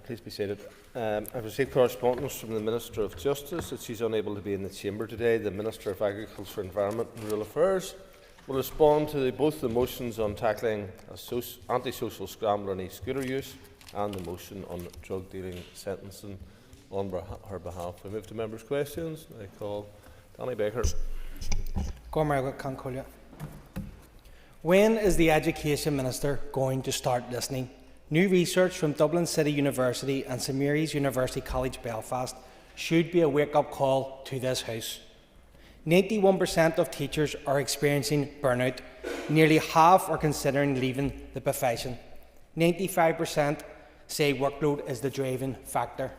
Please be seated. I've received correspondence from the Minister of Justice that she's unable to be in the chamber today. The Minister of Agriculture, Environment and Rural Affairs will respond to both the motions on tackling antisocial scrambler and e-scooter use and the motion on drug dealing sentencing on her behalf. We move to members' questions. I call Danny Baker. When is the Education Minister going to start listening? New research from Dublin City University and St Mary's University College Belfast should be a wake-up call to this House. 91% of teachers are experiencing burnout. Nearly half are considering leaving the profession. 95% say workload is the driving factor.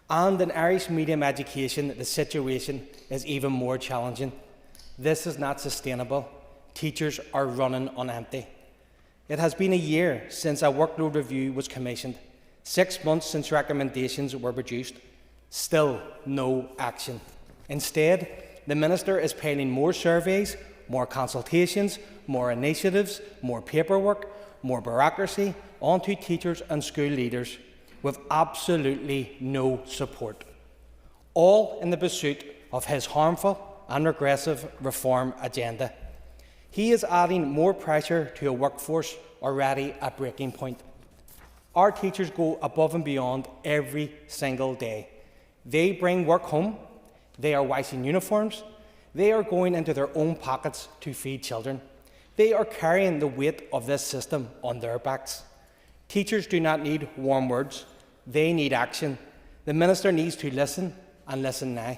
And in Irish medium education, the situation is even more challenging. This is not sustainable. Teachers are running on empty. It has been a year since a workload review was commissioned, 6 months since recommendations were produced. Still no action. Instead, the Minister is piling more surveys, more consultations, more initiatives, more paperwork, more bureaucracy onto teachers and school leaders with absolutely no support, all in the pursuit of his harmful and regressive reform agenda. He is adding more pressure to a workforce already at breaking point. Our teachers go above and beyond every single day. They bring work home, they are washing uniforms, they are going into their own pockets to feed children. They are carrying the weight of this system on their backs. Teachers do not need warm words, they need action. The Minister needs to listen, and listen now.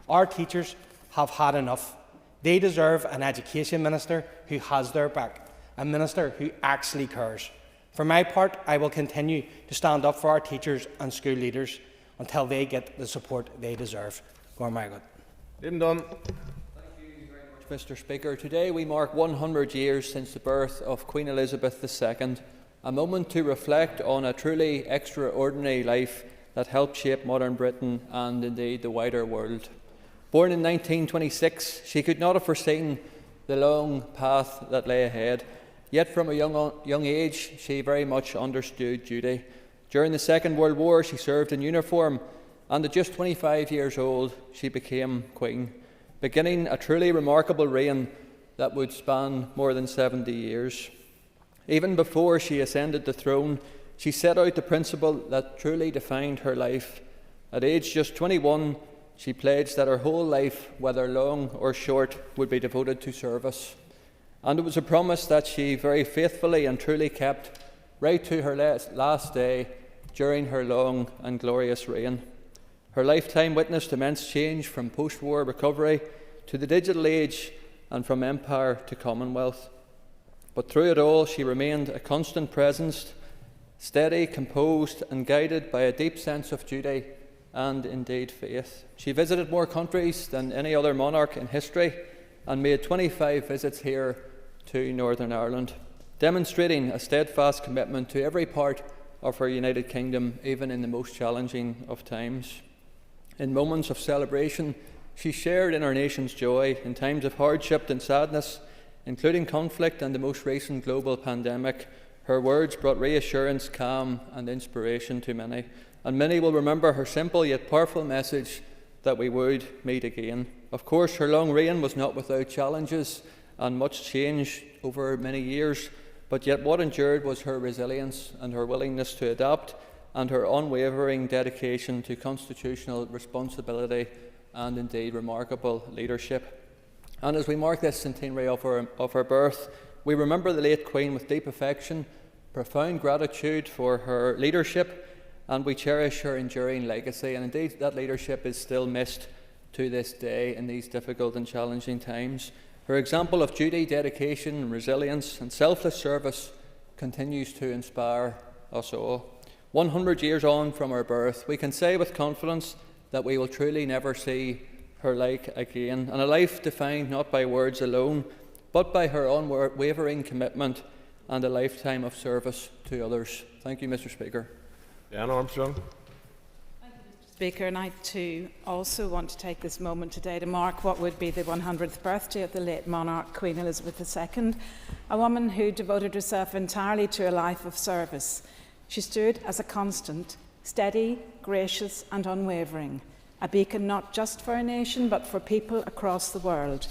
Our teachers have had enough. They deserve an Education Minister who has their back, a Minister who actually cares. For my part, I will continue to stand up for our teachers and school leaders until they get the support they deserve. Done. Thank you very much, Mr. Speaker. Today we mark 100 years since the birth of Queen Elizabeth II, a moment to reflect on a truly extraordinary life that helped shape modern Britain and indeed the wider world. Born in 1926, she could not have foreseen the long path that lay ahead. Yet from a young age, she very much understood duty. During the Second World War, she served in uniform, and at just 25 years old, she became Queen, beginning a truly remarkable reign that would span more than 70 years. Even before she ascended the throne, she set out the principle that truly defined her life. At age just 21, she pledged that her whole life, whether long or short, would be devoted to service. And it was a promise that she very faithfully and truly kept right to her last day during her long and glorious reign. Her lifetime witnessed immense change from post-war recovery to the digital age and from empire to commonwealth. But through it all, she remained a constant presence, steady, composed and guided by a deep sense of duty and indeed faith. She visited more countries than any other monarch in history and made 25 visits here to Northern Ireland, demonstrating a steadfast commitment to every part of her United Kingdom, even in the most challenging of times. In moments of celebration, she shared in our nation's joy. In times of hardship and sadness, including conflict and the most recent global pandemic, her words brought reassurance, calm and inspiration to many. And many will remember her simple yet powerful message that we would meet again. Of course, her long reign was not without challenges and much change over many years, but yet what endured was her resilience and her willingness to adapt and her unwavering dedication to constitutional responsibility and indeed remarkable leadership. And as we mark this centenary of her birth, we remember the late Queen with deep affection, profound gratitude for her leadership, and we cherish her enduring legacy. And indeed, that leadership is still missed to this day in these difficult and challenging times. Her example of duty, dedication, resilience, and selfless service continues to inspire us all. 100 years on from her birth, we can say with confidence that we will truly never see her like again, and a life defined not by words alone, but by her unwavering commitment and a lifetime of service to others. Thank you, Mr. Speaker. Diana Armstrong. Thank you, Mr. Speaker, and I too also want to take this moment today to mark what would be the 100th birthday of the late monarch, Queen Elizabeth II, a woman who devoted herself entirely to a life of service. She stood as a constant, steady, gracious and unwavering, a beacon not just for a nation but for people across the world.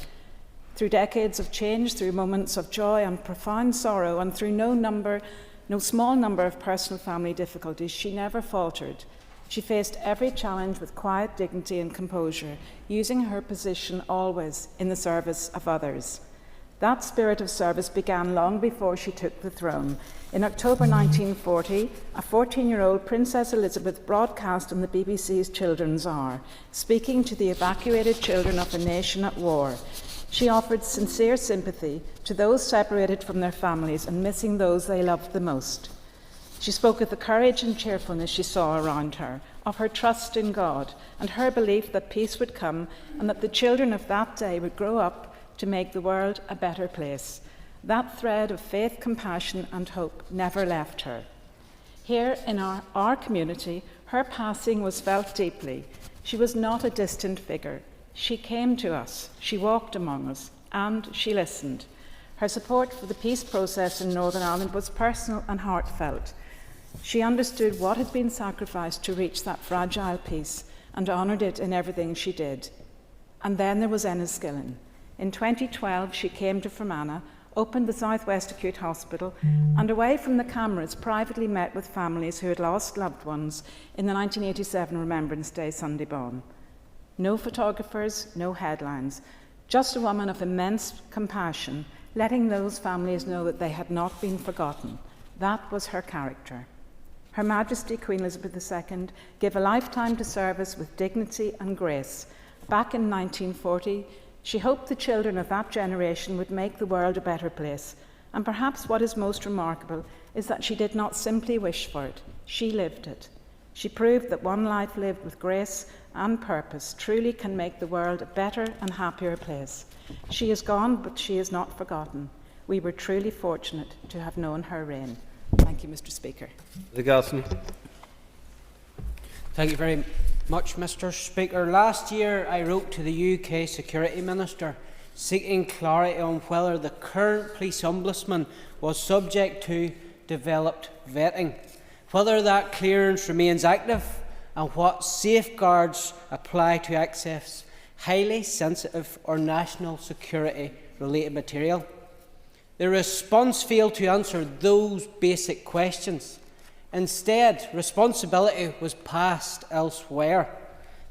Through decades of change, through moments of joy and profound sorrow, and through no small number of personal family difficulties, she never faltered. She faced every challenge with quiet dignity and composure, using her position always in the service of others. That spirit of service began long before she took the throne. In October 1940, a 14-year-old Princess Elizabeth broadcast on the BBC's Children's Hour, speaking to the evacuated children of a nation at war. She offered sincere sympathy to those separated from their families and missing those they loved the most. She spoke of the courage and cheerfulness she saw around her, of her trust in God, and her belief that peace would come and that the children of that day would grow up to make the world a better place. That thread of faith, compassion and hope never left her. Here in our community, her passing was felt deeply. She was not a distant figure. She came to us, she walked among us, and she listened. Her support for the peace process in Northern Ireland was personal and heartfelt. She understood what had been sacrificed to reach that fragile peace and honoured it in everything she did. And then there was Enniskillen. In 2012, she came to Fermanagh, opened the South West Acute Hospital, and away from the cameras, privately met with families who had lost loved ones in the 1987 Remembrance Day Sunday bomb. No photographers, no headlines, just a woman of immense compassion, letting those families know that they had not been forgotten. That was her character. Her Majesty Queen Elizabeth II gave a lifetime to service with dignity and grace. Back in 1940, she hoped the children of that generation would make the world a better place. And perhaps what is most remarkable is that she did not simply wish for it, she lived it. She proved that one life lived with grace and purpose truly can make the world a better and happier place. She is gone, but she is not forgotten. We were truly fortunate to have known her reign. Thank you, Mr. Speaker. Thank you very much, Mr. Speaker. Last year I wrote to the UK Security Minister seeking clarity on whether the current police ombudsman was subject to developed vetting, whether that clearance remains active and what safeguards apply to access highly sensitive or national security related material. The response failed to answer those basic questions. Instead, responsibility was passed elsewhere.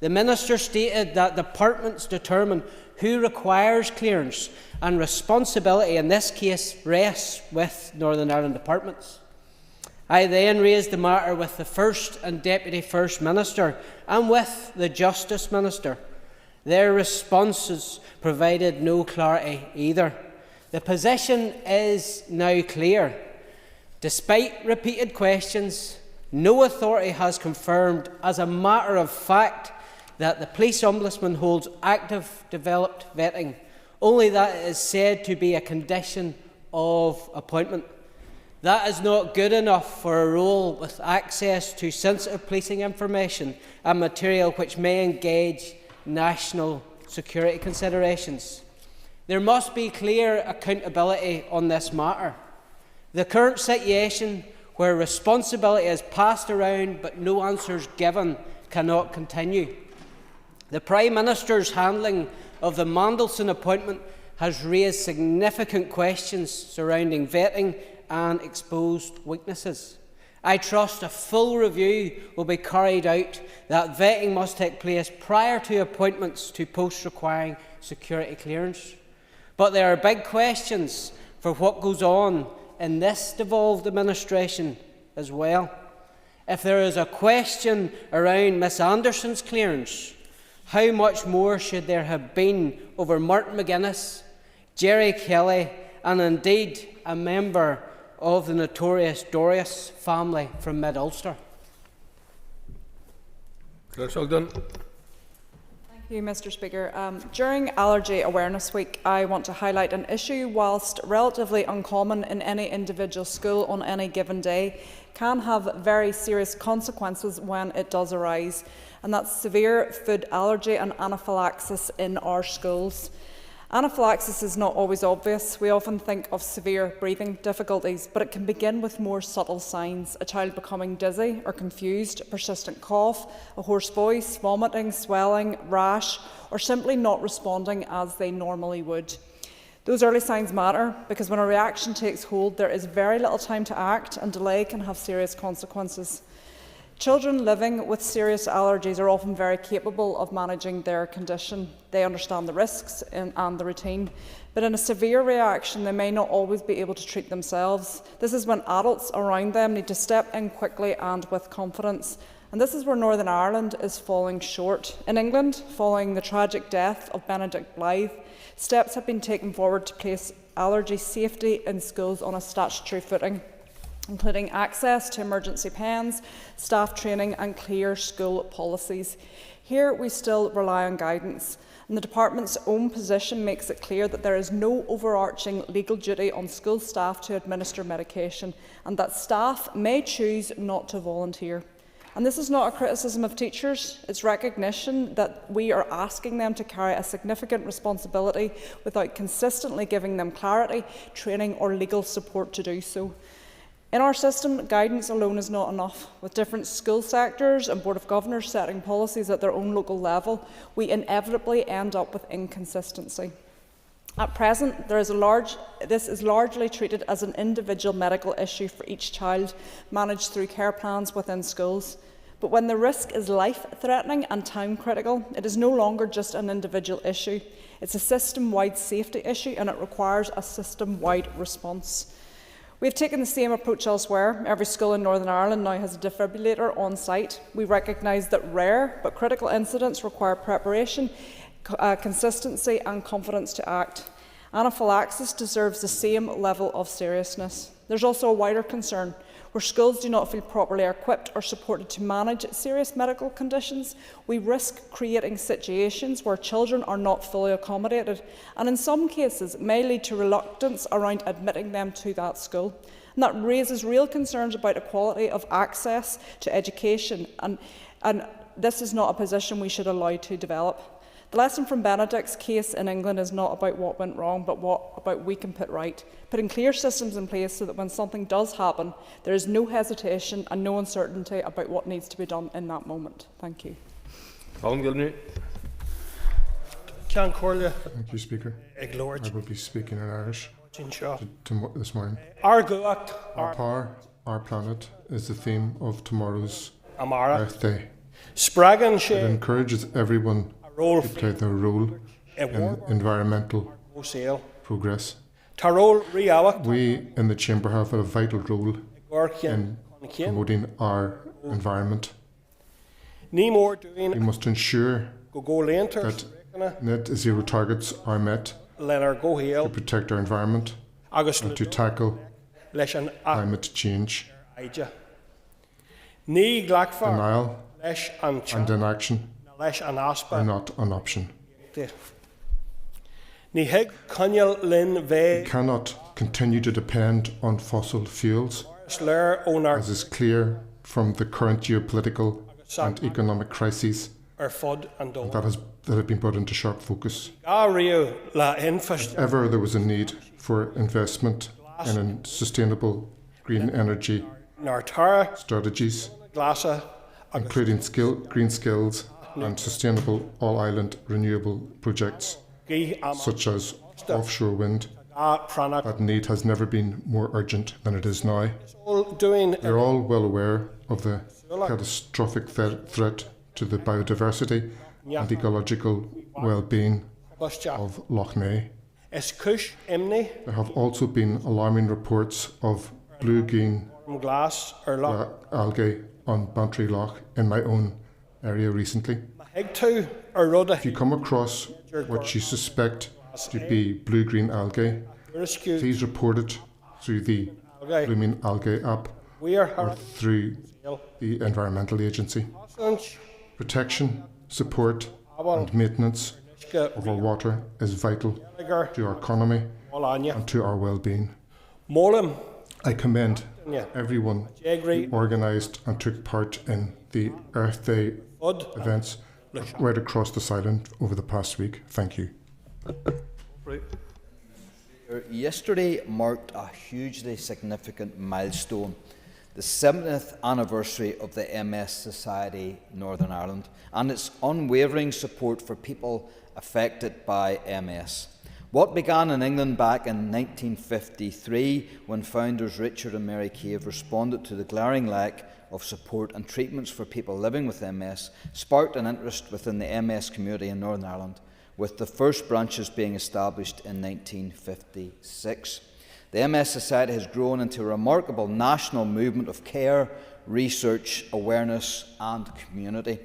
The Minister stated that departments determine who requires clearance, and responsibility in this case rests with Northern Ireland departments. I then raised the matter with the First and Deputy First Minister and with the Justice Minister. Their responses provided no clarity either. The position is now clear. Despite repeated questions, no authority has confirmed as a matter of fact that the Police Ombudsman holds active developed vetting, only that it is said to be a condition of appointment. That is not good enough for a role with access to sensitive policing information and material which may engage national security considerations. There must be clear accountability on this matter. The current situation, where responsibility is passed around but no answers given, cannot continue. The Prime Minister's handling of the Mandelson appointment has raised significant questions surrounding vetting and exposed weaknesses. I trust a full review will be carried out, that vetting must take place prior to appointments to posts requiring security clearance. But there are big questions for what goes on in this devolved administration as well. If there is a question around Miss Anderson's clearance, how much more should there have been over Martin McGuinness, Jerry Kelly, and indeed a member of the notorious Dorius family from Mid-Ulster? Clerk Sugden. Thank you, Mr. Speaker. During Allergy Awareness Week, I want to highlight an issue, whilst relatively uncommon in any individual school on any given day, can have very serious consequences when it does arise, and that's severe food allergy and anaphylaxis in our schools. Anaphylaxis is not always obvious. We often think of severe breathing difficulties, but it can begin with more subtle signs: a child becoming dizzy or confused, a persistent cough, a hoarse voice, vomiting, swelling, rash, or simply not responding as they normally would. Those early signs matter because when a reaction takes hold, there is very little time to act, and delay can have serious consequences. Children living with serious allergies are often very capable of managing their condition. They understand the risks and the routine, but in a severe reaction, they may not always be able to treat themselves. This is when adults around them need to step in quickly and with confidence. And this is where Northern Ireland is falling short. In England, following the tragic death of Benedict Blythe, steps have been taken forward to place allergy safety in schools on a statutory footing, including access to emergency pens, staff training and clear school policies. Here we still rely on guidance, and the department's own position makes it clear that there is no overarching legal duty on school staff to administer medication, and that staff may choose not to volunteer. And this is not a criticism of teachers, it's recognition that we are asking them to carry a significant responsibility without consistently giving them clarity, training or legal support to do so. In our system, guidance alone is not enough. With different school sectors and Board of Governors setting policies at their own local level, we inevitably end up with inconsistency. At present, this is largely treated as an individual medical issue for each child, managed through care plans within schools. But when the risk is life-threatening and time-critical, it is no longer just an individual issue. It's a system-wide safety issue, and it requires a system-wide response. We have taken the same approach elsewhere. Every school in Northern Ireland now has a defibrillator on site. We recognise that rare but critical incidents require preparation, consistency and confidence to act. Anaphylaxis deserves the same level of seriousness. There's also a wider concern. Where schools do not feel properly equipped or supported to manage serious medical conditions, we risk creating situations where children are not fully accommodated, and in some cases may lead to reluctance around admitting them to that school. And that raises real concerns about equality of access to education, and this is not a position we should allow to develop. The lesson from Benedict's case in England is not about what went wrong, but what we can put right. Putting clear systems in place so that when something does happen, there is no hesitation and no uncertainty about what needs to be done in that moment. Thank you. Colin Gilney. Thank you, Speaker. I will be speaking in Irish this morning. Our power, our planet is the theme of tomorrow's Earth Day. It encourages everyone to play their role in environmental progress. We in the Chamber have a vital role in promoting our environment. We must ensure that net zero targets are met to protect our environment and to tackle climate change. Denial and inaction are not an option. We cannot continue to depend on fossil fuels, as is clear from the current geopolitical and economic crises that have been brought into sharp focus. If ever there was a need for investment in sustainable green energy strategies, including green skills and sustainable all-island renewable projects, such as offshore wind, that need has never been more urgent than it is now. We're all well aware of the catastrophic threat to the biodiversity and ecological well-being of Loch Ness. There have also been alarming reports of blue-green algae on Bantry Loch in my own area recently. If you come across what you suspect to be blue-green algae, please report it through the Blooming Algae app or through the Environmental Agency. Protection, support and maintenance of our water is vital to our economy and to our well-being. I commend everyone who organised and took part in the Earth Day events right across this island over the past week. Thank you. free. Yesterday marked a hugely significant milestone, the 70th anniversary of the MS Society Northern Ireland and its unwavering support for people affected by MS. What began in England back in 1953, when founders Richard and Mary Cave responded to the glaring lack of support and treatments for people living with MS, sparked an interest within the MS community in Northern Ireland, with the first branches being established in 1956. The MS Society has grown into a remarkable national movement of care, research, awareness and community.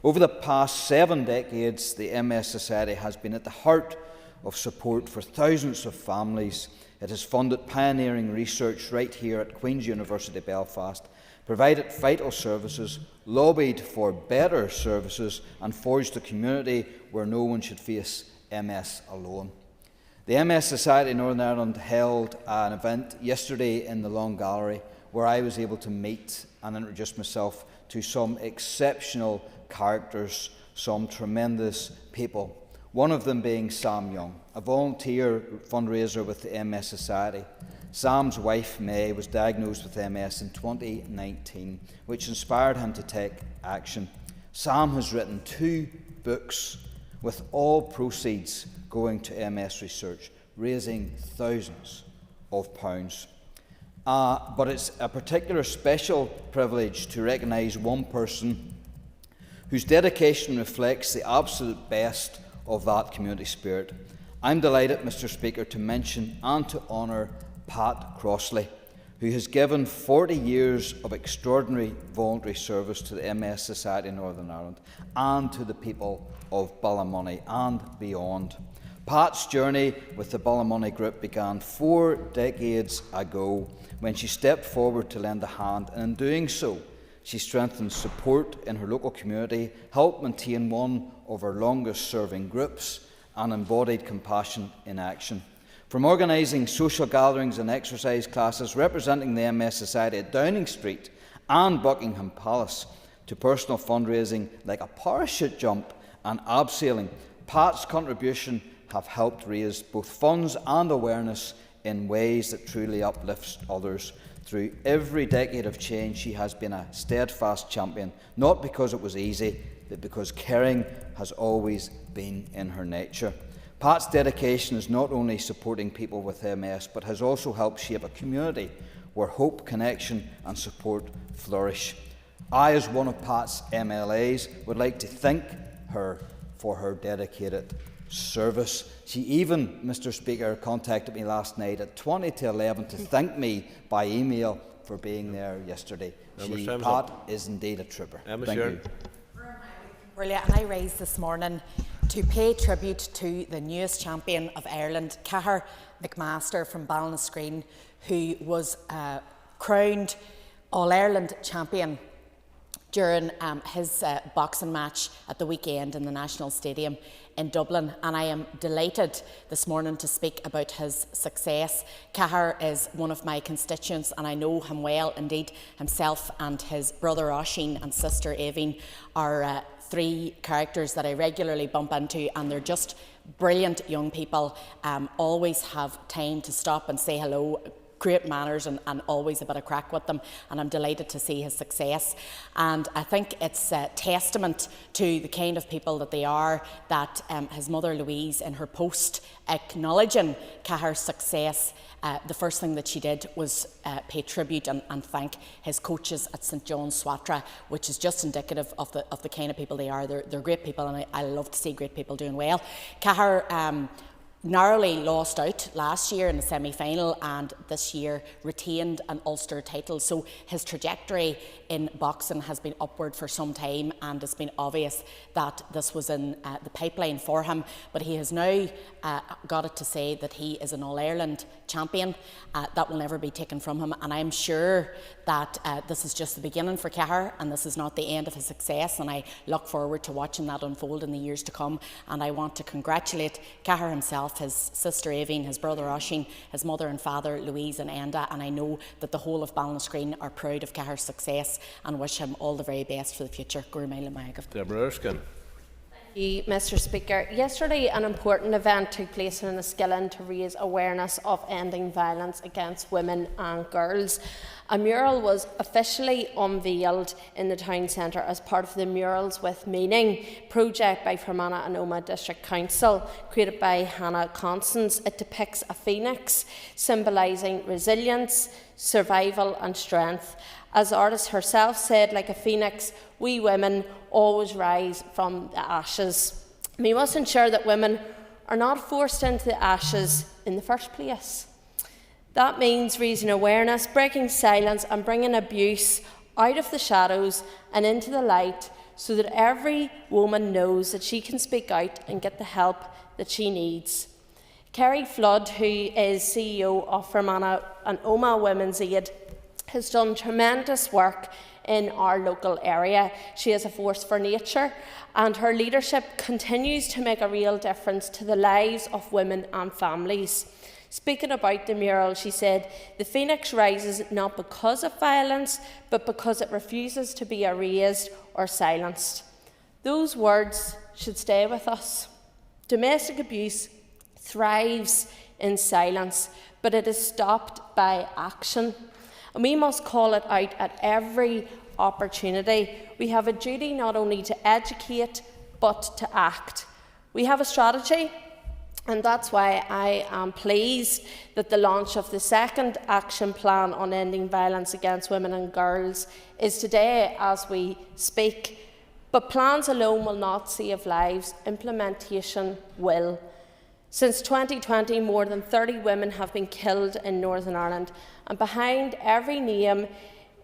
Over the past 7 decades, the MS Society has been at the heart of support for thousands of families. It has funded pioneering research right here at Queen's University Belfast, provided vital services, lobbied for better services and forged a community where no one should face MS alone. The MS Society in Northern Ireland held an event yesterday in the Long Gallery where I was able to meet and introduce myself to some exceptional characters, some tremendous people. One of them being Sam Young, a volunteer fundraiser with the MS Society. Sam's wife, May, was diagnosed with MS in 2019, which inspired him to take action. Sam has written 2 books, with all proceeds going to MS research, raising thousands of pounds. But it's a particular special privilege to recognise one person whose dedication reflects the absolute best of that community spirit. I'm delighted, Mr. Speaker, to mention and to honour Pat Crossley, who has given 40 years of extraordinary voluntary service to the MS Society in Northern Ireland and to the people of Ballymoney and beyond. Pat's journey with the Ballymoney Group began 4 decades ago when she stepped forward to lend a hand, and in doing so, she strengthened support in her local community, helped maintain one of her longest-serving groups, and embodied compassion in action. From organising social gatherings and exercise classes representing the MS Society at Downing Street and Buckingham Palace, to personal fundraising like a parachute jump and abseiling, Pat's contribution have helped raise both funds and awareness in ways that truly uplifts others. Through every decade of change, she has been a steadfast champion, not because it was easy, but because caring has always been in her nature. Pat's dedication is not only supporting people with MS, but has also helped shape a community where hope, connection and support flourish. I, as one of Pat's MLAs, would like to thank her for her dedicated service. She even, Mr. Speaker, contacted me last night at 20 to 11 to thank me by email for being there yesterday. Pat is indeed a trooper. Thank you. Brilliant. And I raised this morning to pay tribute to the newest champion of Ireland, Cahir McMaster from Ballinascreen, who was crowned All-Ireland champion during his boxing match at the weekend in the National Stadium in Dublin, and I am delighted this morning to speak about his success. Cahir is one of my constituents and I know him well. Indeed, himself and his brother Oisín and sister Aoibhín are 3 characters that I regularly bump into, and they're just brilliant young people, always have time to stop and say hello, great manners and always a bit of crack with them, and I'm delighted to see his success. And I think it's a testament to the kind of people that they are that his mother Louise, in her post acknowledging Cahir's success, the first thing that she did was pay tribute and thank his coaches at St John's Swatra, which is just indicative of the kind of people they are. They're great people, and I love to see great people doing well. Cahir narrowly lost out last year in the semi-final, and this year retained an Ulster title. So his trajectory in boxing has been upward for some time, and it's been obvious that this was in the pipeline for him. But he has now got it to say that he is an All-Ireland champion. That will never be taken from him, and I'm sure that this is just the beginning for Cahir, and this is not the end of his success, and I look forward to watching that unfold in the years to come. And I want to congratulate Cahir himself, his sister Aoibhín, his brother Oisín, his mother and father Louise and Enda, and I know that the whole of Ballinascreen are proud of Cahir's success and wish him all the very best for the future. Deborah Erskine. Mr. Speaker. Yesterday, an important event took place in Enniskillen to raise awareness of ending violence against women and girls. A mural was officially unveiled in the town centre as part of the Murals with Meaning project by Fermanagh and Omagh District Council, created by Hannah Constance. It depicts a phoenix, symbolising resilience, survival and strength. As the artist herself said, like a phoenix, we women always rise from the ashes. We must ensure that women are not forced into the ashes in the first place. That means raising awareness, breaking silence and bringing abuse out of the shadows and into the light, so that every woman knows that she can speak out and get the help that she needs. Kerry Flood, who is CEO of Fermanagh and Omagh Women's Aid, has done tremendous work in our local area. She is a force for nature, and her leadership continues to make a real difference to the lives of women and families. Speaking about the mural, she said, "The phoenix rises not because of violence, but because it refuses to be erased or silenced." Those words should stay with us. Domestic abuse thrives in silence, but it is stopped by action. And we must call it out at every opportunity. We have a duty not only to educate, but to act. We have a strategy, and that's why I am pleased that the launch of the second action plan on ending violence against women and girls is today as we speak. But plans alone will not save lives. Implementation will. Since 2020, more than 30 women have been killed in Northern Ireland, and behind every name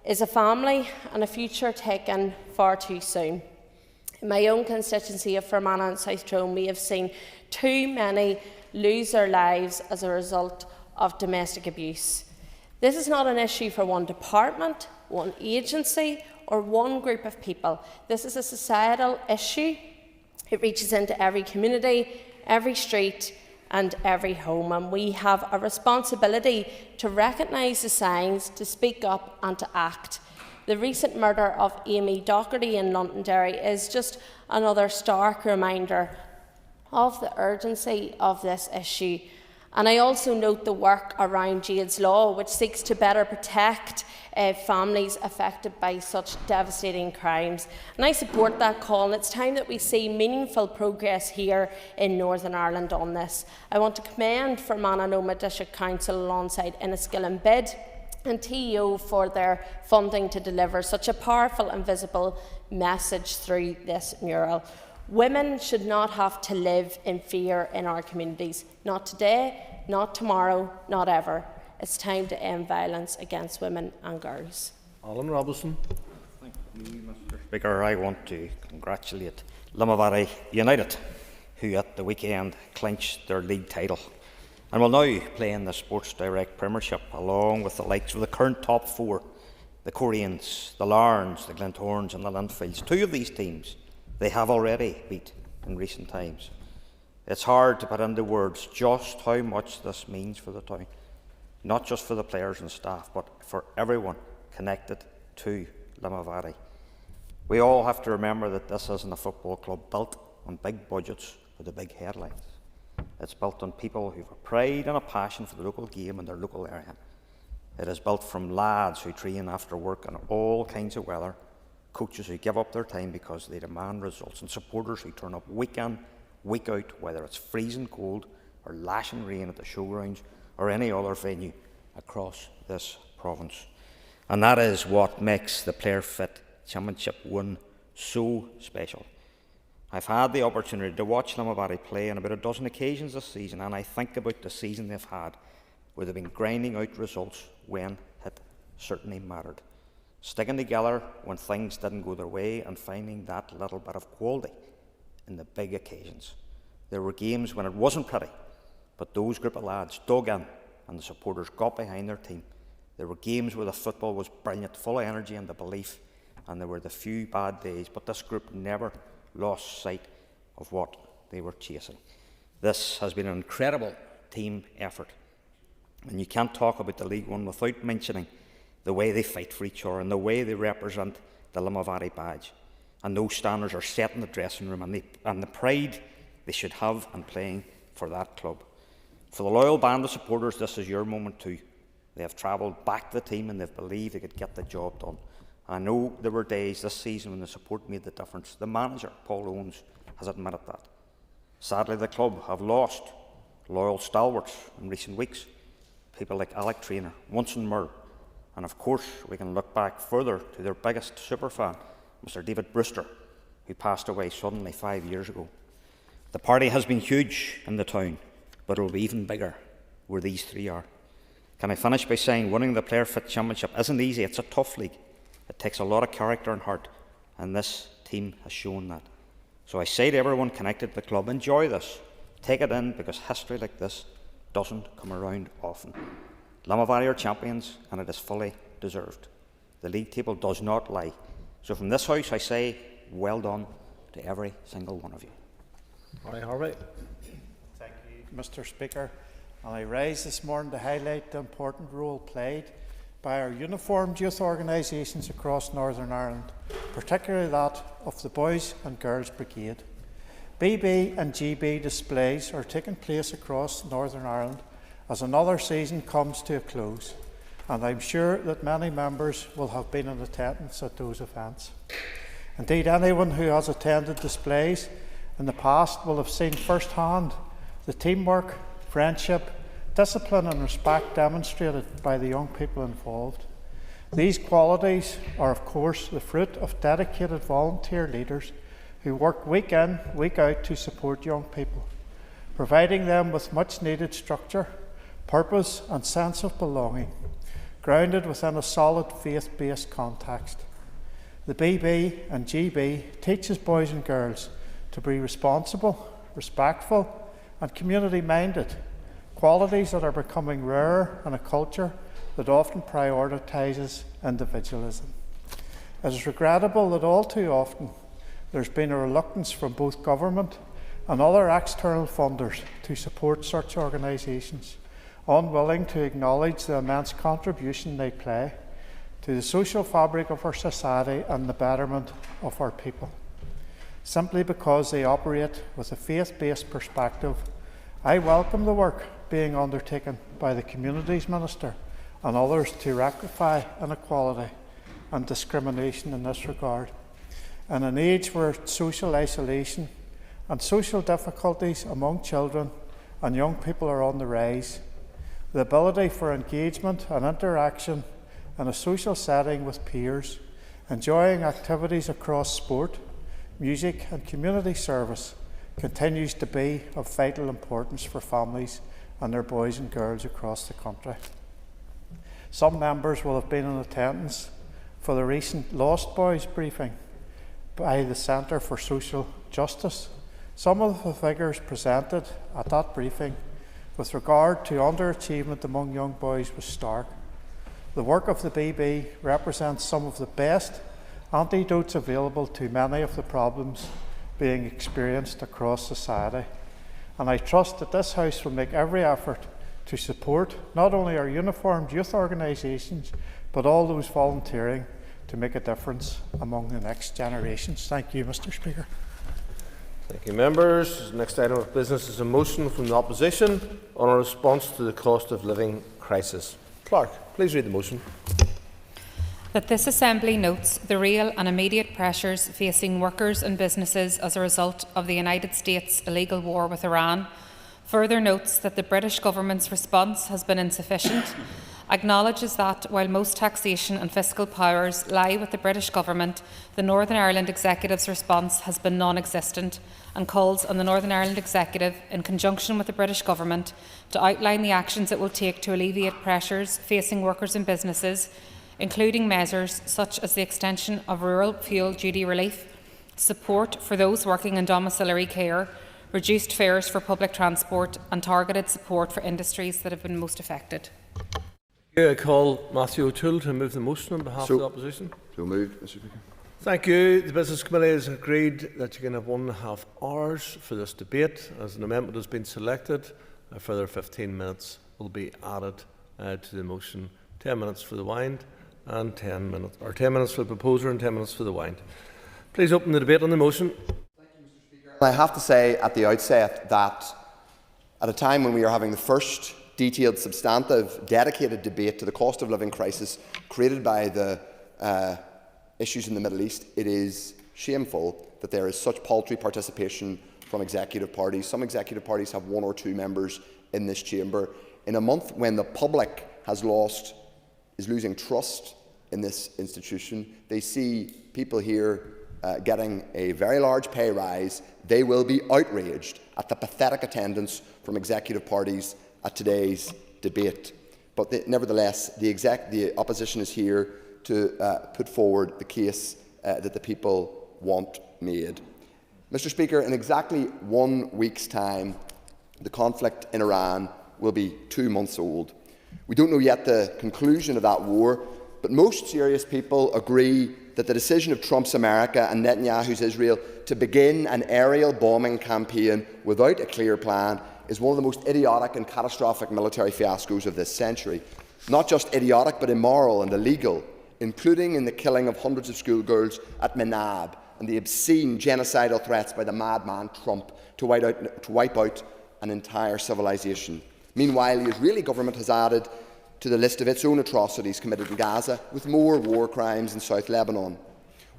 is a family and a future taken far too soon. In my own constituency of Fermanagh and South Tyrone, we have seen too many lose their lives as a result of domestic abuse. This is not an issue for one department, one agency, or one group of people. This is a societal issue. It reaches into every community, every street and every home, and we have a responsibility to recognise the signs, to speak up and to act. The recent murder of Amy Docherty in Londonderry is just another stark reminder of the urgency of this issue. And I also note the work around Jade's Law, which seeks to better protect families affected by such devastating crimes. And I support that call, and it's time that we see meaningful progress here in Northern Ireland on this. I want to commend Fermanagh and Omagh District Council alongside Enniskillen Bid and TEO for their funding to deliver such a powerful and visible message through this mural. Women should not have to live in fear in our communities. Not today, not tomorrow, not ever. It's time to end violence against women and girls. Alan Robinson. Thank you, Mr. Speaker. I want to congratulate Limavady United, who at the weekend clinched their league title and will now play in the Sports Direct Premiership along with the likes of the current top four, the Koreans, the Larns, the Glentorns and the Linfields. Two of these teams they have already beat in recent times. It's hard to put into words just how much this means for the town, not just for the players and staff, but for everyone connected to Limavady. We all have to remember that this isn't a football club built on big budgets or the big headlines. It's built on people who have a pride and a passion for the local game and their local area. It is built from lads who train after work in all kinds of weather, coaches who give up their time because they demand results, and supporters who turn up week in, week out, whether it's freezing cold or lashing rain at the showgrounds or any other venue across this province. And that is what makes the Player Fit Championship 1 so special. I've had the opportunity to watch Limavady play on about a dozen occasions this season, and I think about the season they've had where they've been grinding out results when it certainly mattered. Sticking together when things didn't go their way and finding that little bit of quality in the big occasions. There were games when it wasn't pretty, but those group of lads dug in and the supporters got behind their team. There were games where the football was brilliant, full of energy and the belief, and there were the few bad days, but this group never lost sight of what they were chasing. This has been an incredible team effort, and you can't talk about the League One without mentioning the way they fight for each other and the way they represent the Limavady badge. and those standards are set in the dressing room, and the pride they should have in playing for that club. For the loyal band of supporters, this is your moment too. They have travelled back to the team and they've believed they could get the job done. I know there were days this season when the support made the difference. The manager, Paul Owens, has admitted that. Sadly, the club have lost loyal stalwarts in recent weeks, people like Alec Traynor, Munson Murr, and of course we can look back further to their biggest superfan, Mr David Brewster, who passed away suddenly 5 years ago. The party has been huge in the town, but it will be even bigger where these three are. Can I finish by saying winning the Player Fit Championship isn't easy, it's a tough league. It takes a lot of character and heart, and this team has shown that. So I say to everyone connected to the club, enjoy this. Take it in, because history like this doesn't come around often. Lamavary are champions, and it is fully deserved. The league table does not lie. So from this house I say, well done to every single one of you. Aye, Harvey. Thank you, Mr Speaker. And I rise this morning to highlight the important role played by our uniformed youth organisations across Northern Ireland, particularly that of the Boys and Girls Brigade. BB and GB displays are taking place across Northern Ireland as another season comes to a close, and I'm sure that many members will have been in attendance at those events. Indeed, anyone who has attended displays in the past will have seen firsthand the teamwork, friendship, discipline and respect demonstrated by the young people involved. These qualities are, of course, the fruit of dedicated volunteer leaders who work week in, week out to support young people, providing them with much needed structure, purpose and sense of belonging, grounded within a solid faith-based context. The BB and GB teaches boys and girls to be responsible, respectful and community-minded, qualities that are becoming rarer in a culture that often prioritises individualism. It is regrettable that all too often there's been a reluctance from both government and other external funders to support such organisations, unwilling to acknowledge the immense contribution they play to the social fabric of our society and the betterment of our people. Simply because they operate with a faith-based perspective, I welcome the work being undertaken by the Communities Minister and others to rectify inequality and discrimination in this regard. In an age where social isolation and social difficulties among children and young people are on the rise, the ability for engagement and interaction in a social setting with peers, enjoying activities across sport, music and community service continues to be of vital importance for families and their boys and girls across the country. Some members will have been in attendance for the recent Lost Boys briefing by the Centre for Social Justice. Some of the figures presented at that briefing with regard to underachievement among young boys was stark. The work of the BB represents some of the best antidotes available to many of the problems being experienced across society. And I trust that this House will make every effort to support not only our uniformed youth organisations, but all those volunteering to make a difference among the next generations. Thank you, Mr Speaker. Thank you, members. Next item of business is a motion from the opposition on a response to the cost of living crisis. Clark, please read the motion. That this Assembly notes the real and immediate pressures facing workers and businesses as a result of the United States' illegal war with Iran, further notes that the British government's response has been insufficient, acknowledges that while most taxation and fiscal powers lie with the British government, the Northern Ireland Executive's response has been non-existent, and calls on the Northern Ireland Executive, in conjunction with the British government, to outline the actions it will take to alleviate pressures facing workers and businesses, including measures such as the extension of rural fuel duty relief, support for those working in domiciliary care, reduced fares for public transport and targeted support for industries that have been most affected. I call Matthew O'Toole to move the motion on behalf of the opposition. So moved, Mr Speaker. Thank you. The Business Committee has agreed that you can have 1.5 hours for this debate. As an amendment has been selected, a further 15 minutes will be added to the motion. 10 minutes for the wind and 10 minutes for the proposer and 10 minutes for the wind. Please open the debate on the motion. I have to say at the outset that at a time when we are having the first detailed, substantive, dedicated debate to the cost of living crisis created by the issues in the Middle East, it is shameful that there is such paltry participation from executive parties. Some executive parties have 1 or 2 members in this chamber. In a month when the public is losing trust in this institution, they see people here getting a very large pay rise. They will be outraged at the pathetic attendance from executive parties at today's debate. But nevertheless, the opposition is here to put forward the case that the people want made. Mr. Speaker, in exactly 1 week's time, the conflict in Iran will be 2 months old. We don't know yet the conclusion of that war, but most serious people agree that the decision of Trump's America and Netanyahu's Israel to begin an aerial bombing campaign without a clear plan is one of the most idiotic and catastrophic military fiascos of this century. Not just idiotic, but immoral and illegal, including in the killing of hundreds of schoolgirls at Menab and the obscene genocidal threats by the madman Trump to wipe out an entire civilization. Meanwhile, the Israeli government has added to the list of its own atrocities committed in Gaza, with more war crimes in South Lebanon.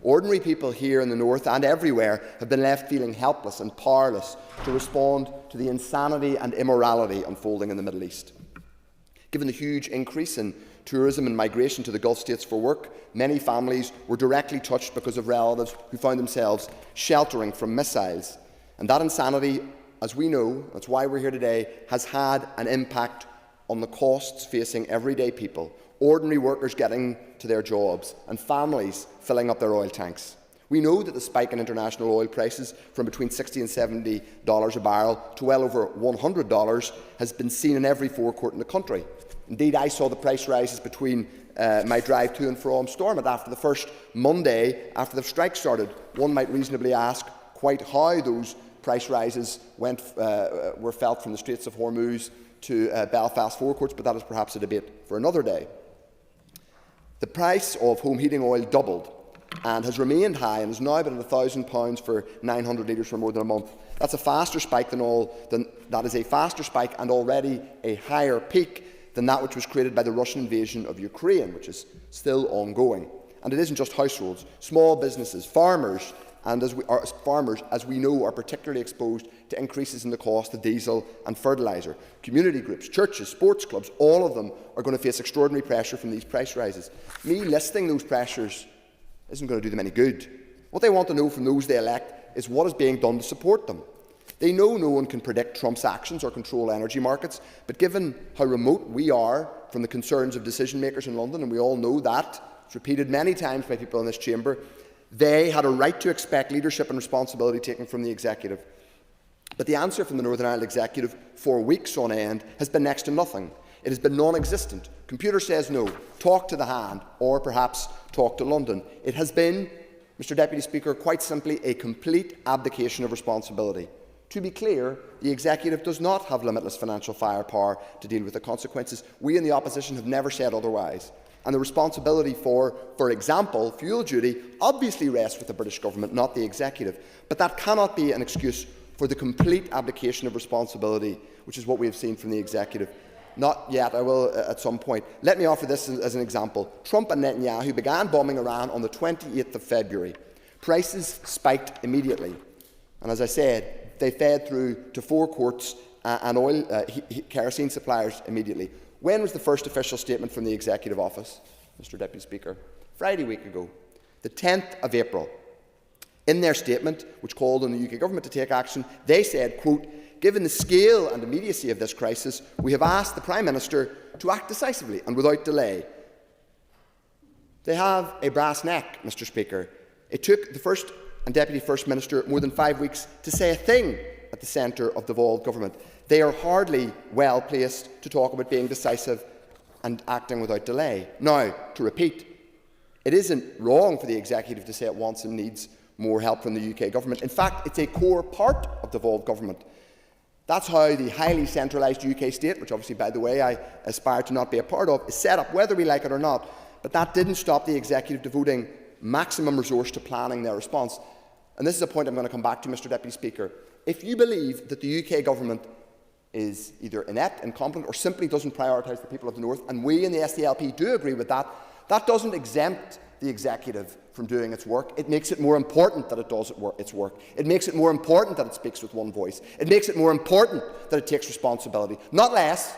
Ordinary people here in the north and everywhere have been left feeling helpless and powerless to respond to the insanity and immorality unfolding in the Middle East. Given the huge increase in tourism and migration to the Gulf states for work, many families were directly touched because of relatives who found themselves sheltering from missiles. And that insanity, as we know, that's why we're here today, has had an impact on the costs facing everyday people, ordinary workers getting to their jobs, and families filling up their oil tanks. We know that the spike in international oil prices from between $60 and $70 a barrel to well over $100 has been seen in every forecourt in the country. Indeed, I saw the price rises between my drive to and from Stormont after the first Monday after the strike started. One might reasonably ask quite how those price rises were felt from the Straits of Hormuz to Belfast forecourts, but that is perhaps a debate for another day. The price of home heating oil doubled and has remained high and has now been at £1,000 for 900 litres for more than a month. That's a faster spike that is a faster spike and already a higher peak than that which was created by the Russian invasion of Ukraine, which is still ongoing. And it isn't just households, small businesses, farmers, as we know, are particularly exposed to increases in the cost of diesel and fertiliser. Community groups, churches, sports clubs, all of them are going to face extraordinary pressure from these price rises. Me listing those pressures isn't going to do them any good. What they want to know from those they elect is what is being done to support them. They know no one can predict Trump's actions or control energy markets, but given how remote we are from the concerns of decision makers in London, and we all know that, it's repeated many times by people in this chamber, they had a right to expect leadership and responsibility taken from the executive. But the answer from the Northern Ireland executive for weeks on end has been next to nothing. It has been non-existent. Computer says no. Talk to the hand, or perhaps talk to London. It has been, Mr. Deputy Speaker, quite simply a complete abdication of responsibility. To be clear, the executive does not have limitless financial firepower to deal with the consequences. We in the opposition have never said otherwise. And the responsibility for example, fuel duty obviously rests with the British government, not the executive. But that cannot be an excuse for the complete abdication of responsibility, which is what we have seen from the executive. Not yet, I will at some point. Let me offer this as an example. Trump and Netanyahu began bombing Iran on the 28th of February. Prices spiked immediately. And as I said, they fed through to forecourts and oil kerosene suppliers immediately. When was the first official statement from the Executive Office, Mr. Deputy Speaker? Friday week ago, the 10th of April. In their statement, which called on the UK Government to take action, they said, quote, "Given the scale and immediacy of this crisis, we have asked the Prime Minister to act decisively and without delay." They have a brass neck, Mr. Speaker. It took the First and Deputy First Minister more than 5 weeks to say a thing at the centre of the devolved government. They are hardly well placed to talk about being decisive and acting without delay. Now, to repeat, it isn't wrong for the executive to say it wants and needs more help from the UK government. In fact, it's a core part of devolved government. That's how the highly centralised UK state, which obviously, by the way, I aspire to not be a part of, is set up, whether we like it or not. But that didn't stop the executive devoting maximum resource to planning their response. And this is a point I'm going to come back to, Mr Deputy Speaker. If you believe that the UK Government is either inept, incompetent, or simply doesn't prioritise the people of the North, and we in the SDLP do agree with that, that doesn't exempt the Executive from doing its work. It makes it more important that it does its work. It makes it more important that it speaks with one voice. It makes it more important that it takes responsibility, not less.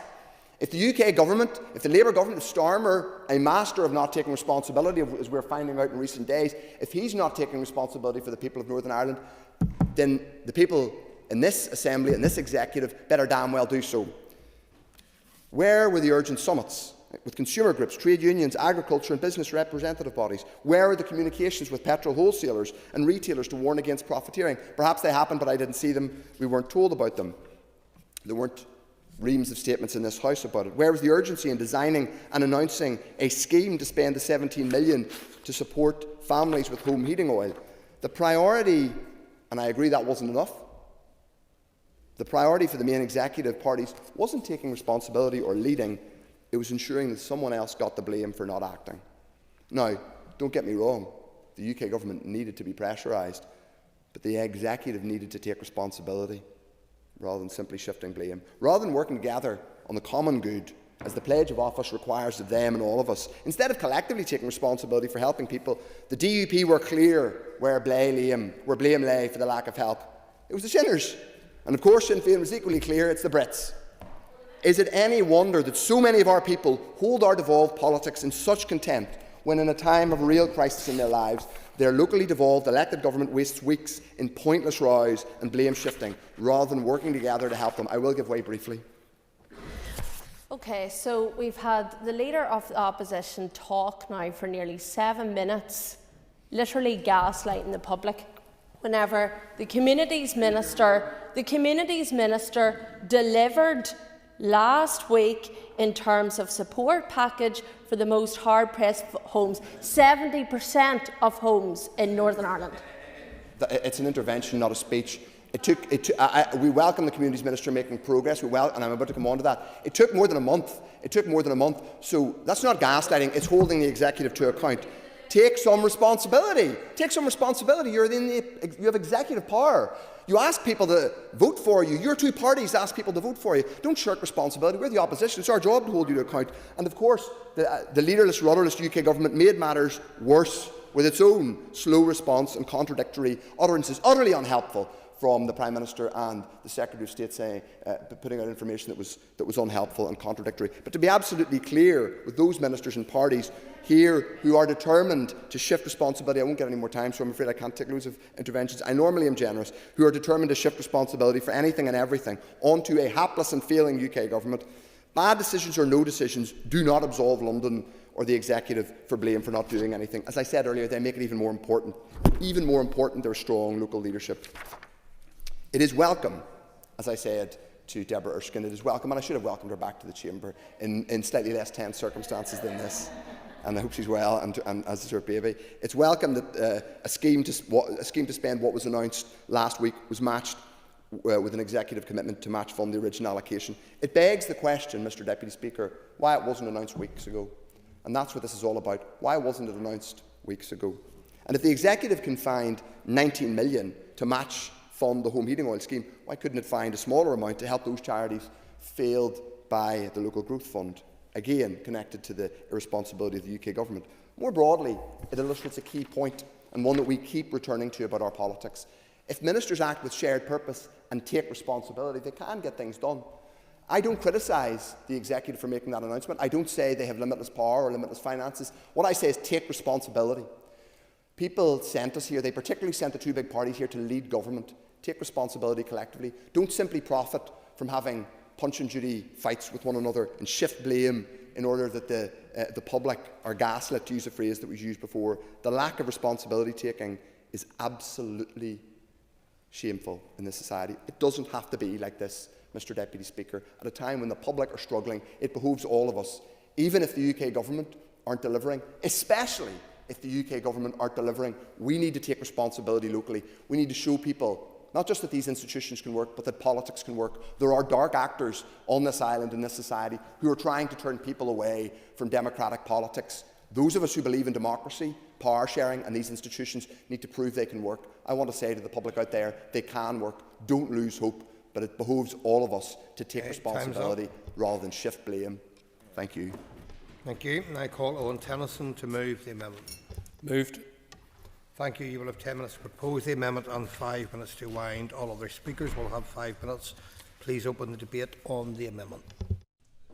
If the UK Government, if the Labour Government, if Starmer, a master of not taking responsibility, as we're finding out in recent days, if he's not taking responsibility for the people of Northern Ireland, then the people in this Assembly and this Executive better damn well do so. Where were the urgent summits with consumer groups, trade unions, agriculture and business representative bodies? Where are the communications with petrol wholesalers and retailers to warn against profiteering? Perhaps they happened, but I didn't see them. We weren't told about them. There weren't reams of statements in this House about it. Where was the urgency in designing and announcing a scheme to spend the £17 million to support families with home heating oil? The priority, and I agree that wasn't enough, the priority for the main executive parties wasn't taking responsibility or leading, it was ensuring that someone else got the blame for not acting. Now, don't get me wrong, the UK Government needed to be pressurised, but the executive needed to take responsibility rather than simply shifting blame. Rather than working together on the common good, as the pledge of office requires of them and all of us, instead of collectively taking responsibility for helping people, the DUP were clear where blame lay for the lack of help. It was the sinners. And of course Sinn Féin was equally clear, it's the Brits. Is it any wonder that so many of our people hold our devolved politics in such contempt when in a time of real crisis in their lives, their locally devolved elected government wastes weeks in pointless rows and blame shifting rather than working together to help them? I will give way briefly. Okay, so we've had the Leader of the Opposition talk now for nearly 7 minutes, literally gaslighting the public, whenever the Communities Minister delivered last week in terms of support package for the most hard-pressed homes, 70% of homes in Northern Ireland. It's an intervention, not a speech. We welcome the Communities Minister making progress, and I'm about to come on to that. It took more than a month. So that's not gaslighting, it's holding the Executive to account. Take some responsibility. You have executive power. You ask people to vote for you. Your two parties ask people to vote for you. Don't shirk responsibility. We're the opposition. It's our job to hold you to account. And of course, the leaderless, rudderless UK Government made matters worse with its own slow response and contradictory utterances, utterly unhelpful, from the Prime Minister and the Secretary of State, saying, putting out information that was unhelpful and contradictory. But to be absolutely clear with those ministers and parties here who are determined to shift responsibility, I won't get any more time, so I'm afraid I can't take loads of interventions. I normally am generous. Who are determined to shift responsibility for anything and everything onto a hapless and failing UK Government. Bad decisions or no decisions do not absolve London or the Executive for blame for not doing anything. As I said earlier, they make it even more important. Even more important, their strong local leadership. It is welcome, as I said to Deborah Erskine, it is welcome, and I should have welcomed her back to the chamber in slightly less tense circumstances than this. And I hope she's well, and as is her baby. It's welcome that a scheme to spend what was announced last week was matched with an executive commitment to match fund the original allocation. It begs the question, Mr Deputy Speaker, why it wasn't announced weeks ago. And that's what this is all about. Why wasn't it announced weeks ago? And if the executive can find 19 million to match fund the home heating oil scheme, why couldn't it find a smaller amount to help those charities failed by the local growth fund? Again, connected to the irresponsibility of the UK Government. More broadly, it illustrates a key point, and one that we keep returning to about our politics. If ministers act with shared purpose and take responsibility, they can get things done. I don't criticise the Executive for making that announcement. I don't say they have limitless power or limitless finances. What I say is take responsibility. People sent us here, they particularly sent the two big parties here to lead government. Take responsibility collectively. Don't simply profit from having punch and judy fights with one another and shift blame in order that the public are gaslit, to use a phrase that was used before. The lack of responsibility taking is absolutely shameful in this society. It doesn't have to be like this, Mr Deputy Speaker. At a time when the public are struggling, it behoves all of us, even if the UK Government aren't delivering, especially if the UK Government aren't delivering, we need to take responsibility locally. We need to show people not just that these institutions can work, but that politics can work. There are dark actors on this island, in this society, who are trying to turn people away from democratic politics. Those of us who believe in democracy, power sharing, and these institutions need to prove they can work. I want to say to the public out there, they can work. Don't lose hope, but it behoves all of us to take responsibility rather than shift blame. Thank you. Thank you. I call Owen Tennyson to move the amendment. Moved. Thank you. You will have 10 minutes to propose the amendment and 5 minutes to wind. All other speakers will have 5 minutes. Please open the debate on the amendment.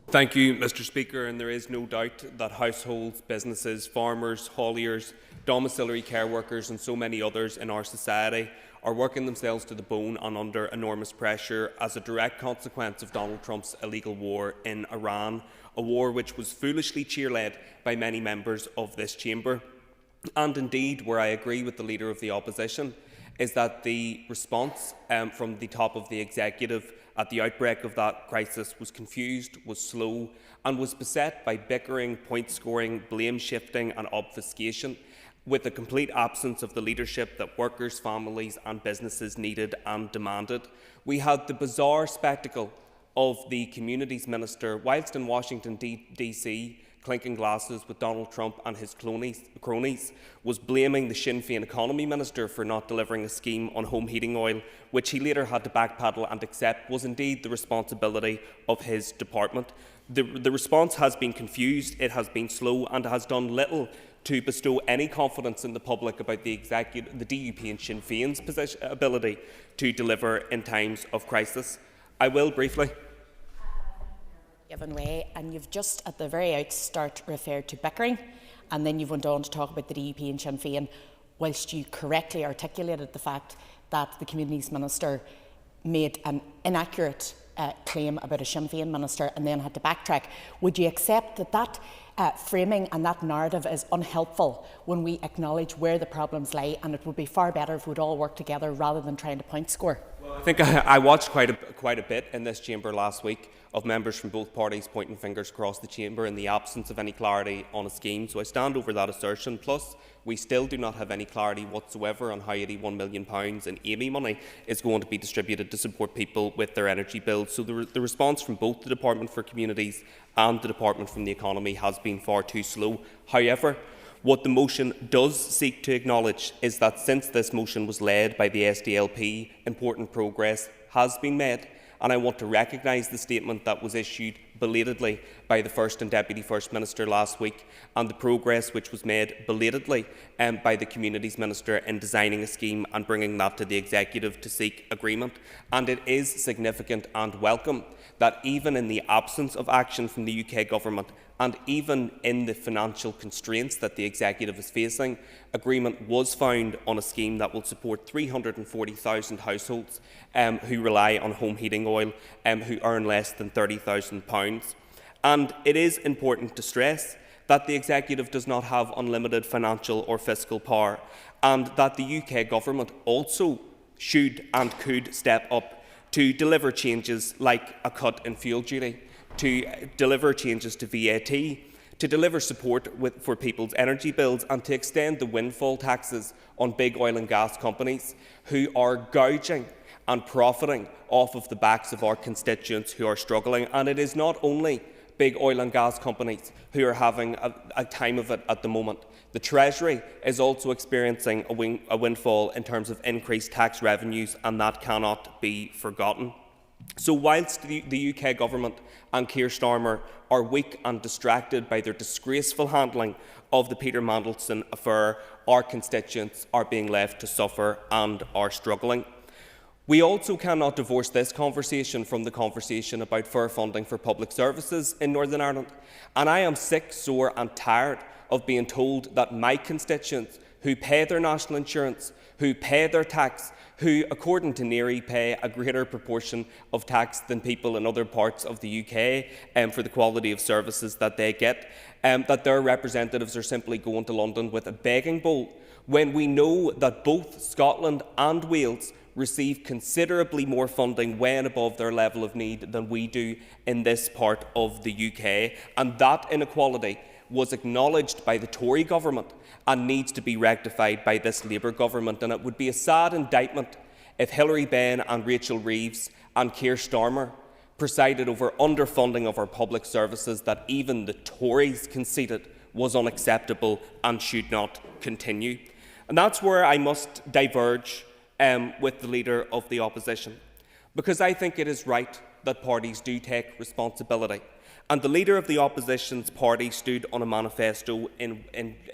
Thank you, Mr. Speaker, and there is no doubt that households, businesses, farmers, hauliers, domiciliary care workers and so many others in our society are working themselves to the bone and under enormous pressure as a direct consequence of Donald Trump's illegal war in Iran, a war which was foolishly cheerled by many members of this chamber. And indeed, where I agree with the Leader of the Opposition, is that the response from the top of the executive at the outbreak of that crisis was confused, was slow, and was beset by bickering, point-scoring, blame-shifting and obfuscation, with a complete absence of the leadership that workers, families and businesses needed and demanded. We had the bizarre spectacle of the Communities Minister, whilst in Washington DC, clinking glasses with Donald Trump and his cronies, was blaming the Sinn Féin Economy Minister for not delivering a scheme on home heating oil, which he later had to backpedal and accept was indeed the responsibility of his department. The response has been confused, it has been slow, and has done little to bestow any confidence in the public about the DUP and Sinn Féin's ability to deliver in times of crisis. I will briefly. Given way, and you've just at the very outstart referred to bickering, and then you've went on to talk about the DUP and Sinn Féin, whilst you correctly articulated the fact that the Communities Minister made an inaccurate claim about a Sinn Féin minister and then had to backtrack. Would you accept that that framing and that narrative is unhelpful when we acknowledge where the problems lie, and it would be far better if we'd all work together rather than trying to point score? Well, I think I watched quite a bit in this chamber last week of members from both parties pointing fingers across the chamber in the absence of any clarity on a scheme, so I stand over that assertion. Plus, we still do not have any clarity whatsoever on how £81 million in AMI money is going to be distributed to support people with their energy bills. So the response from both the Department for Communities and the Department from the Economy has been far too slow. However, what the motion does seek to acknowledge is that since this motion was led by the SDLP, important progress has been made. And I want to recognise the statement that was issued belatedly by the First and Deputy First Minister last week, and the progress which was made belatedly by the Communities Minister in designing a scheme and bringing that to the Executive to seek agreement. And it is significant and welcome that even in the absence of action from the UK Government, and even in the financial constraints that the Executive is facing, agreement was found on a scheme that will support 340,000 households who rely on home heating oil, who earn less than £30,000. And it is important to stress that the Executive does not have unlimited financial or fiscal power, and that the UK Government also should and could step up to deliver changes like a cut in fuel duty, to deliver changes to VAT, to deliver support for people's energy bills, and to extend the windfall taxes on big oil and gas companies who are gouging and profiting off of the backs of our constituents who are struggling. And it is not only big oil and gas companies who are having a time of it at the moment. The Treasury is also experiencing a windfall in terms of increased tax revenues, and that cannot be forgotten. So whilst the UK Government and Keir Starmer are weak and distracted by their disgraceful handling of the Peter Mandelson affair, our constituents are being left to suffer and are struggling. We also cannot divorce this conversation from the conversation about fair funding for public services in Northern Ireland. And I am sick, sore and tired of being told that my constituents who pay their national insurance, who pay their tax, who, according to NERI, pay a greater proportion of tax than people in other parts of the UK for the quality of services that they get, that their representatives are simply going to London with a begging bowl, when we know that both Scotland and Wales receive considerably more funding way and above their level of need than we do in this part of the UK. And that inequality was acknowledged by the Tory government and needs to be rectified by this Labour government. And it would be a sad indictment if Hilary Benn and Rachel Reeves and Keir Starmer presided over underfunding of our public services that even the Tories conceded was unacceptable and should not continue. And that's where I must diverge with the Leader of the Opposition, because I think it is right that parties do take responsibility. And the Leader of the Opposition's party stood on a manifesto in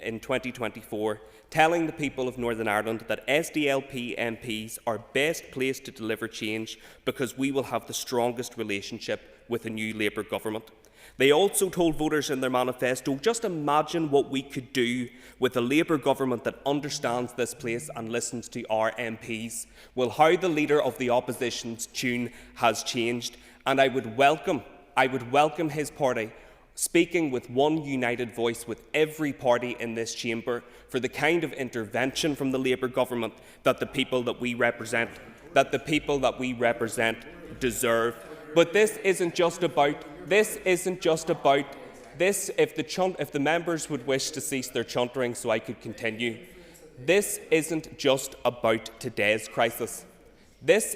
2024 telling the people of Northern Ireland that SDLP MPs are best placed to deliver change because we will have the strongest relationship with a new Labour government. They also told voters in their manifesto, just imagine what we could do with a Labour government that understands this place and listens to our MPs. Well, how the Leader of the Opposition's tune has changed, and I would welcome his party speaking with one united voice with every party in this chamber for the kind of intervention from the Labour government that the people that we represent deserve. But this isn't just about this. If the members would wish to cease their chuntering so I could continue, this isn't just about today's crisis. This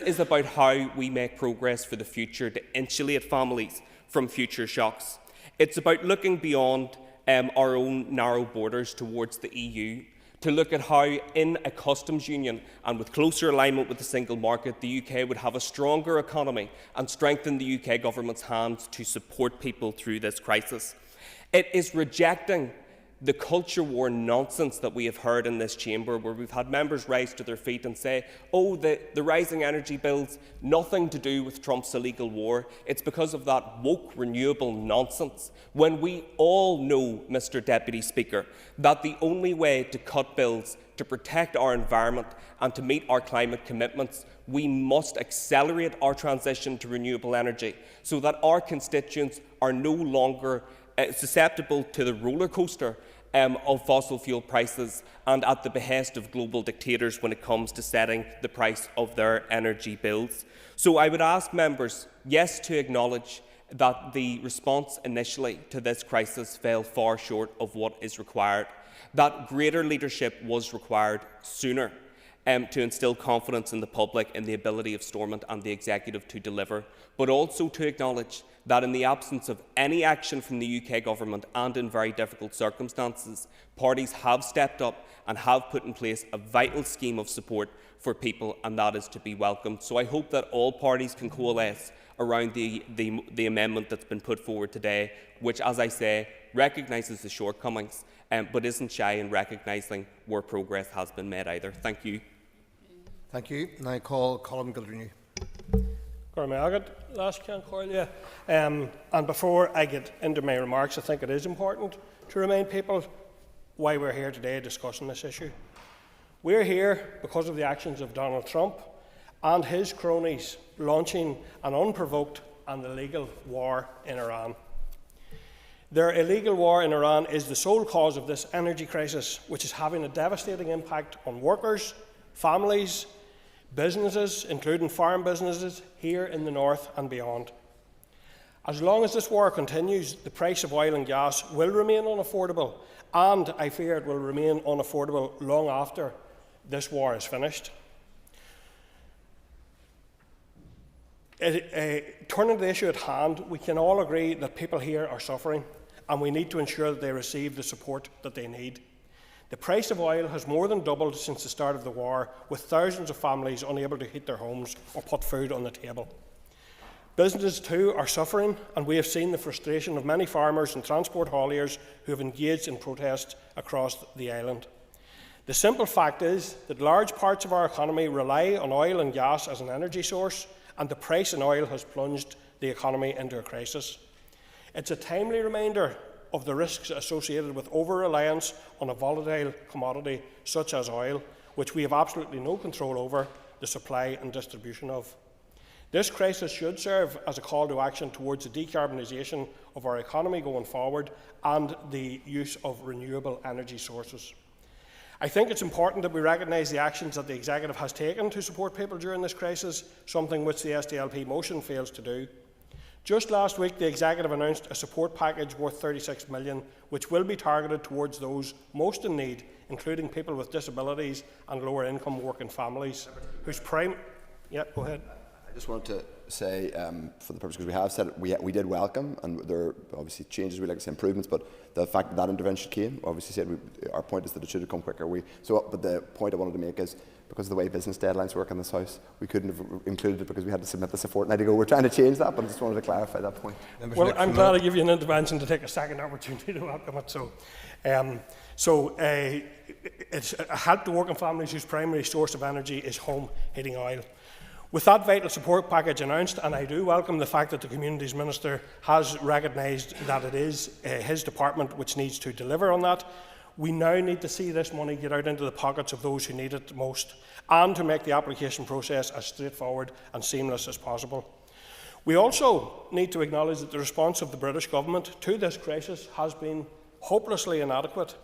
is about how we make progress for the future to insulate families from future shocks. It's about looking beyond our own narrow borders towards the EU, to look at how, in a customs union and with closer alignment with the single market, the UK would have a stronger economy and strengthen the UK government's hands to support people through this crisis. It is rejecting the culture war nonsense that we have heard in this chamber, where we've had members rise to their feet and say, oh, the rising energy bills, nothing to do with Trump's illegal war. It's because of that woke renewable nonsense. When we all know, Mr. Deputy Speaker, that the only way to cut bills, to protect our environment and to meet our climate commitments, we must accelerate our transition to renewable energy so that our constituents are no longer susceptible to the roller coaster of fossil fuel prices and at the behest of global dictators when it comes to setting the price of their energy bills. So I would ask members, yes, to acknowledge that the response initially to this crisis fell far short of what is required, that greater leadership was required sooner to instil confidence in the public in the ability of Stormont and the Executive to deliver, but also to acknowledge that in the absence of any action from the UK Government and in very difficult circumstances, parties have stepped up and have put in place a vital scheme of support for people, and that is to be welcomed. So I hope that all parties can coalesce around the amendment that's been put forward today, which, as I say, recognises the shortcomings, but isn't shy in recognising where progress has been made either. Thank you. Thank you. And I call Colm Gildernew. And before I get into my remarks, I think it is important to remind people why we're here today discussing this issue. We're here because of the actions of Donald Trump and his cronies launching an unprovoked and illegal war in Iran. Their illegal war in Iran is the sole cause of this energy crisis, which is having a devastating impact on workers, families, businesses, including farm businesses here in the north and beyond. As long as this war continues, the price of oil and gas will remain unaffordable, and I fear it will remain unaffordable long after this war is finished. Turning to the issue at hand, we can all agree that people here are suffering, and we need to ensure that they receive the support that they need. The price of oil has more than doubled since the start of the war, with thousands of families unable to heat their homes or put food on the table. Businesses too are suffering, and we have seen the frustration of many farmers and transport hauliers who have engaged in protests across the island. The simple fact is that large parts of our economy rely on oil and gas as an energy source, and the price in oil has plunged the economy into a crisis. It's a timely reminder of the risks associated with over-reliance on a volatile commodity such as oil, which we have absolutely no control over the supply and distribution of. This crisis should serve as a call to action towards the decarbonisation of our economy going forward and the use of renewable energy sources. I think it's important that we recognise the actions that the Executive has taken to support people during this crisis, something which the SDLP motion fails to do. Just last week, the Executive announced a support package worth £36 million, which will be targeted towards those most in need, including people with disabilities and lower-income working families, whose prime... Yeah, go ahead. I I just wanted to say, for the purpose, because we have said it, we did welcome, and there are obviously changes, we like to say improvements, but the fact that that intervention came, obviously said our point is that it should have come quicker. But the point I wanted to make is, because of the way business deadlines work in this House, we couldn't have included it because we had to submit this a fortnight ago. We're trying to change that, but I just wanted to clarify that point. Well, I'm glad I give you an intervention to take a second opportunity to welcome it. It's a help to working families whose primary source of energy is home heating oil. With that vital support package announced, and I do welcome the fact that the Communities Minister has recognised that it is his department which needs to deliver on that, we now need to see this money get out into the pockets of those who need it the most, and to make the application process as straightforward and seamless as possible. We also need to acknowledge that the response of the British Government to this crisis has been hopelessly inadequate.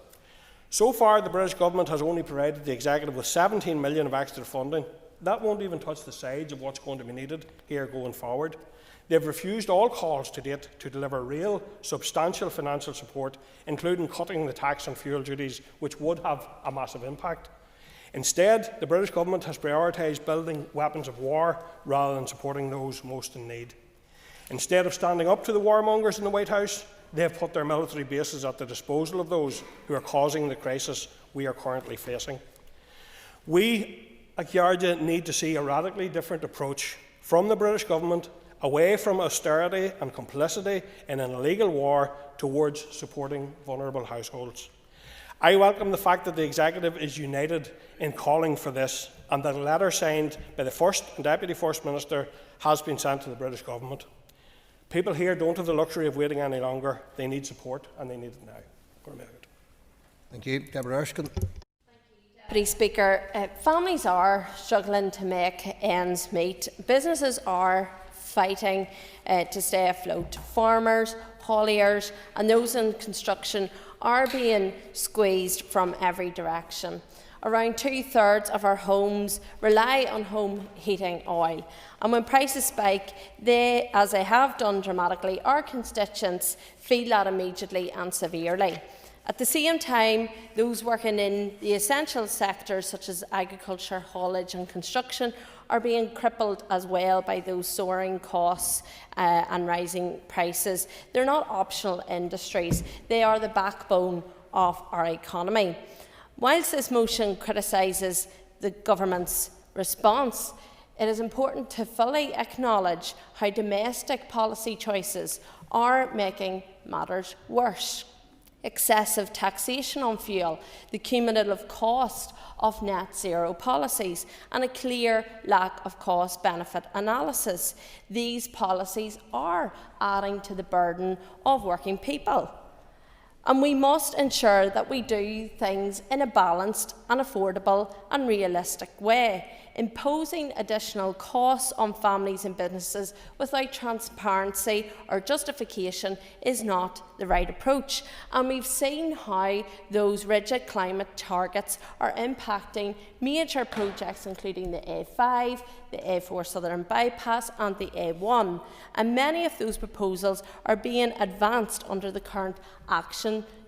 So far, the British Government has only provided the Executive with 17 million of extra funding. That won't even touch the sides of what's going to be needed here going forward. They've refused all calls to date to deliver real, substantial financial support, including cutting the tax on fuel duties, which would have a massive impact. Instead, the British Government has prioritised building weapons of war rather than supporting those most in need. Instead of standing up to the warmongers in the White House, they have put their military bases at the disposal of those who are causing the crisis we are currently facing. We at Georgia need to see a radically different approach from the British Government, away from austerity and complicity in an illegal war towards supporting vulnerable households. I welcome the fact that the Executive is united in calling for this, and that a letter signed by the First and Deputy First Minister has been sent to the British Government. People here don't have the luxury of waiting any longer. They need support, and they need it now. Thank you. Deborah Erskine. Deputy Speaker, families are struggling to make ends meet. Businesses are fighting to stay afloat. Farmers, hauliers and those in construction are being squeezed from every direction. Around 2/3 of our homes rely on home heating oil, and when prices spike, as they have done dramatically, our constituents feel that immediately and severely. At the same time, those working in the essential sectors such as agriculture, haulage and construction are being crippled as well by those soaring costs and rising prices. They're not optional industries, they are the backbone of our economy. Whilst this motion criticises the government's response, it is important to fully acknowledge how domestic policy choices are making matters worse. Excessive taxation on fuel, the cumulative cost of net zero policies, and a clear lack of cost-benefit analysis. These policies are adding to the burden of working people. And we must ensure that we do things in a balanced and affordable and realistic way. Imposing additional costs on families and businesses without transparency or justification is not the right approach. And we've seen how those rigid climate targets are impacting major projects including the A5, the A4 Southern Bypass and the A1. And many of those proposals are being advanced under the current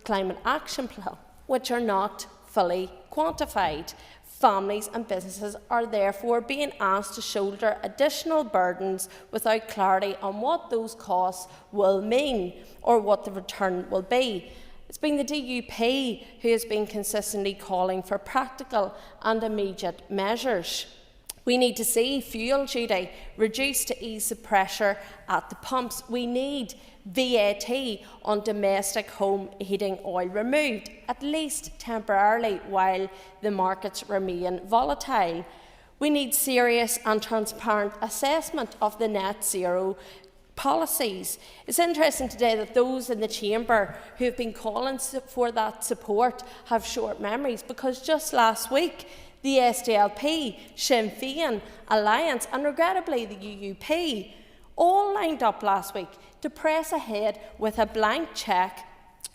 Climate Action Plan, which are not fully quantified. Families and businesses are therefore being asked to shoulder additional burdens without clarity on what those costs will mean or what the return will be. It's been the DUP who has been consistently calling for practical and immediate measures. We need to see fuel duty reduced to ease the pressure at the pumps. We need VAT on domestic home heating oil removed, at least temporarily, while the markets remain volatile. We need serious and transparent assessment of the net zero policies. It's interesting today that those in the chamber who have been calling for that support have short memories, because just last week the SDLP, Sinn Féin, Alliance and regrettably the UUP all lined up last week to press ahead with a blank cheque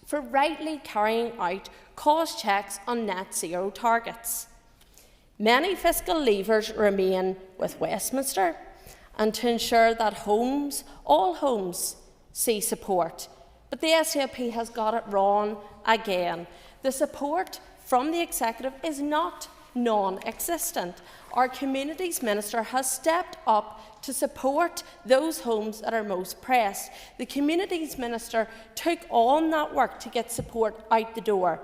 for rightly carrying out cost checks on net zero targets. Many fiscal levers remain with Westminster, and to ensure that all homes, see support. But the SDLP has got it wrong again. The support from the Executive is not non-existent. Our Communities Minister has stepped up to support those homes that are most pressed. The Communities Minister took on that work to get support out the door,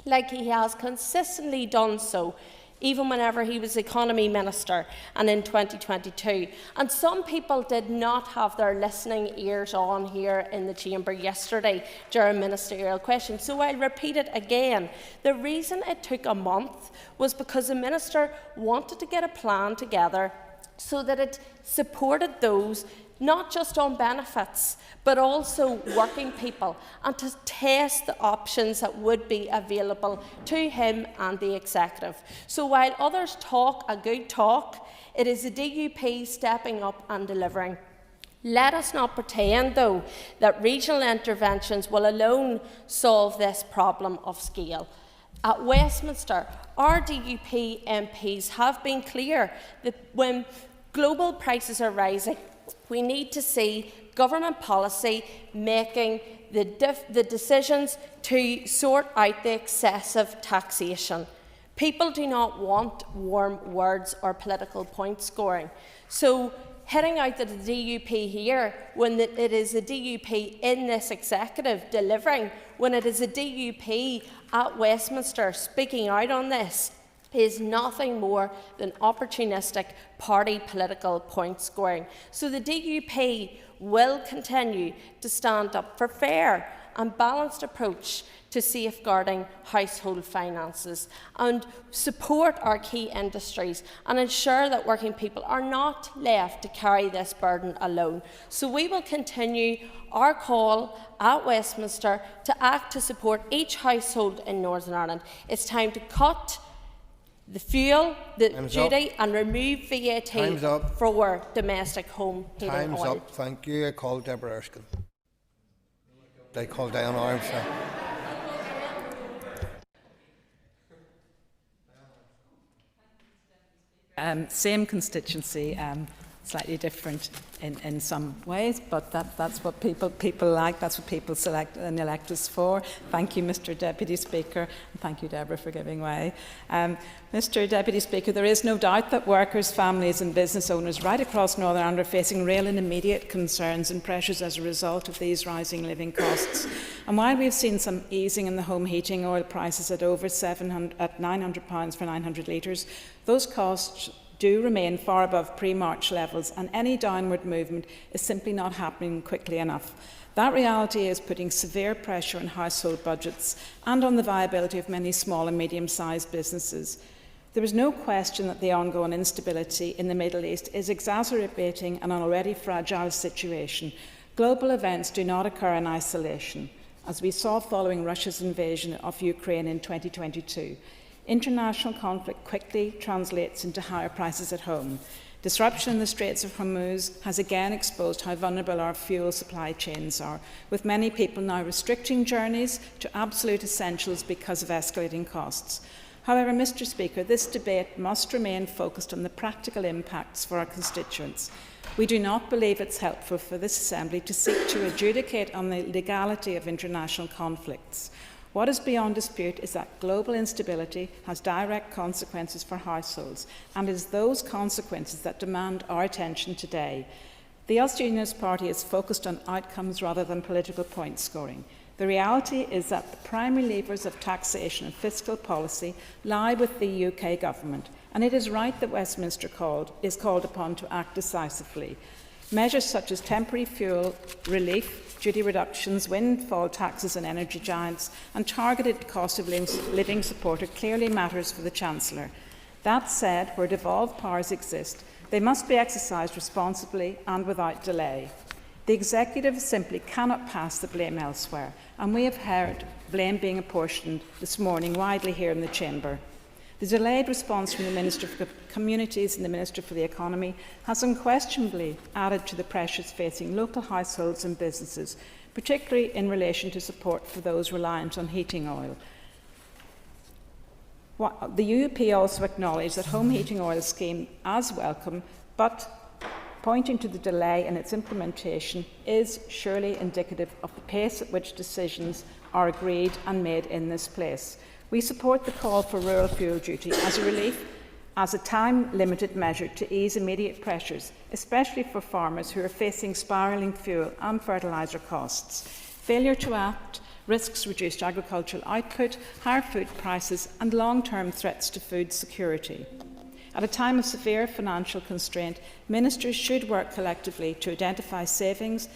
like he has consistently done so, even whenever he was Economy Minister and in 2022. And some people did not have their listening ears on here in the chamber yesterday during ministerial questions, so I'll repeat it again. The reason it took a month was because the Minister wanted to get a plan together so that it supported those not just on benefits, but also working people, and to test the options that would be available to him and the Executive. So while others talk a good talk, it is the DUP stepping up and delivering. Let us not pretend, though, that regional interventions will alone solve this problem of scale. At Westminster, our DUP MPs have been clear that when global prices are rising, we need to see government policy making the decisions to sort out the excessive taxation. People do not want warm words or political point scoring. So hitting out the DUP here when it is the DUP in this Executive delivering, when it is the DUP at Westminster speaking out on this, is nothing more than opportunistic party political point scoring. So the DUP will continue to stand up for fair and balanced approach to safeguarding household finances and support our key industries and ensure that working people are not left to carry this burden alone. So we will continue our call at Westminster to act to support each household in Northern Ireland. It's time to cut the fuel, the duty, and remove VAT for domestic home heating oil. Time's up. Thank you. I call Deborah Erskine. They call Diana Armstrong. Same constituency, slightly different in some ways, but that's what people like, that's what people select and elect us for. Thank you, Mr Deputy Speaker, and thank you, Deborah, for giving way. Mr Deputy Speaker, there is no doubt that workers, families and business owners right across Northern Ireland are facing real and immediate concerns and pressures as a result of these rising living costs. And while we've seen some easing in the home heating oil prices at over £900 for 900 litres, those costs do remain far above pre-March levels, and any downward movement is simply not happening quickly enough. That reality is putting severe pressure on household budgets and on the viability of many small and medium-sized businesses. There is no question that the ongoing instability in the Middle East is exacerbating an already fragile situation. Global events do not occur in isolation, as we saw following Russia's invasion of Ukraine in 2022. International conflict quickly translates into higher prices at home. Disruption in the Straits of Hormuz has again exposed how vulnerable our fuel supply chains are, with many people now restricting journeys to absolute essentials because of escalating costs. However, Mr Speaker, this debate must remain focused on the practical impacts for our constituents. We do not believe it's helpful for this Assembly to seek to adjudicate on the legality of international conflicts. What is beyond dispute is that global instability has direct consequences for households, and it is those consequences that demand our attention today. The Ulster Unionist Party is focused on outcomes rather than political point scoring. The reality is that the primary levers of taxation and fiscal policy lie with the UK Government, and it is right that Westminster is called upon to act decisively. Measures such as temporary fuel relief, duty reductions, windfall taxes on energy giants and targeted cost of living support are clearly matters for the Chancellor. That said, where devolved powers exist, they must be exercised responsibly and without delay. The Executive simply cannot pass the blame elsewhere, and we have heard blame being apportioned this morning widely here in the Chamber. The delayed response from the Minister for Communities and the Minister for the Economy has unquestionably added to the pressures facing local households and businesses, particularly in relation to support for those reliant on heating oil. The UUP also acknowledged that home heating oil scheme as welcome, but pointing to the delay in its implementation is surely indicative of the pace at which decisions are agreed and made in this place. We support the call for rural fuel duty as a relief, as a time-limited measure to ease immediate pressures, especially for farmers who are facing spiralling fuel and fertiliser costs. Failure to act risks reduced agricultural output, higher food prices and long-term threats to food security. At a time of severe financial constraint, ministers should work collectively to identify savings,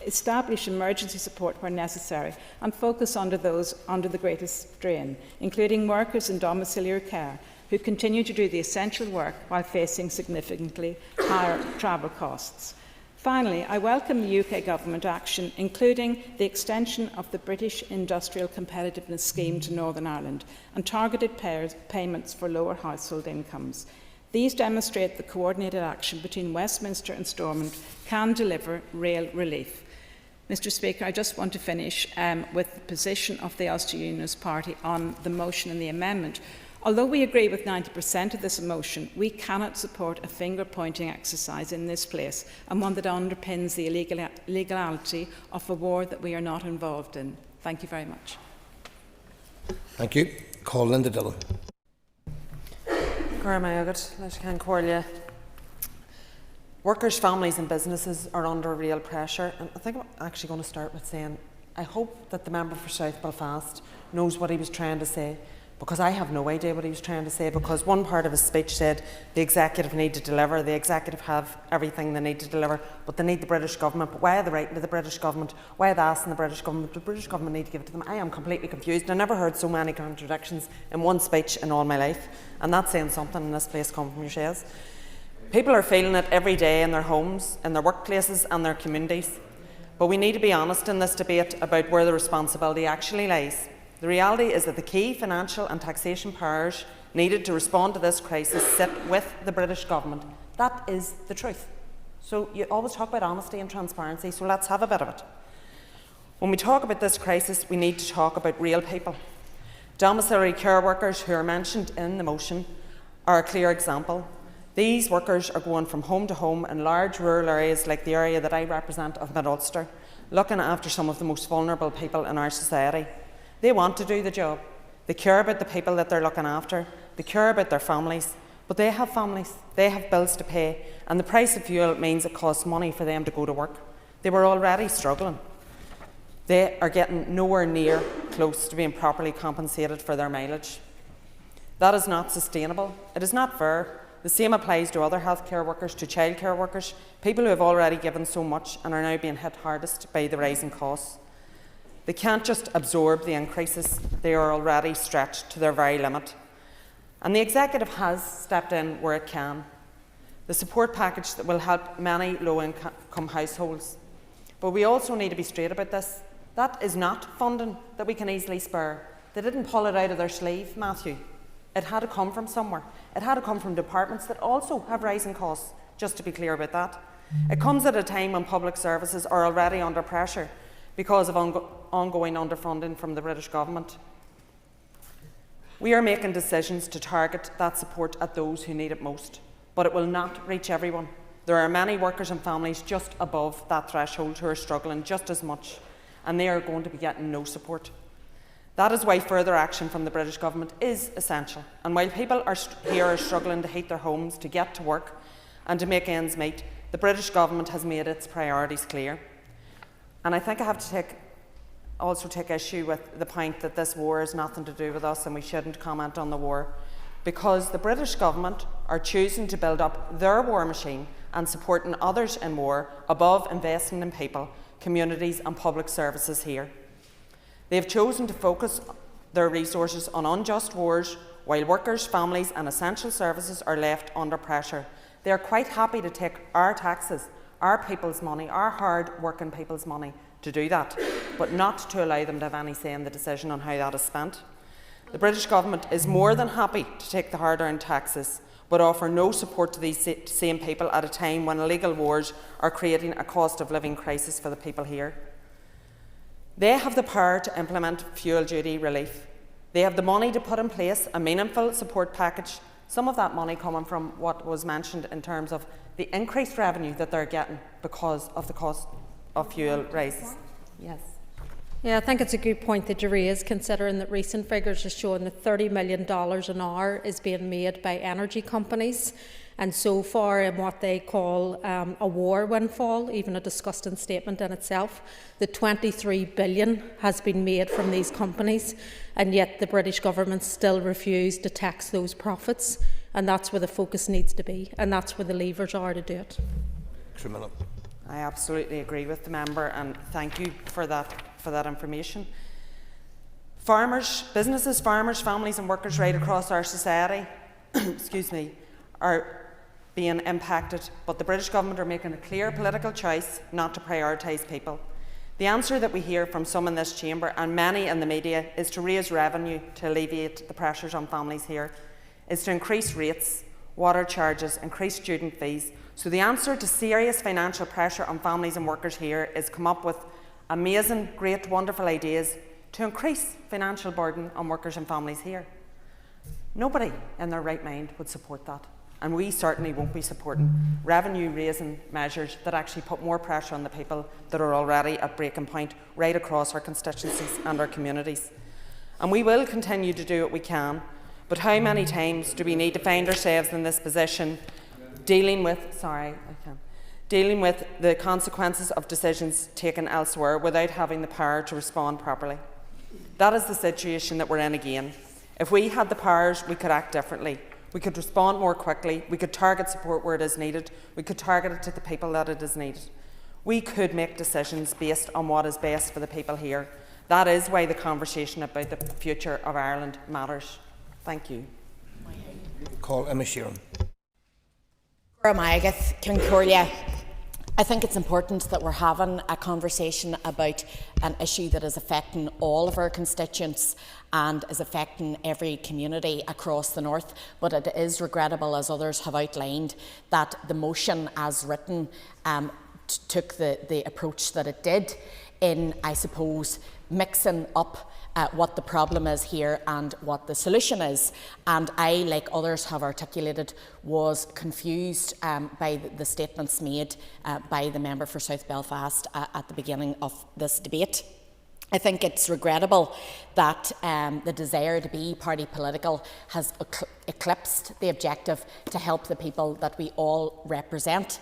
establish emergency support where necessary, and focus on those under the greatest strain, including workers in domiciliary care, who continue to do the essential work while facing significantly higher travel costs. Finally, I welcome the UK Government action, including the extension of the British Industrial Competitiveness Scheme to Northern Ireland and targeted payments for lower household incomes. These demonstrate that coordinated action between Westminster and Stormont can deliver real relief. Mr. Speaker, I just want to finish with the position of the Ulster Unionist Party on the motion and the amendment. Although we agree with 90% of this motion, we cannot support a finger-pointing exercise in this place and one that underpins the illegality of a war that we are not involved in. Thank you very much. Thank you. Call Linda Dillon. Workers, families and businesses are under real pressure, and I think I'm actually going to start with saying I hope that the member for South Belfast knows what he was trying to say, because I have no idea what he was trying to say, because one part of his speech said the executive need to deliver, the executive have everything they need to deliver, but they need the British government. But why are they writing to the British government? Why are they asking the British government? The British government need to give it to them. I am completely confused. I never heard so many contradictions in one speech in all my life, and that's saying something in this place coming from yourselves. People are feeling it every day in their homes, in their workplaces and their communities. But we need to be honest in this debate about where the responsibility actually lies. The reality is that the key financial and taxation powers needed to respond to this crisis sit with the British government. That is the truth. So you always talk about honesty and transparency, so let's have a bit of it. When we talk about this crisis, we need to talk about real people. Domiciliary care workers who are mentioned in the motion are a clear example. These workers are going from home to home in large rural areas like the area that I represent of Mid-Ulster, looking after some of the most vulnerable people in our society. They want to do the job. They care about the people that they're looking after. They care about their families. But they have families. They have bills to pay. And the price of fuel means it costs money for them to go to work. They were already struggling. They are getting nowhere near close to being properly compensated for their mileage. That is not sustainable. It is not fair. The same applies to other healthcare workers, to childcare workers, people who have already given so much and are now being hit hardest by the rising costs. They can't just absorb the increases, they are already stretched to their very limit. And the executive has stepped in where it can. The support package that will help many low-income households. But we also need to be straight about this. That is not funding that we can easily spare. They didn't pull it out of their sleeve, Matthew. It had to come from somewhere. It had to come from departments that also have rising costs, just to be clear about that. It comes at a time when public services are already under pressure because of ongoing underfunding from the British government. We are making decisions to target that support at those who need it most, but it will not reach everyone. There are many workers and families just above that threshold who are struggling just as much, and they are going to be getting no support. That is why further action from the British government is essential. And while people here are struggling to heat their homes, to get to work and to make ends meet, the British government has made its priorities clear. And I think I have to also take issue with the point that this war has nothing to do with us and we shouldn't comment on the war, because the British government are choosing to build up their war machine and supporting others in war above investing in people, communities and public services here. They have chosen to focus their resources on unjust wars while workers, families and essential services are left under pressure. They are quite happy to take our taxes, our people's money, our hard-working people's money to do that, but not to allow them to have any say in the decision on how that is spent. The British government is more than happy to take the hard-earned taxes, but offer no support to these same people at a time when illegal wars are creating a cost of living crisis for the people here. They have the power to implement fuel duty relief. They have the money to put in place a meaningful support package, some of that money coming from what was mentioned in terms of the increased revenue that they're getting because of the cost of fuel rises. Yes. Yeah, I think it's a good point that you raise, considering that recent figures are showing that $30 million an hour is being made by energy companies. And so far, in what they call a war windfall, even a disgusting statement in itself, the $23 billion has been made from these companies, and yet the British government still refused to tax those profits. And that's where the focus needs to be, and that's where the levers are to do it. I absolutely agree with the member, and thank you for that information. Farmers, businesses, farmers, families and workers right across our society excuse me, are being impacted, but the British government are making a clear political choice not to prioritise people. The answer that we hear from some in this chamber and many in the media is to raise revenue to alleviate the pressures on families here, is to increase rates, water charges, increase student fees. So the answer to serious financial pressure on families and workers here is come up with amazing, great, wonderful ideas to increase financial burden on workers and families here. Nobody in their right mind would support that. And we certainly won't be supporting revenue-raising measures that actually put more pressure on the people that are already at breaking point right across our constituencies and our communities. And we will continue to do what we can, but how many times do we need to find ourselves in this position dealing with the consequences of decisions taken elsewhere without having the power to respond properly? That is the situation that we're in again. If we had the powers, we could act differently. We could respond more quickly. We could target support where it is needed. We could target it to the people that it is needed. We could make decisions based on what is best for the people here. That is why the conversation about the future of Ireland matters. Thank you. Call Emma Sheeran. I think it's important that we're having a conversation about an issue that is affecting all of our constituents and is affecting every community across the north. But it is regrettable, as others have outlined, that the motion as written took the approach that it did in, I suppose, mixing up what the problem is here and what the solution is. And I, like others have articulated, was confused by the statements made by the member for South Belfast at the beginning of this debate. I think it's regrettable that the desire to be party political has eclipsed the objective to help the people that we all represent,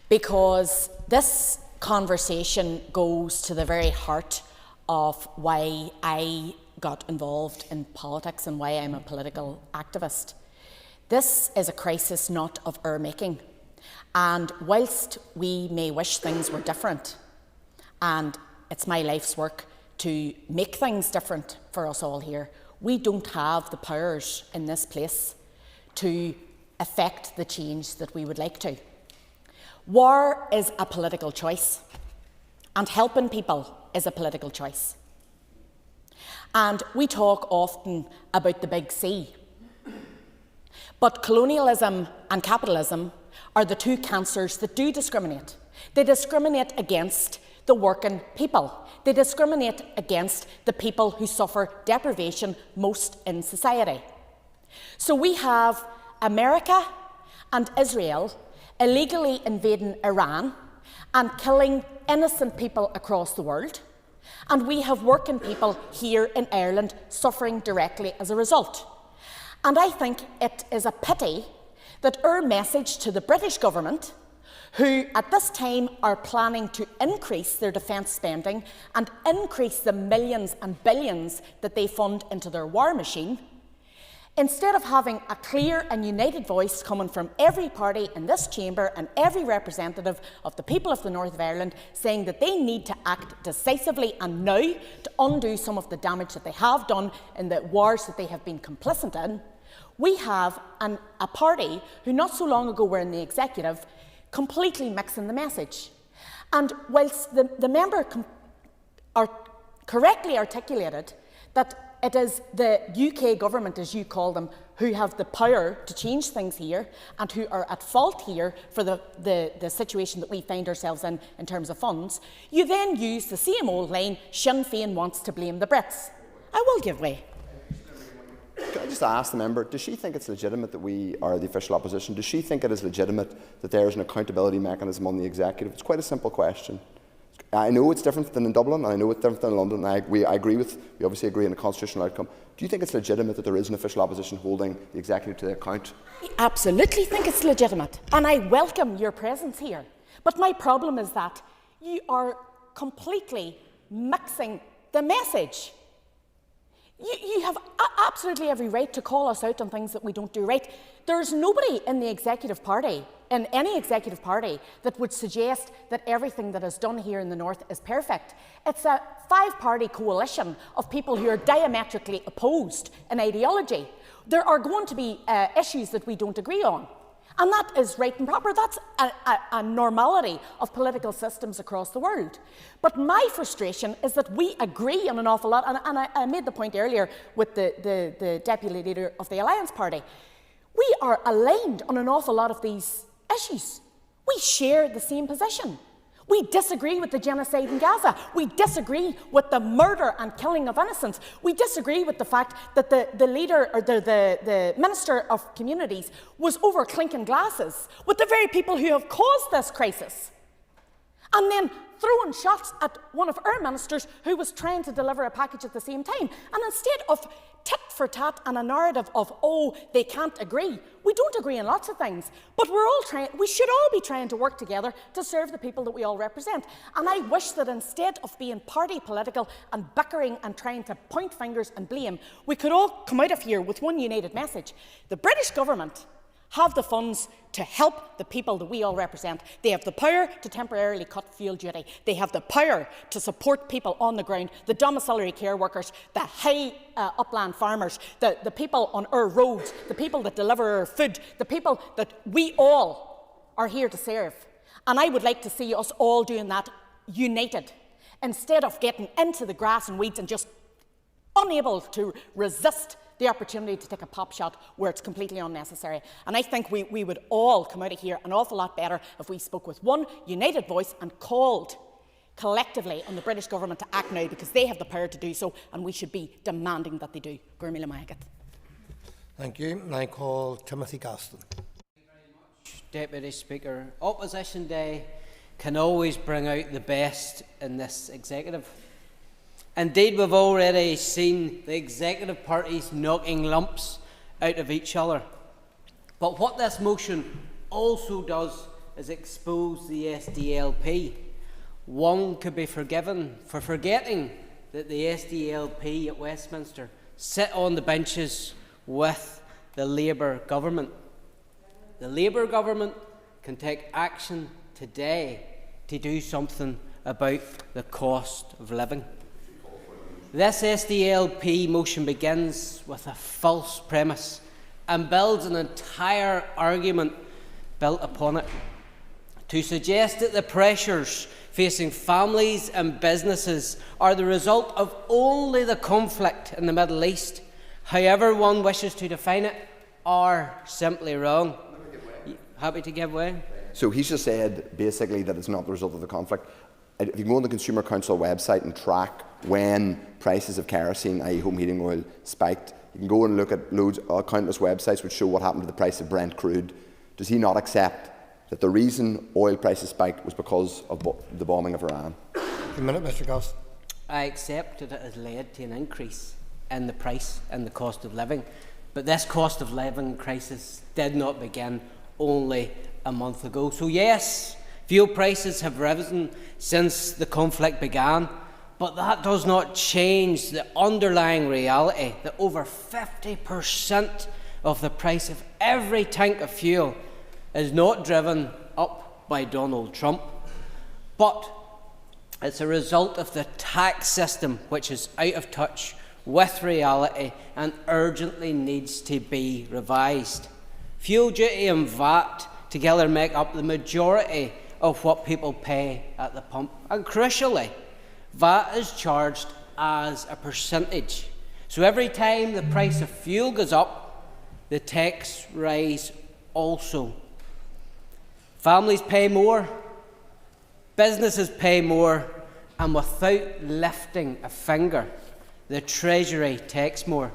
because this conversation goes to the very heart of why I got involved in politics and why I'm a political activist. This is a crisis not of our making, and whilst we may wish things were different, and it's my life's work to make things different for us all here, we don't have the powers in this place to effect the change that we would like to. War is a political choice, and helping people is a political choice. And we talk often about the big C, but colonialism and capitalism are the two cancers that do discriminate. They discriminate against the working people. They discriminate against the people who suffer deprivation most in society. So we have America and Israel illegally invading Iran and killing innocent people across the world, and we have working people here in Ireland suffering directly as a result. And I think it is a pity that our message to the British government, who at this time are planning to increase their defence spending and increase the millions and billions that they fund into their war machine, instead of having a clear and united voice coming from every party in this chamber and every representative of the people of the North of Ireland saying that they need to act decisively and now to undo some of the damage that they have done in the wars that they have been complicit in, we have a party who not so long ago were in the executive completely mixing the message. And whilst the member correctly articulated that it is the UK government, as you call them, who have the power to change things here and who are at fault here for the situation that we find ourselves in terms of funds, you then use the same old line, Sinn Féin wants to blame the Brits. I will give way. Can I just ask the member, does she think it's legitimate that we are the official opposition? Does she think it is legitimate that there is an accountability mechanism on the executive? It's quite a simple question. I know it's different than in Dublin, and I know it's different than in London, and we obviously agree on a constitutional outcome. Do you think it's legitimate that there is an official opposition holding the executive to account? I absolutely think it's legitimate, and I welcome your presence here. But my problem is that you are completely mixing the message. You have absolutely every right to call us out on things that we don't do right. There's nobody in the executive party, in any executive party, that would suggest that everything that is done here in the North is perfect. It's a five-party coalition of people who are diametrically opposed in ideology. There are going to be issues that we don't agree on. And that is right and proper. That's a normality of political systems across the world. But my frustration is that we agree on an awful lot, and I made the point earlier with the Deputy Leader of the Alliance Party. We are aligned on an awful lot of these issues. We share the same position. We disagree with the genocide in Gaza. We disagree with the murder and killing of innocents. We disagree with the fact that the leader, or the Minister of Communities, was over clinking glasses with the very people who have caused this crisis. And then throwing shots at one of our ministers who was trying to deliver a package at the same time. And instead of tit for tat and a narrative of, oh, they can't agree. We don't agree on lots of things, but we should all be trying to work together to serve the people that we all represent. And I wish that instead of being party political and bickering and trying to point fingers and blame, we could all come out of here with one united message. The British government have the funds to help the people that we all represent. They have the power to temporarily cut fuel duty. They have the power to support people on the ground, the domiciliary care workers, the high upland farmers, the people on our roads, the people that deliver our food, the people that we all are here to serve. And I would like to see us all doing that united, instead of getting into the grass and weeds and just unable to resist the opportunity to take a pop shot where it's completely unnecessary. And I think we would all come out of here an awful lot better if we spoke with one united voice and called collectively on the British government to act now, because they have the power to do so, and we should be demanding that they do. Gurmila Mahagat. Thank you. And I call Timothy Gaston. Thank you very much, Deputy Speaker. Opposition Day can always bring out the best in this executive. Indeed, we've already seen the executive parties knocking lumps out of each other. But what this motion also does is expose the SDLP. One could be forgiven for forgetting that the SDLP at Westminster sit on the benches with the Labour government. The Labour government can take action today to do something about the cost of living. This SDLP motion begins with a false premise and builds an entire argument built upon it. To suggest that the pressures facing families and businesses are the result of only the conflict in the Middle East, however one wishes to define it, are simply wrong. Happy to give way? So he's just said basically that it's not the result of the conflict. If you go on the Consumer Council website and track when prices of kerosene, i.e. home heating oil, spiked, you can go and look at countless websites which show what happened to the price of Brent crude. Does he not accept that the reason oil prices spiked was because of the bombing of Iran? A minute, Mr. Goss. I accept that it has led to an increase in the price and the cost of living, but this cost of living crisis did not begin only a month ago. So yes, fuel prices have risen since the conflict began, but that does not change the underlying reality that over 50% of the price of every tank of fuel is not driven up by Donald Trump, but it's a result of the tax system, which is out of touch with reality and urgently needs to be revised. Fuel duty and VAT together make up the majority of what people pay at the pump, and crucially, VAT is charged as a percentage. So every time the price of fuel goes up, the tax rise also. Families pay more, businesses pay more, and without lifting a finger, the Treasury takes more.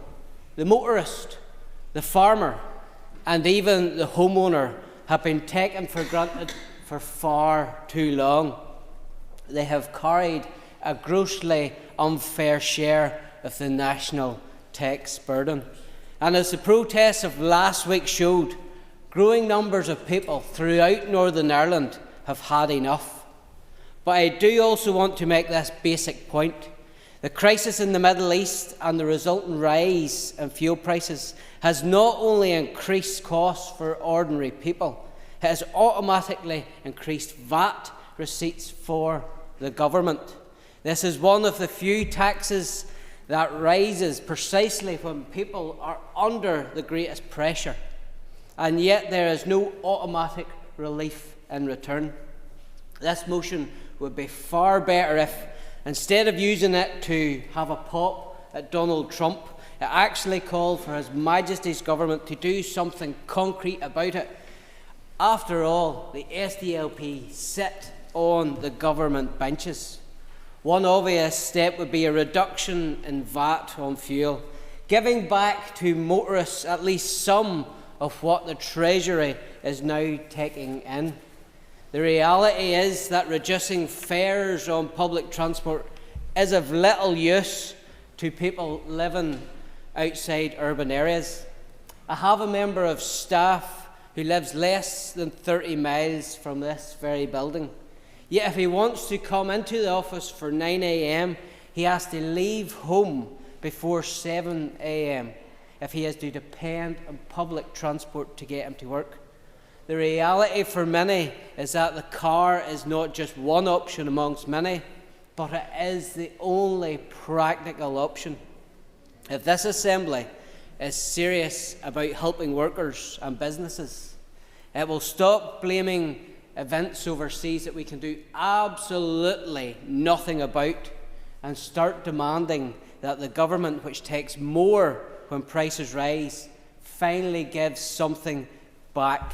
The motorist, the farmer, and even the homeowner have been taken for granted for far too long. they have carried a grossly unfair share of the national tax burden. And as the protests of last week showed, growing numbers of people throughout Northern Ireland have had enough. But I do also want to make this basic point. The crisis in the Middle East and the resultant rise in fuel prices has not only increased costs for ordinary people, it has automatically increased VAT receipts for the government. This is one of the few taxes that rises precisely when people are under the greatest pressure, and yet there is no automatic relief in return. This motion would be far better if, instead of using it to have a pop at Donald Trump, it actually called for His Majesty's government to do something concrete about it. After all, the SDLP sit on the government benches. One obvious step would be a reduction in VAT on fuel, giving back to motorists at least some of what the Treasury is now taking in. The reality is that reducing fares on public transport is of little use to people living outside urban areas. I have a member of staff who lives less than 30 miles from this very building. Yet if he wants to come into the office for 9 a.m, he has to leave home before 7 a.m. if he has to depend on public transport to get him to work. The reality for many is that the car is not just one option amongst many, but it is the only practical option. If this Assembly is serious about helping workers and businesses, it will stop blaming events overseas that we can do absolutely nothing about and start demanding that the government, which takes more when prices rise, finally gives something back.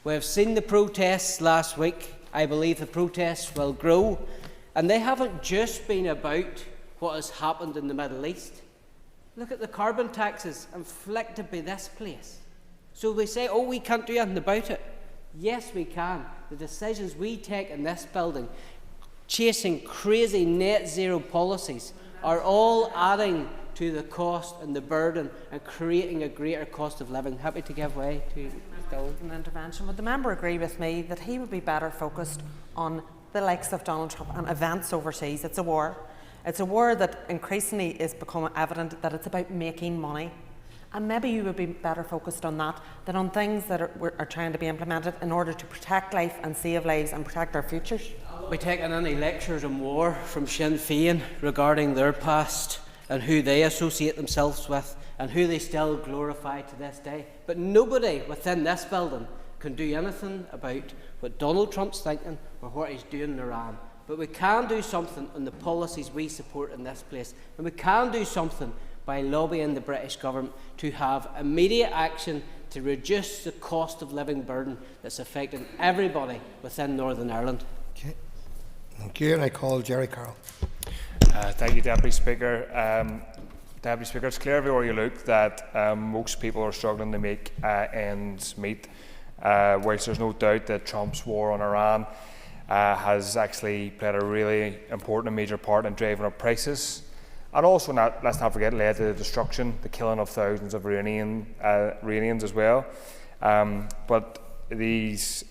We have seen the protests last week. I believe the protests will grow, and they haven't just been about what has happened in the Middle East. Look at the carbon taxes inflicted by this place. So we say, oh, we can't do anything about it. Yes, we can. The decisions we take in this building, chasing crazy net zero policies, are all adding to the cost and the burden and creating a greater cost of living. Happy to give way to an intervention. Would the member agree with me that he would be better focused on the likes of Donald Trump and events overseas? It's a war. It's a war that increasingly is becoming evident that it's about making money. And maybe you would be better focused on that than on things that are trying to be implemented in order to protect life and save lives and protect our futures. I'll be taking any lectures on war from Sinn Féin regarding their past and who they associate themselves with and who they still glorify to this day. But nobody within this building can do anything about what Donald Trump's thinking or what he's doing in Iran. But we can do something on the policies we support in this place, and we can do something by lobbying the British government to have immediate action to reduce the cost of living burden that's affecting everybody within Northern Ireland. Okay. Thank you, and I call Jerry Carroll. Thank you, Deputy Speaker. Deputy Speaker, it's clear everywhere you look that most people are struggling to make ends meet, whilst there's no doubt that Trump's war on Iran has actually played a really important and major part in driving up prices. And also, let's not forget, led to the destruction, the killing of thousands of Iranians as well. But these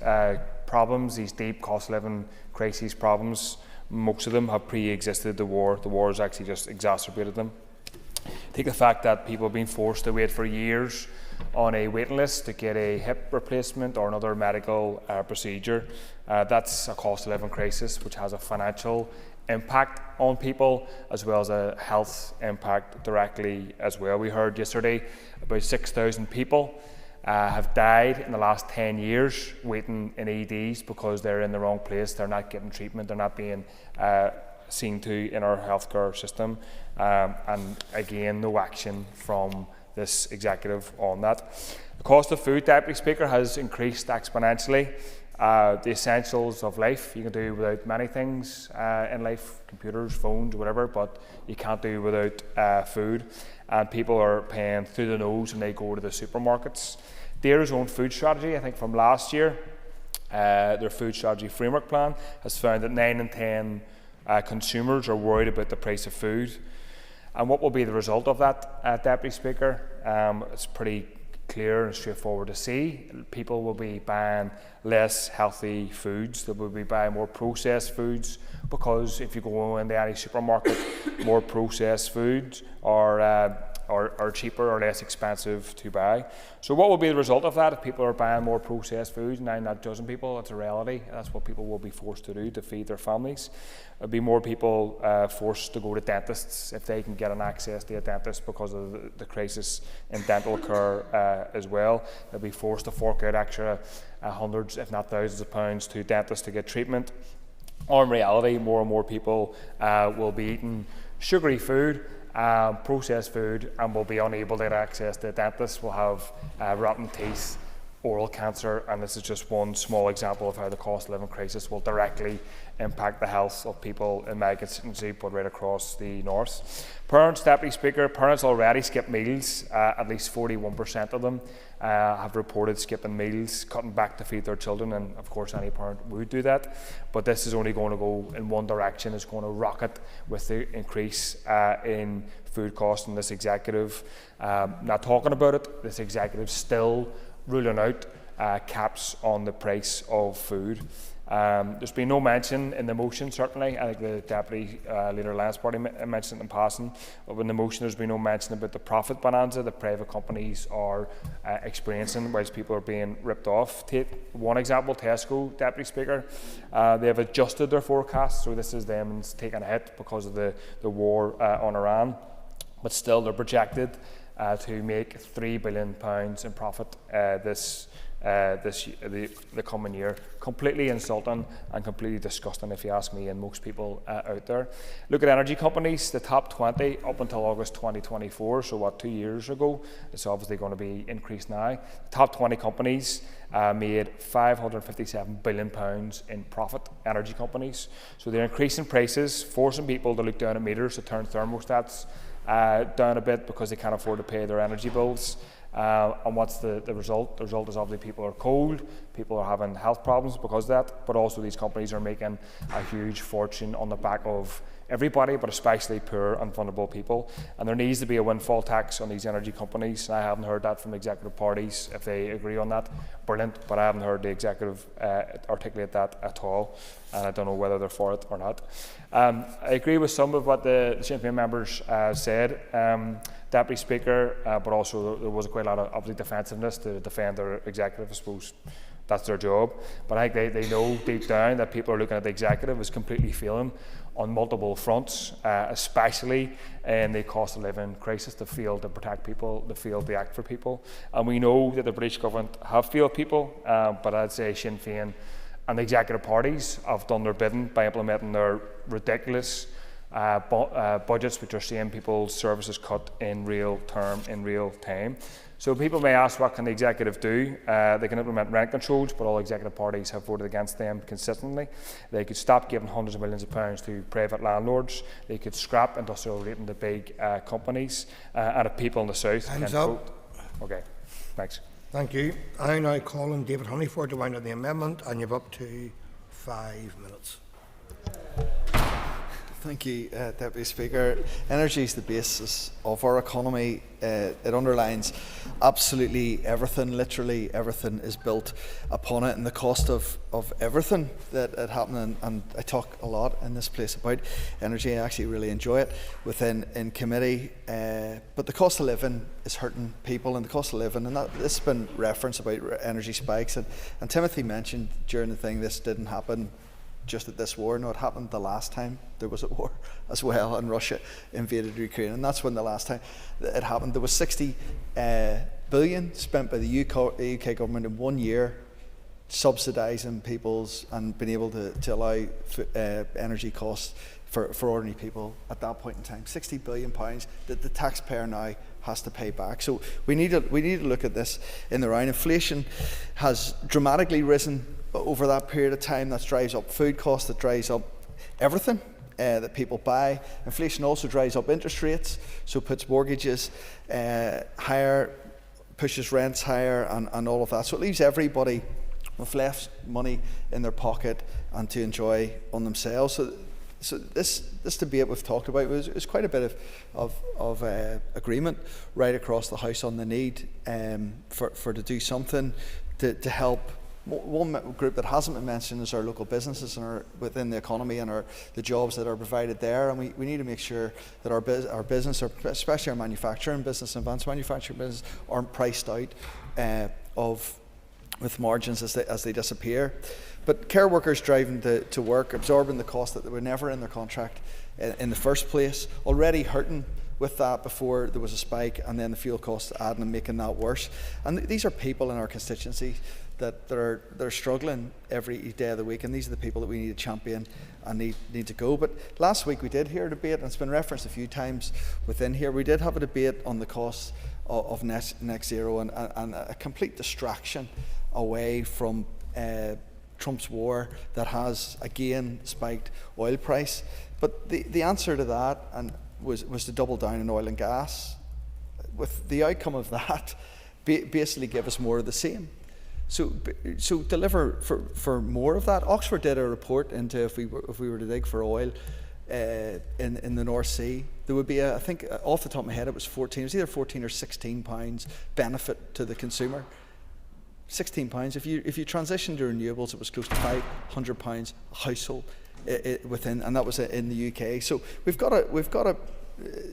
problems, these deep cost of living crises problems, most of them have pre-existed the war. The war has actually just exacerbated them. Take the fact that people have been forced to wait for years on a waiting list to get a hip replacement or another medical procedure. That's a cost of living crisis which has a financial impact on people as well as a health impact directly as well. We heard yesterday about 6,000 people have died in the last 10 years waiting in EDs because they're in the wrong place, they're not getting treatment, they're not being seen to in our healthcare system, and again no action from this executive on that. The cost of food, Deputy Speaker, has increased exponentially. The essentials of life you can do without many things in life, computers, phones, whatever, but you can't do without food, and people are paying through the nose when they go to the supermarkets. Dairy's own food strategy, I think from last year, their food strategy framework plan has found that 9 in 10 consumers are worried about the price of food. And what will be the result of that, Deputy Speaker? It's pretty clear and straightforward to see. People will be buying less healthy foods. They will be buying more processed foods, because if you go into any supermarket, more processed foods are cheaper or less expensive to buy. So what will be the result of that? If people are buying more processed foods, 9 out of 10 people, that's a reality. That's what people will be forced to do to feed their families. There'll be more people forced to go to dentists if they can get an access to a dentist because of the crisis in dental care as well. They'll be forced to fork out extra hundreds, if not thousands of pounds to dentists to get treatment. Or in reality, more and more people will be eating sugary food, processed food, and will be unable to get access to a dentist, will have rotten teeth, oral cancer, and this is just one small example of how the cost of living crisis will directly impact the health of people in my constituency, but right across the north. Parents, Deputy Speaker, parents already skip meals. At least 41% of them have reported skipping meals, cutting back to feed their children, and of course any parent would do that. But this is only going to go in one direction. It's going to rocket with the increase in food costs, and this executive, not talking about it, this executive still ruling out caps on the price of food. There's been no mention in the motion, certainly. I think the Deputy Leader of the Alliance Party mentioned it in passing. But in the motion, there's been no mention about the profit bonanza that private companies are experiencing whilst people are being ripped off. Take one example, Tesco, Deputy Speaker. They have adjusted their forecast, so this is them taking a hit because of the war on Iran. But still, they're projected to make £3 billion in profit the coming year. Completely insulting and completely disgusting, if you ask me, and most people out there. Look at energy companies, the top 20 up until August 2024, so 2 years ago. It's obviously going to be increased now. The top 20 companies made £557 billion in profit, energy companies. So they're increasing prices, forcing people to look down at meters, to turn thermostats down a bit because they can't afford to pay their energy bills. And what's the result? The result is obviously people are cold, people are having health problems because of that, but also these companies are making a huge fortune on the back of everybody, but especially poor and vulnerable people. And there needs to be a windfall tax on these energy companies. I haven't heard that from the executive parties. If they agree on that, brilliant, but I haven't heard the executive articulate that at all, and I don't know whether they're for it or not. I agree with some of what the Sinn Féin members said, Deputy Speaker, but also there was quite a lot of obviously defensiveness to defend their executive. I suppose that's their job. But I think they know deep down that people are looking at the executive as completely failing on multiple fronts, especially in the cost of living crisis. They failed to protect people, they failed to act for people. And we know that the British government have failed people, but I'd say Sinn Féin and the executive parties have done their bidding by implementing their ridiculous budgets, which are seeing people's services cut in real time. So people may ask, what can the executive do? They can implement rent controls, but all executive parties have voted against them consistently. They could stop giving hundreds of millions of pounds to private landlords. They could scrap industrial rating to big companies, and if people in the south can vote. Okay, thanks. Thank you. I now call on David Honeyford to wind up the amendment, and you've up to 5 minutes. Thank you, Deputy Speaker. Energy is the basis of our economy. It underlines absolutely everything, literally everything is built upon it, and the cost of everything that happened, and I talk a lot in this place about energy. I actually really enjoy it in committee, but the cost of living is hurting people, and the cost of living, and this has been referenced about energy spikes, and Timothy mentioned during the thing this didn't happen just at this war. No, it happened the last time there was a war as well, and Russia invaded Ukraine, and that's when the last time it happened. There was 60 billion spent by the UK government in 1 year subsidising people's and being able to allow energy costs for ordinary people at that point in time. £60 billion that the taxpayer now has to pay back. So we need to look at this in the round. Inflation has dramatically risen over that period of time. That drives up food costs, that drives up everything that people buy. Inflation also drives up interest rates, so puts mortgages higher, pushes rents higher, and all of that. So it leaves everybody with less money in their pocket and to enjoy on themselves. So this debate we've talked about was quite a bit of agreement right across the House on the need for to do something to help. One group that hasn't been mentioned is our local businesses and within the economy and the jobs that are provided there, and we need to make sure that our business, especially our manufacturing business and advanced manufacturing business, aren't priced out with margins as they disappear. But care workers driving to work, absorbing the cost that they were never in their contract in the first place, already hurting with that before there was a spike, and then the fuel costs adding and making that worse. And these are people in our constituency that are struggling every day of the week, and these are the people that we need to champion and need to go. But last week we did hear a debate, and it's been referenced a few times within here. We did have a debate on the costs of net zero and a complete distraction away from Trump's war that has again spiked oil price. But the answer to that was to double down on oil and gas, with the outcome of that basically give us more of the same. So deliver for more of that. Oxford did a report into if we were to dig for oil in the North Sea, there would be I think off the top of my head it was either 14 or 16 pounds benefit to the consumer. £16. If you transition to renewables, it was close to £500 a household within, and that was in the UK. So we've got to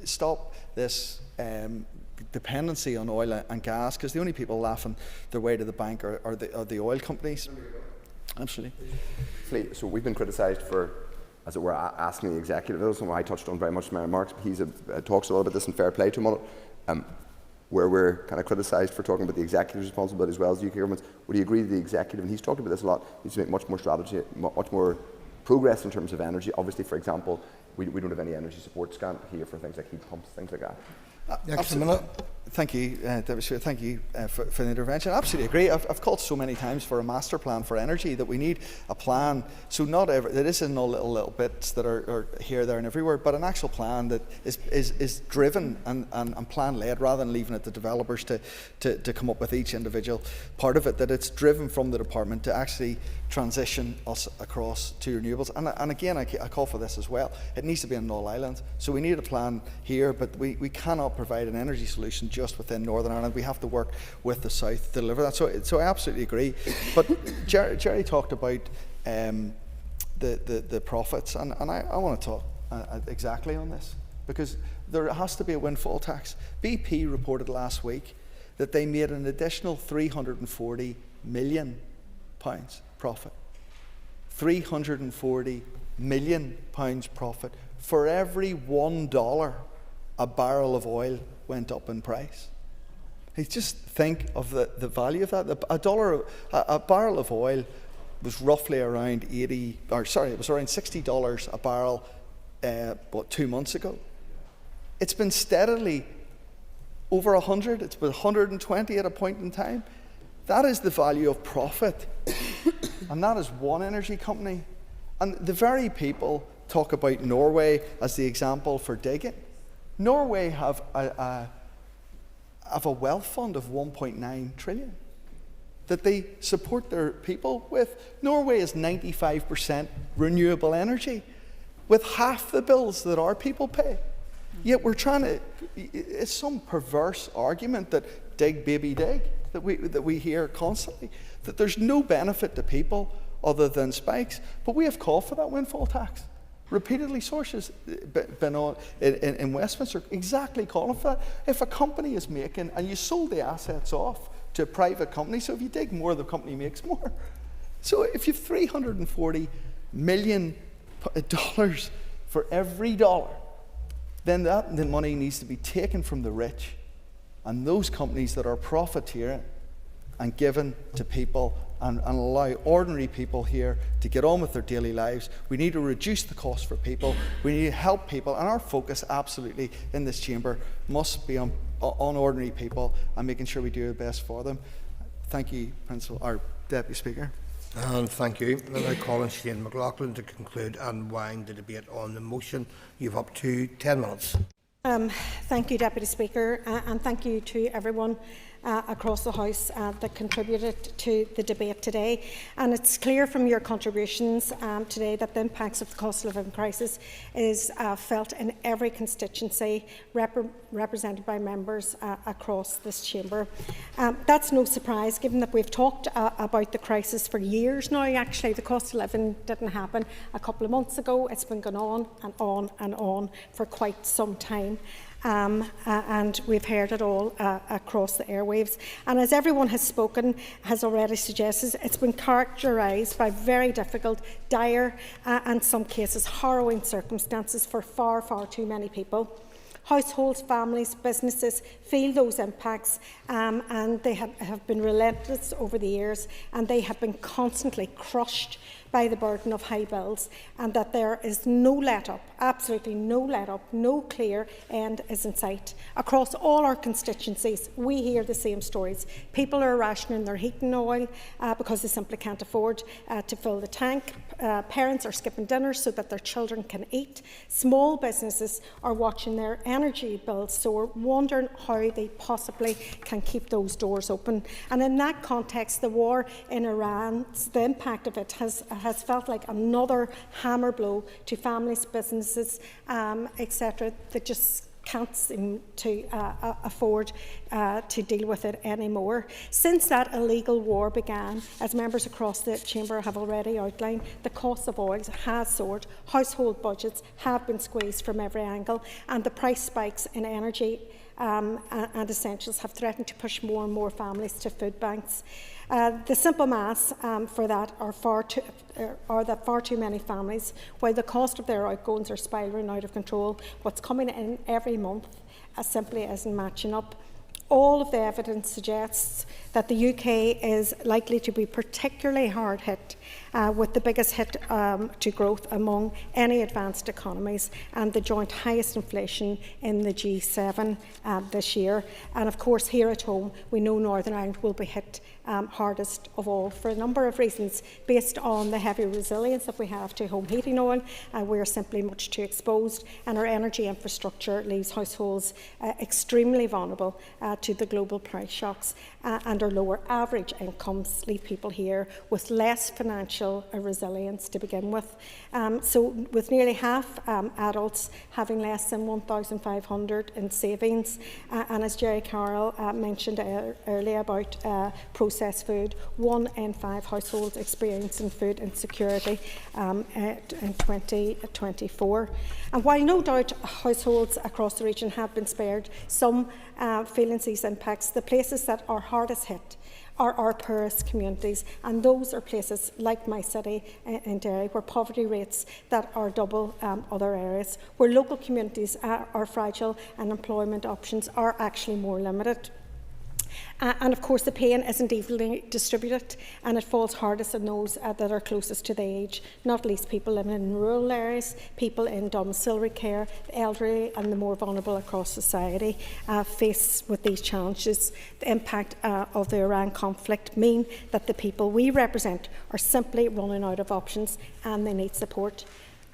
stop this dependency on oil and gas, because the only people laughing their way to the bank are the oil companies. Absolutely. So we've been criticised for, as it were, asking the executive. That was something I touched on very much in my remarks. But he talks a lot about this in Fair Play to him on it. Where we're kind of criticised for talking about the executive's responsibility as well as the UK government. Would you agree that the executive, and he's talked about this a lot, needs to make much more strategy, much more progress in terms of energy? Obviously, for example, we don't have any energy support grant here for things like heat pumps, things like that. Thank you, Deputy Speaker. Thank you for the intervention. I absolutely agree. I've called so many times for a master plan for energy, that we need a plan. So not every, that isn't all little bits that are here, there and everywhere, but an actual plan that is driven and plan-led, rather than leaving it to developers to come up with each individual part of it, that it's driven from the department to actually transition us across to renewables. And again, I call for this as well. It needs to be on all islands. So we need a plan here, but we cannot provide an energy solution just within Northern Ireland. We have to work with the South to deliver that. So I absolutely agree. But Jerry talked about the profits, and I want to talk exactly on this, because there has to be a windfall tax. BP reported last week that they made an additional £340 million profit. £340 million profit for every $1 a barrel of oil went up in price. You just think of the value of that. A barrel of oil was roughly around it was around $60 a barrel 2 months ago. It's been steadily over 100. It's been 120 at a point in time. That is the value of profit. And that is one energy company. And the very people talk about Norway as the example for digging. Norway have a wealth fund of 1.9 trillion that they support their people with. Norway is 95% renewable energy, with half the bills that our people pay. Yet we're trying to, it's some perverse argument that dig baby dig that we hear constantly, that there's no benefit to people other than spikes. But we have called for that windfall tax. Repeatedly, sources been on in Westminster exactly calling for that. If a company is making, and you sold the assets off to a private company, so if you dig more, the company makes more. So if you have $340 million for every dollar, then the money needs to be taken from the rich and those companies that are profiteering and given to people, and allow ordinary people here to get on with their daily lives. We need to reduce the cost for people. We need to help people, and our focus absolutely in this chamber must be on ordinary people and making sure we do our best for them. Thank you, Deputy Speaker. And thank you. I'm now calling Shane McLaughlin to conclude and wind the debate on the motion. You have up to 10 minutes. Thank you, Deputy Speaker, and thank you to everyone across the House that contributed to the debate today. And it's clear from your contributions today that the impacts of the cost of living crisis is felt in every constituency represented by members across this chamber. That's no surprise, given that we've talked about the crisis for years now. Actually, the cost of living didn't happen a couple of months ago. It's been going on and on and on for quite some time. And we've heard it all across the airwaves. And as everyone has spoken, has already suggested, it's been characterised by very difficult, dire, and some cases harrowing circumstances for far, far too many people. Households, families, businesses feel those impacts, and they have been relentless over the years, and they have been constantly crushed by the burden of high bills, and that there is no let-up, absolutely no let-up, no clear end is in sight. Across all our constituencies, we hear the same stories. People are rationing their heating oil because they simply can't afford to fill the tank. Parents are skipping dinner so that their children can eat. Small businesses are watching their energy bills soar, wondering how they possibly can keep those doors open. And in that context, the war in Iran, the impact of it has felt like another hammer blow to families, businesses, etc., that just can't seem to afford to deal with it anymore. Since that illegal war began, as members across the chamber have already outlined, the cost of oil has soared, household budgets have been squeezed from every angle, and the price spikes in energy and essentials have threatened to push more and more families to food banks. The simple maths for that are that far too many families, while the cost of their outgoings are spiralling out of control, what's coming in every month simply isn't matching up. All of the evidence suggests that the UK is likely to be particularly hard hit, with the biggest hit to growth among any advanced economies, and the joint highest inflation in the G7 this year. And of course, here at home, we know Northern Ireland will be hit hardest of all for a number of reasons. Based on the heavy resilience that we have to home heating oil, we are simply much too exposed, and our energy infrastructure leaves households extremely vulnerable to the global price shocks, and our lower average incomes leave people here with less financial resilience to begin with. So with nearly half adults having less than 1,500 in savings, and as Jerry Carroll mentioned earlier about processed food, 1 in 5 households experiencing food insecurity in 2024. And while no doubt households across the region have been spared some feeling these impacts, the places that are hardest hit are our poorest communities, and those are places like my city in Derry, where poverty rates that are double other areas, where local communities are fragile and employment options are actually more limited. And of course, the pain isn't evenly distributed, and it falls hardest on those that are closest to the age, not least people living in rural areas, people in domiciliary care, the elderly and the more vulnerable across society faced with these challenges. The impact of the Iran conflict mean that the people we represent are simply running out of options, and they need support.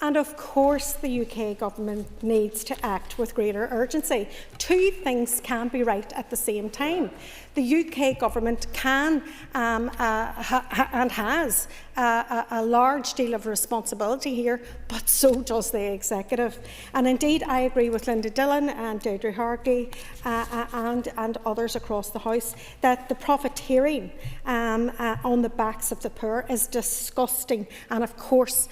And of course, the UK government needs to act with greater urgency. Two things can be right at the same time. The UK government can and has a large deal of responsibility here, but so does the executive. And indeed, I agree with Linda Dillon and Deirdre Hargey and others across the House that the profiteering on the backs of the poor is disgusting. And of course,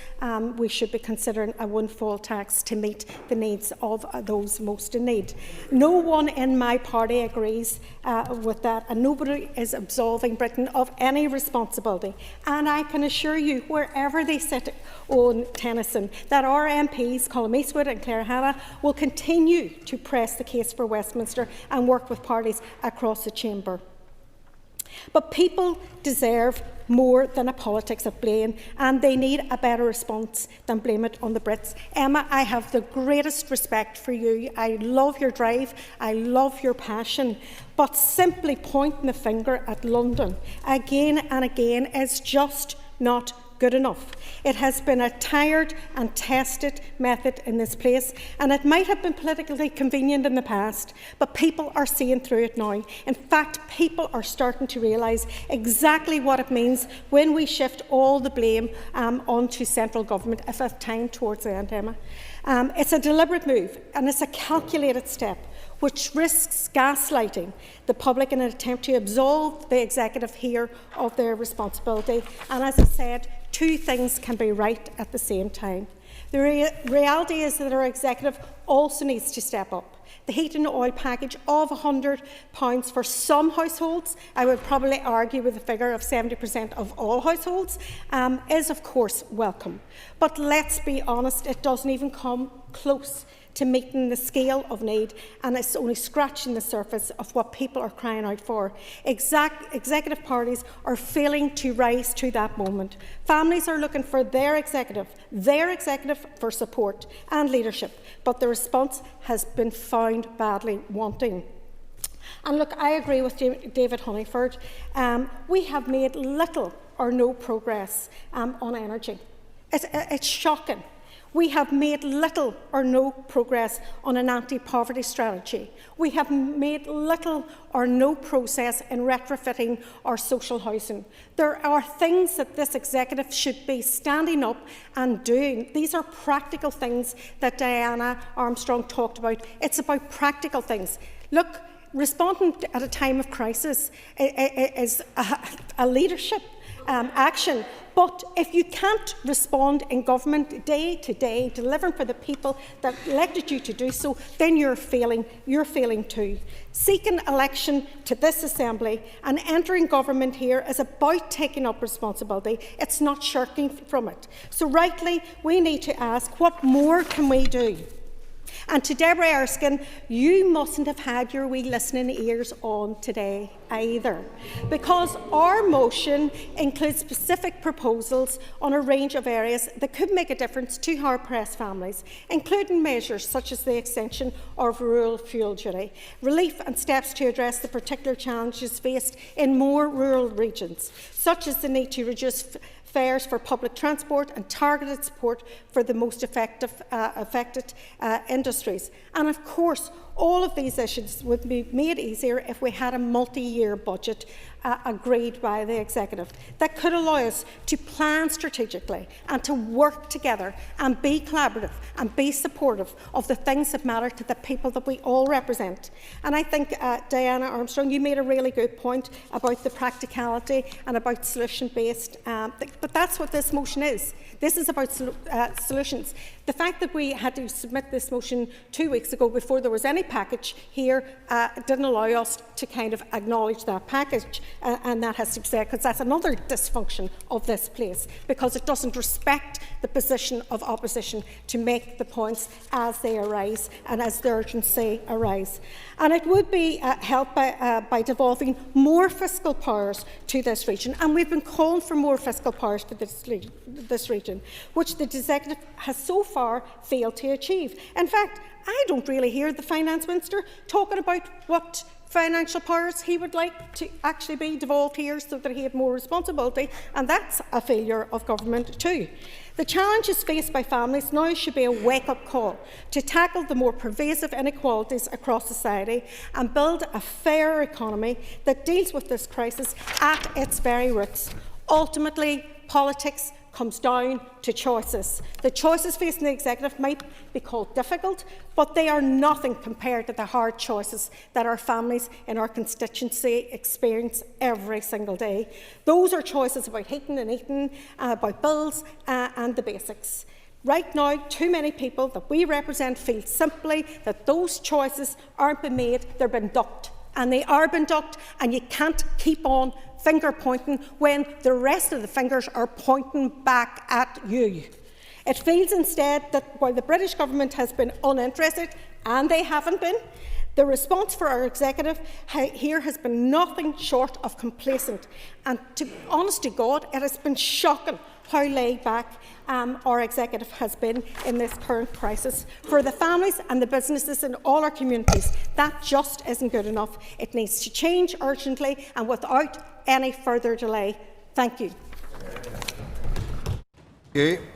we should be considering a windfall tax to meet the needs of those most in need. No one in my party agrees with that, and nobody is absolving Britain of any responsibility. And I can assure you, wherever they sit on Tennyson, that our MPs, Colm Eastwood and Claire Hanna, will continue to press the case for Westminster and work with parties across the chamber. But people deserve more than a politics of blame, and they need a better response than blame it on the Brits. Emma, I have the greatest respect for you. I love your drive, I love your passion, but simply pointing the finger at London again and again is just not good enough. It has been a tired and tested method in this place, and it might have been politically convenient in the past, but people are seeing through it now. In fact, people are starting to realise exactly what it means when we shift all the blame onto central government, if I have time towards the end, Emma. It's a deliberate move, and it's a calculated step which risks gaslighting the public in an attempt to absolve the executive here of their responsibility. And as I said, two things can be right at the same time. The reality is that our executive also needs to step up. The heat and oil package of £100 for some households, I would probably argue with a figure of 70% of all households, is of course welcome. But let's be honest, it doesn't even come close to meeting the scale of need, and it's only scratching the surface of what people are crying out for. Executive parties are failing to rise to that moment. Families are looking for their executive for support and leadership, but the response has been found badly wanting. And look, I agree with David Honeyford. We have made little or no progress on energy. It's shocking. We have made little or no progress on an anti-poverty strategy. We have made little or no progress in retrofitting our social housing. There are things that this executive should be standing up and doing. These are practical things that Diana Armstrong talked about. It's about practical things. Look, responding at a time of crisis is a leadership action. But if you can't respond in government day to day, delivering for the people that elected you to do so, then you're failing too. Seeking election to this Assembly and entering government here is about taking up responsibility. It's not shirking from it. So rightly, we need to ask, what more can we do? And to Deborah Erskine, you mustn't have had your wee listening ears on today either, because our motion includes specific proposals on a range of areas that could make a difference to hard-pressed families, including measures such as the extension of rural fuel duty, relief and steps to address the particular challenges faced in more rural regions, such as the need to reduce fares for public transport and targeted support for the most affected industries. And of course, all of these issues would be made easier if we had a multi-year budget agreed by the executive that could allow us to plan strategically and to work together and be collaborative and be supportive of the things that matter to the people that we all represent. And I think, Diana Armstrong, you made a really good point about the practicality and about solution-based, but that's what this motion is. This is about solutions. The fact that we had to submit this motion 2 weeks ago before there was any package here didn't allow us to kind of acknowledge that package, and that has to be said, because that's another dysfunction of this place, because it doesn't respect the position of opposition to make the points as they arise and as the urgency arise. And it would be helped by devolving more fiscal powers to this region, and we've been calling for more fiscal powers to this region, which the executive has so far failed to achieve. In fact, I don't really hear the Finance Minister talking about what financial powers he would like to actually be devolved here so that he had more responsibility, and that's a failure of government too. The challenges faced by families now should be a wake-up call to tackle the more pervasive inequalities across society and build a fairer economy that deals with this crisis at its very roots. Ultimately, politics comes down to choices. The choices facing the executive might be called difficult, but they are nothing compared to the hard choices that our families in our constituency experience every single day. Those are choices about heating and eating, about bills and the basics. Right now, too many people that we represent feel simply that those choices aren't being made, they're being ducked. And they are being ducked, and you can't keep on finger pointing when the rest of the fingers are pointing back at you. It feels instead that while the British government has been uninterested, and they haven't been, the response for our executive here has been nothing short of complacent. And to be honest to God, it has been shocking how laid back our executive has been in this current crisis. For the families and the businesses in all our communities, that just isn't good enough. It needs to change urgently and without any further delay. Thank you. Thank you.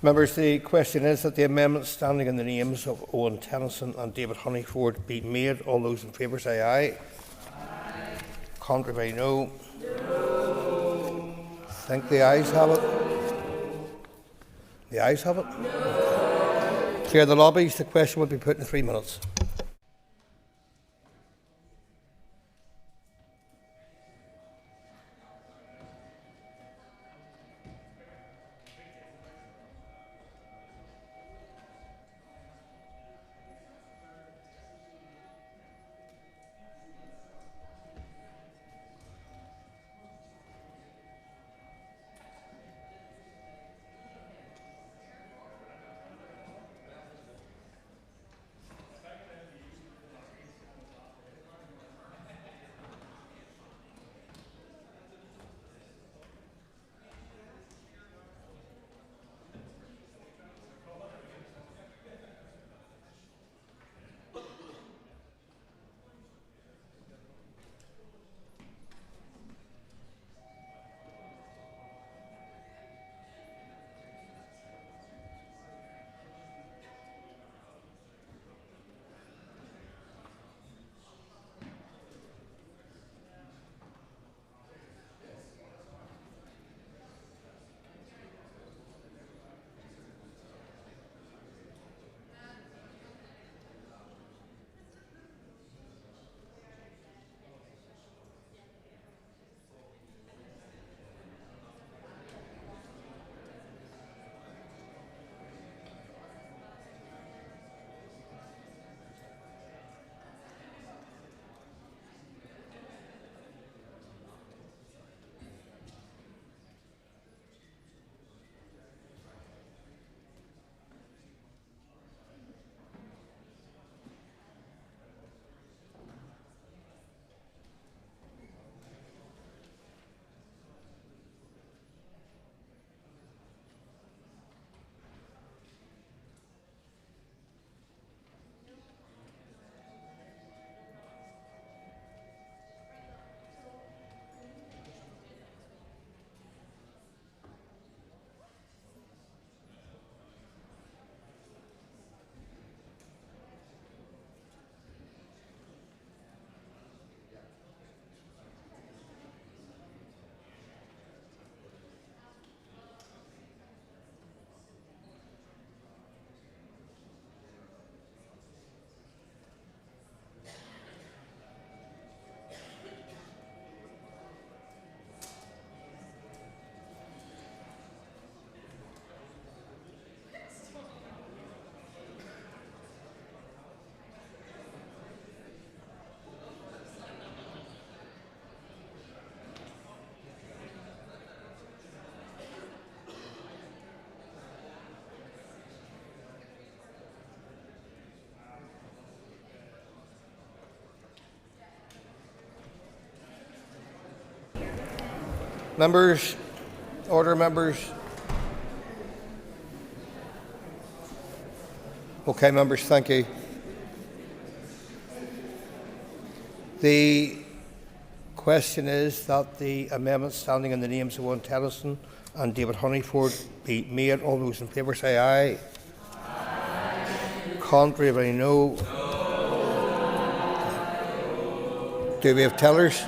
Members, the question is that the amendment standing in the names of Owen Tennyson and David Honeyford be made. All those in favour say aye. Aye. Contrary, no. No. I think the ayes have it. The ayes have it. No. Clear the lobbies. The question will be put in 3 minutes. Members, order, members. Okay, members, thank you. The question is that the amendment standing in the names of Owen Tennyson and David Honeyford be made. All those in favour say aye. Aye. Contrary, no. No. Do we have tellers?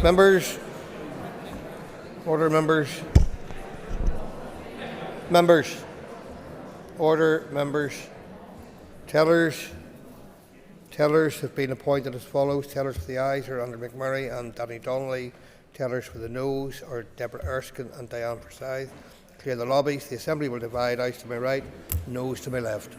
Members. Order, members. Members. Order, members. Tellers. Tellers have been appointed as follows. Tellers for the ayes are Andrew McMurray and Danny Donnelly. Tellers for the noes are Deborah Erskine and Diane Forsyth. Clear the lobbies. The Assembly will divide. Ayes to my right, noes to my left.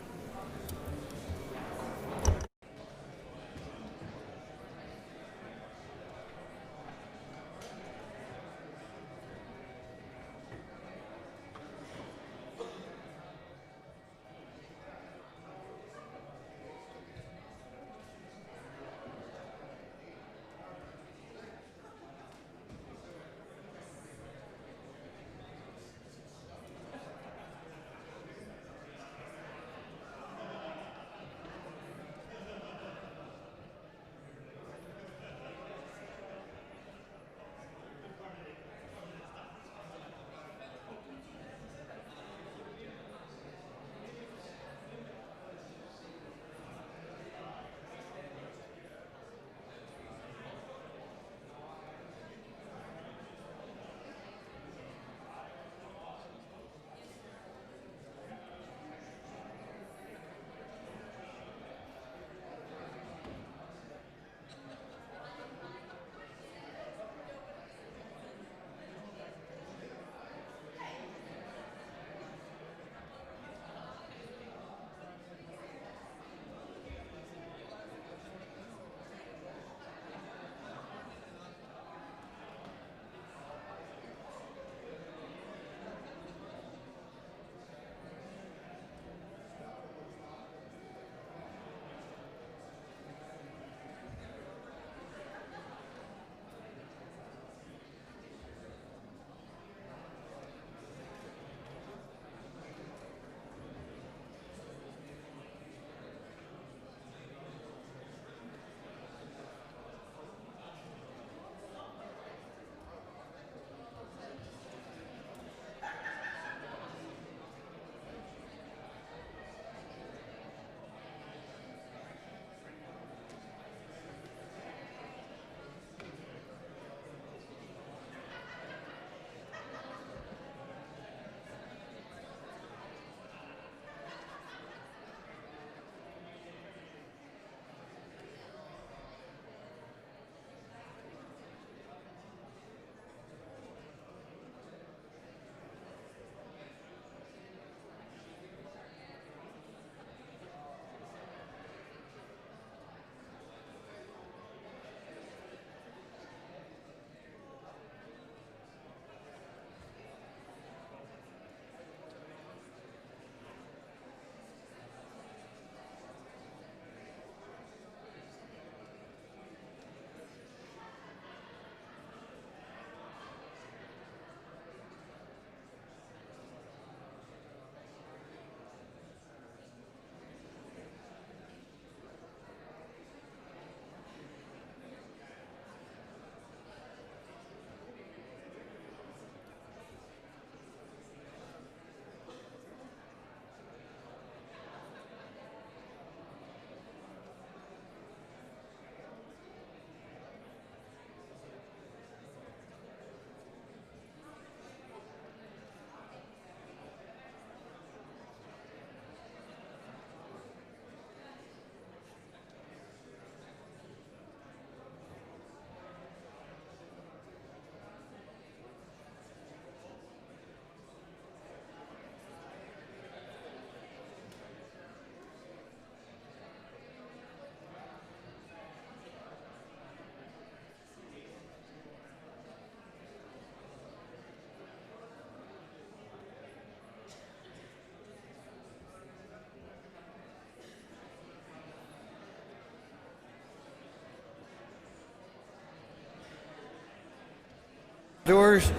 Doors.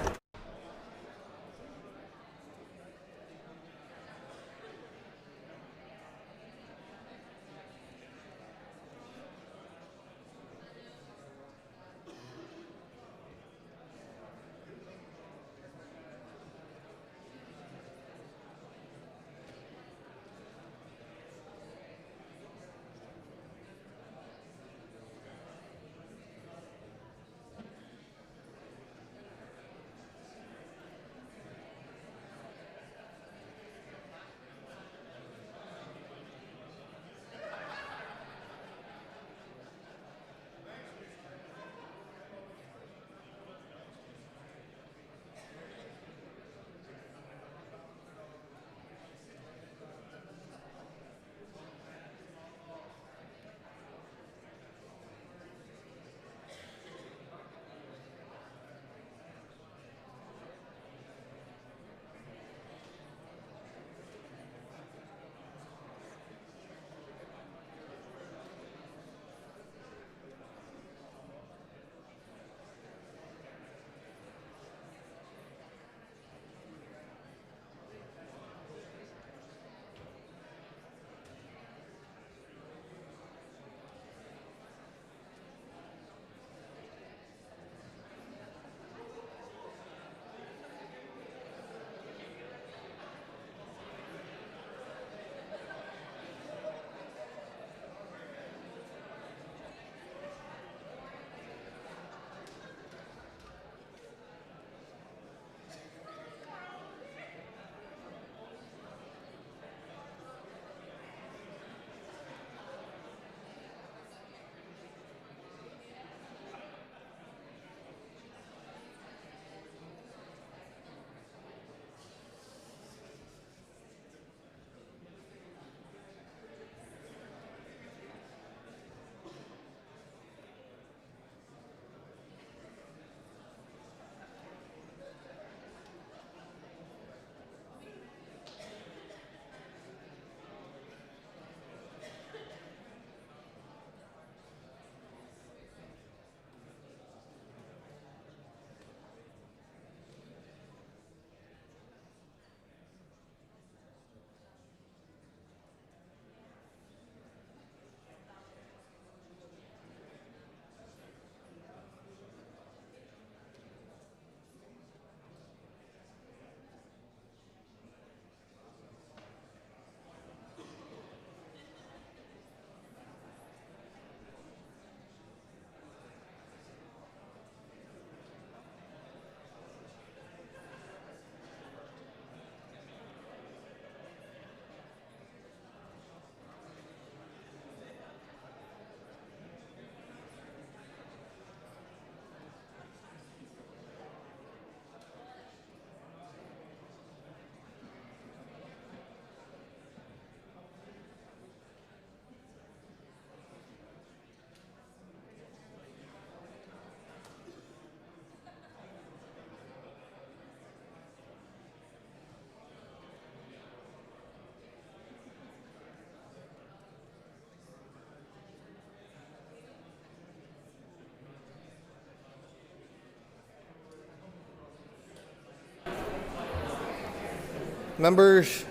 Members,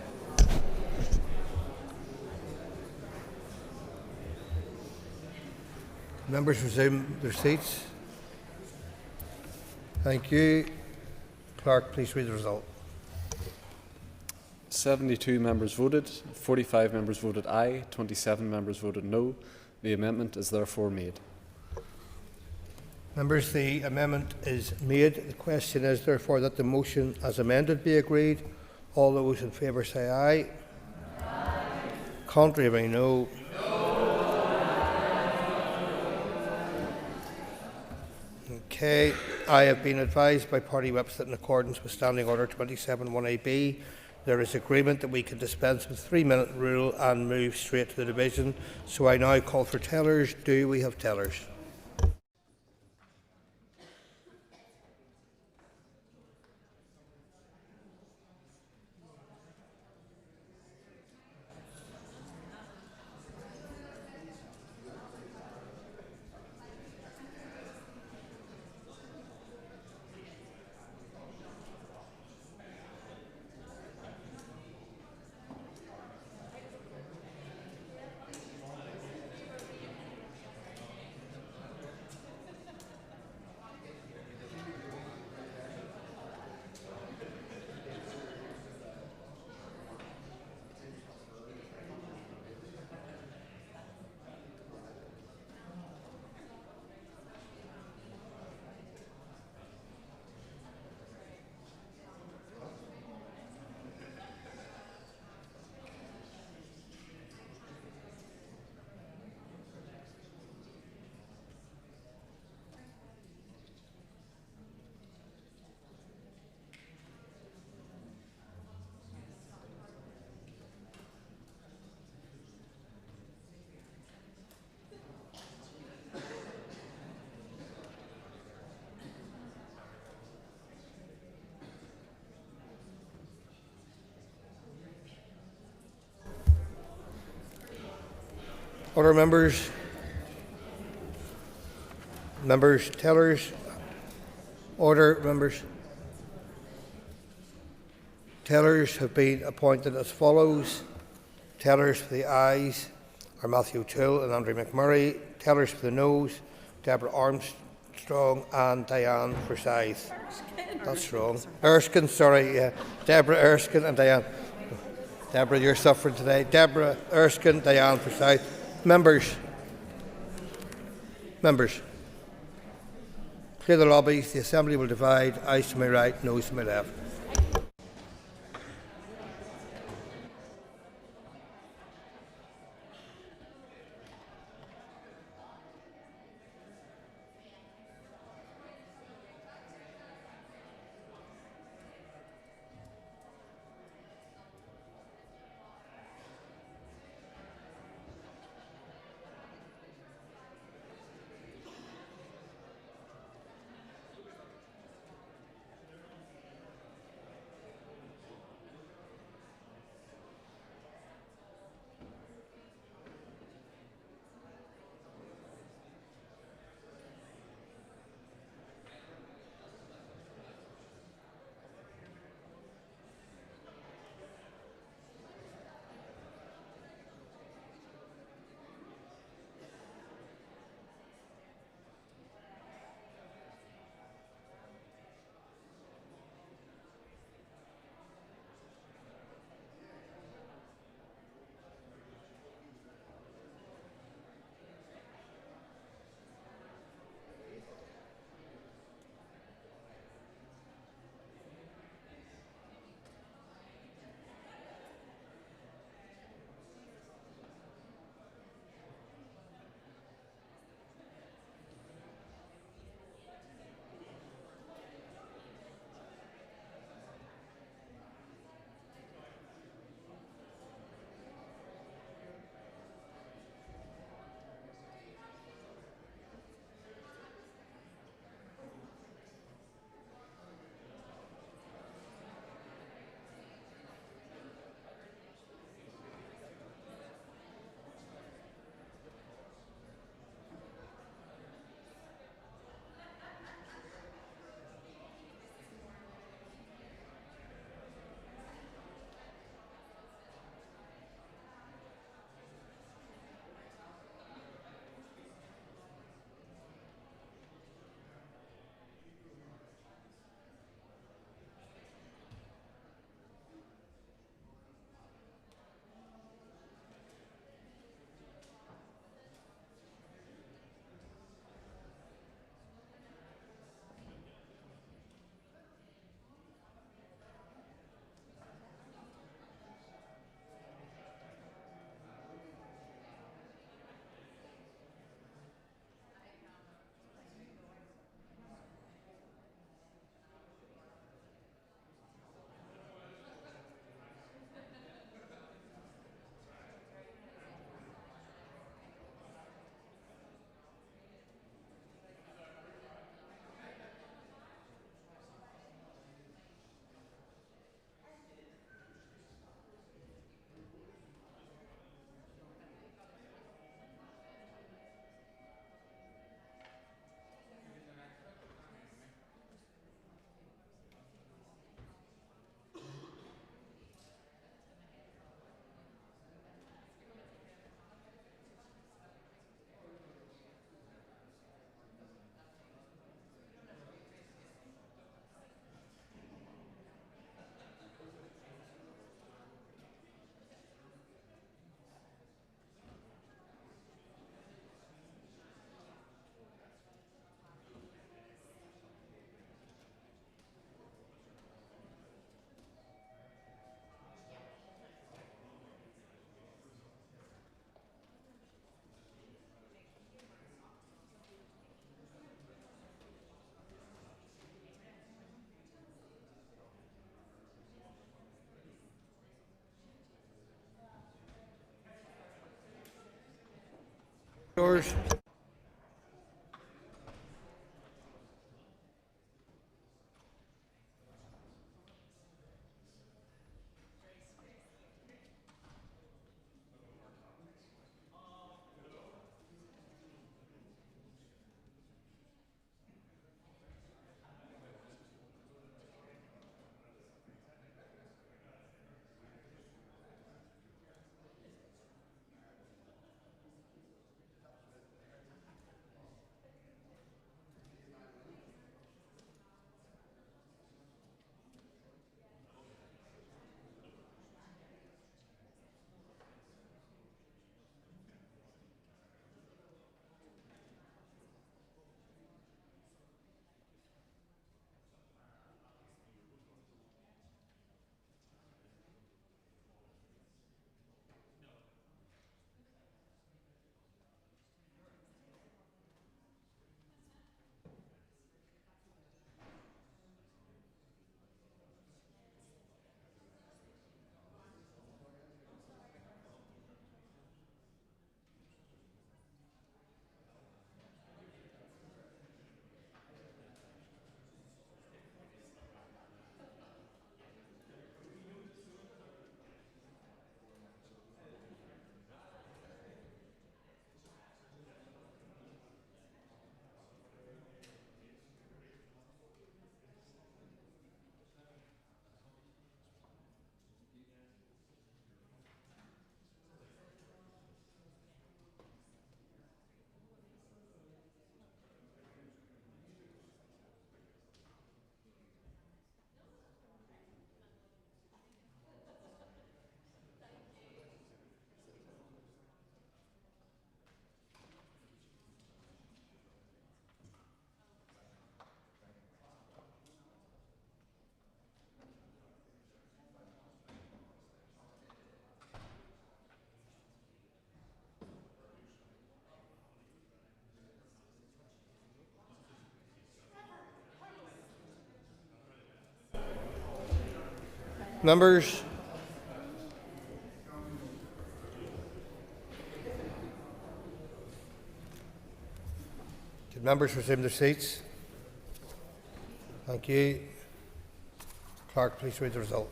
members resume their seats. Thank you. Clerk, please read the result. 72 members voted, 45 members voted aye, 27 members voted no. The amendment is therefore made. Members, the amendment is made. The question is therefore that the motion as amended be agreed. All those in favour say aye. Aye. Contrary, by no. Okay. I have been advised by party whips that in accordance with Standing Order 27(1)(ab), there is agreement that we can dispense with the 3-minute rule and move straight to the division. So I now call for tellers. Do we have tellers? Order, members. Members, tellers. Order, members. Tellers have been appointed as follows. Tellers for the ayes are Matthew Till and Andrew McMurray. Tellers for the noes, Deborah Armstrong and Diane Forsyth. That's wrong. Erskine, sorry, yeah. Deborah Erskine and Diane. Deborah, you're suffering today. Deborah Erskine, Diane Forsyth. Members. Members. Clear the lobbies. The Assembly will divide. Ayes to my right, noes to my left. yours. Members, could members resume their seats? Thank you. Clerk, please read the result.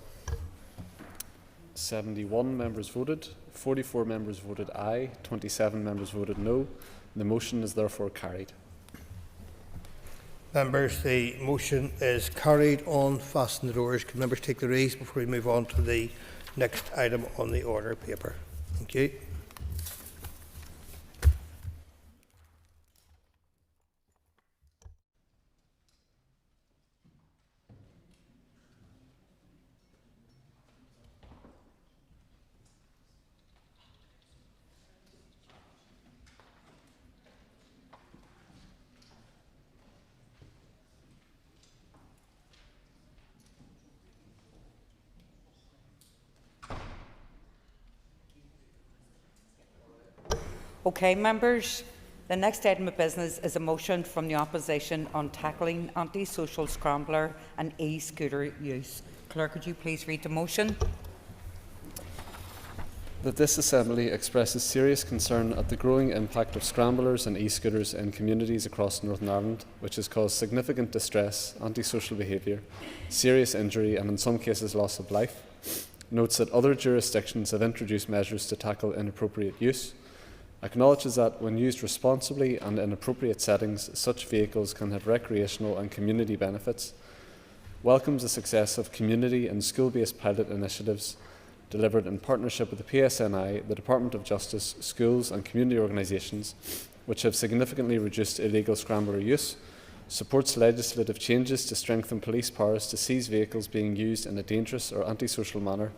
71 members voted, 44 members voted aye, 27 members voted no. The motion is therefore carried. Members, the motion is carried on. Fasten the doors. Can members take their ease before we move on to the next item on the order paper? Thank you. Okay, members, the next item of business is a motion from the opposition on tackling anti-social scrambler and e-scooter use. Clerk, could you please read the motion? That this Assembly expresses serious concern at the growing impact of scramblers and e-scooters in communities across Northern Ireland, which has caused significant distress, antisocial behaviour, serious injury and in some cases loss of life. Notes that other jurisdictions have introduced measures to tackle inappropriate use. Acknowledges that when used responsibly and in appropriate settings, such vehicles can have recreational and community benefits. Welcomes the success of community and school-based pilot initiatives delivered in partnership with the PSNI, the Department of Justice, schools and community organisations, which have significantly reduced illegal scrambler use. Supports legislative changes to strengthen police powers to seize vehicles being used in a dangerous or antisocial manner,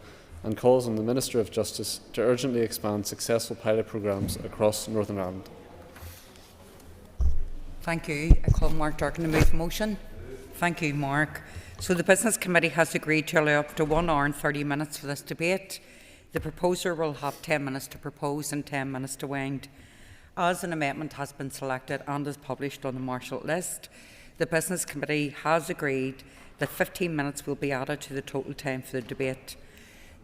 and calls on the Minister of Justice to urgently expand successful pilot programmes across Northern Ireland. Thank you. I call Mark Durkin to move the motion. Thank you, Mark. So the Business Committee has agreed to allow up to 1 hour and 30 minutes for this debate. The proposer will have 10 minutes to propose and 10 minutes to wind. As an amendment has been selected and is published on the Marshall list, the Business Committee has agreed that 15 minutes will be added to the total time for the debate.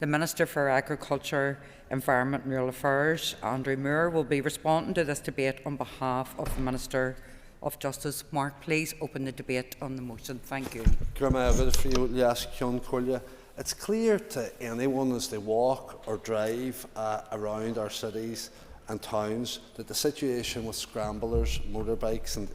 The Minister for Agriculture, Environment and Rural Affairs, Andrew Moore, will be responding to this debate on behalf of the Minister of Justice. Mark, please open the debate on the motion. Thank you. It's clear to anyone as they walk or drive around our cities and towns that the situation with scramblers, motorbikes and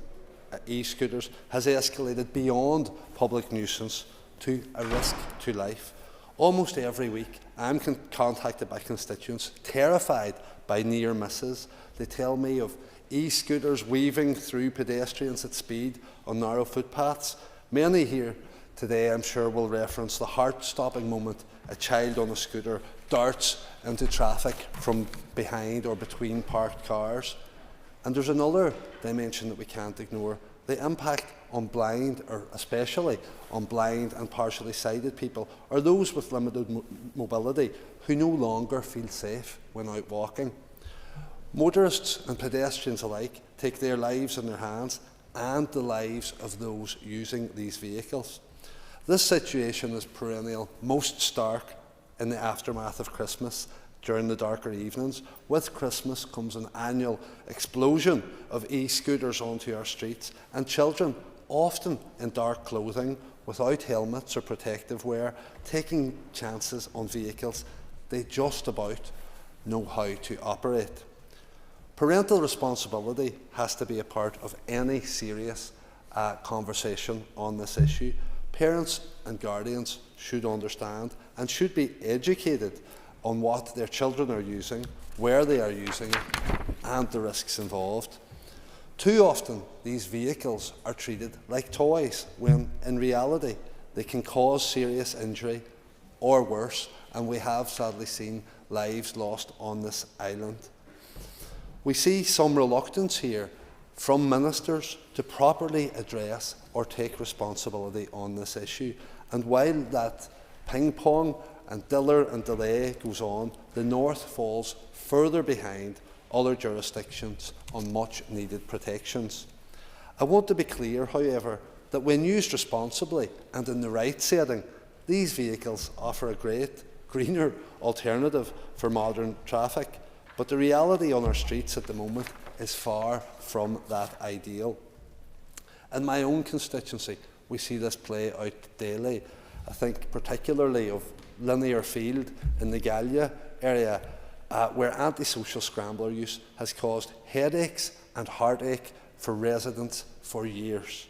e-scooters has escalated beyond public nuisance to a risk to life. Almost every week I'm contacted by constituents terrified by near misses. They tell me of e-scooters weaving through pedestrians at speed on narrow footpaths. Many here today, I'm sure, will reference the heart-stopping moment a child on a scooter darts into traffic from behind or between parked cars. And there's another dimension that we can't ignore: the impact on blind, or especially on blind and partially sighted people, or those with limited mobility who no longer feel safe when out walking. Motorists and pedestrians alike take their lives in their hands and the lives of those using these vehicles. This situation is perennial, most stark in the aftermath of Christmas, during the darker evenings. With Christmas comes an annual explosion of e-scooters onto our streets, and children, often in dark clothing, without helmets or protective wear, taking chances on vehicles they just about know how to operate. Parental responsibility has to be a part of any serious conversation on this issue. Parents and guardians should understand and should be educated on what their children are using, where they are using it, and the risks involved. Too often, these vehicles are treated like toys, when in reality they can cause serious injury or worse, and we have sadly seen lives lost on this island. We see some reluctance here from ministers to properly address or take responsibility on this issue. And while that ping-pong and diller and delay goes on, the North falls further behind other jurisdictions on much-needed protections. I want to be clear, however, that when used responsibly and in the right setting, these vehicles offer a great, greener alternative for modern traffic. But the reality on our streets at the moment is far from that ideal. In my own constituency, we see this play out daily. I think particularly of Linear Field in the Gallia area, where antisocial scrambler use has caused headaches and heartache for residents for years.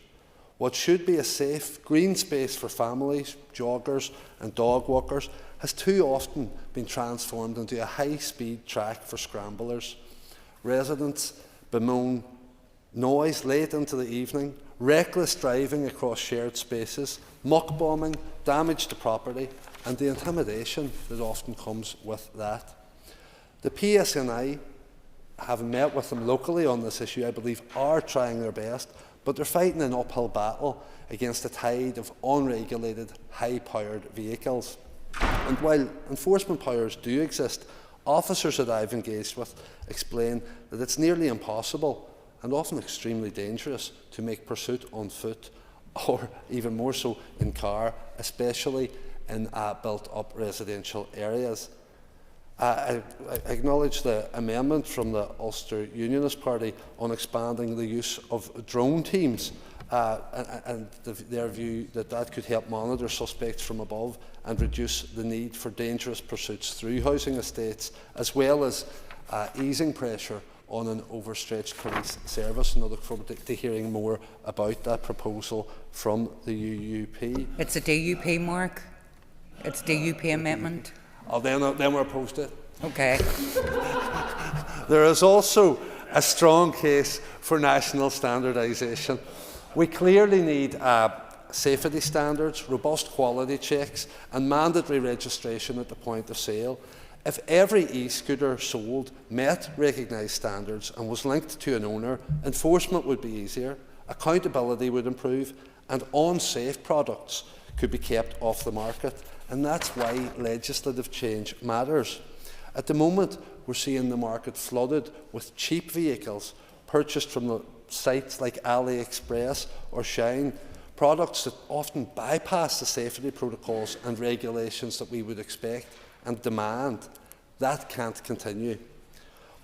What should be a safe, green space for families, joggers and dog walkers has too often been transformed into a high-speed track for scramblers. Residents bemoan noise late into the evening, reckless driving across shared spaces, muck bombing, damage to property, and the intimidation that often comes with that. The PSNI, having met with them locally on this issue, I believe are trying their best, but they're fighting an uphill battle against a tide of unregulated, high-powered vehicles. And while enforcement powers do exist, officers that I've engaged with explain that it's nearly impossible and often extremely dangerous to make pursuit on foot, or even more so in car, especially in built-up residential areas. I acknowledge the amendment from the Ulster Unionist Party on expanding the use of drone teams and their view that that could help monitor suspects from above and reduce the need for dangerous pursuits through housing estates, as well as easing pressure on an overstretched police service. And I look forward to hearing more about that proposal from the UUP. It's a DUP, Mark. It's a DUP amendment. Oh, then we're opposed to it. Okay. There is also a strong case for national standardisation. We clearly need safety standards, robust quality checks and mandatory registration at the point of sale. If every e-scooter sold met recognised standards and was linked to an owner, enforcement would be easier, accountability would improve, and unsafe products could be kept off the market. And that's why legislative change matters. At the moment, we're seeing the market flooded with cheap vehicles purchased from the sites like AliExpress or Shine, products that often bypass the safety protocols and regulations that we would expect and demand. That can't continue.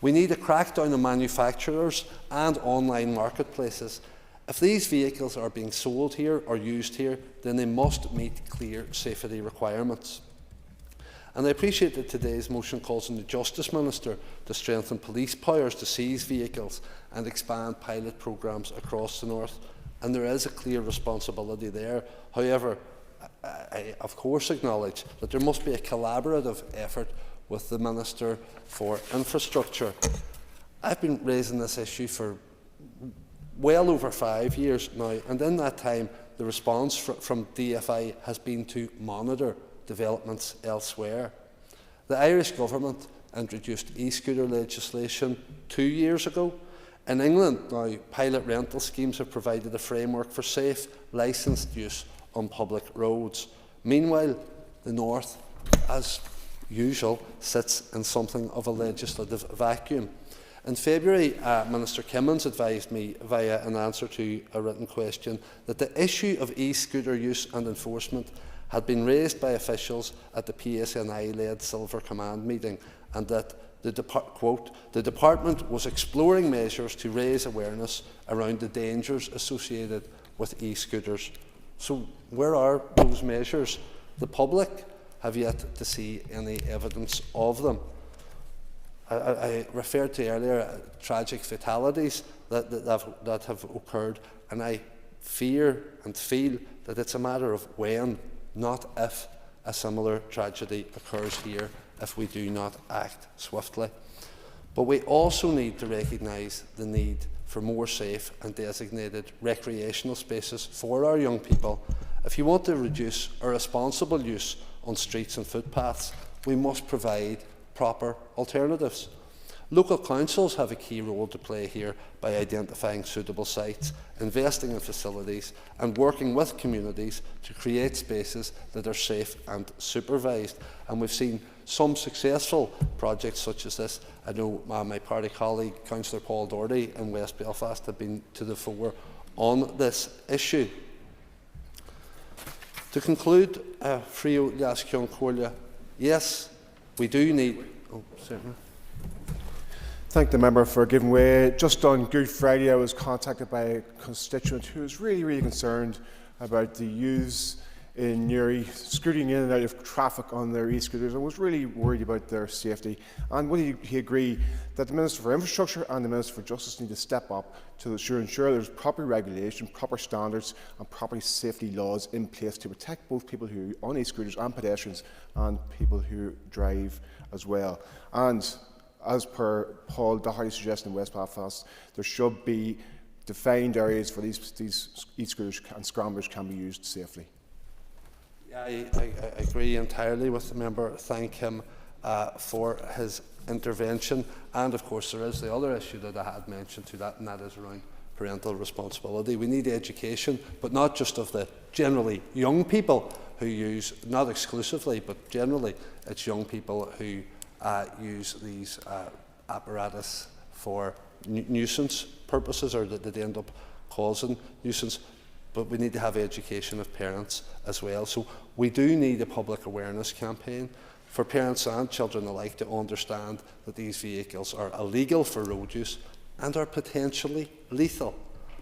We need a crackdown on manufacturers and online marketplaces. If these vehicles are being sold here or used here, then they must meet clear safety requirements. And I appreciate that today's motion calls on the Justice Minister to strengthen police powers to seize vehicles and expand pilot programmes across the North. And there is a clear responsibility there. However, I of course acknowledge that there must be a collaborative effort with the Minister for Infrastructure. I've been raising this issue for well over 5 years now, and in that time the response from DFI has been to monitor developments elsewhere. The Irish Government introduced e-scooter legislation 2 years ago. In England now, pilot rental schemes have provided a framework for safe, licensed use on public roads. Meanwhile, the North, as usual, sits in something of a legislative vacuum. In February, Minister Kimmins advised me via an answer to a written question that the issue of e-scooter use and enforcement had been raised by officials at the PSNI-led Silver Command meeting, and that the department was exploring measures to raise awareness around the dangers associated with e-scooters. So where are those measures? The public have yet to see any evidence of them. I referred to earlier tragic fatalities that have occurred, and I fear and feel that it's a matter of when, not if, a similar tragedy occurs here if we do not act swiftly. But we also need to recognise the need for more safe and designated recreational spaces for our young people. If you want to reduce irresponsible use on streets and footpaths, we must provide proper alternatives. Local councils have a key role to play here by identifying suitable sites, investing in facilities and working with communities to create spaces that are safe and supervised. And we've seen some successful projects such as this. I know my party colleague, Councillor Paul Doherty in West Belfast, have been to the fore on this issue. To conclude, Frio Liascion Corlia, yes, we do need... Oh, certainly. Thank the member for giving way. Just on Good Friday, I was contacted by a constituent who was really concerned about the youths in Newry scooting in and out of traffic on their e-scooters and was really worried about their safety. And would he agree that the Minister for Infrastructure and the Minister for Justice need to step up to ensure there's proper regulation, proper standards and proper safety laws in place to protect both people who are on e-scooters and pedestrians and people who drive as well. And as per Paul Doherty's suggestion in West Belfast, there should be defined areas for these e-scooters and scramblers can be used safely. Yeah, I agree entirely with the member. Thank him for his intervention. And of course there is the other issue that I had mentioned to that, and that is around parental responsibility. We need education, but not just of the generally young people who use, not exclusively, but generally it's young people who use these apparatus for nuisance purposes, or that they end up causing nuisance. But we need to have education of parents as well. So we do need a public awareness campaign for parents and children alike to understand that these vehicles are illegal for road use and are potentially lethal.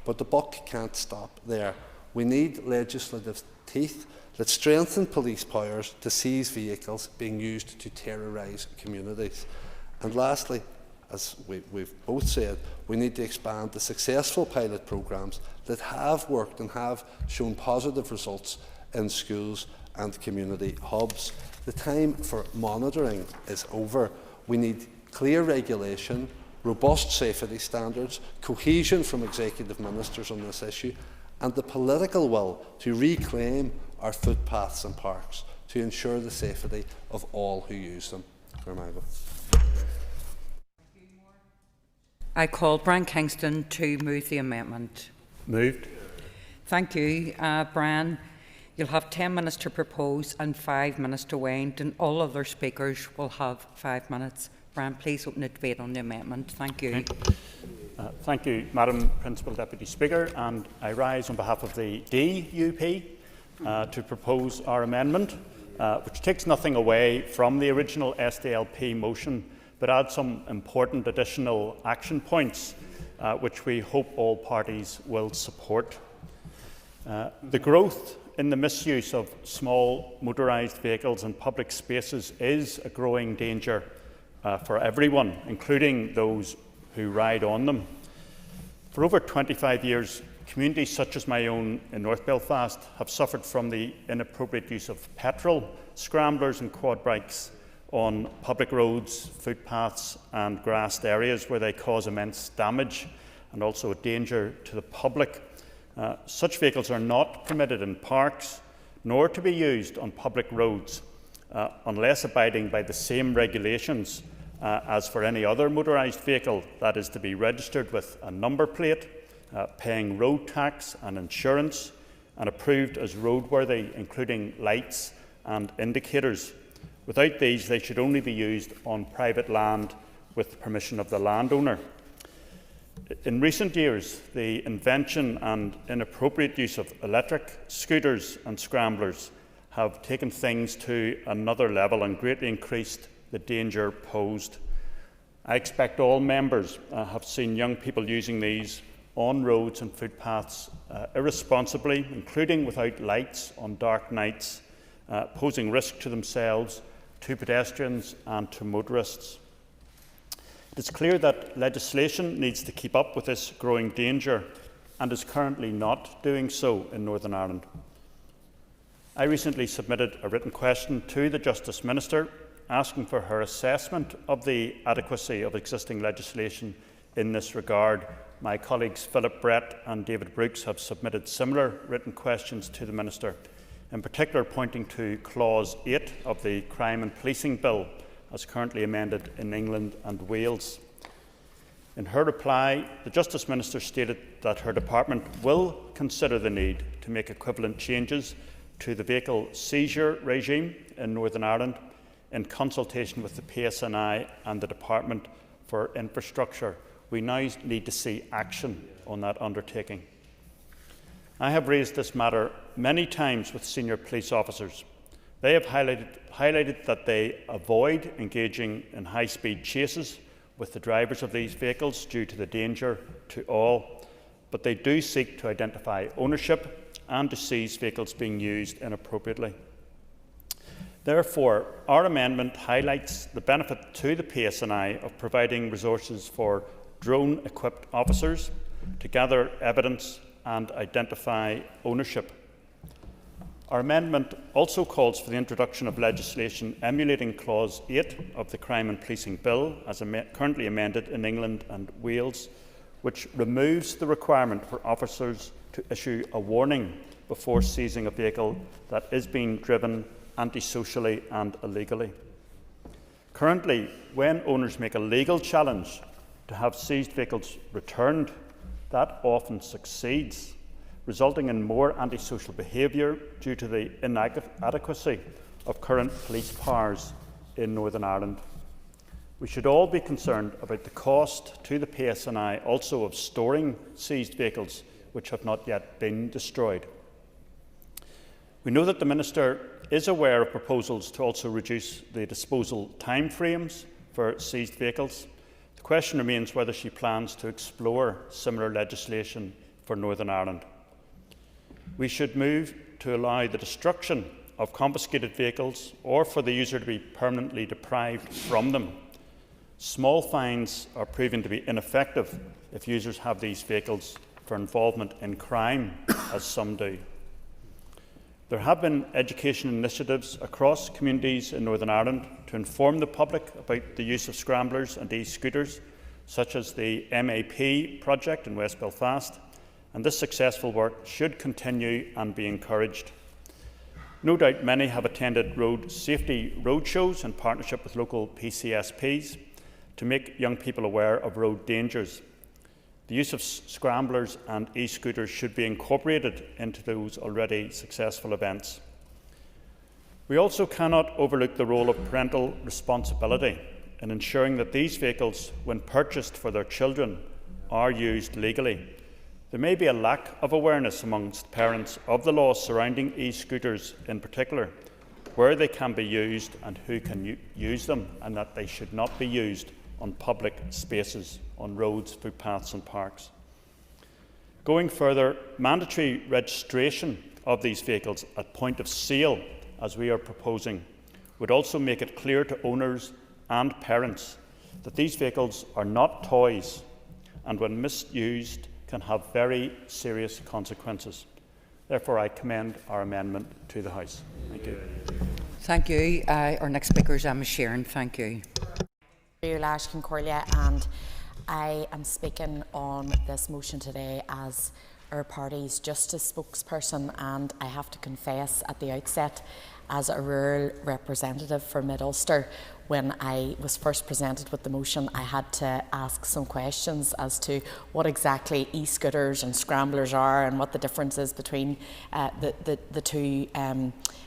But the buck can't stop there. We need legislative teeth that strengthen police powers to seize vehicles being used to terrorise communities. And lastly, as we've both said, we need to expand the successful pilot programmes that have worked and have shown positive results in schools and community hubs. The time for monitoring is over. We need clear regulation, robust safety standards, cohesion from executive ministers on this issue, and the political will to reclaim our footpaths and parks to ensure the safety of all who use them. I call Brian Kingston to move the amendment. Moved. Thank you, Brian. You'll have 10 minutes to propose and 5 minutes to wind, and all other speakers will have 5 minutes. Brian, please open the debate on the amendment. Thank you. Thank you, Madam Principal Deputy Speaker, and I rise on behalf of the DUP to propose our amendment. which takes nothing away from the original SDLP motion, but adds some important additional action points, which we hope all parties will support. The growth in the misuse of small motorised vehicles in public spaces is a growing danger for everyone, including those who ride on them. For over 25 years, communities such as my own in North Belfast have suffered from the inappropriate use of petrol, scramblers and quad bikes on public roads, footpaths and grassed areas where they cause immense damage and also a danger to the public. Such vehicles are not permitted in parks nor to be used on public roads unless abiding by the same regulations as for any other motorised vehicle, that is to be registered with a number plate, paying road tax and insurance, and approved as roadworthy, including lights and indicators. Without these, they should only be used on private land with the permission of the landowner. In recent years, the invention and inappropriate use of electric scooters and scramblers have taken things to another level and greatly increased the danger posed. I expect all members have seen young people using these on roads and footpaths irresponsibly, including without lights on dark nights, posing risk to themselves, to pedestrians and to motorists. It is clear that legislation needs to keep up with this growing danger and is currently not doing so in Northern Ireland. I recently submitted a written question to the Justice Minister asking for her assessment of the adequacy of existing legislation in this regard. My colleagues Philip Brett and David Brooks have submitted similar written questions to the Minister, in particular pointing to Clause 8 of the Crime and Policing Bill as currently amended in England and Wales. In her reply, the Justice Minister stated that her department will consider the need to make equivalent changes to the vehicle seizure regime in Northern Ireland in consultation with the PSNI and the Department for Infrastructure. We now need to see action on that undertaking. I have raised this matter many times with senior police officers. They have highlighted that they avoid engaging in high-speed chases with the drivers of these vehicles due to the danger to all, but they do seek to identify ownership and to seize vehicles being used inappropriately. Therefore, our amendment highlights the benefit to the PSNI of providing resources for drone-equipped officers to gather evidence and identify ownership. Our amendment also calls for the introduction of legislation emulating Clause 8 of the Crime and Policing Bill, as currently amended in England and Wales, which removes the requirement for officers to issue a warning before seizing a vehicle that is being driven antisocially and illegally. Currently, when owners make a legal challenge to have seized vehicles returned, that often succeeds, resulting in more antisocial behaviour due to the inadequacy of current police powers in Northern Ireland. We should all be concerned about the cost to the PSNI also of storing seized vehicles which have not yet been destroyed. We know that the Minister is aware of proposals to also reduce the disposal timeframes for seized vehicles. The question remains whether she plans to explore similar legislation for Northern Ireland. We should move to allow the destruction of confiscated vehicles or for the user to be permanently deprived from them. Small fines are proving to be ineffective if users have these vehicles for involvement in crime, as some do. There have been education initiatives across communities in Northern Ireland to inform the public about the use of scramblers and e-scooters, such as the MAP project in West Belfast, and this successful work should continue and be encouraged. No doubt many have attended road safety roadshows in partnership with local PCSPs to make young people aware of road dangers. The use of scramblers and e-scooters should be incorporated into those already successful events. We also cannot overlook the role of parental responsibility in ensuring that these vehicles, when purchased for their children, are used legally. There may be a lack of awareness amongst parents of the laws surrounding e-scooters in particular, where they can be used and who can use them, and that they should not be used on public spaces, on roads, footpaths and parks. Going further, mandatory registration of these vehicles at point of sale, as we are proposing, would also make it clear to owners and parents that these vehicles are not toys and, when misused, can have very serious consequences. Therefore, I commend our amendment to the House. Thank you. Thank you. Our next speaker is Emma Sheeran. Thank you. And I am speaking on this motion today as our party's Justice spokesperson, and I have to confess at the outset, as a rural representative for Mid-Ulster, when I was first presented with the motion, I had to ask some questions as to what exactly e-scooters and scramblers are and what the difference is between the two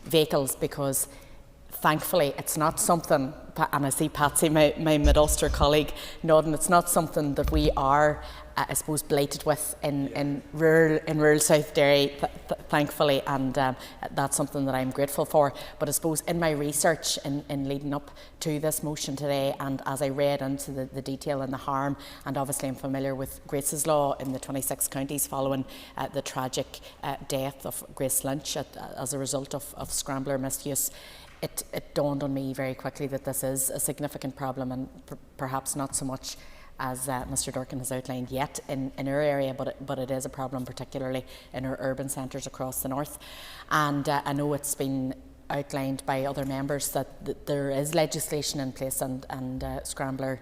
vehicles, because thankfully it's not something, and I see Patsy, my Mid-Ulster colleague, nodding, it's not something that we are, I suppose, blighted with in rural South Derry, thankfully, and that's something that I'm grateful for. But I suppose in my research in leading up to this motion today, and as I read into the detail and the harm, and obviously I'm familiar with Grace's law in the 26 counties following the tragic death of Grace Lynch as a result of scrambler misuse, it dawned on me very quickly that this is a significant problem, and perhaps not so much as Mr Durkin has outlined yet in our area, but it is a problem, particularly in our urban centres across the north. And I know it's been outlined by other members that there is legislation in place, and scrambler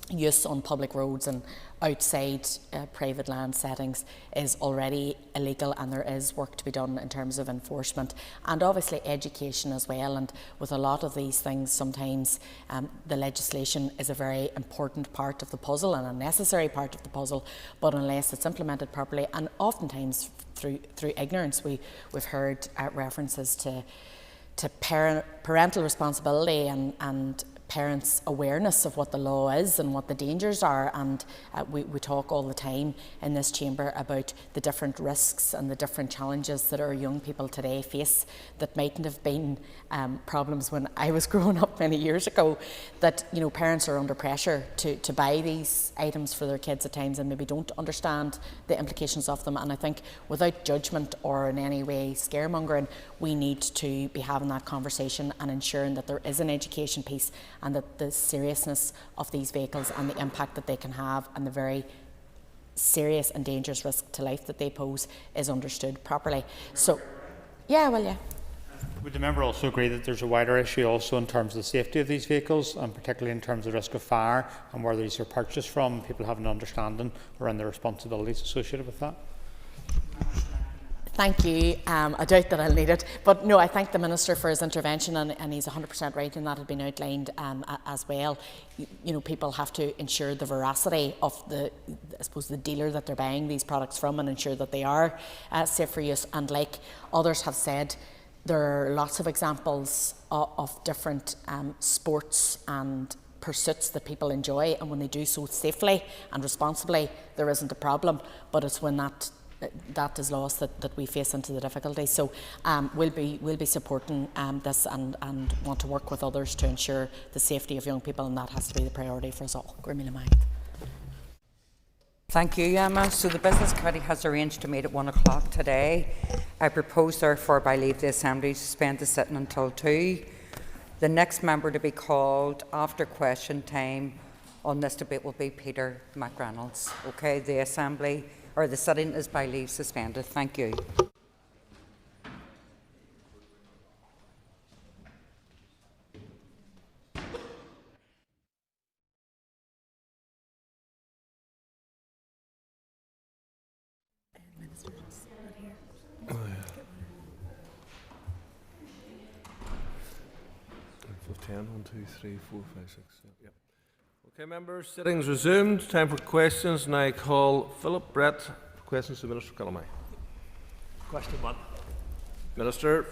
use on public roads and outside private land settings is already illegal, and there is work to be done in terms of enforcement and obviously education as well. And with a lot of these things, sometimes the legislation is a very important part of the puzzle and a necessary part of the puzzle, but unless it's implemented properly, and oftentimes through ignorance, we've heard references to parental responsibility and parents' awareness of what the law is and what the dangers are, and we talk all the time in this chamber about the different risks and the different challenges that our young people today face that mightn't have been problems when I was growing up many years ago, that parents are under pressure to buy these items for their kids at times and maybe don't understand the implications of them. And I think without judgment or in any way scaremongering, we need to be having that conversation and ensuring that there is an education piece, and that the seriousness of these vehicles and the impact that they can have and the very serious and dangerous risk to life that they pose is understood properly. So, yeah. Would the member also agree that there's a wider issue also in terms of the safety of these vehicles, and particularly in terms of risk of fire and where these are purchased from, people have an understanding around the responsibilities associated with that? Thank you. I doubt that I'll need it, but no, I thank the Minister for his intervention, and he's 100% right, and that had been outlined as well. People have to ensure the veracity of the dealer that they're buying these products from, and ensure that they are safe for use. And like others have said, there are lots of examples of different sports and pursuits that people enjoy, and when they do so safely and responsibly, there isn't a problem. But it's when that is lost that we face into the difficulties. So we'll be supporting this and want to work with others to ensure the safety of young people, and that has to be the priority for us all. Thank you, Emma. So the Business Committee has arranged to meet at 1 o'clock today. I propose therefore by leave the Assembly to suspend the sitting until 2. The next member to be called after question time on this debate will be Peter McReynolds. Okay, the Assembly or the sitting is by leave suspended. Thank you. One, two, three, four, five, six, seven. Yep. Okay, members, sittings resumed. Time for questions, and I call Philip Brett for questions to Minister Cullamy. Question 1. Minister.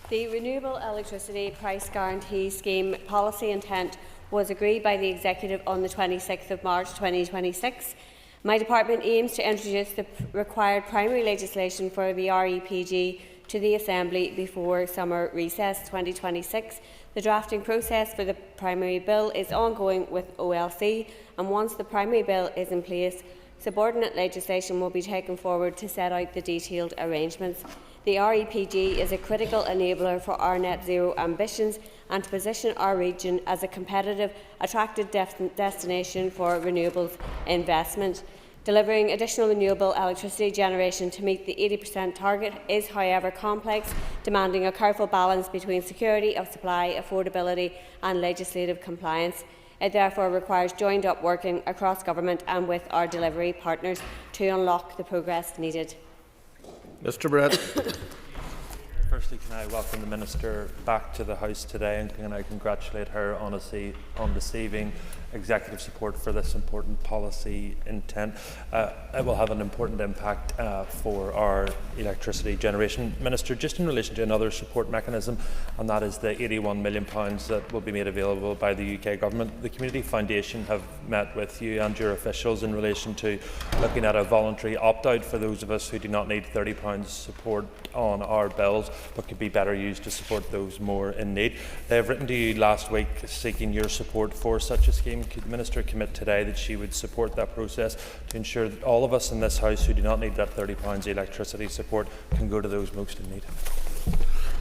The Renewable Electricity Price Guarantee Scheme policy intent was agreed by the Executive on the 26th of March 2026. My department aims to introduce the required primary legislation for the REPG to the Assembly before summer recess 2026. The drafting process for the primary bill is ongoing with OLC, and once the primary bill is in place, subordinate legislation will be taken forward to set out the detailed arrangements. The REPG is a critical enabler for our net zero ambitions and to position our region as a competitive, attractive destination for renewables investment. Delivering additional renewable electricity generation to meet the 80% target is, however, complex, demanding a careful balance between security of supply, affordability and legislative compliance. It therefore requires joined-up working across government and with our delivery partners to unlock the progress needed. Mr. Brett. Firstly, can I welcome the Minister back to the House today, and can I congratulate her on receiving executive support for this important policy intent. It will have an important impact for our electricity generation. Minister, just in relation to another support mechanism, and that is the £81 million that will be made available by the UK Government. The Community Foundation have met with you and your officials in relation to looking at a voluntary opt-out for those of us who do not need £30 support on our bills, but could be better used to support those more in need. They have written to you last week seeking your support for such a scheme. Could the Minister commit today that she would support that process to ensure that all of us in this House who do not need that £30 electricity support can go to those most in need?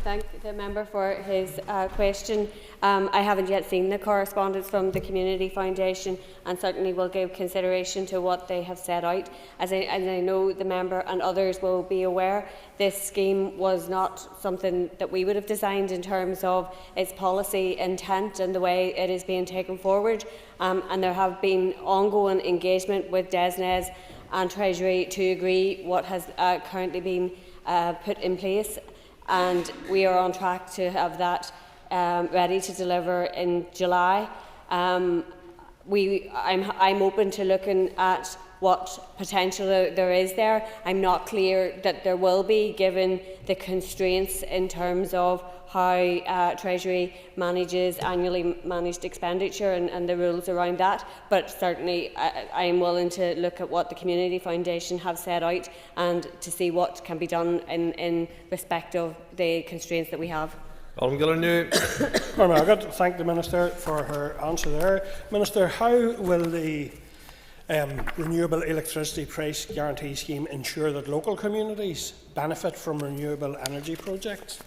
Thank the member for his question. I haven't yet seen the correspondence from the Community Foundation, and certainly will give consideration to what they have set out. As I know the member and others will be aware, this scheme was not something that we would have designed in terms of its policy intent and the way it is being taken forward. And there have been ongoing engagement with DESNZ and Treasury to agree what has currently been put in place. And we are on track to have that ready to deliver in July. I'm open to looking at what potential there is there. I'm not clear that there will be, given the constraints in terms of how Treasury manages annually managed expenditure and the rules around that. But certainly I am willing to look at what the Community Foundation have set out and to see what can be done in respect of the constraints that we have. I'd like to thank the Minister for her answer there. Minister, how will the Renewable Electricity Price Guarantee Scheme ensure that local communities benefit from renewable energy projects?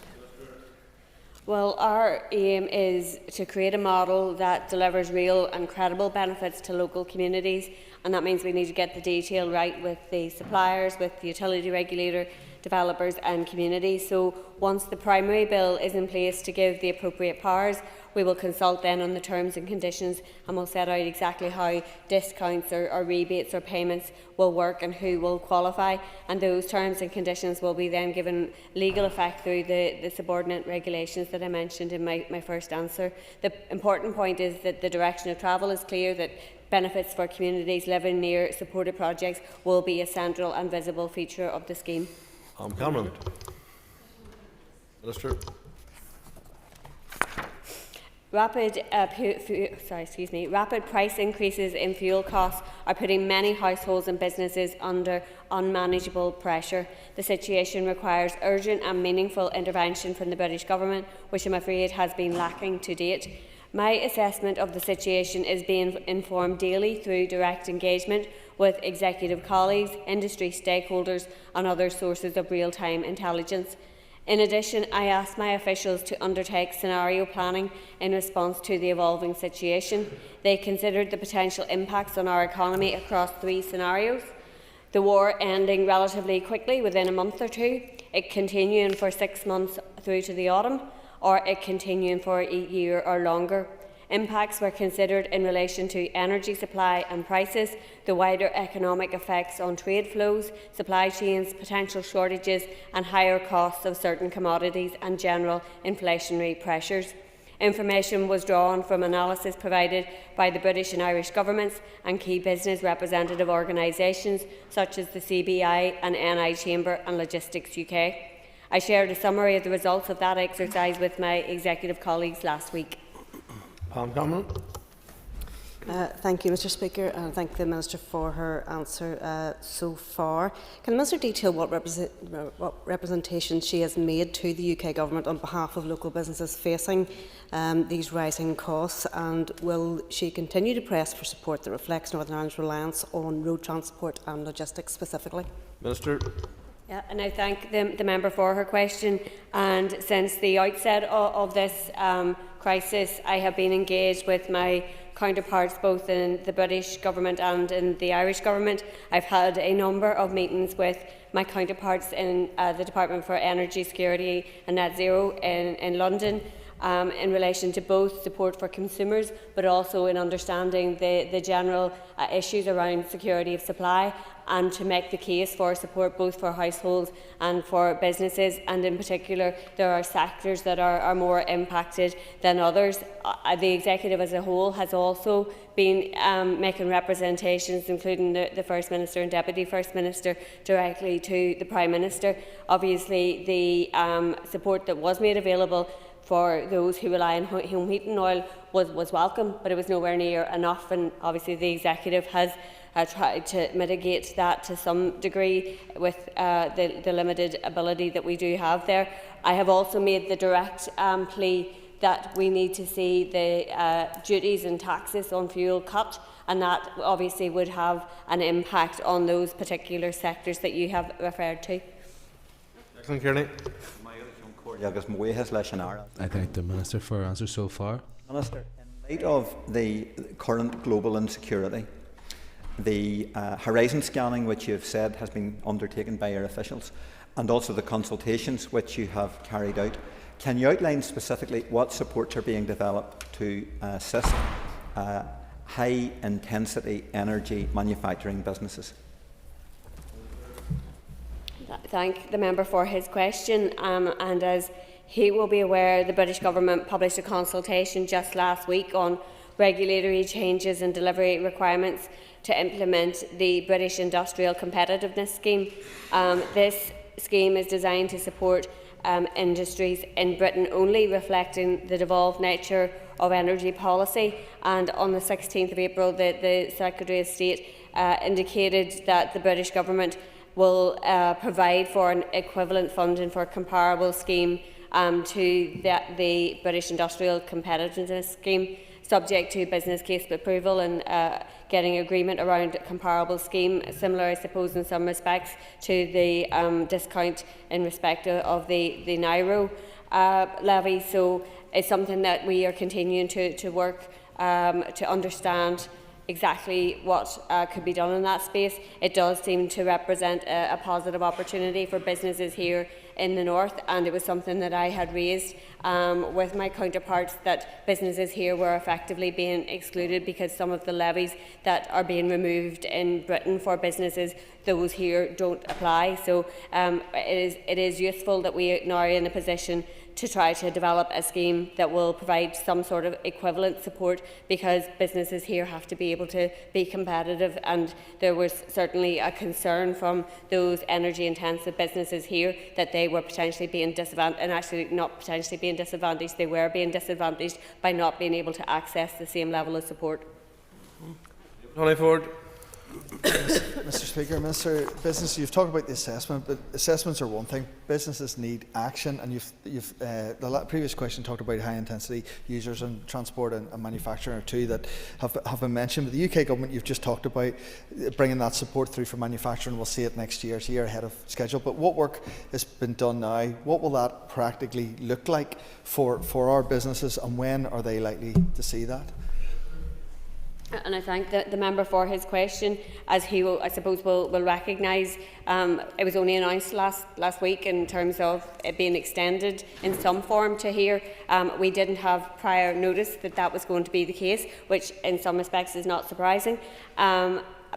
Well, our aim is to create a model that delivers real and credible benefits to local communities, and that means we need to get the detail right with the suppliers, with the utility regulator, developers and communities. So once the primary bill is in place to give the appropriate powers, we will consult then on the terms and conditions, and we'll set out exactly how discounts or rebates or payments will work and who will qualify, and those terms and conditions will be then given legal effect through the subordinate regulations that I mentioned in my first answer. The important point is that the direction of travel is clear, that benefits for communities living near supported projects will be a central and visible feature of the scheme. Cameron. Minister. Rapid price increases in fuel costs are putting many households and businesses under unmanageable pressure. The situation requires urgent and meaningful intervention from the British Government, which I'm afraid has been lacking to date. My assessment of the situation is being informed daily through direct engagement with executive colleagues, industry stakeholders and other sources of real-time intelligence. In addition, I asked my officials to undertake scenario planning in response to the evolving situation. They considered the potential impacts on our economy across 3 scenarios: the war ending relatively quickly within a month or 2, it continuing for 6 months through to the autumn, or it continuing for a year or longer. Impacts were considered in relation to energy supply and prices, the wider economic effects on trade flows, supply chains, potential shortages and higher costs of certain commodities and general inflationary pressures. Information was drawn from analysis provided by the British and Irish governments and key business representative organisations such as the CBI and NI Chamber and Logistics UK. I shared a summary of the results of that exercise with my executive colleagues last week. Thank you, Mr Speaker, and thank the Minister for her answer so far. Can the Minister detail what representation she has made to the UK Government on behalf of local businesses facing these rising costs, and will she continue to press for support that reflects Northern Ireland's reliance on road transport and logistics specifically? Minister. Yeah, and I thank the member for her question. And since the outset of this crisis, I have been engaged with my counterparts both in the British Government and in the Irish Government. I've had a number of meetings with my counterparts in the Department for Energy Security and Net Zero in London in relation to both support for consumers but also in understanding the general issues around security of supply, and to make the case for support both for households and for businesses. And in particular, there are sectors that are more impacted than others. The Executive as a whole has also been making representations, including the First Minister and Deputy First Minister, directly to the Prime Minister. Obviously, the support that was made available for those who rely on home heating oil was welcome, but it was nowhere near enough, and obviously the Executive has tried to mitigate that to some degree with the limited ability that we do have there. I have also made the direct plea that we need to see the duties and taxes on fuel cut, and that obviously would have an impact on those particular sectors that you have referred to. Declan Kearney. I thank the Minister for her answer so far. Minister, in light of the current global insecurity, the horizon scanning which you have said has been undertaken by your officials, and also the consultations which you have carried out, can you outline specifically what supports are being developed to assist high-intensity energy manufacturing businesses? Thank the member for his question, and as he will be aware, the British Government published a consultation just last week on regulatory changes and delivery requirements to implement the British Industrial Competitiveness Scheme. This scheme is designed to support industries in Britain only, reflecting the devolved nature of energy policy. And on the 16th of April, the Secretary of State indicated that the British Government will provide for an equivalent funding for a comparable scheme to the British Industrial Competitiveness Scheme, subject to business case approval and getting agreement around a comparable scheme, similar, I suppose, in some respects to the discount in respect of the NIRO levy. So it's something that we are continuing to work to understand exactly what could be done in that space. It does seem to represent a positive opportunity for businesses here in the north, and it was something that I had raised with my counterparts, that businesses here were effectively being excluded because some of the levies that are being removed in Britain for businesses, those here don't apply. So it is useful that we are now in a position to try to develop a scheme that will provide some sort of equivalent support, because businesses here have to be able to be competitive, and there was certainly a concern from those energy intensive businesses here that they were potentially being disadvantaged, and actually not potentially being disadvantaged, they were being disadvantaged by not being able to access the same level of support. Tony Ford. Mr. Speaker, Mr. Business, you've talked about the assessment, but assessments are one thing. Businesses need action, and the previous question talked about high-intensity users and transport and manufacturing are two that have been mentioned. But the UK Government, you've just talked about bringing that support through for manufacturing. We'll see it next year. It's a year ahead of schedule. But what work has been done now? What will that practically look like for our businesses, and when are they likely to see that? And I thank the member for his question, as he will, I suppose, will recognise. It was only announced last week in terms of it being extended in some form to here. We didn't have prior notice that was going to be the case, which in some respects is not surprising.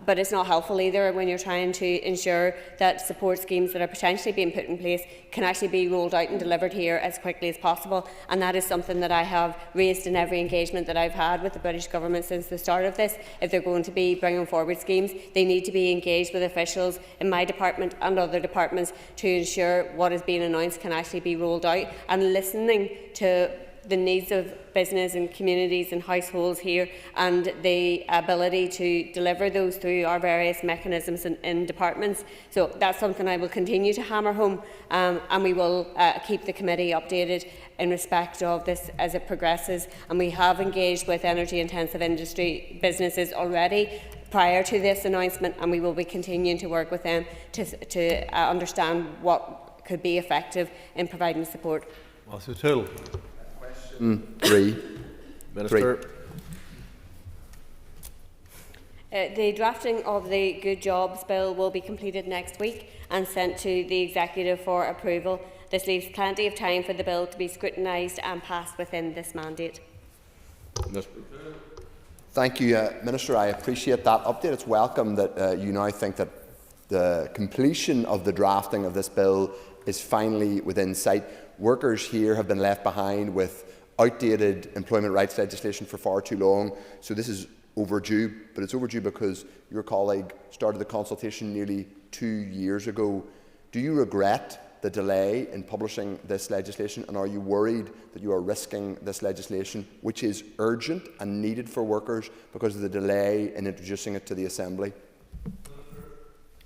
But it's not helpful either when you're trying to ensure that support schemes that are potentially being put in place can actually be rolled out and delivered here as quickly as possible. And that is something that I have raised in every engagement that I've had with the British Government since the start of this. If they're going to be bringing forward schemes, they need to be engaged with officials in my department and other departments to ensure what is being announced can actually be rolled out, and listening to the needs of business and communities and households here, and the ability to deliver those through our various mechanisms in departments. So that's something I will continue to hammer home, and we will keep the committee updated in respect of this as it progresses. And we have engaged with energy intensive industry businesses already prior to this announcement, and we will be continuing to work with them to understand what could be effective in providing support. Matthew Toole. Question 3. Minister. The drafting of the Good Jobs Bill will be completed next week and sent to the Executive for approval. This leaves plenty of time for the bill to be scrutinised and passed within this mandate. Thank you, Minister. I appreciate that update. It's welcome that you now think that the completion of the drafting of this bill is finally within sight. Workers here have been left behind with outdated employment rights legislation for far too long, so this is overdue, but it's overdue because your colleague started the consultation nearly 2 years ago. Do you regret the delay in publishing this legislation, and are you worried that you are risking this legislation, which is urgent and needed for workers, because of the delay in introducing it to the Assembly?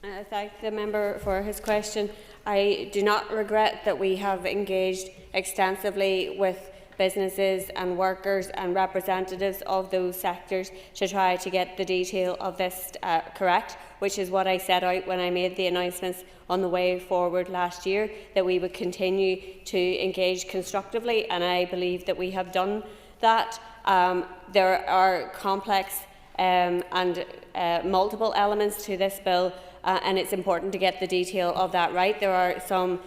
I thank the member for his question. I do not regret that we have engaged extensively with businesses and workers and representatives of those sectors to try to get the detail of this correct, which is what I set out when I made the announcements on the way forward last year, that we would continue to engage constructively, and I believe that we have done that. There are complex and multiple elements to this bill, and it's important to get the detail of that right. There are some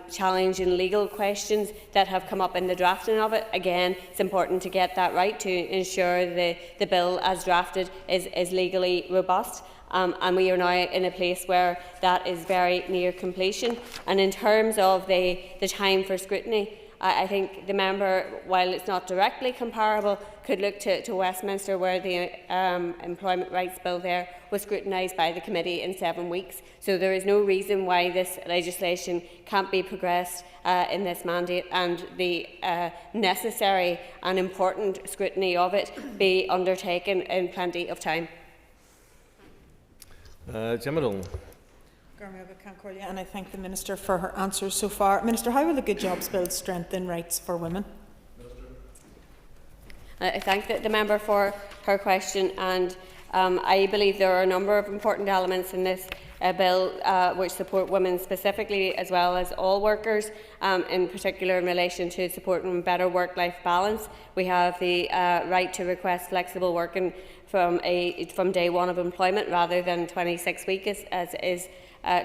challenging legal questions that have come up in the drafting of it. Again, it's important to get that right to ensure the bill as drafted is legally robust. And we are now in a place where that is very near completion. And in terms of the time for scrutiny, I think the member, while it's not directly comparable, could look to Westminster, where the Employment Rights Bill there was scrutinised by the committee in 7 weeks. So there is no reason why this legislation can't be progressed in this mandate, and the necessary and important scrutiny of it be undertaken in plenty of time. Jim and I thank the Minister for her answers so far. Minister, how will the Good Jobs Bill strengthen rights for women? I thank the member for her question, and I believe there are a number of important elements in this bill which support women specifically, as well as all workers, in particular in relation to supporting better work-life balance. We have the right to request flexible working from day one of employment rather than 26 weeks as is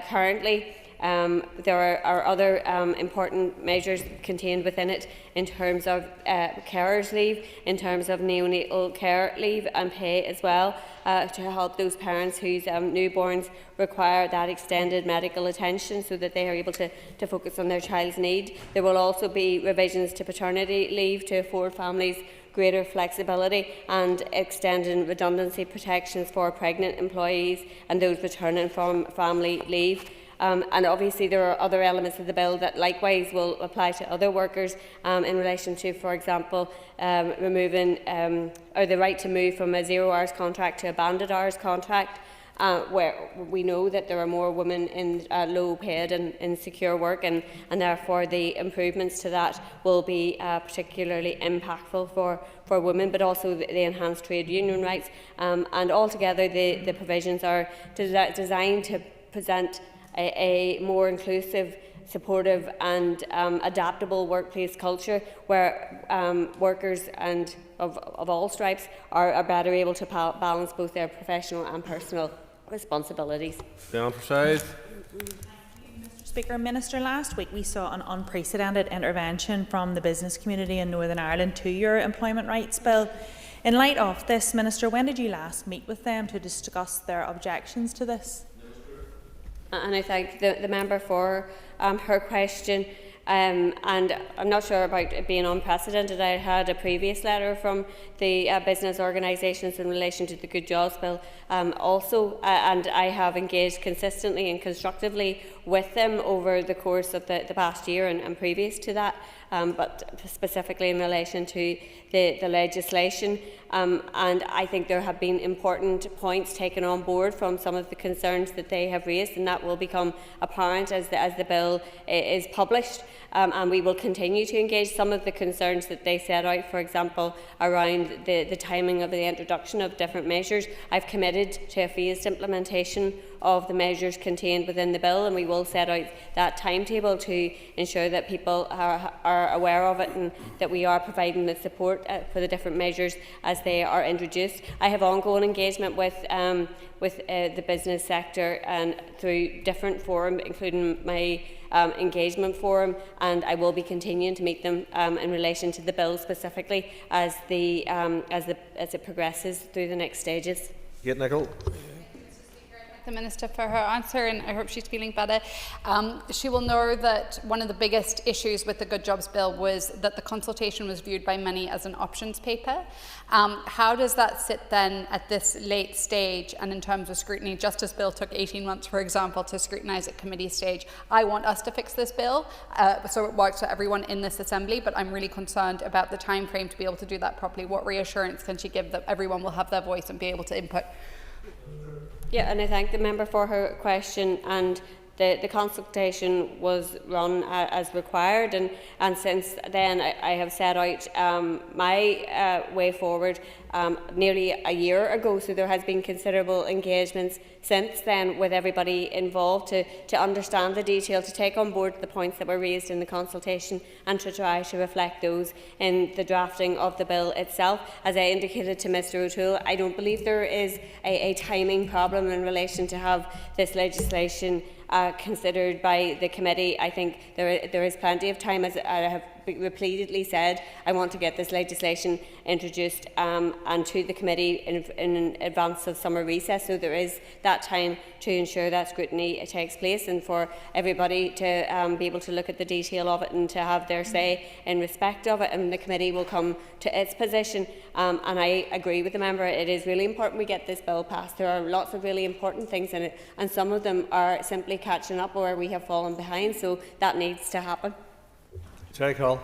currently. There are other important measures contained within it in terms of carers' leave, in terms of neonatal care leave and pay as well, to help those parents whose newborns require that extended medical attention so that they are able to focus on their child's need. There will also be revisions to paternity leave to afford families greater flexibility and extending redundancy protections for pregnant employees and those returning from family leave. And obviously there are other elements of the bill that likewise will apply to other workers in relation to, for example, removing or the right to move from a 0 hours contract to a banded hours contract, where we know that there are more women in low paid and insecure work, and therefore the improvements to that will be particularly impactful for women, but also the enhanced trade union rights. And altogether the provisions are designed to present a more inclusive, supportive and adaptable workplace culture where workers and of all stripes are better able to balance both their professional and personal responsibilities. Mr Speaker, Minister, last week we saw an unprecedented intervention from the business community in Northern Ireland to your Employment Rights Bill. In light of this, Minister, when did you last meet with them to discuss their objections to this? And I thank the member for her question. And I'm not sure about it being unprecedented. I had a previous letter from the business organisations in relation to the Good Jobs Bill also, and I have engaged consistently and constructively with them over the course of the past year and previous to that, but specifically in relation to the legislation. And I think there have been important points taken on board from some of the concerns that they have raised, and that will become apparent as the bill is published. And we will continue to engage some of the concerns that they set out, for example, around the timing of the introduction of different measures. I've committed to a phased implementation of the measures contained within the bill, and we will set out that timetable to ensure that people are aware of it and that we are providing the support for the different measures as they are introduced. I have ongoing engagement with the business sector and through different forums, including my engagement forum, and I will be continuing to meet them in relation to the bill specifically as it progresses through the next stages. Kate Nicholl. The Minister for her answer, and I hope she's feeling better. She will know that one of the biggest issues with the Good Jobs Bill was that the consultation was viewed by many as an options paper. How does that sit then at this late stage and in terms of scrutiny? Justice Bill took 18 months, for example, to scrutinise at committee stage. I want us to fix this bill so it works for everyone in this Assembly, but I'm really concerned about the time frame to be able to do that properly. What reassurance can she give that everyone will have their voice and be able to input? Yeah, and I thank the member for her question. And the consultation was run as required, and since then I have set out my way forward nearly a year ago. So there has been considerable engagements since then with everybody involved to understand the detail, to take on board the points that were raised in the consultation and to try to reflect those in the drafting of the bill itself. As I indicated to Mr O'Toole, I don't believe there is a timing problem in relation to have this legislation considered by the committee. I think there is plenty of time. As I have repeatedly said, I want to get this legislation introduced and to the committee in advance of summer recess, so there is that time to ensure that scrutiny takes place and for everybody to be able to look at the detail of it and to have their say in respect of it, and the committee will come to its position. And I agree with the member, it is really important we get this bill passed. There are lots of really important things in it, and some of them are simply catching up where we have fallen behind, so that needs to happen. Jerry Call.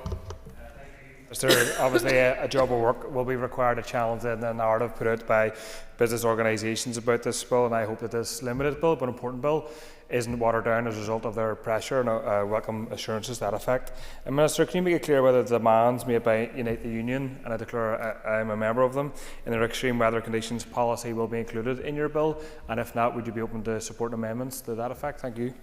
Mr. Obviously, a job of work will be required to challenge the narrative put out by business organisations about this bill, and I hope that this limited bill, but important bill, isn't watered down as a result of their pressure, and I welcome assurances to that effect. And Minister, can you make it clear whether the demands made by Unite the Union, and I declare I am a member of them, in their extreme weather conditions policy will be included in your bill, and if not, would you be open to support amendments to that effect? Thank you.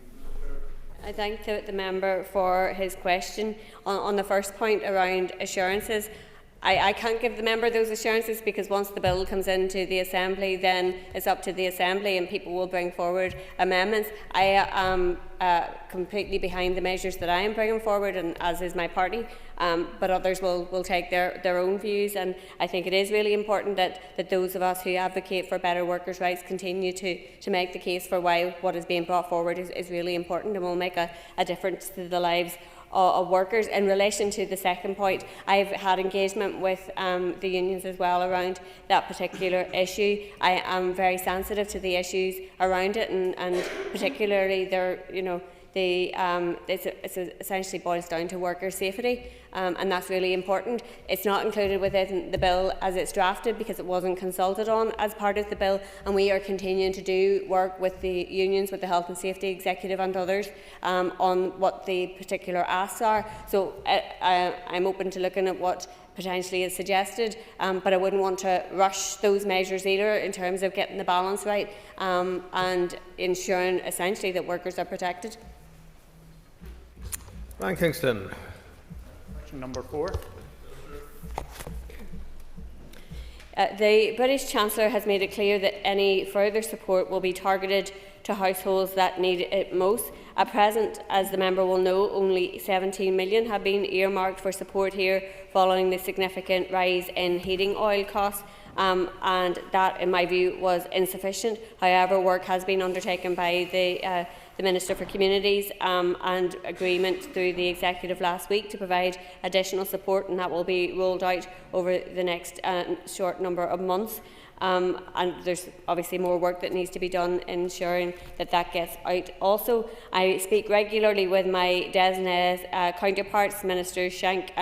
I thank the member for his question. On the first point around assurances, I can't give the member those assurances because once the bill comes into the Assembly, then it's up to the Assembly and people will bring forward amendments. I am completely behind the measures that I am bringing forward, and as is my party, but others will take their own views, and I think it is really important that those of us who advocate for better workers' rights continue to make the case for why what is being brought forward is really important and will make a difference to the lives of workers. In relation to the second point, I've had engagement with the unions as well around that particular issue. I am very sensitive to the issues around it, and particularly it essentially boils down to worker safety, and that's really important. It's not included within the bill as it's drafted because it wasn't consulted on as part of the bill, and we are continuing to do work with the unions, with the Health and Safety Executive and others on what the particular asks are. So I'm open to looking at what potentially is suggested, but I wouldn't want to rush those measures either in terms of getting the balance right and ensuring essentially that workers are protected. Ryan Kingston. Question number 4. The British Chancellor has made it clear that any further support will be targeted to households that need it most. At present, as the member will know, only 17 million have been earmarked for support here following the significant rise in heating oil costs. And that, in my view, was insufficient. However, work has been undertaken by the the Minister for Communities and agreement through the Executive last week to provide additional support, and that will be rolled out over the next short number of months. And there's obviously more work that needs to be done ensuring that that gets out. Also, I speak regularly with my designated counterparts, Ministers Shanks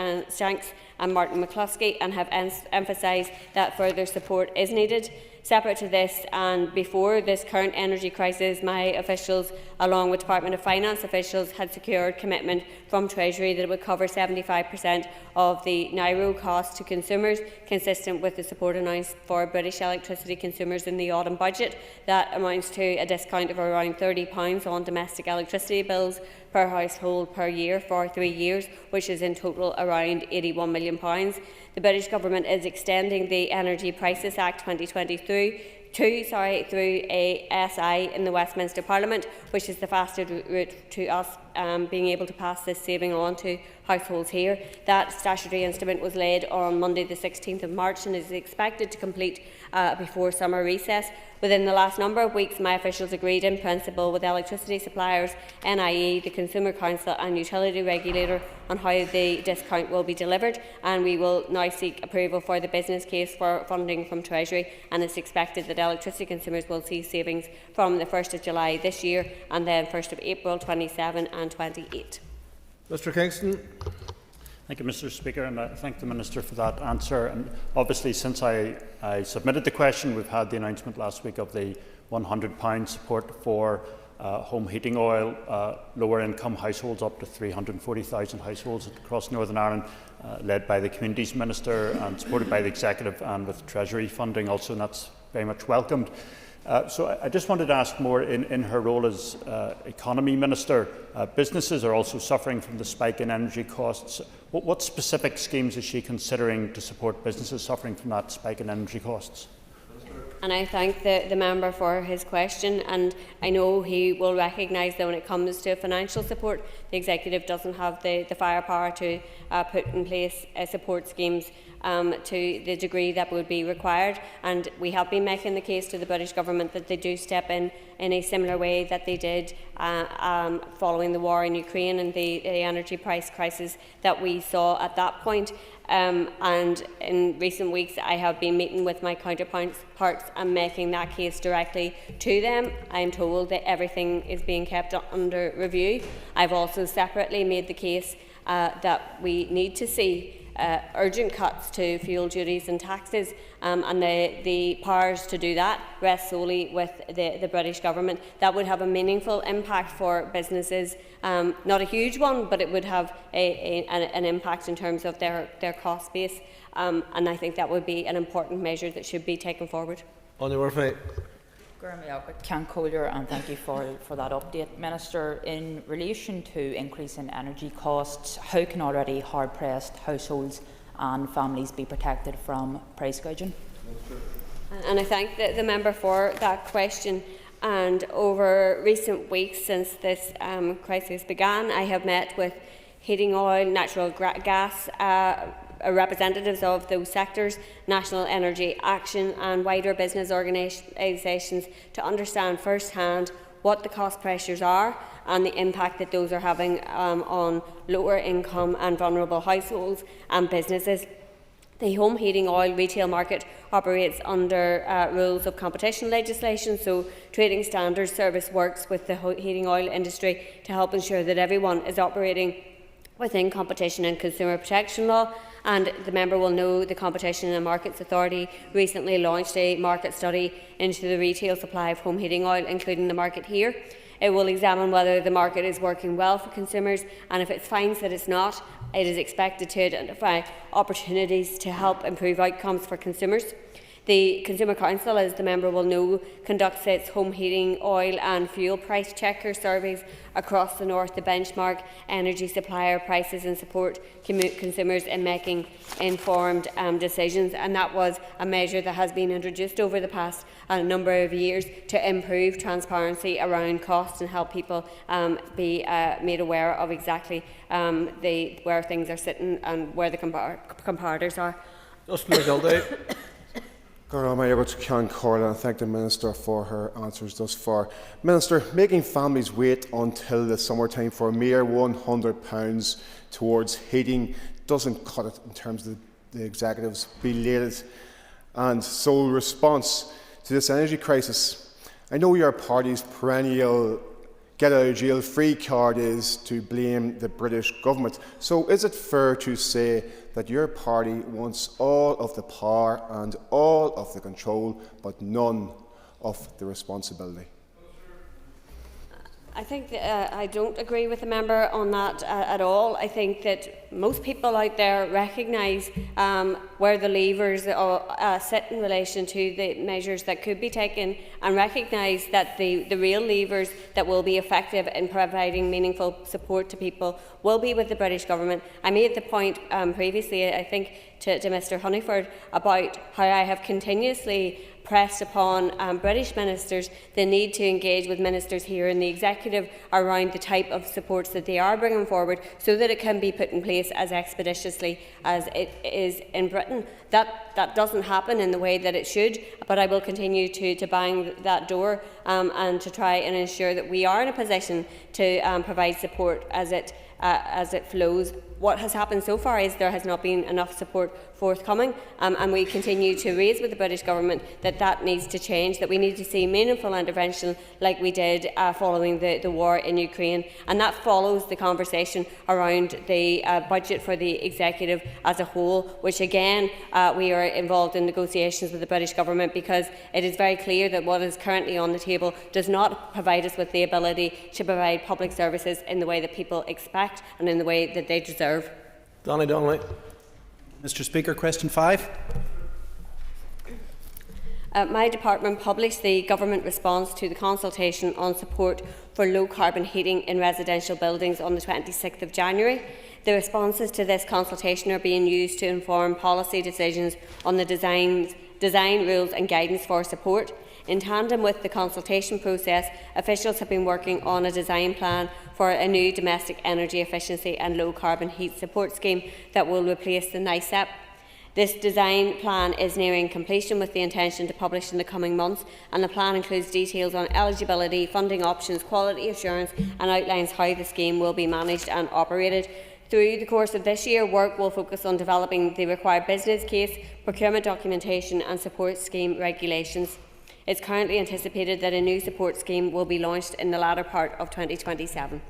and Martin McCluskey, and have emphasised that further support is needed. Separate to this, and before this current energy crisis, my officials, along with Department of Finance officials, had secured commitment from Treasury that it would cover 75% of the NIRO cost to consumers, consistent with the support announced for British electricity consumers in the autumn budget. That amounts to a discount of around £30 on domestic electricity bills per household per year for 3 years, which is in total around £81 million. The British Government is extending the Energy Prices Act 2023 through a SI in the Westminster Parliament, which is the fastest route to us being able to pass this saving on to households here. That statutory instrument was laid on Monday the 16th of March and is expected to complete before summer recess. Within the last number of weeks, my officials agreed in principle with electricity suppliers, NIE, the Consumer Council and Utility Regulator on how the discount will be delivered, and we will now seek approval for the business case for funding from Treasury, and it's expected that electricity consumers will see savings from the 1st of July this year and then 1st of April 27 and 28. Mr Kingston. Thank you, Mr Speaker, and I thank the Minister for that answer. And obviously, since I submitted the question, we've had the announcement last week of the £100 support for home heating oil, lower income households up to 340,000 households across Northern Ireland, led by the Communities Minister and supported by the Executive and with Treasury funding also, and that's very much welcomed. So I just wanted to ask more in her role as Economy Minister. Businesses are also suffering from the spike in energy costs. What specific schemes is she considering to support businesses suffering from that spike in energy costs? And I thank the member for his question, and I know he will recognise that when it comes to financial support, the Executive doesn't have the firepower to put in place support schemes to the degree that would be required, and we have been making the case to the British Government that they do step in a similar way that they did following the war in Ukraine and the energy price crisis that we saw at that point. And in recent weeks I have been meeting with my counterparts and making that case directly to them. I am told that everything is being kept under review. I've also separately made the case that we need to see urgent cuts to fuel duties and taxes, and the powers to do that rest solely with the British Government. That would have a meaningful impact for businesses, not a huge one, but it would have an impact in terms of their cost base, and I think that would be an important measure that should be taken forward. On your word, Can Collier, and thank you for that update. Minister, in relation to increase in energy costs, how can already hard-pressed households and families be protected from price gouging? And I thank the member for that question. And over recent weeks since this crisis began, I have met with heating oil, natural gas representatives of those sectors, National Energy Action and wider business organisations to understand first-hand what the cost pressures are and the impact that those are having on lower income and vulnerable households and businesses. The home heating oil retail market operates under rules of competition legislation, so Trading Standards Service works with the heating oil industry to help ensure that everyone is operating within competition and consumer protection law. And the member will know the Competition and Markets Authority recently launched a market study into the retail supply of home heating oil, including the market here. It will examine whether the market is working well for consumers, and if it finds that it's not, it is expected to identify opportunities to help improve outcomes for consumers. The Consumer Council, as the member will know, conducts its home heating oil and fuel price checker surveys across the north to benchmark energy supplier prices and support consumers in making informed decisions. And that was a measure that has been introduced over the past number of years to improve transparency around costs and help people be made aware of exactly where things are sitting and where the comparators are. Justin McGilday. I'm able to Ceann Corley and thank the Minister for her answers thus far. Minister, making families wait until the summertime for a mere £100 towards heating doesn't cut it in terms of the Executive's belated and sole response to this energy crisis. I know your party's perennial get-out-of-jail-free card is to blame the British government. So is it fair to say that your party wants all of the power and all of the control, but none of the responsibility? I think that, I don't agree with the member on that at all. I think that most people out there recognise where the levers sit in relation to the measures that could be taken, and recognise that the real levers that will be effective in providing meaningful support to people will be with the British government. I made the point previously, I think, to Mr Honeyford about how I have continuously pressed upon British ministers the need to engage with ministers here in the Executive around the type of supports that they are bringing forward, so that it can be put in place as expeditiously as it is in Britain. That doesn't happen in the way that it should, but I will continue to bang that door and to try and ensure that we are in a position to provide support as it flows. What has happened so far is there has not been enough support forthcoming, and we continue to raise with the British government that needs to change, that we need to see meaningful intervention like we did following the war in Ukraine, and that follows the conversation around the budget for the Executive as a whole, which again we are involved in negotiations with the British government, because it is very clear that what is currently on the table does not provide us with the ability to provide public services in the way that people expect and in the way that they deserve. Donny Donnelly. Mr Speaker, question 5. My department published the government response to the consultation on support for low-carbon heating in residential buildings on the 26th of January. The responses to this consultation are being used to inform policy decisions on the design rules and guidance for support. In tandem with the consultation process, officials have been working on a design plan for a new domestic energy efficiency and low-carbon heat support scheme that will replace the NICEP. This design plan is nearing completion, with the intention to publish in the coming months, and the plan includes details on eligibility, funding options, quality assurance, and outlines how the scheme will be managed and operated. Through the course of this year, work will focus on developing the required business case, procurement documentation and support scheme regulations. It is currently anticipated that a new support scheme will be launched in the latter part of 2027.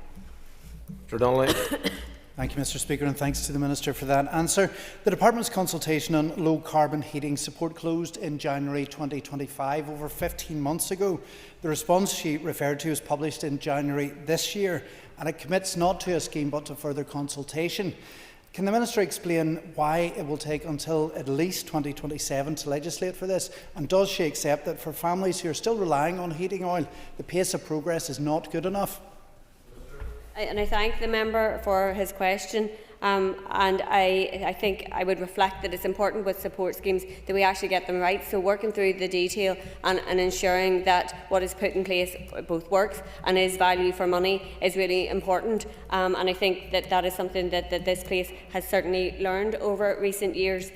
Mr Donnelly. Thank you, Mr Speaker, and thanks to the Minister for that answer. The Department's consultation on low-carbon heating support closed in January 2025, over 15 months ago. The response she referred to is published in January this year, and it commits not to a scheme but to further consultation. Can the Minister explain why it will take until at least 2027 to legislate for this? And does she accept that for families who are still relying on heating oil, the pace of progress is not good enough? And I thank the member for his question. And I think I would reflect that it's important with support schemes that we actually get them right. So working through the detail and ensuring that what is put in place both works and is value for money is really important. And I think that is something that this place has certainly learned over recent years.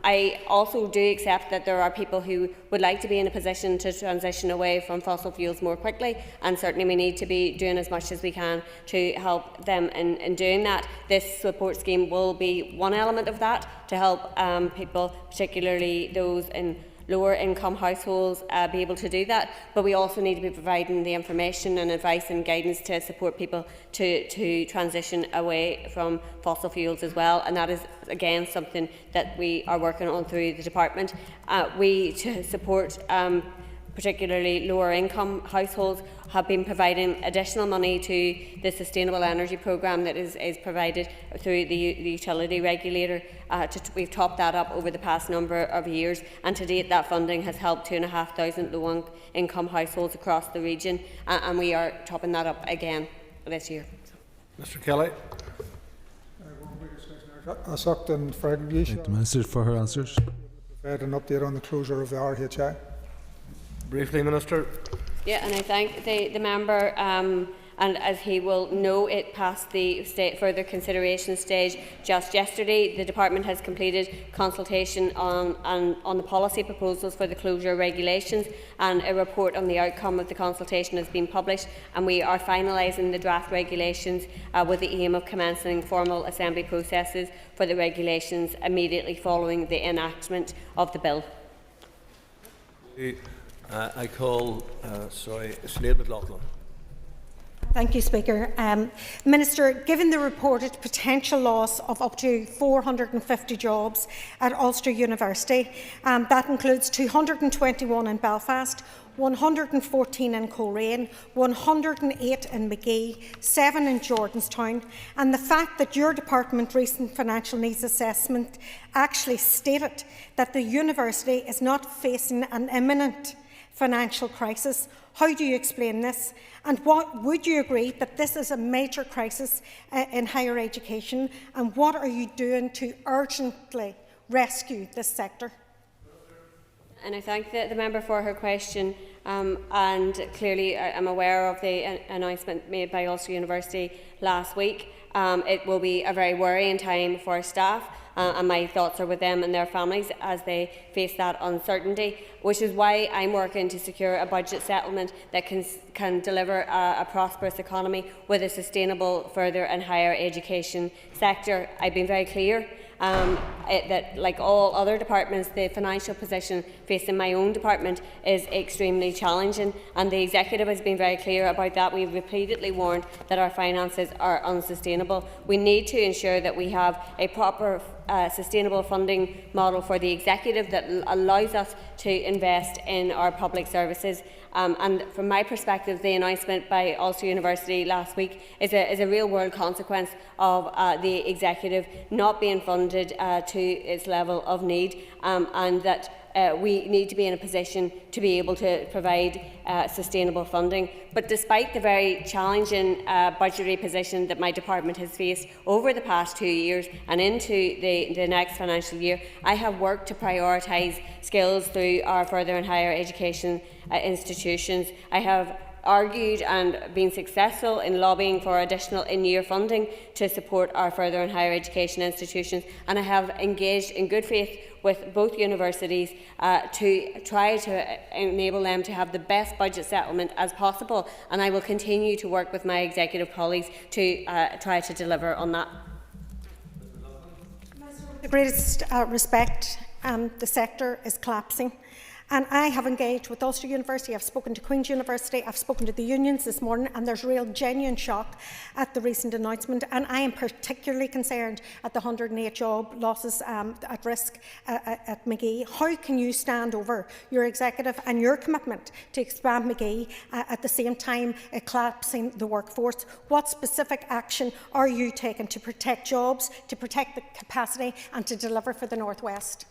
I also do accept that there are people who would like to be in a position to transition away from fossil fuels more quickly, and certainly we need to be doing as much as we can to help them in doing that. This support scheme will be one element of that, to help people, particularly those in lower income households, be able to do that. But we also need to be providing the information and advice and guidance to support people to transition away from fossil fuels as well. And that is, again, something that we are working on through the department. To support particularly lower income households, have been providing additional money to the Sustainable Energy Programme that is provided through the utility regulator. We've topped that up over the past number of years, and to date that funding has helped 2,500 low income households across the region, and we are topping that up again this year. Mr Kelly. Thank the Minister for her answers. An update on the closure of the RHI. Briefly, Minister. Yeah, and I thank the member. and as he will know, it passed the further consideration stage just yesterday. The Department has completed consultation on the policy proposals for the closure regulations, and a report on the outcome of the consultation has been published, and we are finalising the draft regulations with the aim of commencing formal assembly processes for the regulations immediately following the enactment of the bill. I call Sinead McLaughlin. Thank you, Speaker. Minister, given the reported potential loss of up to 450 jobs at Ulster University, that includes 221 in Belfast, 114 in Coleraine, 108 in Magee, 7 in Jordanstown, and the fact that your department's recent financial needs assessment actually stated that the university is not facing an imminent financial crisis. How do you explain this? And what would you agree that this is a major crisis in higher education? And what are you doing to urgently rescue this sector? And I thank the member for her question. And clearly, I'm aware of the announcement made by Ulster University last week. It will be a very worrying time for staff. And my thoughts are with them and their families as they face that uncertainty, which is why I'm working to secure a budget settlement that can deliver a prosperous economy with a sustainable further and higher education sector. I've been very clear that, like all other departments, the financial position facing my own department is extremely challenging, and the Executive has been very clear about that. We've repeatedly warned that our finances are unsustainable. We need to ensure that we have a proper sustainable funding model for the Executive that allows us to invest in our public services. And from my perspective, the announcement by Ulster University last week is a real-world consequence of the Executive not being funded to its level of need, and that we need to be in a position to be able to provide sustainable funding. But despite the very challenging budgetary position that my department has faced over the past 2 years and into the next financial year, I have worked to prioritise skills through our further and higher education institutions. I have argued and been successful in lobbying for additional in-year funding to support our further and higher education institutions, and I have engaged in good faith with both universities to try to enable them to have the best budget settlement as possible, and I will continue to work with my Executive colleagues to try to deliver on that. With the greatest respect, the sector is collapsing. And I have engaged with Ulster University, I've spoken to Queen's University, I've spoken to the unions this morning, and there's real genuine shock at the recent announcement. And I am particularly concerned at the 108 job losses at risk at Magee. How can you stand over your Executive and your commitment to expand Magee at the same time collapsing the workforce? What specific action are you taking to protect jobs, to protect the capacity and to deliver for the North West?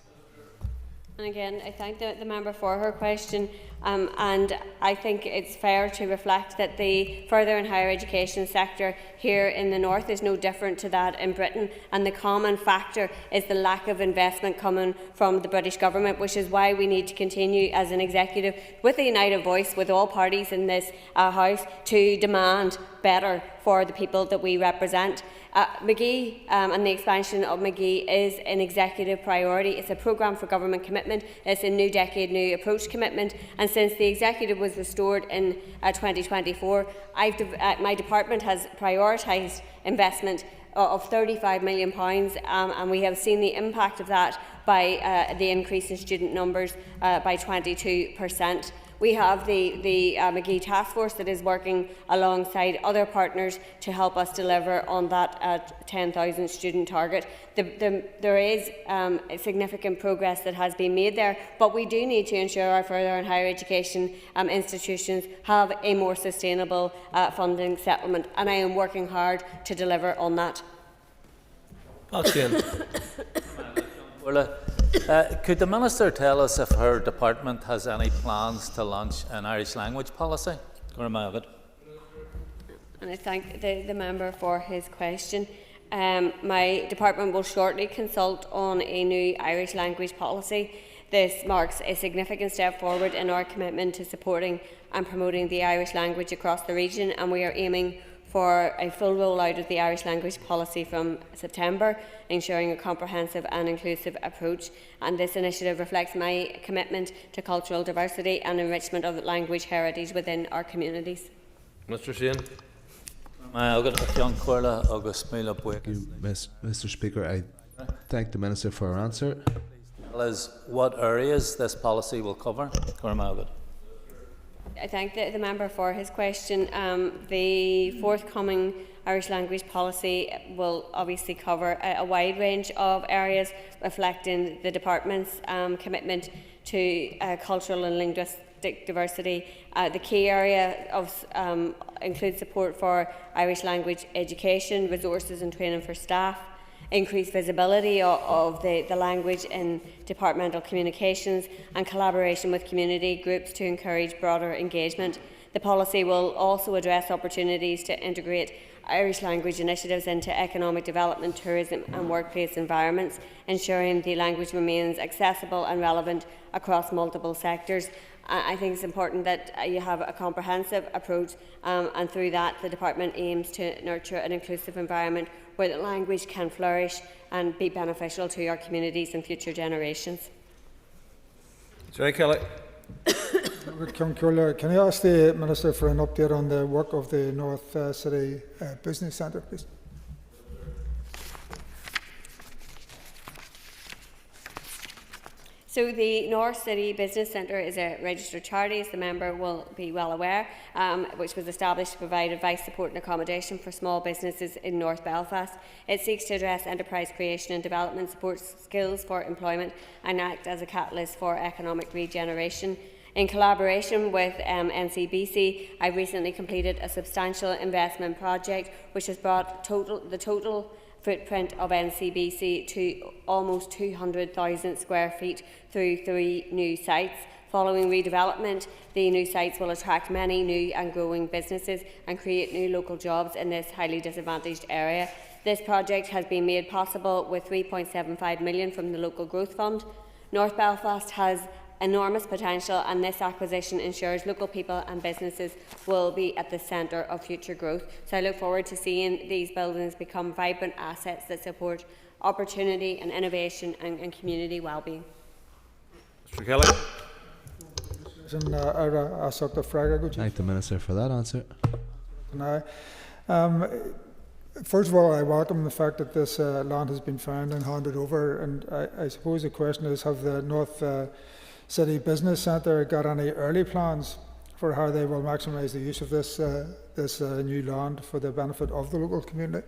And again, I thank the member for her question, and I think it's fair to reflect that the further and higher education sector here in the North is no different to that in Britain, and the common factor is the lack of investment coming from the British Government, which is why we need to continue as an Executive with a united voice with all parties in this House to demand better for the people that we represent. Magee and the expansion of Magee is an Executive priority. It's a programme for government commitment. It's a New Decade, New Approach commitment. And since the Executive was restored in 2024, my department has prioritised investment of £35 million, and we have seen the impact of that by the increase in student numbers by 22%. We have the Magee Task Force that is working alongside other partners to help us deliver on that 10,000 student target. There is significant progress that has been made there, but we do need to ensure our further and higher education institutions have a more sustainable funding settlement, and I am working hard to deliver on that. Could the Minister tell us if her department has any plans to launch an Irish language policy? And I thank the member for his question. My department will shortly consult on a new Irish language policy. This marks a significant step forward in our commitment to supporting and promoting the Irish language across the region, and we are aiming for a full rollout of the Irish language policy from September, ensuring a comprehensive and inclusive approach. And this initiative reflects my commitment to cultural diversity and enrichment of the language heritage within our communities. Mr. Sheehan. Mr. Speaker, I thank the Minister for her answer. What areas this policy will cover? I thank the member for his question. The forthcoming Irish language policy will obviously cover a wide range of areas, reflecting the department's commitment to cultural and linguistic diversity. The key area includes support for Irish language education, resources and training for staff, increased visibility of the language in departmental communications, and collaboration with community groups to encourage broader engagement. The policy will also address opportunities to integrate Irish language initiatives into economic development, tourism and workplace environments, ensuring the language remains accessible and relevant across multiple sectors. I think it's important that you have a comprehensive approach, and through that the Department aims to nurture an inclusive environment where the language can flourish and be beneficial to our communities and future generations. Jerry Kelly. Can I ask the Minister for an update on the work of the North City Business Centre, please? So the North City Business Centre is a registered charity, as the member will be well aware, which was established to provide advice, support and accommodation for small businesses in North Belfast. It seeks to address enterprise creation and development, support skills for employment and act as a catalyst for economic regeneration. In collaboration with NCBC, I recently completed a substantial investment project which has brought the total footprint of NCBC to almost 200,000 square feet through 3 new sites. Following redevelopment, the new sites will attract many new and growing businesses and create new local jobs in this highly disadvantaged area. This project has been made possible with £3.75 million from the Local Growth Fund. North Belfast has enormous potential, and this acquisition ensures local people and businesses will be at the centre of future growth. So I look forward to seeing these buildings become vibrant assets that support opportunity and innovation and community well-being. Mr. Kelly. Thank the Minister for that answer. First of all, I welcome the fact that this land has been found and handed over, and I suppose the question is, have the North City Business Centre got any early plans for how they will maximise the use of this new land for the benefit of the local community?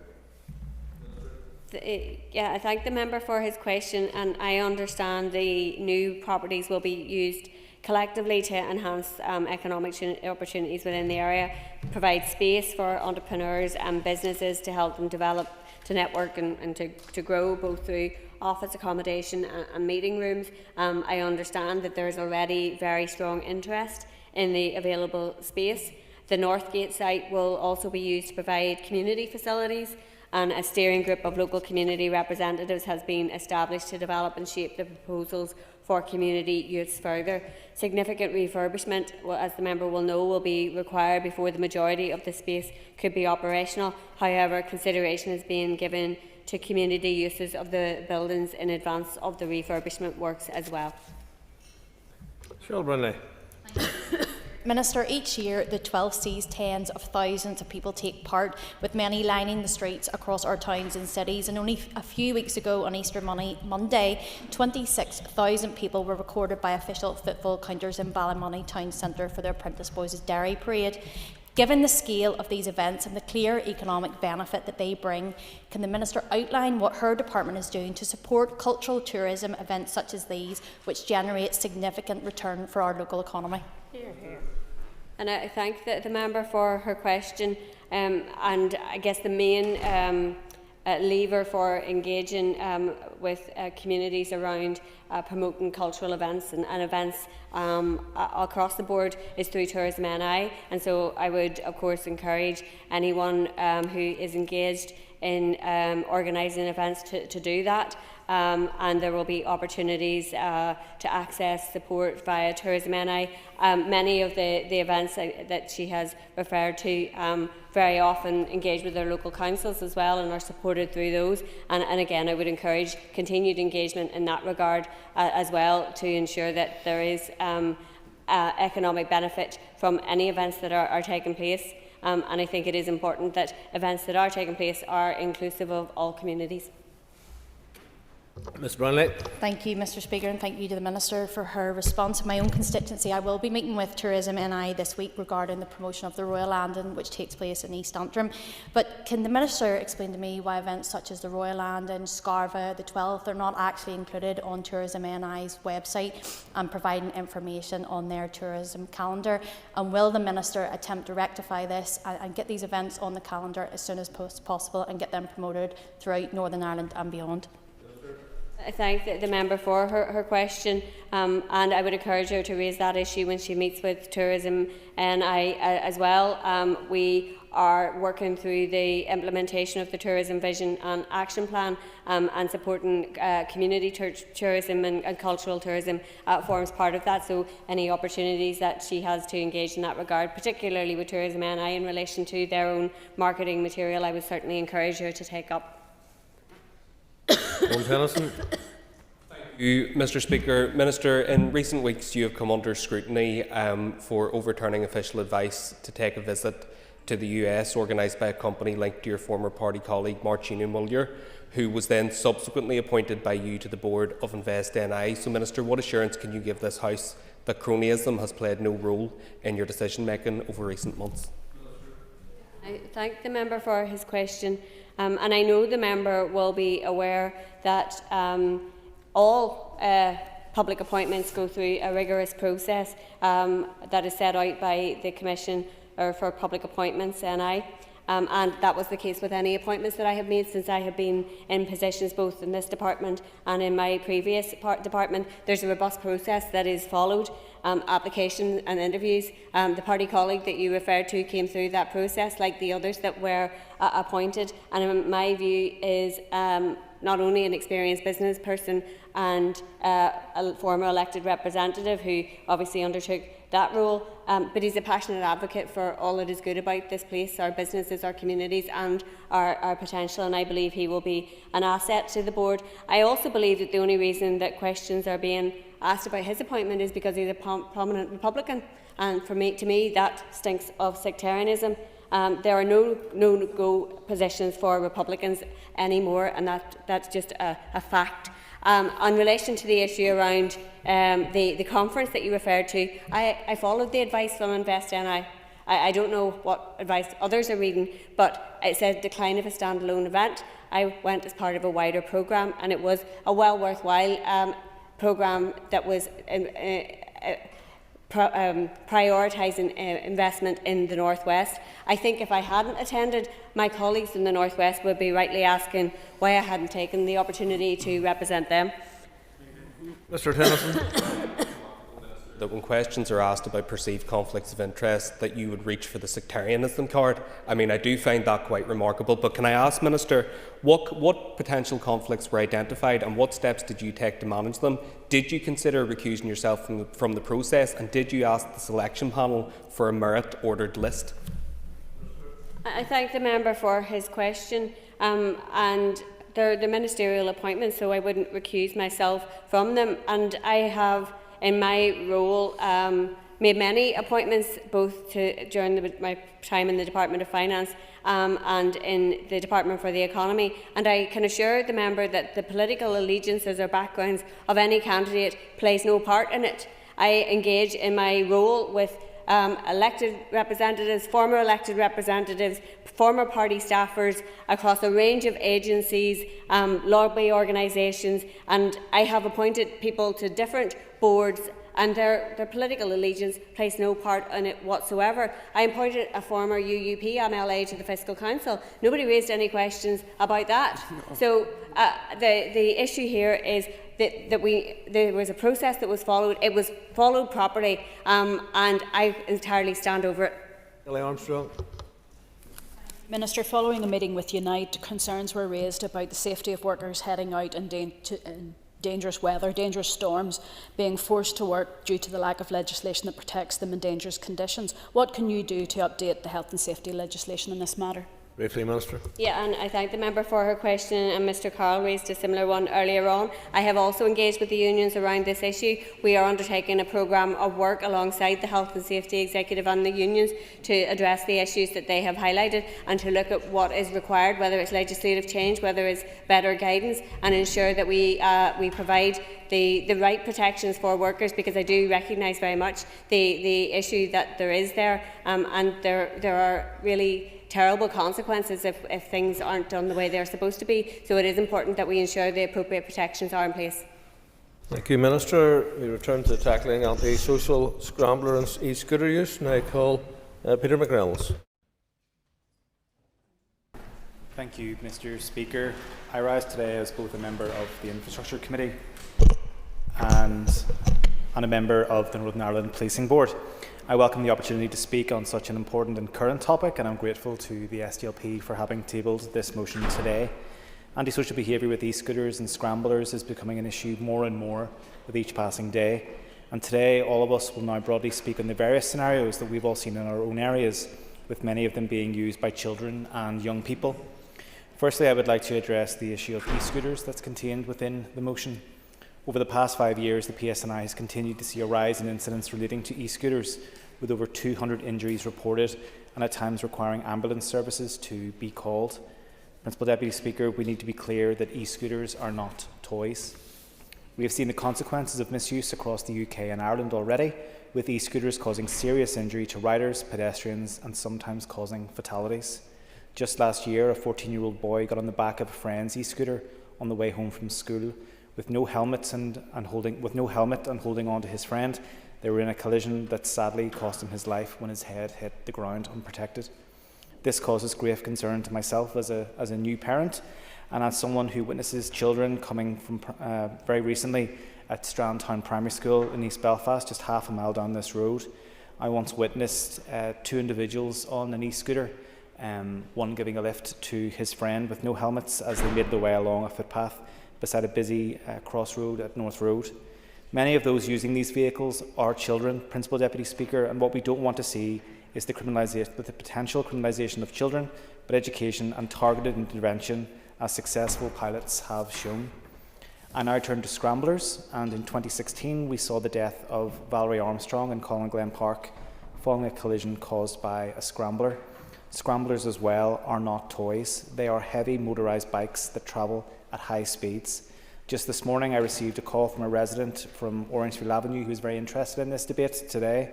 Yeah, I thank the member for his question, and I understand the new properties will be used collectively to enhance economic opportunities within the area, provide space for entrepreneurs and businesses to help them develop, to network and to grow, both through office accommodation and meeting rooms. I understand that there is already very strong interest in the available space. The Northgate site will also be used to provide community facilities, and a steering group of local community representatives has been established to develop and shape the proposals for community use further. Significant refurbishment, as the member will know, will be required before the majority of the space could be operational. However, consideration is being given to community uses of the buildings in advance of the refurbishment works as well. Cheryl Brindley. Minister, each year the 12 sees tens of thousands of people take part, with many lining the streets across our towns and cities. And only a few weeks ago on Easter Monday, 26,000 people were recorded by official footfall counters in Ballymoney Town Centre for their Apprentice Boys' Dairy Parade. Given the scale of these events and the clear economic benefit that they bring, can the Minister outline what her department is doing to support cultural tourism events such as these, which generate significant return for our local economy? And I thank the member for her question, and I guess the main lever for engaging with communities around promoting cultural events and events across the board is through Tourism NI, and so I would of course encourage anyone who is engaged in organising events to do that. and there will be opportunities to access support via Tourism NI. Many of the events that she has referred to very often engage with their local councils as well and are supported through those. And again, I would encourage continued engagement in that regard as well, to ensure that there is economic benefit from any events that are taking place. And I think it is important that events that are taking place are inclusive of all communities. Ms Brownlee. Thank you, Mr Speaker, and thank you to the Minister for her response. In my own constituency, I will be meeting with Tourism NI this week regarding the promotion of the Royal Landing, which takes place in East Antrim. But can the Minister explain to me why events such as the Royal Landing, Scarva, the 12th are not actually included on Tourism NI's website and providing information on their tourism calendar? And will the Minister attempt to rectify this and get these events on the calendar as soon as possible and get them promoted throughout Northern Ireland and beyond? I thank the member for her question, and I would encourage her to raise that issue when she meets with Tourism NI as well. We are working through the implementation of the Tourism Vision and Action Plan, and supporting community tourism and cultural tourism forms part of that. So any opportunities that she has to engage in that regard, particularly with Tourism NI in relation to their own marketing material, I would certainly encourage her to take up. Thank you, Mr Speaker. Minister, in recent weeks you have come under scrutiny for overturning official advice to take a visit to the US organised by a company linked to your former party colleague Martina Muller, who was then subsequently appointed by you to the board of Invest NI. So, Minister, what assurance can you give this House that cronyism has played no role in your decision making over recent months? I thank the member for his question. And I know the member will be aware that all public appointments go through a rigorous process that is set out by the Commission for Public Appointments, NI. And that was the case with any appointments that I have made since I have been in positions both in this department and in my previous department. There's a robust process that is followed, application and interviews. The party colleague that you referred to came through that process like the others that were appointed, and in my view is not only an experienced business person and a former elected representative who obviously undertook that role, but he's a passionate advocate for all that is good about this place, our businesses, our communities and our potential, and I believe he will be an asset to the board. I also believe that the only reason that questions are being asked about his appointment is because he's a prominent Republican, and to me that stinks of sectarianism. There are no-go positions for Republicans anymore, and that's just a fact. In relation to the issue around the conference that you referred to, I followed the advice from Invest NI. I don't know what advice others are reading, but it said decline of a standalone event. I went as part of a wider programme, and it was a well worthwhile programme that was prioritising investment in the North West. I think if I hadn't attended, my colleagues in the North West would be rightly asking why I hadn't taken the opportunity to represent them. Mr Tennyson. That when questions are asked about perceived conflicts of interest, that you would reach for the sectarianism card. I mean, I do find that quite remarkable. But can I ask, Minister, what potential conflicts were identified and what steps did you take to manage them? Did you consider recusing yourself from the process, and did you ask the selection panel for a merit-ordered list? I thank the member for his question. And they're ministerial appointments, so I wouldn't recuse myself from them. And I have, in my role, made many appointments both during my time in the Department of Finance and in the Department for the Economy, and I can assure the member that the political allegiances or backgrounds of any candidate plays no part in it. I engage in my role with elected representatives, former elected representatives, former party staffers across a range of agencies, lobby organisations, and I have appointed people to different boards, and their political allegiance plays no part in it whatsoever. I appointed a former UUP MLA to the Fiscal Council. Nobody raised any questions about that. No. So the issue here is that there was a process that was followed. It was followed properly, and I entirely stand over it. Armstrong. Minister, following a meeting with Unite, concerns were raised about the safety of workers heading out in dangerous weather, dangerous storms, being forced to work due to the lack of legislation that protects them in dangerous conditions. What can you do to update the health and safety legislation in this matter? Briefly, Minister. Yeah, and I thank the member for her question, and Mr Carroll raised a similar one earlier on. I have also engaged with the unions around this issue. We are undertaking a programme of work alongside the Health and Safety Executive and the unions to address the issues that they have highlighted and to look at what is required, whether it's legislative change, whether it's better guidance, and ensure that we provide the right protections for workers, because I do recognise very much the issue that there is there, and there are really terrible consequences if things aren't done the way they're supposed to be. So it is important that we ensure the appropriate protections are in place. Thank you, Minister. We return to tackling anti-social scrambler and e-scooter use. Now I call Peter McReynolds. Thank you, Mr Speaker. I rise today as both a member of the Infrastructure Committee and a member of the Northern Ireland Policing Board. I welcome the opportunity to speak on such an important and current topic, and I'm grateful to the SDLP for having tabled this motion today. Antisocial behaviour with e-scooters and scramblers is becoming an issue more and more with each passing day. And today, all of us will now broadly speak on the various scenarios that we've all seen in our own areas, with many of them being used by children and young people. Firstly, I would like to address the issue of e-scooters that's contained within the motion. Over the past 5 years, the PSNI has continued to see a rise in incidents relating to e-scooters, with over 200 injuries reported and at times requiring ambulance services to be called. Principal Deputy Speaker, we need to be clear that e-scooters are not toys. We have seen the consequences of misuse across the UK and Ireland already, with e-scooters causing serious injury to riders, pedestrians and sometimes causing fatalities. Just last year, a 14-year-old boy got on the back of a friend's e-scooter on the way home from school. With no helmet and holding on to his friend, they were in a collision that sadly cost him his life when his head hit the ground unprotected. This causes grave concern to myself as a new parent and as someone who witnesses children coming from very recently at Strandtown Primary School in East Belfast, just half a mile down this road. I once witnessed two individuals on an e-scooter, one giving a lift to his friend with no helmets as they made their way along a footpath beside a busy crossroad at North Road. Many of those using these vehicles are children, Principal Deputy Speaker, and what we don't want to see is the potential criminalisation of children, but education and targeted intervention, as successful pilots have shown. I now turn to scramblers, and in 2016 we saw the death of Valerie Armstrong in Colin Glen Park following a collision caused by a scrambler. Scramblers as well are not toys. They are heavy motorised bikes that travel at high speeds. Just this morning I received a call from a resident from Orangefield Avenue who is very interested in this debate today.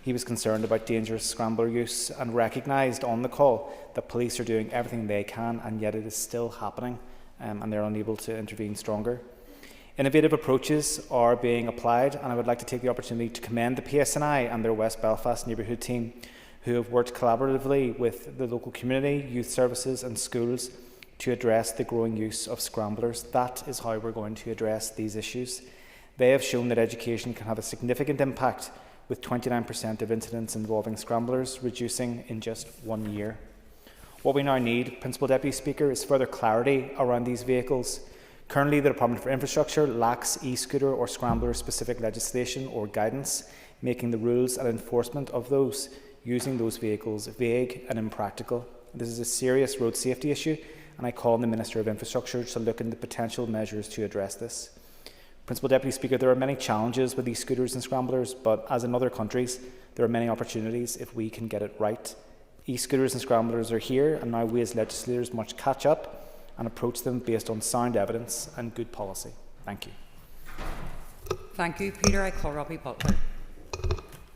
He was concerned about dangerous scrambler use and recognised on the call that police are doing everything they can, and yet it is still happening and they're unable to intervene stronger. Innovative approaches are being applied, and I would like to take the opportunity to commend the PSNI and their West Belfast neighbourhood team, who have worked collaboratively with the local community, youth services and schools to address the growing use of scramblers. That is how we're going to address these issues. They have shown that education can have a significant impact, with 29% of incidents involving scramblers reducing in just 1 year. What we now need, Principal Deputy Speaker, is further clarity around these vehicles. Currently, the Department for Infrastructure lacks e-scooter or scrambler specific legislation or guidance, making the rules and enforcement of those using those vehicles vague and impractical. This is a serious road safety issue, and I call on the Minister of Infrastructure to look into potential measures to address this. Principal Deputy Speaker, there are many challenges with these scooters and scramblers, but as in other countries, there are many opportunities if we can get it right. E-scooters and scramblers are here, and now we as legislators must catch up and approach them based on sound evidence and good policy. Thank you. Thank you, Peter. I call Robbie Butler.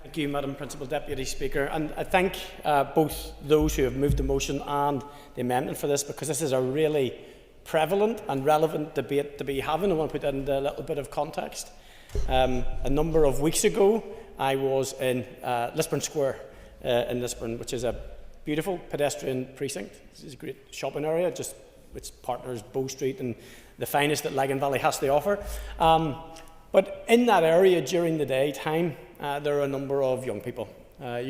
Thank you, Madam Principal Deputy Speaker, and I thank both those who have moved the motion and the amendment for this, because this is a really prevalent and relevant debate to be having. I want to put that into a little bit of context. A number of weeks ago, I was in Lisburn Square in Lisburn, which is a beautiful pedestrian precinct. This is a great shopping area, just which partners Bow Street and the finest that Lagan Valley has to offer. But in that area during the daytime, there are a number of young people. And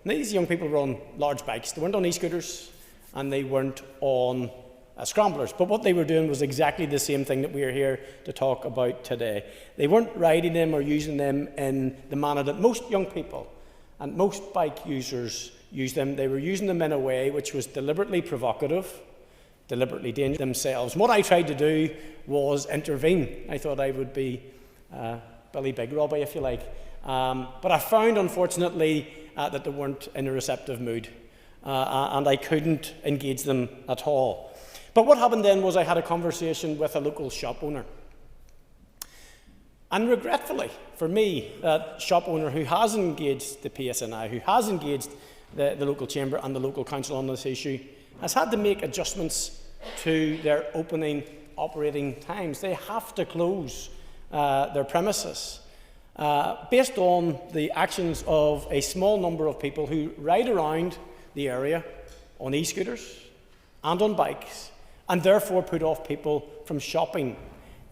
these young people were on large bikes. They weren't on e-scooters. and they weren't on scramblers. But what they were doing was exactly the same thing that we are here to talk about today. They weren't riding them or using them in the manner that most young people and most bike users use them. They were using them in a way which was deliberately provocative, deliberately dangerous themselves. What I tried to do was intervene. I thought I would be Billy Big Robbie, if you like. But I found, unfortunately, that they weren't in a receptive mood, and I couldn't engage them at all. But what happened then was I had a conversation with a local shop owner. And regretfully, for me, that shop owner who has engaged the PSNI, who has engaged the local chamber and the local council on this issue, has had to make adjustments to their opening operating times. They have to close their premises based on the actions of a small number of people who ride around the area on e-scooters and on bikes, and therefore put off people from shopping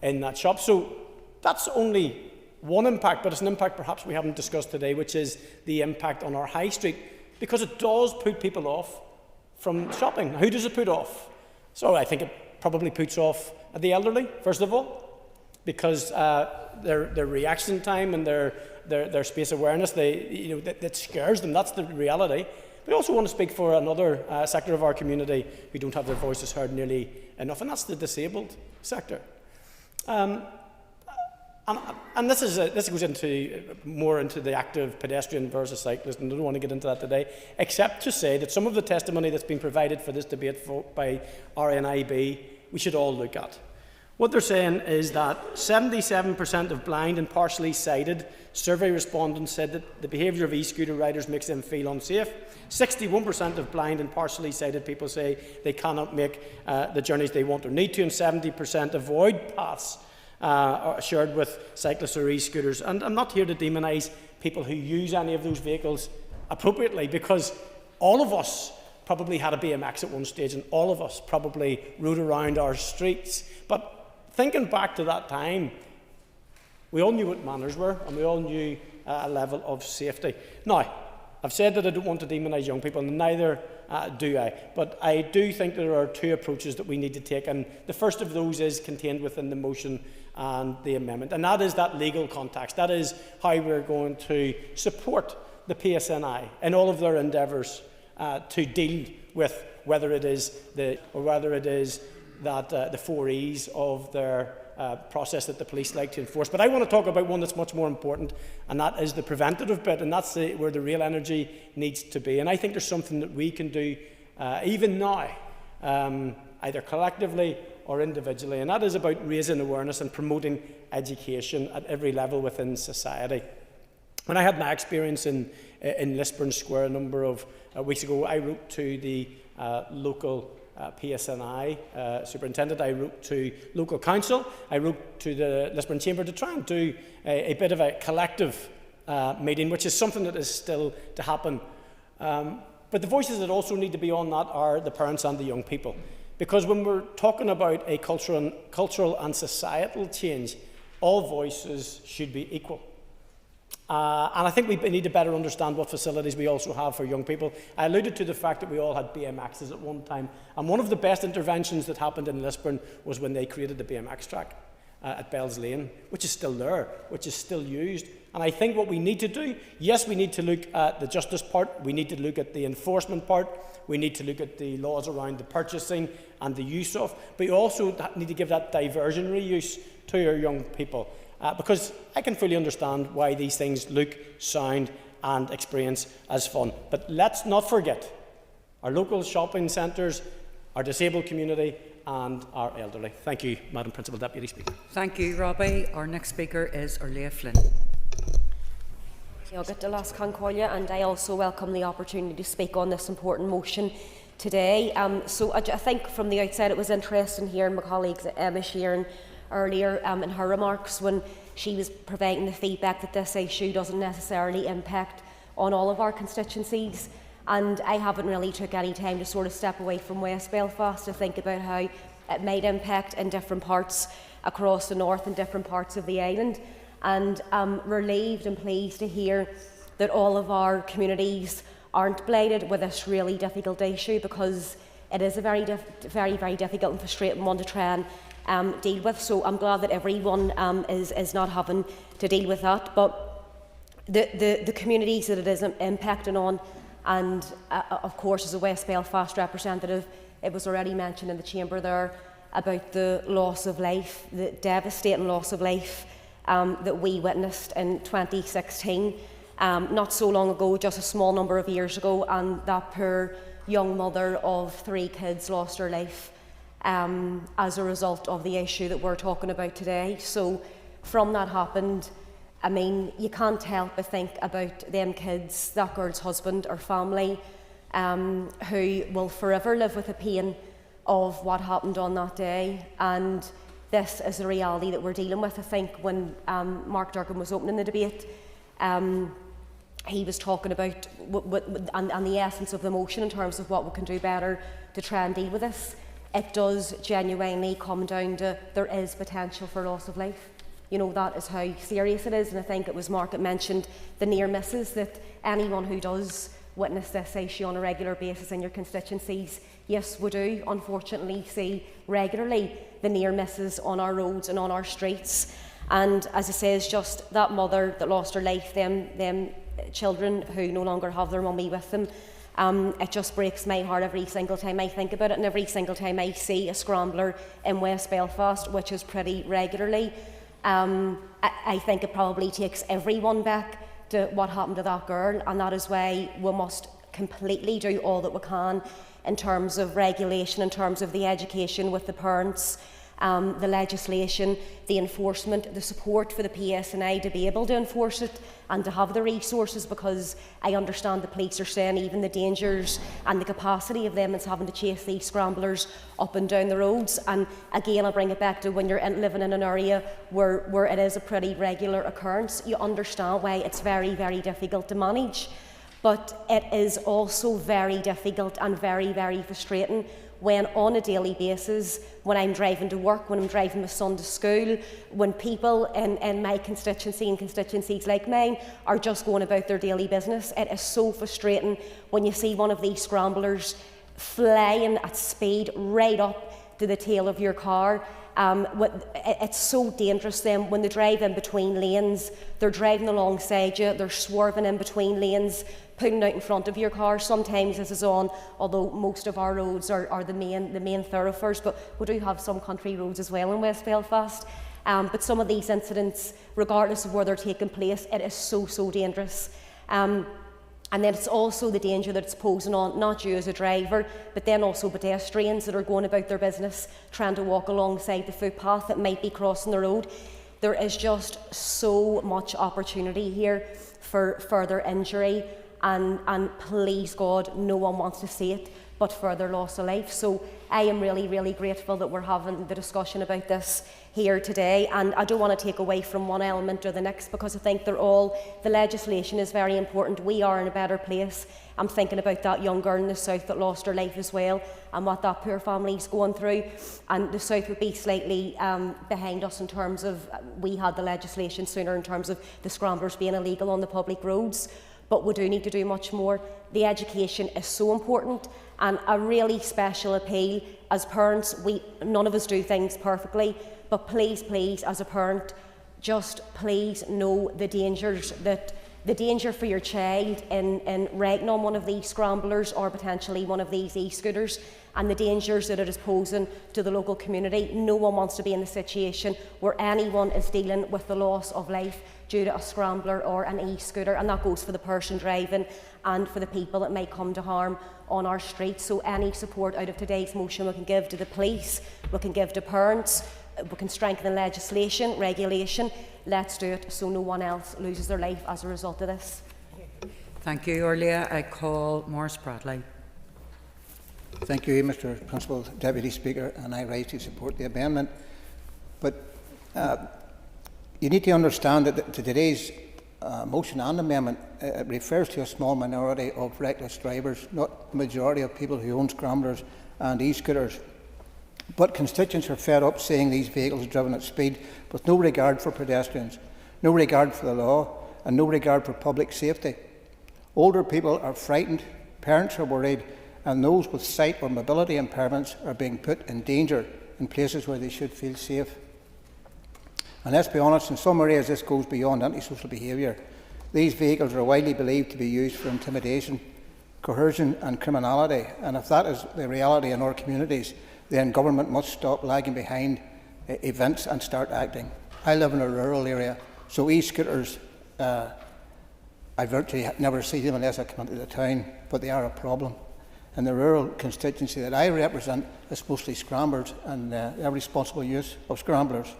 in that shop. So that's only one impact, but it's an impact perhaps we haven't discussed today, which is the impact on our high street, because it does put people off from shopping. Who does it put off? So I think it probably puts off the elderly, first of all, because their reaction time and their space awareness, that scares them. That's the reality. We also want to speak for another sector of our community who don't have their voices heard nearly enough, and that's the disabled sector. And this goes more into the active pedestrian versus cyclist, and I don't want to get into that today, except to say that some of the testimony that's been provided for this debate by RNIB, we should all look at. What they're saying is that 77% of blind and partially sighted survey respondents said that the behaviour of e-scooter riders makes them feel unsafe. 61% of blind and partially sighted people say they cannot make the journeys they want or need to, and 70% avoid paths shared with cyclists or e-scooters. And I'm not here to demonise people who use any of those vehicles appropriately, because all of us probably had a BMX at one stage, and all of us probably rode around our streets. But thinking back to that time, we all knew what manners were, and we all knew a level of safety. Now, I've said that I don't want to demonise young people, and neither do I. But I do think there are two approaches that we need to take, and the first of those is contained within the motion and the amendment, and that is that legal context. That is how we're going to support the PSNI in all of their endeavours to deal with whether it is the 4 E's of their process that the police like to enforce. But I want to talk about one that's much more important, and that is the preventative bit, and that's where the real energy needs to be. And I think there's something that we can do even now, either collectively or individually, and that is about raising awareness and promoting education at every level within society. When I had my experience in Lisburn Square a number of weeks ago, I wrote to the local PSNI superintendent, I wrote to local council, I wrote to the Lisburn Chamber to try and do a bit of a collective meeting, which is something that is still to happen. But the voices that also need to be on that are the parents and the young people. Because when we're talking about a cultural and societal change, all voices should be equal. And I think we need to better understand what facilities we also have for young people. I alluded to the fact that we all had BMXs at one time, and one of the best interventions that happened in Lisburn was when they created the BMX track at Bells Lane, which is still there, which is still used. And I think what we need to do, yes, we need to look at the justice part, we need to look at the enforcement part, we need to look at the laws around the purchasing and the use of, but we also need to give that diversionary use to our young people. Because I can fully understand why these things look, sound and experience as fun. But let's not forget our local shopping centres, our disabled community and our elderly. Thank you, Madam Principal Deputy Speaker. Thank you, Robbie. Our next speaker is Orlea Flynn. And I also welcome the opportunity to speak on this important motion today. So I think from the outset it was interesting hearing my colleague Emma Sheeran earlier in her remarks when she was providing the feedback that this issue doesn't necessarily impact on all of our constituencies, and I haven't really took any time to sort of step away from West Belfast to think about how it might impact in different parts across the north and different parts of the island. And I'm relieved and pleased to hear that all of our communities aren't blighted with this really difficult issue, because it is a very, very difficult and frustrating one to try and deal with. So I'm glad that everyone is not having to deal with that. But the communities that it is impacting on, and of course as a West Belfast representative, it was already mentioned in the chamber there about the loss of life, the devastating loss of life that we witnessed in 2016, not so long ago, just a small number of years ago, and that poor young mother of 3 kids lost her life as a result of the issue that we're talking about today. So from that happened, I mean, you can't help but think about them kids, that girl's husband or family, who will forever live with the pain of what happened on that day. And this is the reality that we're dealing with. I think when Mark Durkin was opening the debate, he was talking about and the essence of the motion in terms of what we can do better to try and deal with this. It does genuinely come down to there is potential for loss of life. You know, that is how serious it is. And I think it was Mark that mentioned the near misses, that anyone who does witness this issue on a regular basis in your constituencies, yes, we do unfortunately see regularly the near misses on our roads and on our streets. And as I say, it's just that mother that lost her life, them children who no longer have their mummy with them. It just breaks my heart every single time I think about it, and every single time I see a scrambler in West Belfast, which is pretty regularly. I think it probably takes everyone back to what happened to that girl, and that is why we must completely do all that we can in terms of regulation, in terms of the education with the parents, the legislation, the enforcement, the support for the PSNI to be able to enforce it and to have the resources, because I understand the police are saying even the dangers and the capacity of them is having to chase these scramblers up and down the roads. And again, I'll bring it back to when you're living in an area where it is a pretty regular occurrence, you understand why it's very, very difficult to manage. But it is also very difficult and very, very frustrating when on a daily basis, when I'm driving to work, when I'm driving my son to school, when people in my constituency and constituencies like mine are just going about their daily business. It is so frustrating when you see one of these scramblers flying at speed right up to the tail of your car. It's so dangerous then when they drive in between lanes, they're driving alongside you, they're swerving in between lanes, pulling out in front of your car. Sometimes this is on, although most of our roads are the main thoroughfares, but we do have some country roads as well in West Belfast. But some of these incidents, regardless of where they're taking place, it is so dangerous. And then it's also the danger that it's posing on not you as a driver, but then also pedestrians that are going about their business, trying to walk alongside the footpath that might be crossing the road. There is just so much opportunity here for further injury, and please God, no one wants to see it, but further loss of life. So I am really grateful that we're having the discussion about this here today, and I don't want to take away from one element or the next, because I think the legislation is very important. We are in a better place. I'm thinking about that young girl in the south that lost her life as well, and what that poor family's going through. And the south would be slightly behind us in terms of, we had the legislation sooner in terms of the scramblers being illegal on the public roads. But we do need to do much more. The education is so important, and a really special appeal as parents. None of us do things perfectly, but please, as a parent, just please know the dangers, that the danger for your child in riding on one of these scramblers or potentially one of these e-scooters, and the dangers that it is posing to the local community. No one wants to be in the situation where anyone is dealing with the loss of life due to a scrambler or an e-scooter, and that goes for the person driving and for the people that might come to harm on our streets. So any support out of today's motion we can give to the police, we can give to parents, we can strengthen legislation, regulation. Let's do it so no one else loses their life as a result of this. Thank you, Orlia. I call Maurice Bradley. Thank you, Mr. Principal Deputy Speaker, and I rise to support the amendment. But you need to understand that today's motion and amendment refers to a small minority of reckless drivers, not the majority of people who own scramblers and e-scooters. But constituents are fed up seeing these vehicles driven at speed with no regard for pedestrians, no regard for the law, and no regard for public safety. Older people are frightened, parents are worried, and those with sight or mobility impairments are being put in danger in places where they should feel safe. And let's be honest, in some areas this goes beyond antisocial behaviour. These vehicles are widely believed to be used for intimidation, coercion and criminality, and if that is the reality in our communities, then government must stop lagging behind events and start acting. I live in a rural area, so e-scooters, I virtually never see them unless I come into the town, but they are a problem. In the rural constituency that I represent, it's mostly scramblers and their responsible use of scramblers.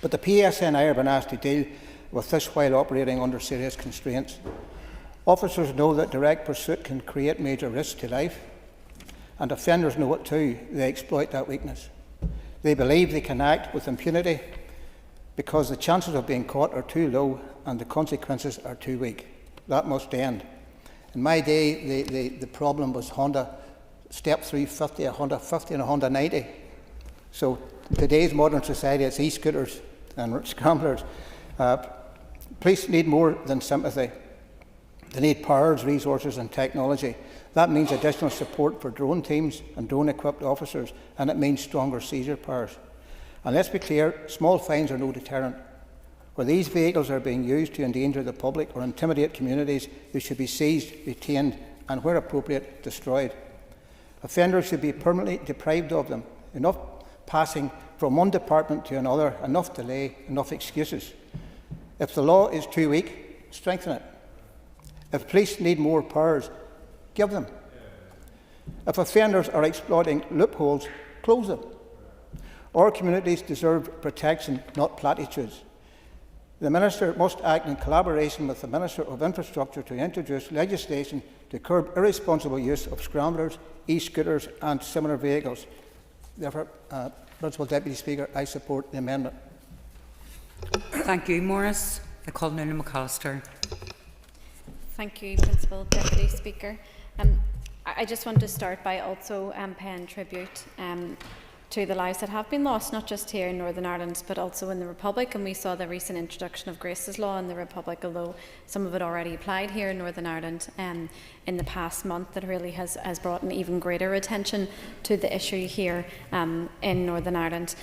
But the PSNI have been asked to deal with this while operating under serious constraints. Officers know that direct pursuit can create major risks to life, and offenders know it too. They exploit that weakness. They believe they can act with impunity because the chances of being caught are too low and the consequences are too weak. That must end. In my day, the problem was Honda Step 350, a Honda 50 and a Honda 90. So in today's modern society, it's e-scooters and scramblers. Police need more than sympathy. They need powers, resources and technology. That means additional support for drone teams and drone-equipped officers, and it means stronger seizure powers. And let's be clear, small fines are no deterrent. Where these vehicles are being used to endanger the public or intimidate communities, they should be seized, retained and, where appropriate, destroyed. Offenders should be permanently deprived of them. Enough passing from one department to another, enough delay, enough excuses. If the law is too weak, strengthen it. If police need more powers, give them. If offenders are exploiting loopholes, close them. Our communities deserve protection, not platitudes. The Minister must act in collaboration with the Minister of Infrastructure to introduce legislation to curb irresponsible use of scramblers, e-scooters and similar vehicles. Therefore, Principal Deputy Speaker, I support the amendment. Thank you, Maurice. I call Nuala McAllister. Thank you, Principal Deputy Speaker. I just want to start by also paying tribute to the lives that have been lost, not just here in Northern Ireland, but also in the Republic. And we saw the recent introduction of Grace's Law in the Republic, although some of it already applied here in Northern Ireland in the past month, that really has brought an even greater attention to the issue here in Northern Ireland.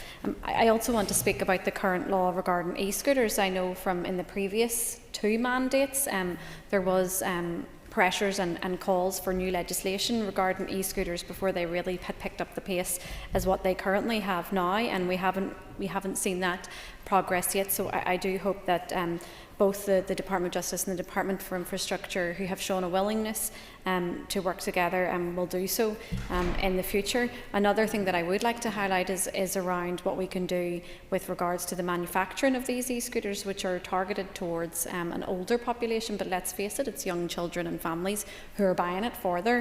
I also want to speak about the current law regarding e-scooters. I know from in the previous two mandates, there was pressures and calls for new legislation regarding e-scooters before they really had picked up the pace as what they currently have now, and we haven't seen that progress yet. So I do hope that both the Department of Justice and the Department for Infrastructure, who have shown a willingness to work together, will do so in the future. Another thing that I would like to highlight is around what we can do with regards to the manufacturing of these e-scooters, which are targeted towards an older population, but let's face it, it's young children and families who are buying it for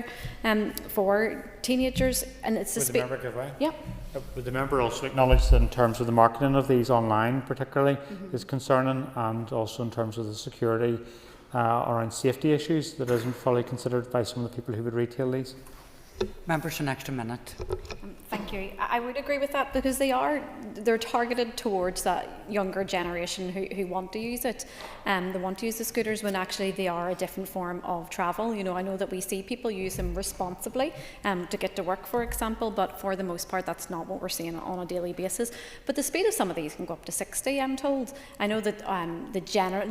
teenagers. And it's Would the member also acknowledge that in terms of the marketing of these online particularly is concerning, and also in terms of the security around safety issues that isn't fully considered by some of the people who would retail these? Members, an extra minute. Thank you. I would agree with that, because they're targeted towards that younger generation who want to use it. They want to use the scooters when actually they are a different form of travel. You know, I know that we see people use them responsibly to get to work, for example, but for the most part that's not what we're seeing on a daily basis. But the speed of some of these can go up to 60, I'm told. I know that the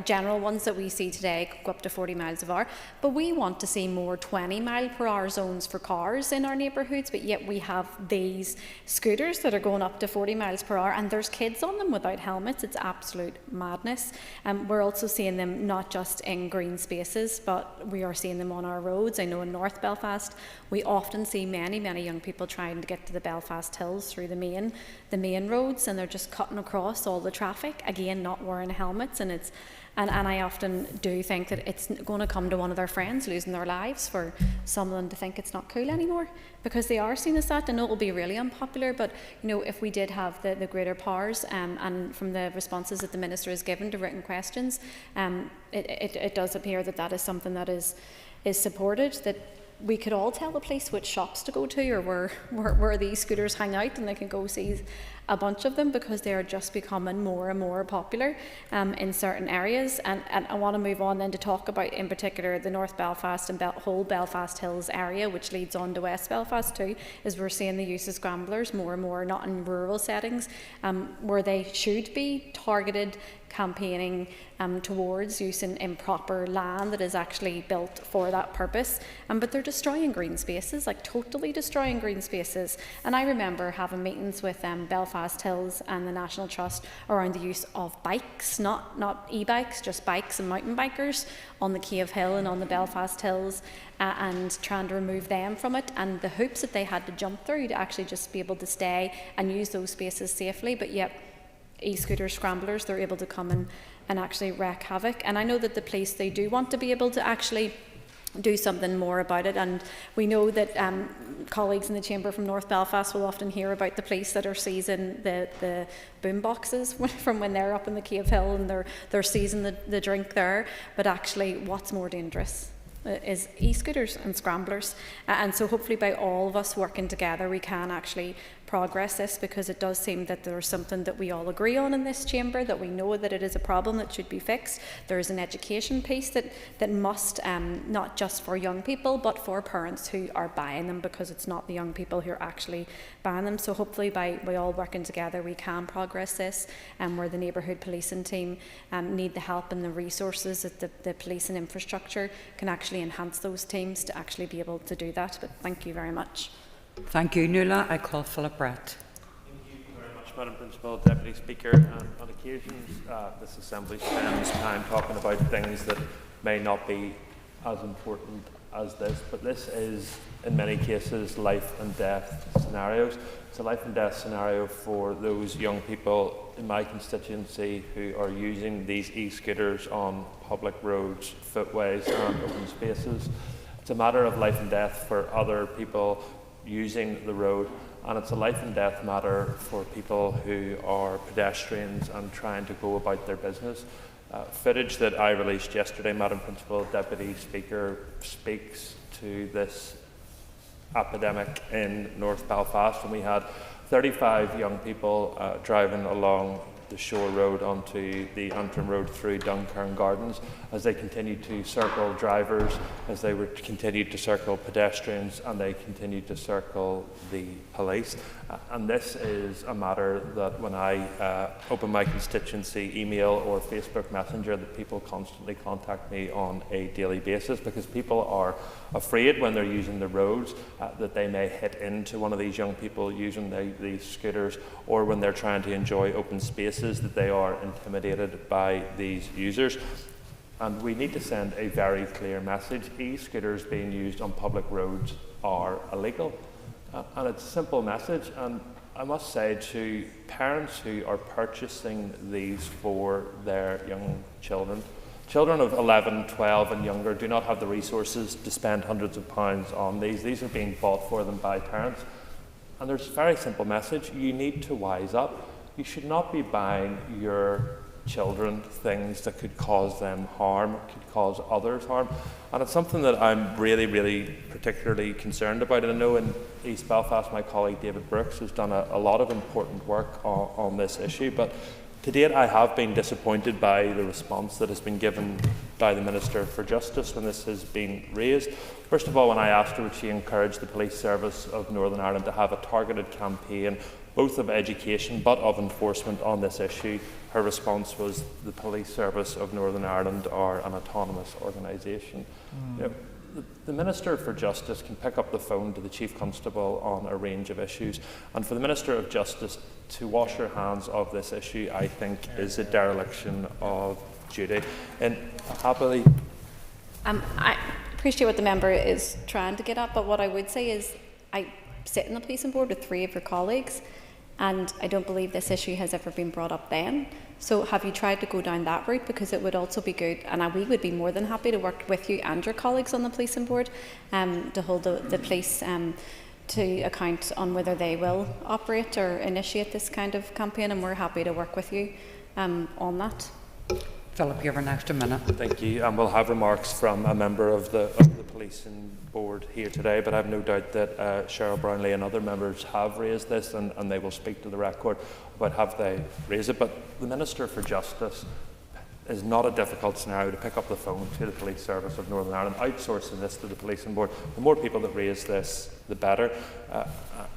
general ones that we see today go up to 40 miles an hour, but we want to see more 20-mile-per-hour zones for cars in our neighbourhoods, but yet we have these scooters that are going up to 40 miles per hour, and there's kids on them without helmets. It's absolute madness. We're also seeing them not just in green spaces, but we are seeing them on our roads. I know in North Belfast we often see many young people trying to get to the Belfast Hills through the main roads, and they're just cutting across all the traffic, again not wearing helmets. And I often do think that it's going to come to one of their friends losing their lives for some of them to think it's not cool anymore, because they are seen as that. I know it will be really unpopular, but you know, if we did have the greater powers, and from the responses that the Minister has given to written questions, it does appear that is something that is supported, that we could all tell the police which shops to go to or where these scooters hang out, and they can go see a bunch of them because they are just becoming more and more popular in certain areas. And I want to move on then to talk about in particular the North Belfast and whole Belfast Hills area, which leads on to West Belfast too, is we're seeing the use of scramblers more and more, not in rural settings, where they should be targeted campaigning towards using improper land that is actually built for that purpose. But they're destroying green spaces, like totally destroying green spaces. And I remember having meetings with Belfast Hills and the National Trust around the use of bikes, not e-bikes, just bikes and mountain bikers on the Cave Hill and on the Belfast Hills, and trying to remove them from it, and the hoops that they had to jump through to actually just be able to stay and use those spaces safely. But yet e-scooter scramblers, they're able to come in and actually wreak havoc. And I know that the police, they do want to be able to actually do something more about it, and we know that colleagues in the chamber from North Belfast will often hear about the police that are seizing the boom boxes from when they're up in the Cave Hill and they're seizing the drink there. But actually what's more dangerous is e-scooters and scramblers, and so hopefully by all of us working together we can actually progress this, because it does seem that there's something that we all agree on in this chamber, that we know that it is a problem that should be fixed. There is an education piece that must, not just for young people but for parents who are buying them, because it's not the young people who are actually buying them. So hopefully by all working together we can progress this, where the neighbourhood policing team need the help and the resources that the police and infrastructure can actually enhance those teams to actually be able to do that. But thank you very much. Thank you, Nuala. I call Philip Brett. Thank you very much, Madam Principal, Deputy Speaker. And on occasions, this Assembly spends time talking about things that may not be as important as this, but this is, in many cases, life and death scenarios. It's a life and death scenario for those young people in my constituency who are using these e-scooters on public roads, footways and open spaces. It's a matter of life and death for other people using the road, and it's a life and death matter for people who are pedestrians and trying to go about their business. Footage that I released yesterday, Madam Principal, Deputy Speaker, speaks to this epidemic in North Belfast, when we had 35 young people driving along the Shore Road onto the Antrim Road through Dunkern Gardens, as they continued to circle drivers, as they continued to circle pedestrians, and they continued to circle the police. And this is a matter that when I open my constituency email or Facebook Messenger, that people constantly contact me on a daily basis, because people are afraid when they're using the roads that they may hit into one of these young people using these scooters, or when they're trying to enjoy open spaces, that they are intimidated by these users. And we need to send a very clear message. E-scooters being used on public roads are illegal. And it's a simple message. And I must say to parents who are purchasing these for their young children, children of 11, 12 and younger do not have the resources to spend hundreds of pounds on these. These are being bought for them by parents. And there's a very simple message. You need to wise up. You should not be buying your children things that could cause them harm, could cause others harm. And it's something that I'm really particularly concerned about. And I know in East Belfast my colleague David Brooks has done a lot of important work on this issue, but to date I have been disappointed by the response that has been given by the Minister for Justice when this has been raised. First of all, when I asked her would she encourage the Police Service of Northern Ireland to have a targeted campaign, both of education but of enforcement on this issue, her response was the Police Service of Northern Ireland are an autonomous organisation. You know, the Minister for Justice can pick up the phone to the Chief Constable on a range of issues, and for the Minister of Justice to wash her hands of this issue, I think, is a dereliction of duty. And happily, I appreciate what the member is trying to get at, but what I would say is I sit on the policing board with 3 of your colleagues, and I don't believe this issue has ever been brought up then. So have you tried to go down that route? Because it would also be good, and we would be more than happy to work with you and your colleagues on the policing board to hold the police to account on whether they will operate or initiate this kind of campaign, and we're happy to work with you on that. Philip, you have an extra minute. Thank you. And we'll have remarks from a member of the Policing Board here today, but I have no doubt that Cheryl Brownlee and other members have raised this, and they will speak to the record about have they raised it. But the Minister for Justice is not a difficult scenario to pick up the phone to the Police Service of Northern Ireland, outsourcing this to the Policing Board. The more people that raise this, the better.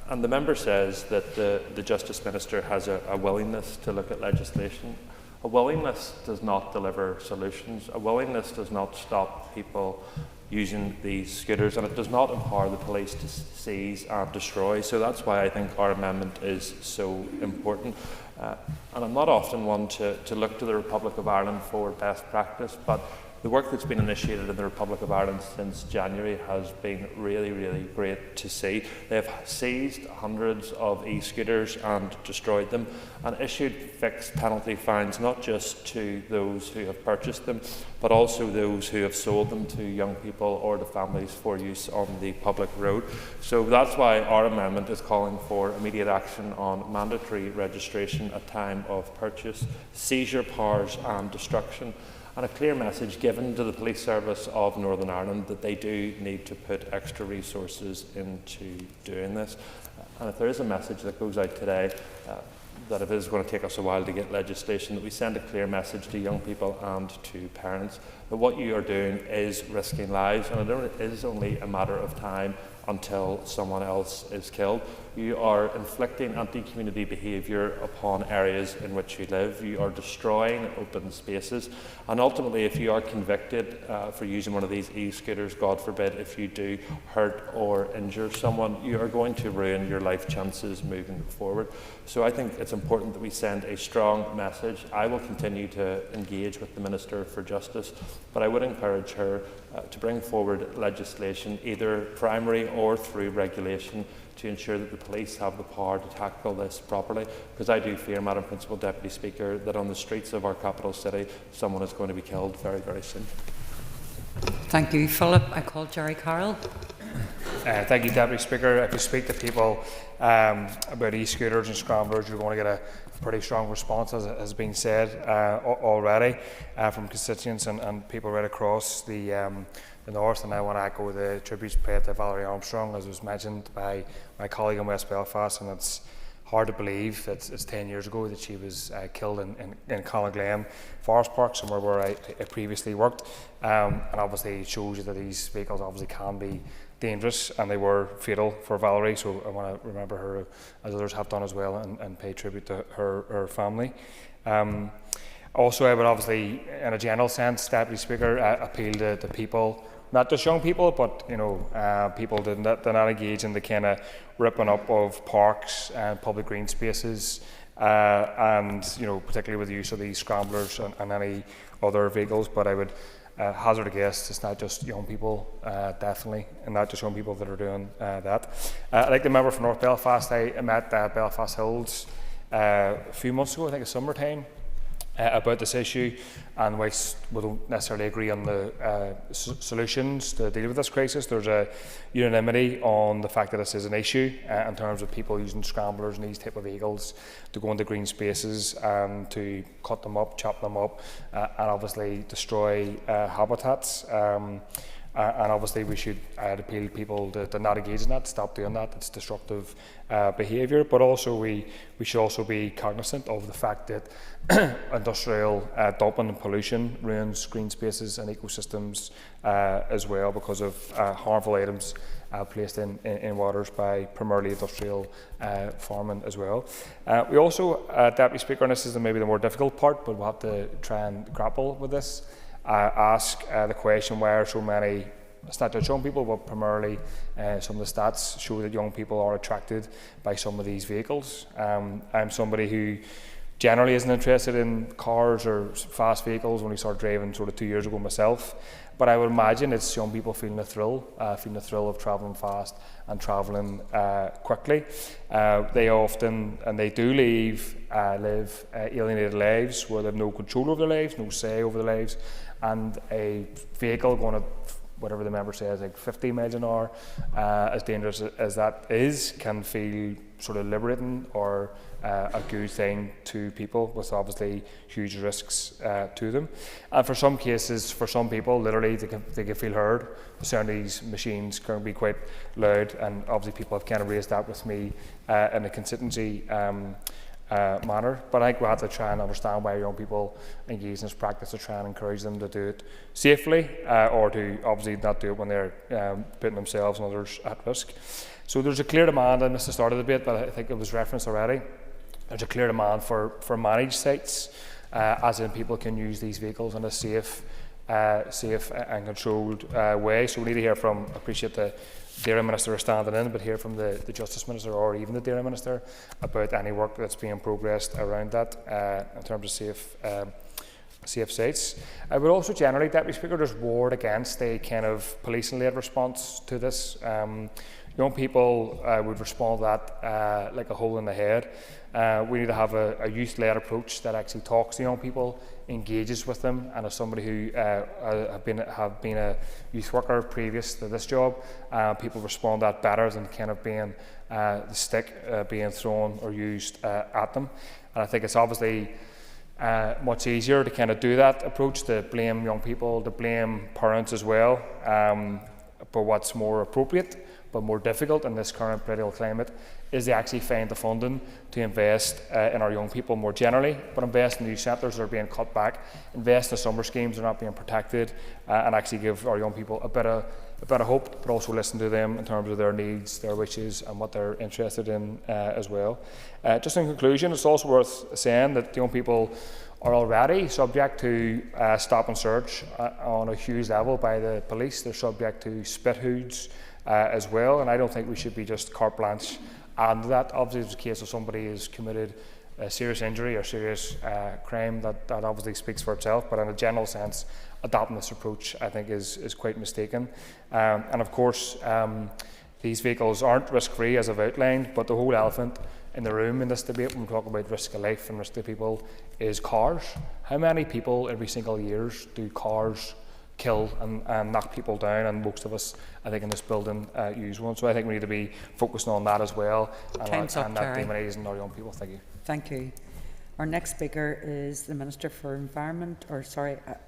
And the member says that the Justice Minister has a willingness to look at legislation. A willingness does not deliver solutions. A willingness does not stop people using these scooters, and it does not empower the police to seize and destroy. So that's why I think our amendment is so important. And I'm not often one to look to the Republic of Ireland for best practice, but the work that's been initiated in the Republic of Ireland since January has been really, really great to see. They've seized hundreds of e-scooters and destroyed them, and issued fixed penalty fines not just to those who have purchased them, but also those who have sold them to young people or to families for use on the public road. So that's why our amendment is calling for immediate action on mandatory registration at time of purchase, seizure powers and destruction, and a clear message given to the Police Service of Northern Ireland that they do need to put extra resources into doing this. And if there is a message that goes out today, that it is going to take us a while to get legislation, that we send a clear message to young people and to parents that what you are doing is risking lives, and it is only a matter of time until someone else is killed. You are inflicting anti-community behaviour upon areas in which you live. You are destroying open spaces. And ultimately, if you are convicted for using one of these e-scooters, God forbid, if you do hurt or injure someone, you are going to ruin your life chances moving forward. So I think it's important that we send a strong message. I will continue to engage with the Minister for Justice, but I would encourage her to bring forward legislation, either primary or through regulation, to ensure that the police have the power to tackle this properly, because I do fear, Madam Principal Deputy Speaker, that on the streets of our capital city someone is going to be killed very, very soon. Thank you, Philip. I call Jerry Carroll. Thank you, Deputy Speaker. If you speak to people about e-scooters and scramblers, you're going to get a pretty strong response, as has been said already, from constituents and people right across the north. And I want to echo the tributes paid to Valerie Armstrong, as was mentioned by my colleague in West Belfast, and it's hard to believe that it's 10 years ago that she was killed in Colinglam Forest Park, somewhere where I previously worked. And obviously it shows you that these vehicles obviously can be dangerous, and they were fatal for Valerie, so I want to remember her, as others have done as well, and pay tribute to her family. Also, I would obviously, in a general sense, Deputy Speaker, appeal to people, not just young people, but people that not engage in the kind of ripping up of parks and public green spaces, and particularly with the use of these scramblers and any other vehicles. But I would hazard a guess, it's not just young people, definitely, and not just young people that are doing that. Like the member for North Belfast, I met Belfast Hills a few months ago, I think it's summertime, about this issue, and whilst we don't necessarily agree on the solutions to deal with this crisis, there's a unanimity on the fact that this is an issue in terms of people using scramblers and these type of vehicles to go into green spaces and to cut them up, chop them up, and obviously destroy habitats. And obviously we should appeal to people to not engage in that, stop doing that. It's destructive behaviour. But also we should also be cognizant of the fact that industrial dumping and pollution ruins green spaces and ecosystems as well, because of harmful items placed in waters by primarily industrial farming as well. We also, Deputy Speaker, and this is maybe the more difficult part, but we'll have to try and grapple with this, ask the question why are so many, it's not just young people, but primarily some of the stats show that young people are attracted by some of these vehicles. I'm somebody who generally isn't interested in cars or fast vehicles. When I started driving sort of 2 years ago myself, but I would imagine it's young people feeling the thrill of travelling fast and travelling quickly. They often, and they do live alienated lives where they have no control over their lives, no say over their lives, and a vehicle going at whatever the member says, like 50 miles an hour, as dangerous as that is, can feel sort of liberating or a good thing to people, with obviously huge risks to them. And for some cases, for some people, literally they can feel heard. The sound of these machines can be quite loud, and obviously people have kind of raised that with me in a consistency manner. But I think we have to try and understand why young people engage in this practice, to try and encourage them to do it safely, or to obviously not do it when they're putting themselves and others at risk. So there's a clear demand, I missed the start of the debate, but I think it was referenced already. There's a clear demand for managed sites, as in people can use these vehicles in a safe and controlled way. So we need to hear from, I appreciate the Dairy Minister is standing in, but hear from the Justice Minister or even the Dairy Minister about any work that's being progressed around that in terms of safe sites. I would also generally, Deputy Speaker, just ward against a kind of policing-led response to this. Young people would respond to that like a hole in the head. We need to have a youth-led approach that actually talks to young people, engages with them, and as somebody who have been a youth worker previous to this job, people respond to that better than kind of being the stick being thrown or used at them. And I think it's obviously much easier to kind of do that approach, to blame young people, to blame parents as well. But what's more appropriate but more difficult in this current political climate is to actually find the funding to invest in our young people more generally, but invest in youth centres that are being cut back, invest in summer schemes that are not being protected, and actually give our young people a bit of hope, but also listen to them in terms of their needs, their wishes, and what they're interested in as well. Just in conclusion, it's also worth saying that young people are already subject to stop and search on a huge level by the police. They're subject to spit hoods as well, and I don't think we should be just carte blanche adding to that. Obviously, if it's a case of somebody has committed a serious injury or serious crime, that obviously speaks for itself, but in a general sense, adopting this approach I think is quite mistaken. And of course, these vehicles aren't risk-free as I've outlined, but the whole elephant in the room in this debate when we talk about risk of life and risk to people is cars. How many people every single year do cars kill and knock people down? And most of us, I think, in this building use one. So I think we need to be focusing on that as well, and not demonising our young people. Thank you. Thank you. Our next speaker is the Minister for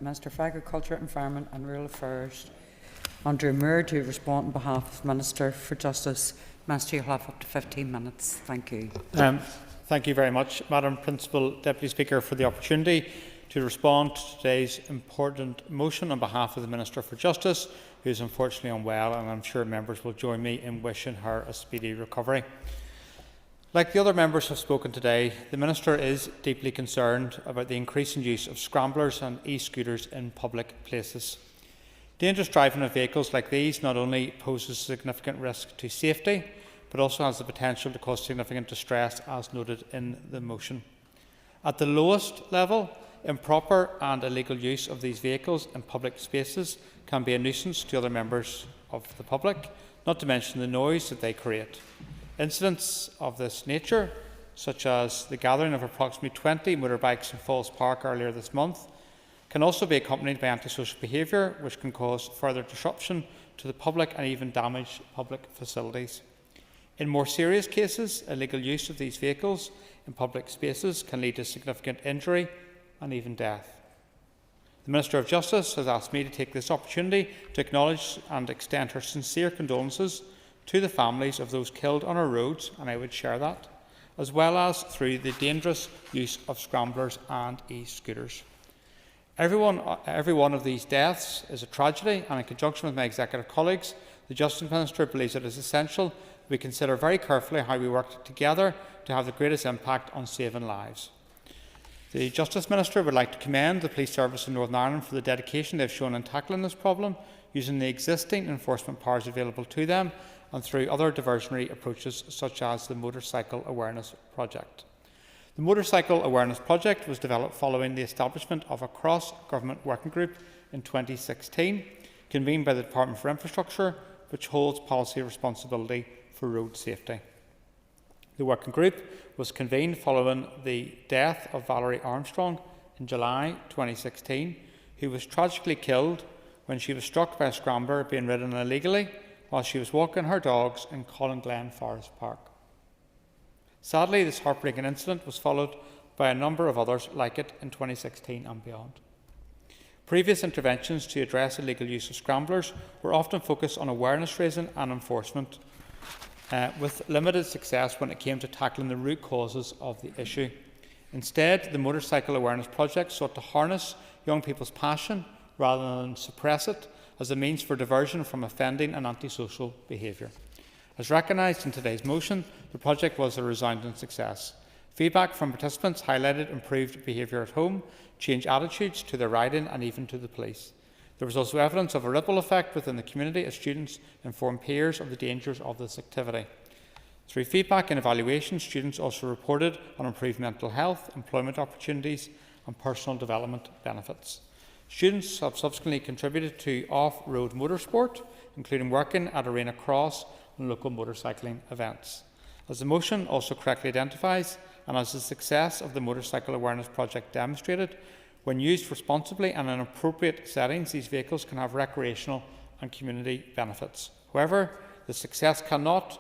Minister for Agriculture, Environment and Rural Affairs, Andrew Muir, to respond on behalf of the Minister for Justice. Minister, you'll have up to 15 minutes. Thank you. Thank you very much, Madam Principal Deputy Speaker, for the opportunity to respond to today's important motion on behalf of the Minister for Justice, who is unfortunately unwell, and I'm sure members will join me in wishing her a speedy recovery. Like the other members have spoken today, the Minister is deeply concerned about the increasing use of scramblers and e-scooters in public places. Dangerous driving of vehicles like these not only poses significant risk to safety, but also has the potential to cause significant distress, as noted in the motion. At the lowest level, improper and illegal use of these vehicles in public spaces can be a nuisance to other members of the public, not to mention the noise that they create. Incidents of this nature, such as the gathering of approximately 20 motorbikes in Falls Park earlier this month, can also be accompanied by antisocial behaviour, which can cause further disruption to the public and even damage public facilities. In more serious cases, illegal use of these vehicles in public spaces can lead to significant injury and even death. The Minister of Justice has asked me to take this opportunity to acknowledge and extend her sincere condolences to the families of those killed on our roads, and I would share that, as well as through the dangerous use of scramblers and e-scooters. Every one of these deaths is a tragedy, and in conjunction with my executive colleagues, the Justice Minister believes it is essential that we consider very carefully how we work together to have the greatest impact on saving lives. The Justice Minister would like to commend the Police Service in Northern Ireland for the dedication they have shown in tackling this problem, using the existing enforcement powers available to them and through other diversionary approaches such as the Motorcycle Awareness Project. The Motorcycle Awareness Project was developed following the establishment of a cross-government working group in 2016, convened by the Department for Infrastructure, which holds policy responsibility for road safety. The working group was convened following the death of Valerie Armstrong in July 2016, who was tragically killed when she was struck by a scrambler being ridden illegally while she was walking her dogs in Collinglen Forest Park. Sadly, this heartbreaking incident was followed by a number of others like it in 2016 and beyond. Previous interventions to address illegal use of scramblers were often focused on awareness raising and enforcement, with limited success when it came to tackling the root causes of the issue. Instead, the Motorcycle Awareness Project sought to harness young people's passion rather than suppress it as a means for diversion from offending and antisocial behaviour. As recognised in today's motion, the project was a resounding success. Feedback from participants highlighted improved behaviour at home, changed attitudes to their riding and even to the police. There was also evidence of a ripple effect within the community as students informed peers of the dangers of this activity. Through feedback and evaluation, students also reported on improved mental health, employment opportunities and personal development benefits. Students have subsequently contributed to off-road motorsport, including working at arena cross and local motorcycling events. As the motion also correctly identifies, and as the success of the Motorcycle Awareness Project demonstrated, when used responsibly and in appropriate settings, these vehicles can have recreational and community benefits. However, the success cannot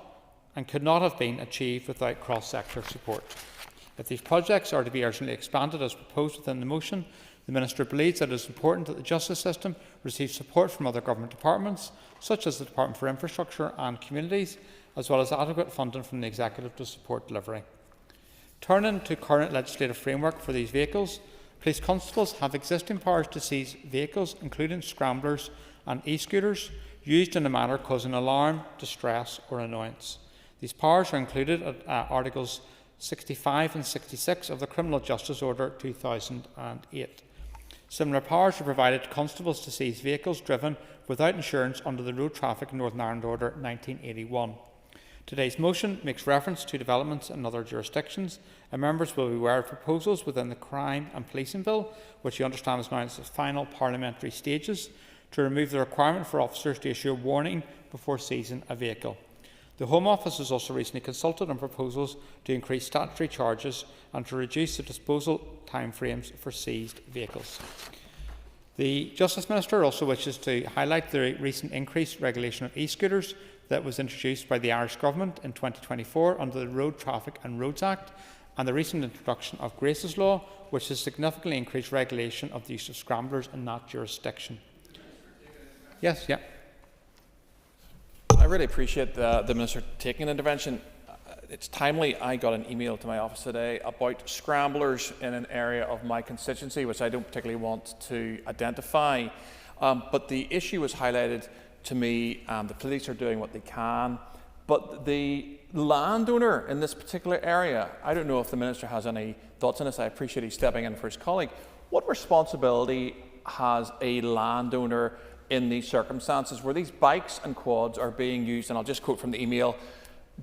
and could not have been achieved without cross-sector support. If these projects are to be urgently expanded as proposed within the motion, the Minister believes that it is important that the justice system receives support from other government departments, such as the Department for Infrastructure and Communities, as well as adequate funding from the Executive to support delivery. Turning to current legislative framework for these vehicles, police constables have existing powers to seize vehicles, including scramblers and e-scooters, used in a manner causing alarm, distress or annoyance. These powers are included at Articles 65 and 66 of the Criminal Justice Order 2008. Similar powers are provided to constables to seize vehicles driven without insurance under the Road Traffic Northern Ireland Order 1981. Today's motion makes reference to developments in other jurisdictions, and members will be aware of proposals within the Crime and Policing Bill, which you understand is now in its final parliamentary stages, to remove the requirement for officers to issue a warning before seizing a vehicle. The Home Office has also recently consulted on proposals to increase statutory charges and to reduce the disposal timeframes for seized vehicles. The Justice Minister also wishes to highlight the recent increased regulation of e-scooters that was introduced by the Irish Government in 2024 under the Road Traffic and Roads Act, and the recent introduction of Grace's Law, which has significantly increased regulation of the use of scramblers in that jurisdiction. Yes, yeah. I really appreciate the Minister taking an intervention. It's timely. I got an email to my office today about scramblers in an area of my constituency, which I don't particularly want to identify. But the issue was highlighted to me. The police are doing what they can. But the landowner in this particular area, I don't know if the Minister has any thoughts on this. I appreciate he's stepping in for his colleague. What responsibility has a landowner in these circumstances where these bikes and quads are being used, and I'll just quote from the email,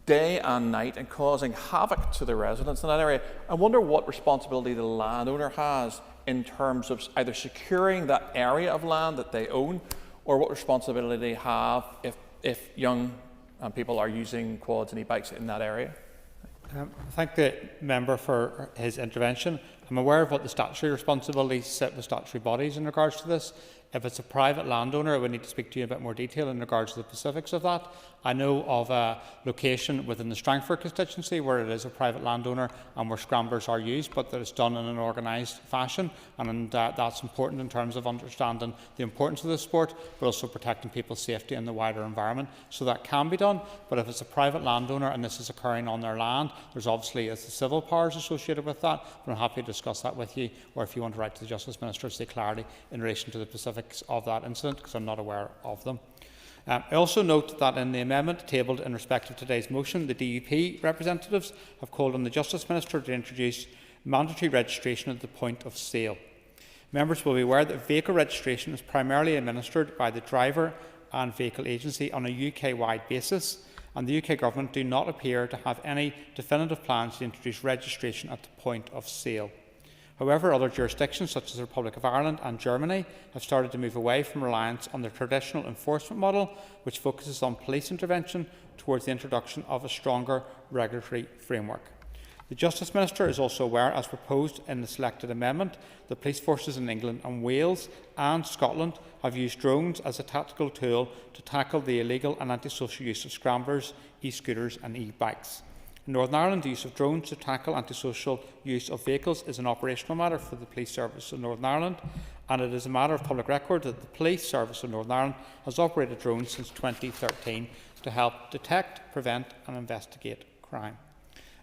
day and night and causing havoc to the residents in that area? I wonder what responsibility the landowner has in terms of either securing that area of land that they own, or what responsibility they have if young people are using quads and e-bikes in that area. I thank the member for his intervention. I'm aware of what the statutory responsibilities sit with statutory bodies in regards to this. If it's a private landowner, I would need to speak to you in a bit more detail in regards to the specifics of that. I know of a location within the Strangford constituency where it is a private landowner and where scramblers are used, but that it's done in an organised fashion, and that's important in terms of understanding the importance of the sport, but also protecting people's safety in the wider environment. So that can be done, but if it's a private landowner and this is occurring on their land, there's obviously the civil powers associated with that, but I'm happy to discuss that with you, or if you want to write to the Justice Minister to seek clarity in relation to the specifics of that incident, because I'm not aware of them. I also note that in the amendment tabled in respect of today's motion, the DUP representatives have called on the Justice Minister to introduce mandatory registration at the point of sale. Members will be aware that vehicle registration is primarily administered by the driver and vehicle agency on a UK-wide basis, and the UK Government do not appear to have any definitive plans to introduce registration at the point of sale. However, other jurisdictions such as the Republic of Ireland and Germany have started to move away from reliance on the traditional enforcement model, which focuses on police intervention, towards the introduction of a stronger regulatory framework. The Justice Minister is also aware, as proposed in the selected amendment, that police forces in England and Wales and Scotland have used drones as a tactical tool to tackle the illegal and antisocial use of scramblers, e-scooters and e-bikes. In Northern Ireland, the use of drones to tackle antisocial use of vehicles is an operational matter for the Police Service of Northern Ireland, and it is a matter of public record that the Police Service of Northern Ireland has operated drones since 2013 to help detect, prevent and investigate crime.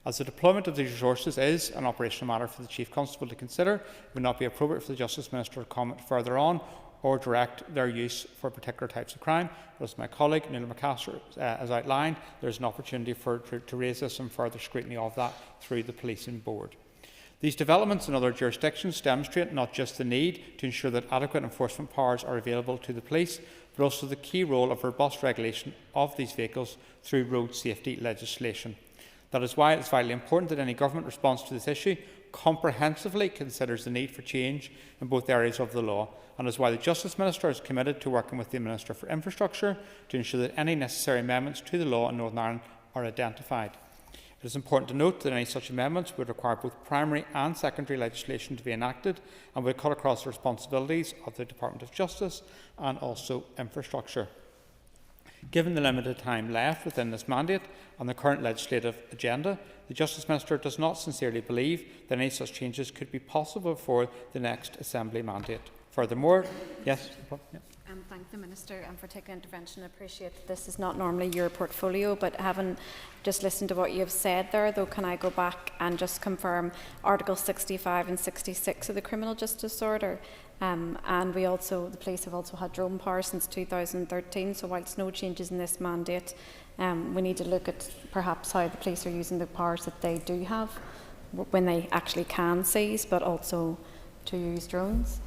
As the deployment of these resources is an operational matter for the Chief Constable to consider, it would not be appropriate for the Justice Minister to comment further on or direct their use for particular types of crime. But as my colleague Neil McCaster has outlined, there is an opportunity to raise this and further scrutiny of that through the Policing Board. These developments in other jurisdictions demonstrate not just the need to ensure that adequate enforcement powers are available to the police, but also the key role of robust regulation of these vehicles through road safety legislation. That is why it is vitally important that any government response to this issue comprehensively considers the need for change in both areas of the law, and is why the Justice Minister is committed to working with the Minister for Infrastructure to ensure that any necessary amendments to the law in Northern Ireland are identified. It is important to note that any such amendments would require both primary and secondary legislation to be enacted and would cut across the responsibilities of the Department of Justice and also Infrastructure. Given the limited time left within this mandate and the current legislative agenda, the Justice Minister does not sincerely believe that any such changes could be possible for the next Assembly mandate. Furthermore, yes. Thank the Minister for taking intervention. I appreciate that this is not normally your portfolio, but having just listened to what you have said there, though, can I go back and just confirm Article 65 and 66 of the Criminal Justice Order? And the police have also had drone power since 2013, so whilst no changes in this mandate, we need to look at perhaps how the police are using the powers that they do have when they actually can seize, but also to use drones.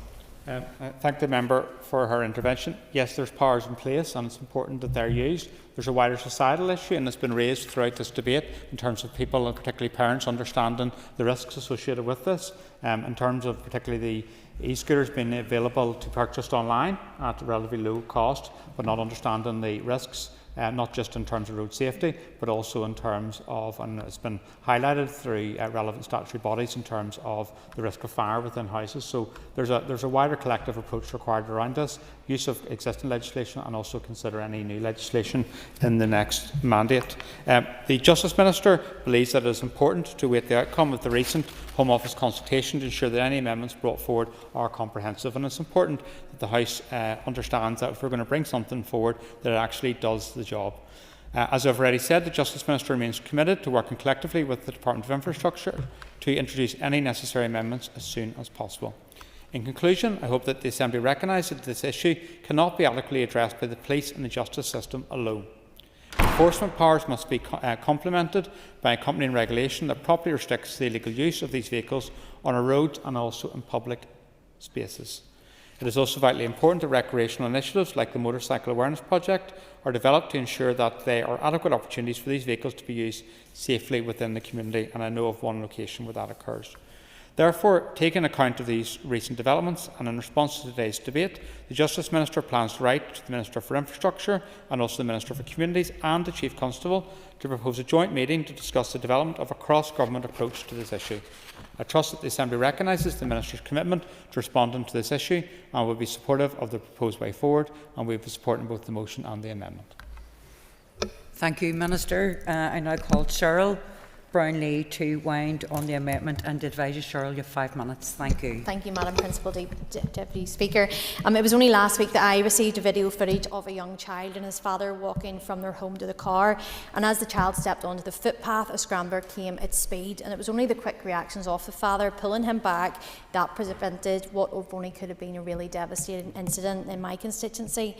I thank the member for her intervention. Yes, there's powers in place and it's important that they're used. There's a wider societal issue, and it's been raised throughout this debate in terms of people, and particularly parents, understanding the risks associated with this, in terms of particularly the e-scooters being available to purchase online at a relatively low cost, but not understanding the risks, not just in terms of road safety, but also in terms of, and it's been highlighted through relevant statutory bodies, in terms of the risk of fire within houses. So there's a wider collective approach required around this, use of existing legislation, and also consider any new legislation in the next mandate. The Justice Minister believes that it is important to await the outcome of the recent Home Office consultation to ensure that any amendments brought forward are comprehensive, and it's important that the House understands that if we're going to bring something forward, that it actually does the job. As I've already said, the Justice Minister remains committed to working collectively with the Department of Infrastructure to introduce any necessary amendments as soon as possible. In conclusion, I hope that the Assembly recognises that this issue cannot be adequately addressed by the police and the justice system alone. Enforcement powers must be complemented by accompanying regulation that properly restricts the illegal use of these vehicles on our roads and also in public spaces. It is also vitally important that recreational initiatives like the Motorcycle Awareness Project are developed to ensure that there are adequate opportunities for these vehicles to be used safely within the community, and I know of one location where that occurs. Therefore, taking account of these recent developments and in response to today's debate, the Justice Minister plans to write to the Minister for Infrastructure and also the Minister for Communities and the Chief Constable to propose a joint meeting to discuss the development of a cross-government approach to this issue. I trust that the Assembly recognises the Minister's commitment to responding to this issue and will be supportive of the proposed way forward, and we will be supporting both the motion and the amendment. Thank you, Minister. I now call Cheryl Brownlee to wind on the amendment and advise you, Cheryl, you have 5 minutes. Thank you. Thank you, Madam Principal Deputy Speaker. It was only last week that I received a video footage of a young child and his father walking from their home to the car, and as the child stepped onto the footpath, a scrambler came at speed, and it was only the quick reactions of the father pulling him back that prevented what only could have been a really devastating incident in my constituency.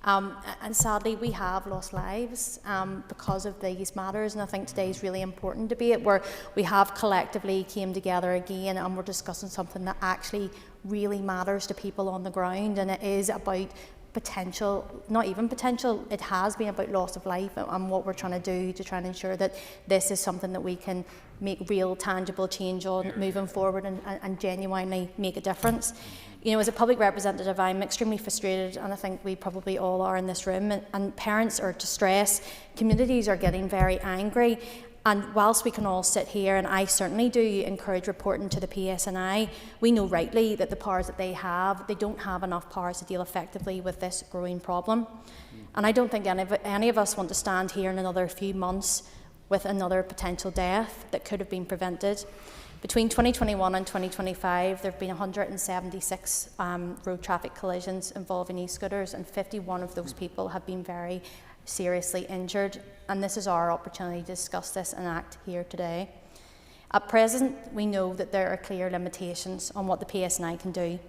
And sadly, we have lost lives because of these matters, and I think today is really important debate where we have collectively came together again and we're discussing something that actually really matters to people on the ground, and it is about potential, not even potential, it has been about loss of life and what we're trying to do to try and ensure that this is something that we can make real tangible change on moving forward and genuinely make a difference. You know, as a public representative, I'm extremely frustrated, and I think we probably all are in this room, and parents are distressed, communities are getting very angry, And whilst we can all sit here, and I certainly do encourage reporting to the PSNI, we know rightly that the powers that they don't have enough powers to deal effectively with this growing problem. And I don't think any of us want to stand here in another few months with another potential death that could have been prevented. Between 2021 and 2025, there have been 176 road traffic collisions involving e-scooters, and 51 of those people have been very seriously injured, and this is our opportunity to discuss this and act here today. At present, we know that there are clear limitations on what the PSNI can do,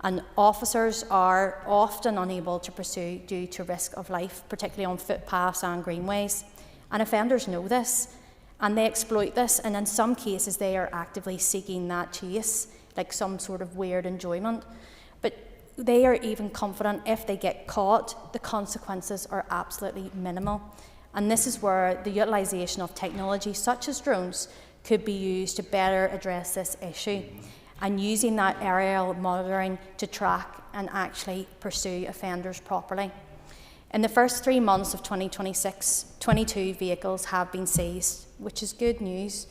and officers are often unable to pursue due to risk of life, particularly on footpaths and greenways. And offenders know this, and they exploit this, and in some cases they are actively seeking that chase, like some sort of weird enjoyment. But they are even confident if they get caught, the consequences are absolutely minimal. And this is where the utilisation of technology such as drones could be used to better address this issue, and using that aerial monitoring to track and actually pursue offenders properly. In the first 3 months of 2026, 22 vehicles have been seized, which is good news.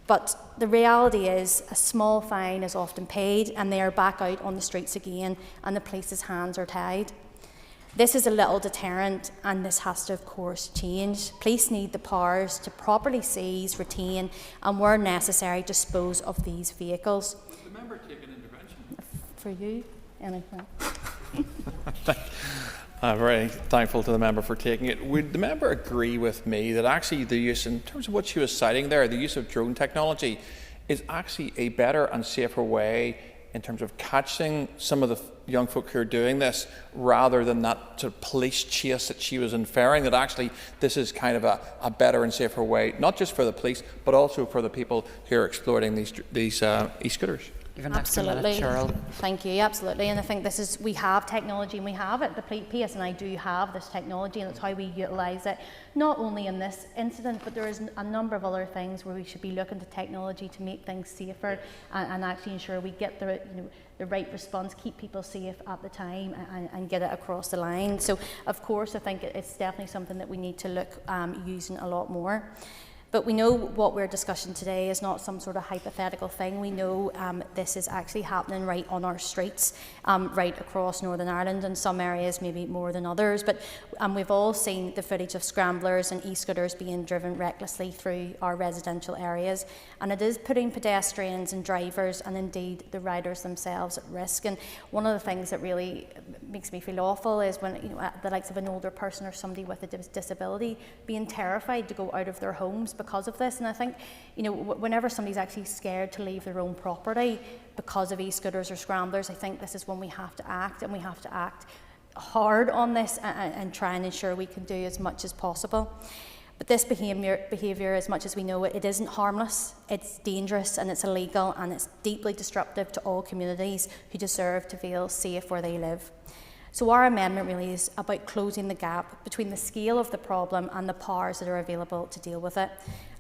But the reality is a small fine is often paid and they are back out on the streets again and the police's hands are tied. This is a little deterrent, and this has to, of course, change. Police need the powers to properly seize, retain and, where necessary, dispose of these vehicles. Would the member take an intervention? For you, anything. I'm very thankful to the member for taking it. Would the member agree with me that actually the use, in terms of what she was citing there, the use of drone technology is actually a better and safer way in terms of catching some of the young folk who are doing this, rather than that sort of police chase that she was inferring, that actually this is kind of a better and safer way, not just for the police, but also for the people who are exploiting these e-scooters? Absolutely. Thank you. Absolutely. And I think this is, we have technology and we have it. The PSNI do have this technology, and it's how we utilise it, not only in this incident, but there is a number of other things where we should be looking to technology to make things safer and actually ensure we get the right response, keep people safe at the time and get it across the line. So, of course, I think it's definitely something that we need to look using a lot more. But we know what we're discussing today is not some sort of hypothetical thing. We know this is actually happening right on our streets, right across Northern Ireland, and some areas maybe more than others. But we've all seen the footage of scramblers and e-scooters being driven recklessly through our residential areas. And it is putting pedestrians and drivers, and indeed the riders themselves, at risk. And one of the things that really makes me feel awful is when, the likes of an older person or somebody with a disability being terrified to go out of their homes because of this. And I think, whenever somebody's actually scared to leave their own property because of e-scooters or scramblers, I think this is when we have to act, and we have to act hard on this and try and ensure we can do as much as possible. But this behaviour, as much as we know it, it isn't harmless, it's dangerous and it's illegal, and it's deeply disruptive to all communities who deserve to feel safe where they live. So our amendment really is about closing the gap between the scale of the problem and the powers that are available to deal with it.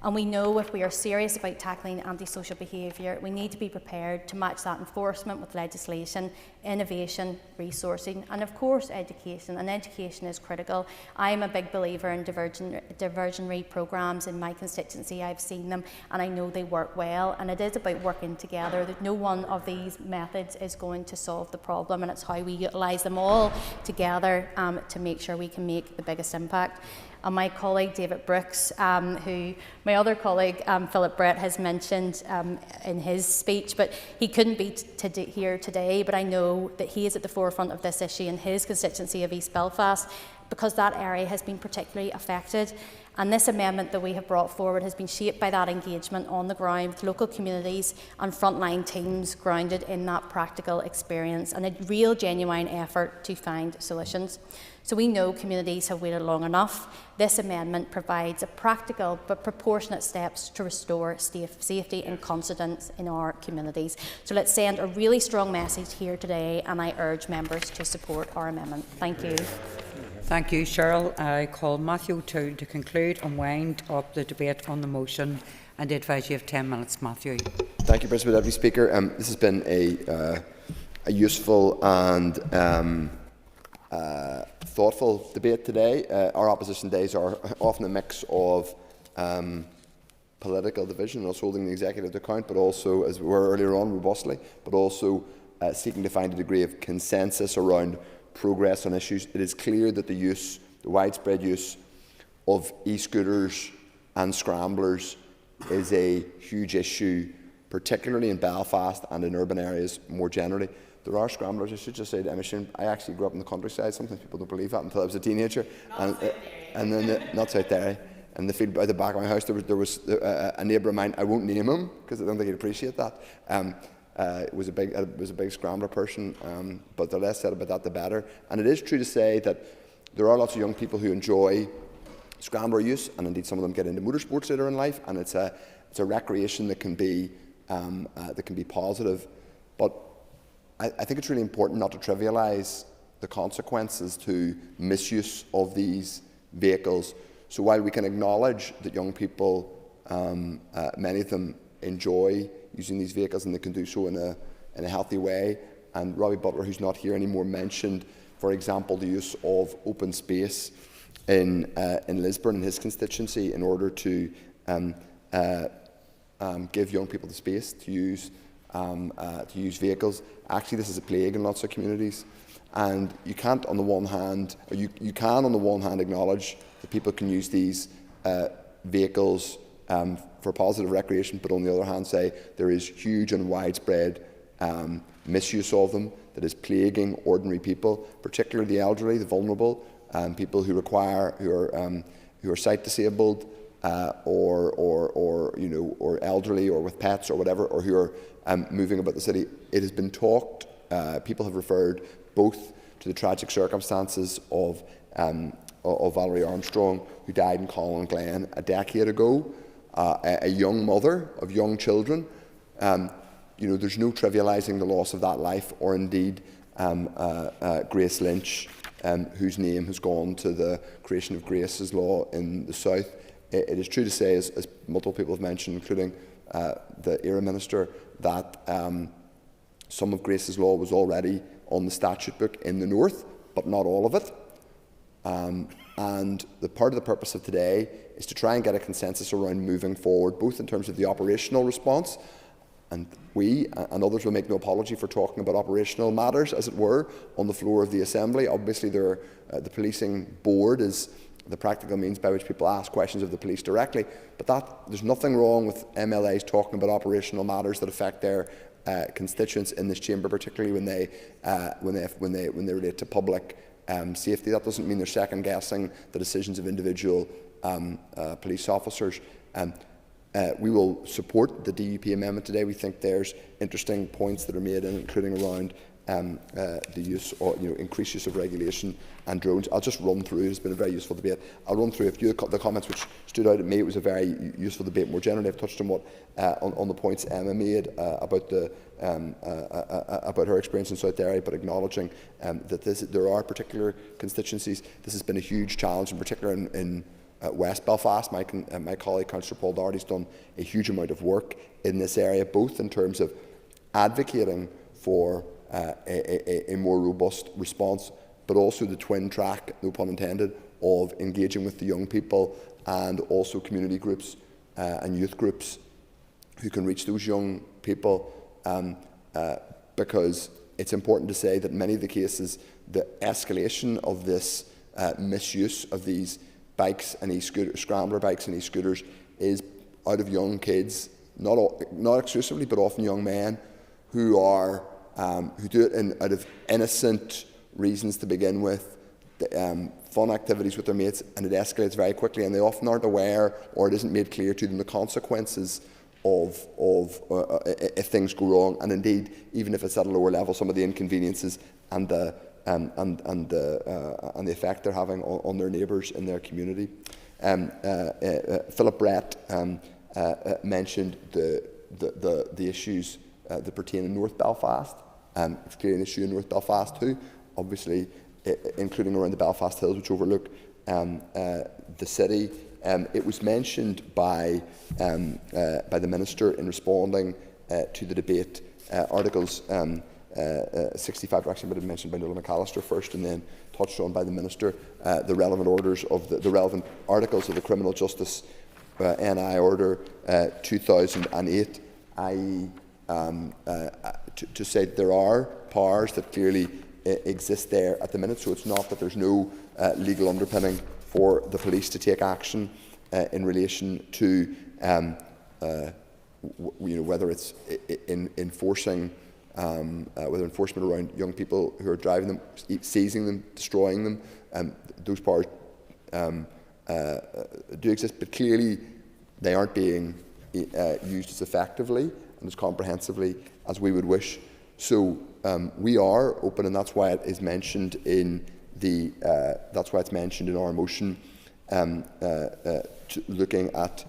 And we know if we are serious about tackling antisocial behaviour, we need to be prepared to match that enforcement with legislation, innovation, resourcing, and of course education. And education is critical. I am a big believer in diversionary programmes in my constituency. I've seen them and I know they work well, and it is about working together. That no one of these methods is going to solve the problem, and it's how we utilise them all together to make sure we can make the biggest impact. And my colleague David Brooks, who my other colleague Philip Brett has mentioned in his speech, but he couldn't be here today, but I know that he is at the forefront of this issue in his constituency of East Belfast, because that area has been particularly affected. And this amendment that we have brought forward has been shaped by that engagement on the ground with local communities and frontline teams grounded in that practical experience and a real genuine effort to find solutions. So we know communities have waited long enough. This amendment provides a practical but proportionate steps to restore safety and confidence in our communities. So let's send a really strong message here today, and I urge members to support our amendment. Thank you. Thank you, Cheryl. I call Matthew O'Toole to conclude and wind up the debate on the motion, and I advise you have 10 minutes, Matthew. Thank you, Principal Deputy Speaker. This has been a useful and thoughtful debate today. Our opposition days are often a mix of political division, us holding the executive to account, but also, as we were earlier on, robustly, but also seeking to find a degree of consensus around progress on issues. It is clear that the widespread use of e-scooters and scramblers is a huge issue, particularly in Belfast and in urban areas more generally. There are scramblers. I should just say to Emma, I actually grew up in the countryside. Sometimes people don't believe that until I was a teenager. And then not South Derry. And the field by the back of my house, there was a neighbour of mine. I won't name him because I don't think he'd appreciate that. Was a big scrambler person. But the less said about that, the better. And it is true to say that there are lots of young people who enjoy scrambler use, and indeed some of them get into motorsports later in life. And it's a recreation that can be positive. But I think it's really important not to trivialise the consequences to misuse of these vehicles. So while we can acknowledge that young people, many of them enjoy using these vehicles and they can do so in a healthy way, and Robbie Butler, who's not here anymore, mentioned, for example, the use of open space in Lisburn, in his constituency, in order to give young people the space to use vehicles. Actually, this is a plague in lots of communities, and you can't, on the one hand, or you can, on the one hand, acknowledge that people can use these vehicles for positive recreation, but on the other hand, say there is huge and widespread misuse of them that is plaguing ordinary people, particularly the elderly, the vulnerable, people who are sight disabled, or elderly, or with pets, or whatever, or who are moving about the city. It has been talked. People have referred both to the tragic circumstances of Valerie Armstrong, who died in Colin Glen a decade ago, a young mother of young children. There's no trivialising the loss of that life, or indeed Grace Lynch, whose name has gone to the creation of Grace's Law in the South. It is true to say, as multiple people have mentioned, including the Era Minister, that some of Grace's Law was already on the statute book in the North, but not all of it. And the part of the purpose of today is to try and get a consensus around moving forward, both in terms of the operational response, and we and others will make no apology for talking about operational matters, as it were, on the floor of the Assembly. Obviously, the policing board is the practical means by which people ask questions of the police directly, but there's nothing wrong with MLAs talking about operational matters that affect their constituents in this chamber, particularly when they relate to public safety. That doesn't mean they're second guessing the decisions of individual police officers. We will support the DUP amendment today. We think there's interesting points that are made, including around the use, or increased use of regulation and drones. I'll just run through. It's been a very useful debate. I'll run through a few of the comments which stood out at me. It was a very useful debate. More generally, I've touched on on the points Emma made about her experience in South Derry, but acknowledging that there are particular constituencies. This has been a huge challenge, in particular in West Belfast. My colleague, Councillor Paul Doherty, has done a huge amount of work in this area, both in terms of advocating for a more robust response, but also the twin track, no pun intended, of engaging with the young people and also community groups and youth groups who can reach those young people, because it's important to say that in many of the cases, the escalation of this misuse of these bikes and scrambler bikes and e-scooters is out of young kids, not exclusively, but often young men who do it out of innocent reasons to begin with, fun activities with their mates, and it escalates very quickly, and they often aren't aware, or it isn't made clear to them, the consequences of if things go wrong, and indeed, even if it's at a lower level, some of the inconveniences and the effect they're having on their neighbours in their community. Philip Brett mentioned the issues that pertain in North Belfast. It's clearly an issue in North Belfast too, obviously, including around the Belfast Hills, which overlook the city. It was mentioned by the Minister in responding to the debate. Articles 65 actually would have been mentioned by Nolan McAllister first, and then touched on by the Minister. The relevant orders of the relevant articles of the Criminal Justice NI Order 2008, i.e. To say that there are powers that clearly exist there at the minute, so it's not that there's no legal underpinning for the police to take action in relation to whether it's enforcing whether enforcement around young people who are driving them, seizing them, destroying them. Those powers do exist, but clearly they aren't being used as effectively and as comprehensively as we would wish. So we are open, and that's why it is mentioned in the that's why it's mentioned in our motion, looking at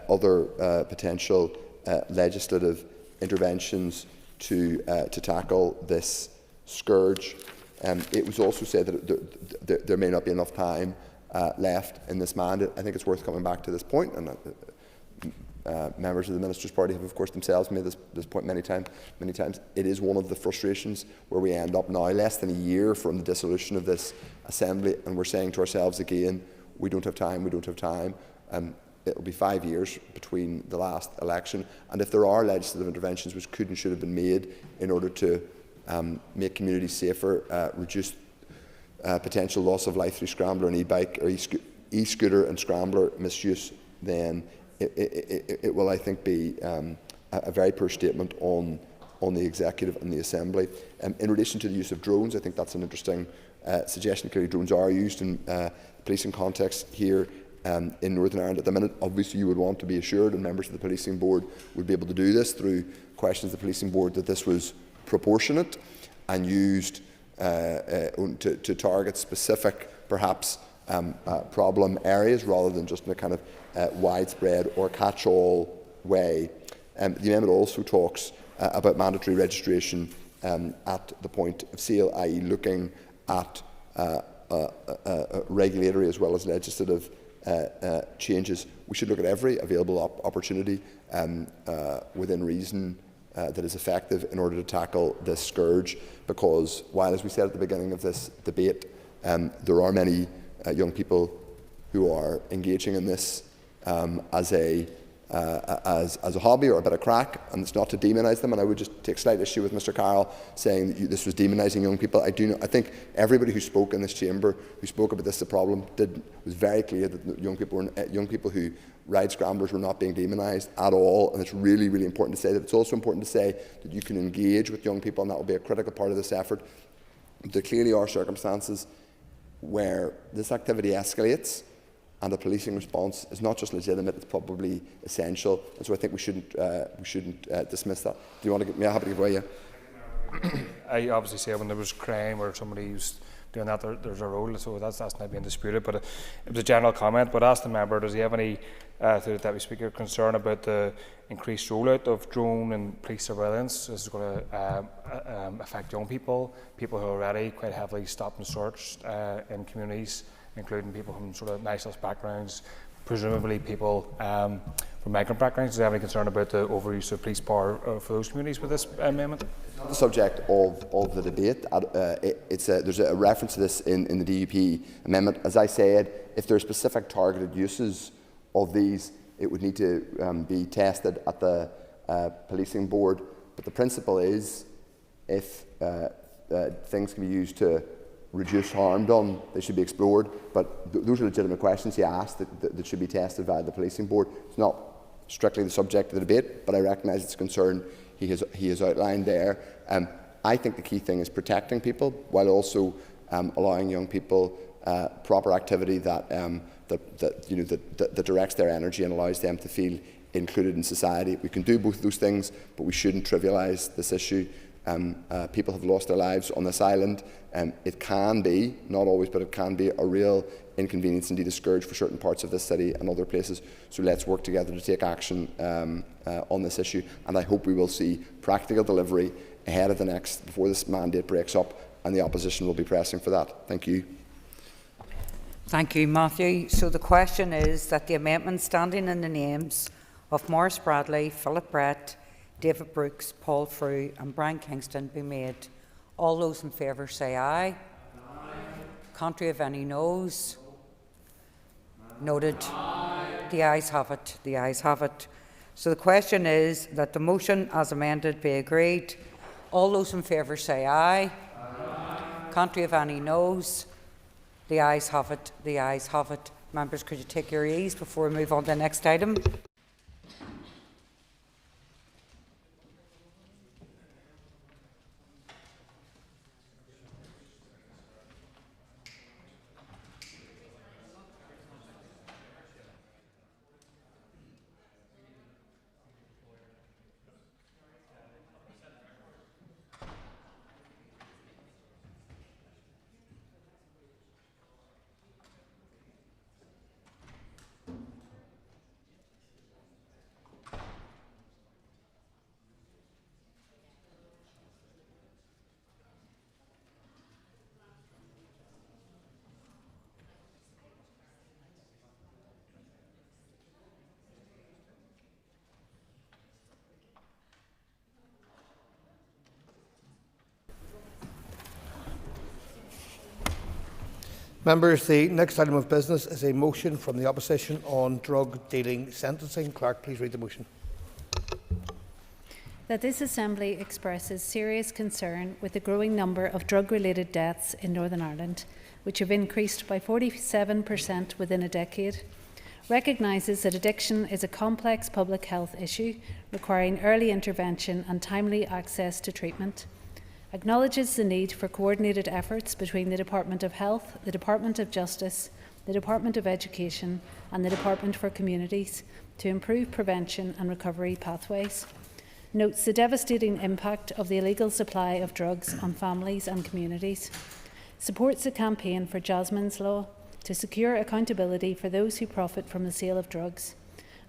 other potential legislative interventions to tackle this scourge. It was also said that there may not be enough time left in this mandate. I think it's worth coming back to this point, and members of the Minister's Party have, of course, themselves made this point many times. It is one of the frustrations where we end up now, less than a year from the dissolution of this Assembly, and we're saying to ourselves again, we don't have time, we don't have time. It will be 5 years between the last election, and if there are legislative interventions which could and should have been made in order to make communities safer, reduce potential loss of life through scrambler and e-bike or e-scooter and scrambler misuse, then it will, I think, be a very poor statement on the Executive and the Assembly. In relation to the use of drones, I think that's an interesting suggestion. Clearly, drones are used in policing context here in Northern Ireland at the minute. Obviously, you would want to be assured, and members of the Policing Board would be able to do this through questions of the Policing Board, that this was proportionate and used to target specific, perhaps, problem areas rather than just in a kind of widespread or catch-all way. The amendment also talks about mandatory registration at the point of sale, i.e. looking at regulatory as well as legislative changes. We should look at every available opportunity within reason that is effective in order to tackle this scourge, because while, as we said at the beginning of this debate, there are many young people who are engaging in this as a hobby or a bit of crack, and it's not to demonise them. And I would just take slight issue with Mr. Carroll saying that this was demonising young people. I think everybody who spoke in this chamber, who spoke about this problem, was very clear that young people who ride scramblers were not being demonised at all. And it's really, really important to say that. It's also important to say that you can engage with young people, and that will be a critical part of this effort. There clearly are circumstances where this activity escalates, and the policing response is not just legitimate; it's probably essential. And so I think we shouldn't dismiss that. Do you want to give me a happy to give away? Yeah. I obviously say when there was crime or somebody who's doing that, there's a role. So that's not being disputed. But it was a general comment. But ask the member: does he have any, through the Deputy Speaker, concern about the increased rollout of drone and police surveillance? This is going to affect young people who are already quite heavily stopped and searched in communities, including people from sort of nationalist backgrounds, presumably people from migrant backgrounds. Is there any concern about the overuse of police power for those communities with this amendment? It's not the subject of the debate. There's a reference to this in the DUP amendment. As I said, if there are specific targeted uses of these, it would need to be tested at the policing board. But the principle is, if things can be used to reduce harm done, they should be explored. But those are legitimate questions he asked that should be tested via the policing board. It's not strictly the subject of the debate, but I recognise its concern he has outlined there. I think the key thing is protecting people while also allowing young people proper activity that directs their energy and allows them to feel included in society. We can do both of those things, but we shouldn't trivialise this issue. People have lost their lives on this island. It can be, not always, but it can be a real inconvenience, indeed a scourge for certain parts of this city and other places. So let's work together to take action on this issue. And I hope we will see practical delivery ahead of before this mandate breaks up, and the opposition will be pressing for that. Thank you. Thank you, Matthew. So the question is that the amendment standing in the names of Maurice Bradley, Philip Brett, David Brooks, Paul Frew and Brian Kingston be made. All those in favour say aye. Aye. Contrary of any noes? Noted. Aye. The ayes have it. The ayes have it. So the question is that the motion as amended be agreed. All those in favour say aye. Aye. Can't we have any noes? The ayes have it. The ayes have it. Members, could you take your ease before we move on to the next item? Members, the next item of business is a motion from the opposition on drug dealing sentencing. Clerk, please read the motion. That this Assembly expresses serious concern with the growing number of drug-related deaths in Northern Ireland, which have increased by 47% within a decade, recognises that addiction is a complex public health issue requiring early intervention and timely access to treatment, acknowledges the need for coordinated efforts between the Department of Health, the Department of Justice, the Department of Education and the Department for Communities to improve prevention and recovery pathways, notes the devastating impact of the illegal supply of drugs on families and communities, supports a campaign for Jasmine's Law to secure accountability for those who profit from the sale of drugs,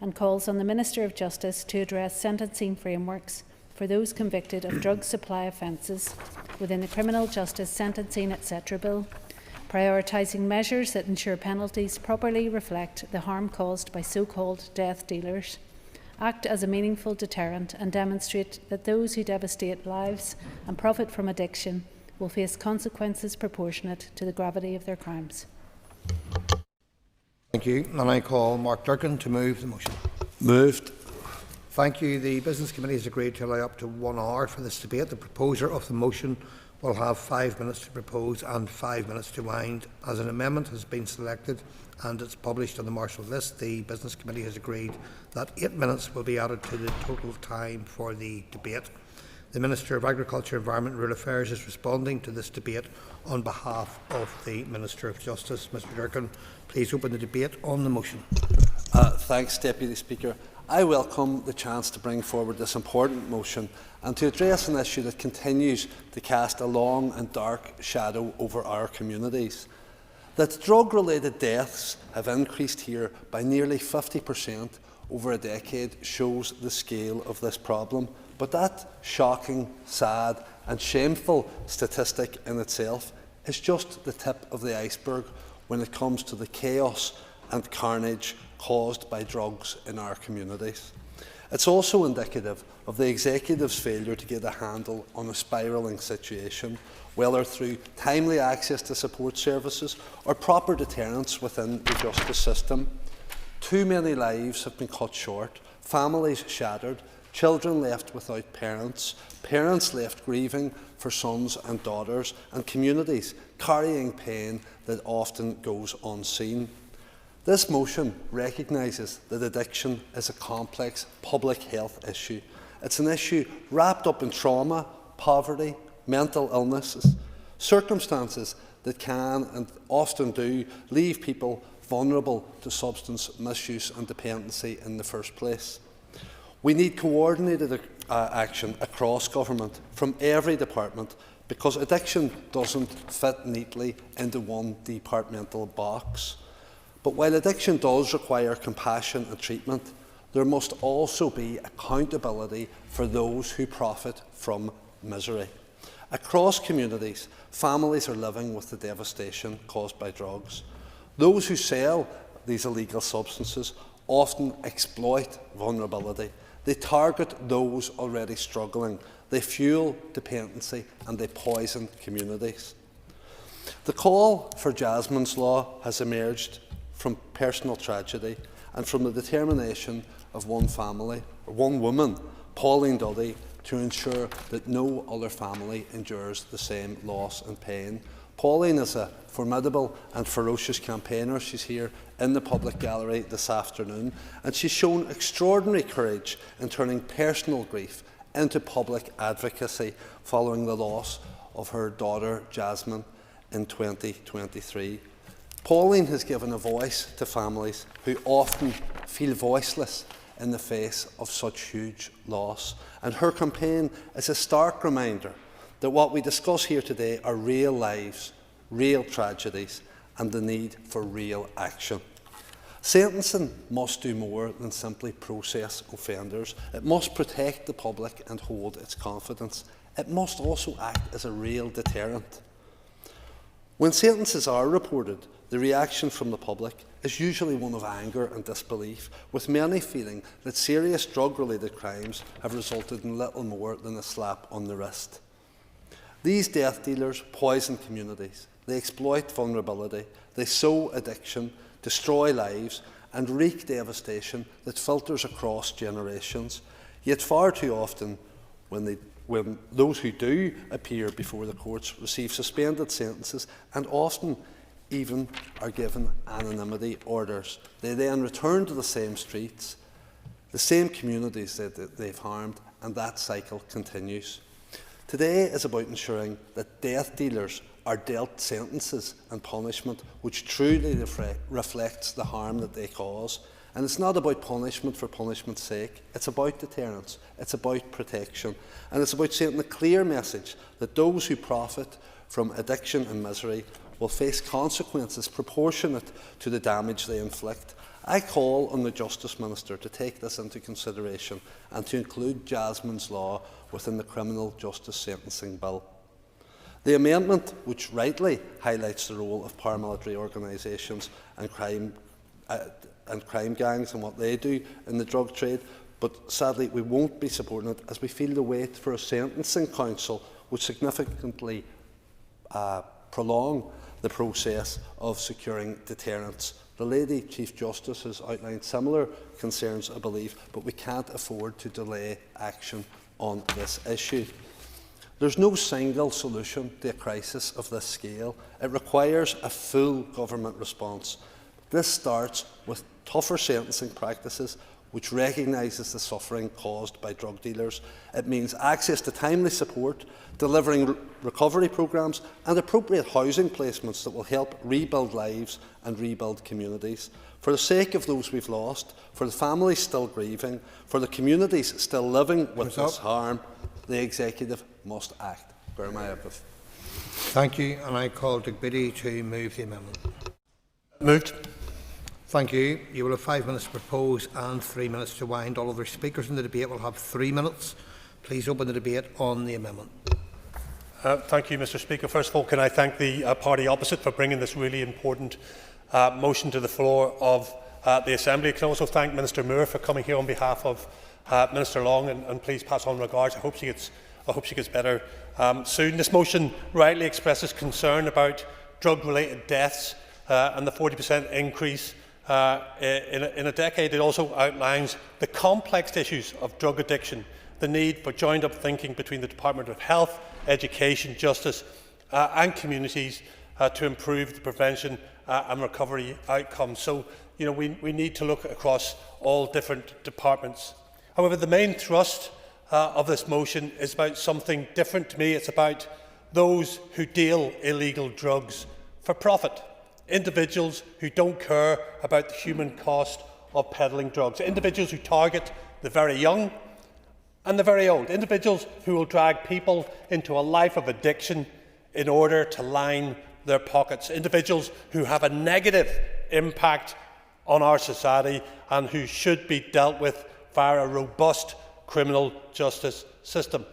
and calls on the Minister of Justice to address sentencing frameworks for those convicted of drug supply offences within the Criminal Justice Sentencing etc. Bill, prioritising measures that ensure penalties properly reflect the harm caused by so-called death dealers, act as a meaningful deterrent and demonstrate that those who devastate lives and profit from addiction will face consequences proportionate to the gravity of their crimes. Thank you. And I call Mark Durkin to move the motion. Moved. Thank you. The Business Committee has agreed to allow up to 1 hour for this debate. The proposer of the motion will have 5 minutes to propose and 5 minutes to wind. As an amendment has been selected and it's published on the Marshall list, the Business Committee has agreed that 8 minutes will be added to the total time for the debate. The Minister of Agriculture, Environment and Rural Affairs is responding to this debate on behalf of the Minister of Justice. Mr Durkin, please open the debate on the motion. Thanks, Deputy Speaker. I welcome the chance to bring forward this important motion and to address an issue that continues to cast a long and dark shadow over our communities. That drug-related deaths have increased here by nearly 50% over a decade shows the scale of this problem. But that shocking, sad and shameful statistic in itself is just the tip of the iceberg when it comes to the chaos and carnage caused by drugs in our communities. It's also indicative of the Executive's failure to get a handle on a spiralling situation, whether through timely access to support services or proper deterrence within the justice system. Too many lives have been cut short, families shattered, children left without parents, parents left grieving for sons and daughters, and communities carrying pain that often goes unseen. This motion recognises that addiction is a complex public health issue. It's an issue wrapped up in trauma, poverty, mental illnesses, circumstances that can and often do leave people vulnerable to substance misuse and dependency in the first place. We need coordinated action across government from every department because addiction doesn't fit neatly into one departmental box. But while addiction does require compassion and treatment, there must also be accountability for those who profit from misery. Across communities, families are living with the devastation caused by drugs. Those who sell these illegal substances often exploit vulnerability. They target those already struggling. They fuel dependency and they poison communities. The call for Jasmine's Law has emerged from personal tragedy and from the determination of one family, or one woman, Pauline Duddy, to ensure that no other family endures the same loss and pain. Pauline is a formidable and ferocious campaigner. She's here in the public gallery this afternoon, and she's shown extraordinary courage in turning personal grief into public advocacy following the loss of her daughter Jasmine in 2023. Pauline has given a voice to families who often feel voiceless in the face of such huge loss, and her campaign is a stark reminder that what we discuss here today are real lives, real tragedies, and the need for real action. Sentencing must do more than simply process offenders. It must protect the public and hold its confidence. It must also act as a real deterrent. When sentences are reported, the reaction from the public is usually one of anger and disbelief, with many feeling that serious drug-related crimes have resulted in little more than a slap on the wrist. These death dealers poison communities. They exploit vulnerability. They sow addiction, destroy lives, and wreak devastation that filters across generations. Yet far too often, when those who do appear before the courts receive suspended sentences and often even are given anonymity orders, they then return to the same streets, the same communities that they've harmed, and that cycle continues. Today is about ensuring that death dealers are dealt sentences and punishment which truly reflects the harm that they cause. And it's not about punishment for punishment's sake. It's about deterrence. It's about protection. And it's about sending a clear message that those who profit from addiction and misery will face consequences proportionate to the damage they inflict. I call on the Justice Minister to take this into consideration and to include Jasmine's law within the Criminal Justice Sentencing Bill. The amendment, which rightly highlights the role of paramilitary organisations and crime gangs and what they do in the drug trade, but sadly we won't be supporting it as we feel the wait for a sentencing council would significantly prolong the process of securing deterrence. The Lady Chief Justice has outlined similar concerns, I believe, but we can't afford to delay action on this issue. There's no single solution to a crisis of this scale. It requires a full government response. This starts with tougher sentencing practices, which recognises the suffering caused by drug dealers. It means access to timely support, delivering recovery programmes and appropriate housing placements that will help rebuild lives and rebuild communities. For the sake of those we've lost, for the families still grieving, for the communities still living with this harm, the Executive must act. Thank you, and I call Digbidi to move the amendment. Moved. Thank you. You will have 5 minutes to propose and 3 minutes to wind. All other speakers in the debate will have 3 minutes. Please open the debate on the amendment. Thank you, Mr. Speaker. First of all, can I thank the party opposite for bringing this really important motion to the floor of the Assembly. I can also thank Minister Moore for coming here on behalf of Minister Long, and please pass on regards. I hope she gets better soon. This motion rightly expresses concern about drug-related deaths and the 40% increase in a decade. It also outlines the complex issues of drug addiction, the need for joined-up thinking between the Department of Health, Education, Justice and communities to improve the prevention and recovery outcomes. So, we need to look across all different departments. However, the main thrust of this motion is about something different to me. It's about those who deal illegal drugs for profit. Individuals who don't care about the human cost of peddling drugs. Individuals who target the very young and the very old. Individuals who will drag people into a life of addiction in order to line their pockets. Individuals who have a negative impact on our society and who should be dealt with via a robust criminal justice system.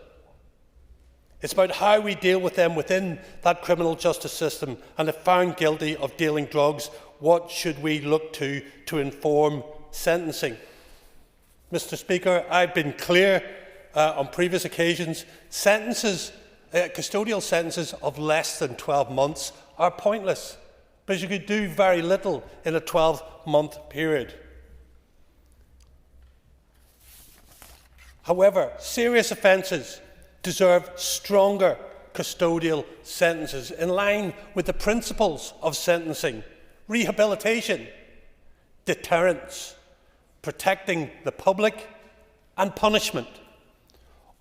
It's about how we deal with them within that criminal justice system, and if found guilty of dealing drugs, what should we look to inform sentencing? Mr. Speaker, I've been clear on previous occasions, custodial sentences of less than 12 months are pointless, because you could do very little in a 12-month period. However, serious offences deserve stronger custodial sentences in line with the principles of sentencing: rehabilitation, deterrence, protecting the public, and punishment.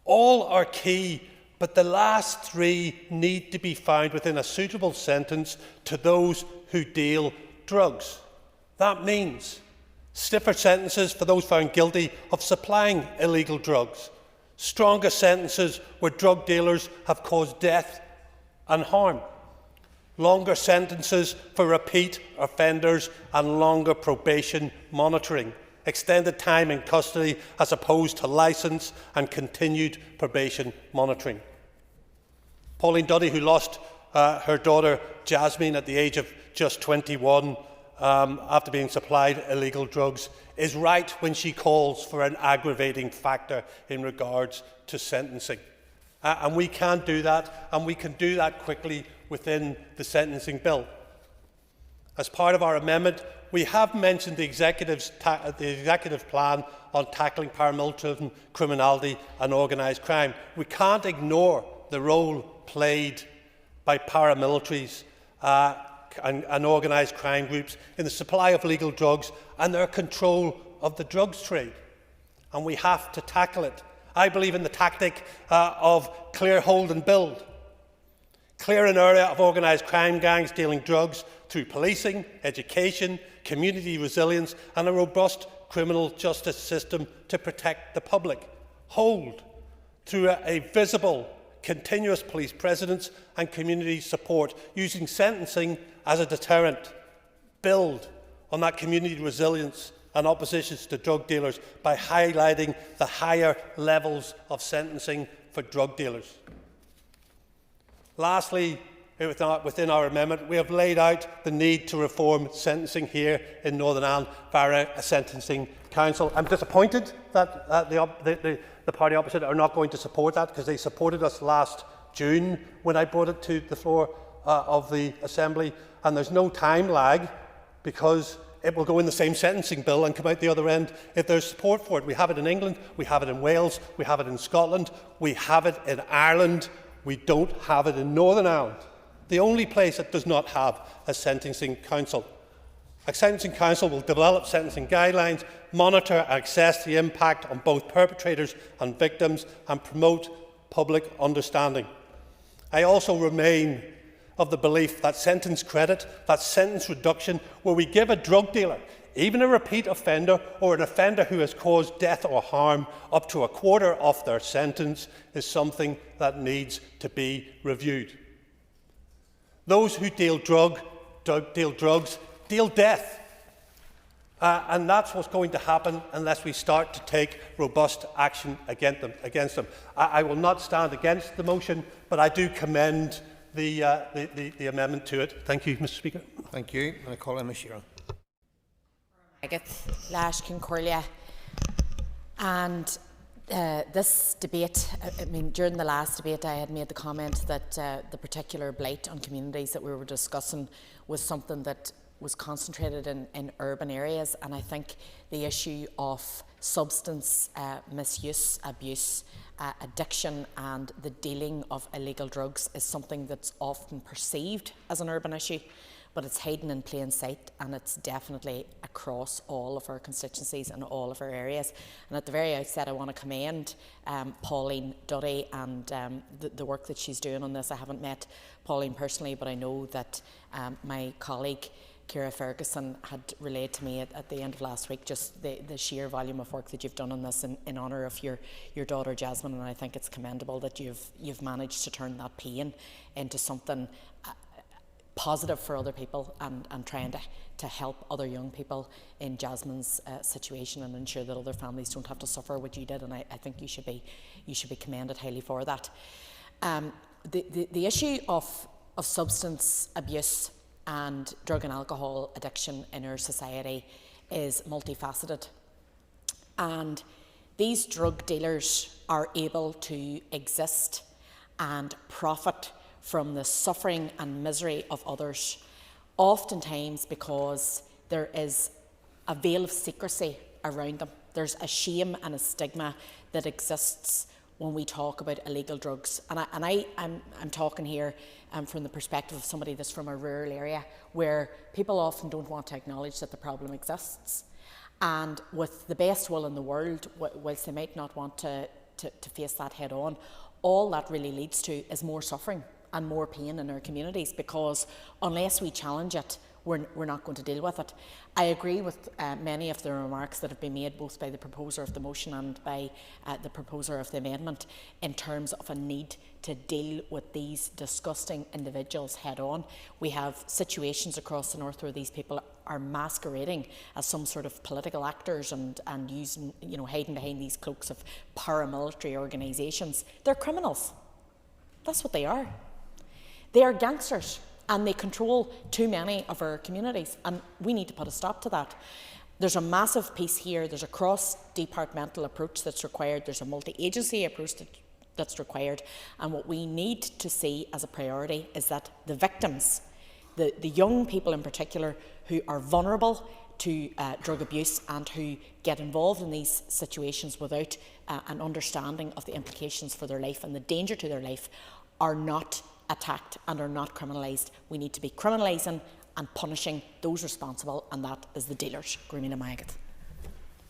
All are key, but the last three need to be found within a suitable sentence to those who deal drugs. That means stiffer sentences for those found guilty of supplying illegal drugs, stronger sentences where drug dealers have caused death and harm, longer sentences for repeat offenders, and longer probation monitoring, extended time in custody as opposed to licence and continued probation monitoring. Pauline Duddy, who lost her daughter Jasmine at the age of just 21 after being supplied illegal drugs, is right when she calls for an aggravating factor in regards to sentencing. And we can do that, and we can do that quickly within the sentencing bill. As part of our amendment, we have mentioned the executive plan on tackling paramilitarism, criminality and organised crime. We can't ignore the role played by paramilitaries and organised crime groups in the supply of legal drugs and their control of the drugs trade. And we have to tackle it. I believe in the tactic of clear, hold and build. Clear an area of organised crime gangs dealing drugs through policing, education, community resilience and a robust criminal justice system to protect the public. Hold through a visible, continuous police presence and community support, using sentencing as a deterrent. Build on that community resilience and oppositions to drug dealers by highlighting the higher levels of sentencing for drug dealers. Lastly, within our amendment, we have laid out the need to reform sentencing here in Northern Ireland via a sentencing council. I'm disappointed that the party opposite are not going to support that, because they supported us last June when I brought it to the floor of the Assembly, and there's no time lag because it will go in the same sentencing bill and come out the other end if there's support for it. We have it in England, we have it in Wales, we have it in Scotland, we have it in Ireland. We don't have it in Northern Ireland, the only place that does not have a sentencing council. A sentencing council will develop sentencing guidelines, monitor and assess the impact on both perpetrators and victims, and promote public understanding. I also remain of the belief that sentence credit, that sentence reduction, where we give a drug dealer, even a repeat offender or an offender who has caused death or harm, up to a quarter of their sentence, is something that needs to be reviewed. Those who deal drugs deal death. And that's what's going to happen unless we start to take robust action against them. I will not stand against the motion, but I do commend the amendment to it. Thank you, Mr. Speaker. Thank you. I call Emma Sheeran. And this debate, I mean, during the last debate I had made the comment that the particular blight on communities that we were discussing was something that was concentrated in urban areas, and I think the issue of substance misuse, abuse, addiction and the dealing of illegal drugs is something that's often perceived as an urban issue, but it's hidden in plain sight, and it's definitely across all of our constituencies and all of our areas. And at the very outset, I want to commend Pauline Duddy and the work that she's doing on this. I haven't met Pauline personally, but I know that my colleague Ciara Ferguson had relayed to me at the end of last week just the sheer volume of work that you've done on this in honour of your daughter Jasmine, and I think it's commendable that you've managed to turn that pain into something positive for other people, and trying to help other young people in Jasmine's situation and ensure that other families don't have to suffer what you did, and I think you should be commended highly for that. The issue of substance abuse and drug and alcohol addiction in our society is multifaceted, and these drug dealers are able to exist and profit from the suffering and misery of others, oftentimes because there is a veil of secrecy around them. There's a shame and a stigma that exists when we talk about illegal drugs. And I'm talking here from the perspective of somebody that's from a rural area where people often don't want to acknowledge that the problem exists. And with the best will in the world, whilst they might not want to face that head on, all that really leads to is more suffering and more pain in our communities, because unless we challenge it, we're not going to deal with it. I agree with many of the remarks that have been made both by the proposer of the motion and by the proposer of the amendment in terms of a need to deal with these disgusting individuals head on. We have situations across the north where these people are masquerading as some sort of political actors and using, hiding behind these cloaks of paramilitary organisations. They're criminals. That's what they are. They are gangsters. And they control too many of our communities, and we need to put a stop to that. There's a massive piece here. There's a cross-departmental approach that's required. There's a multi-agency approach that's required. And what we need to see as a priority is that the victims, the young people in particular who are vulnerable to drug abuse and who get involved in these situations without an understanding of the implications for their life and the danger to their life, are not attacked and are not criminalised. We need to be criminalising and punishing those responsible, and that is the dealers. Grimina Magat.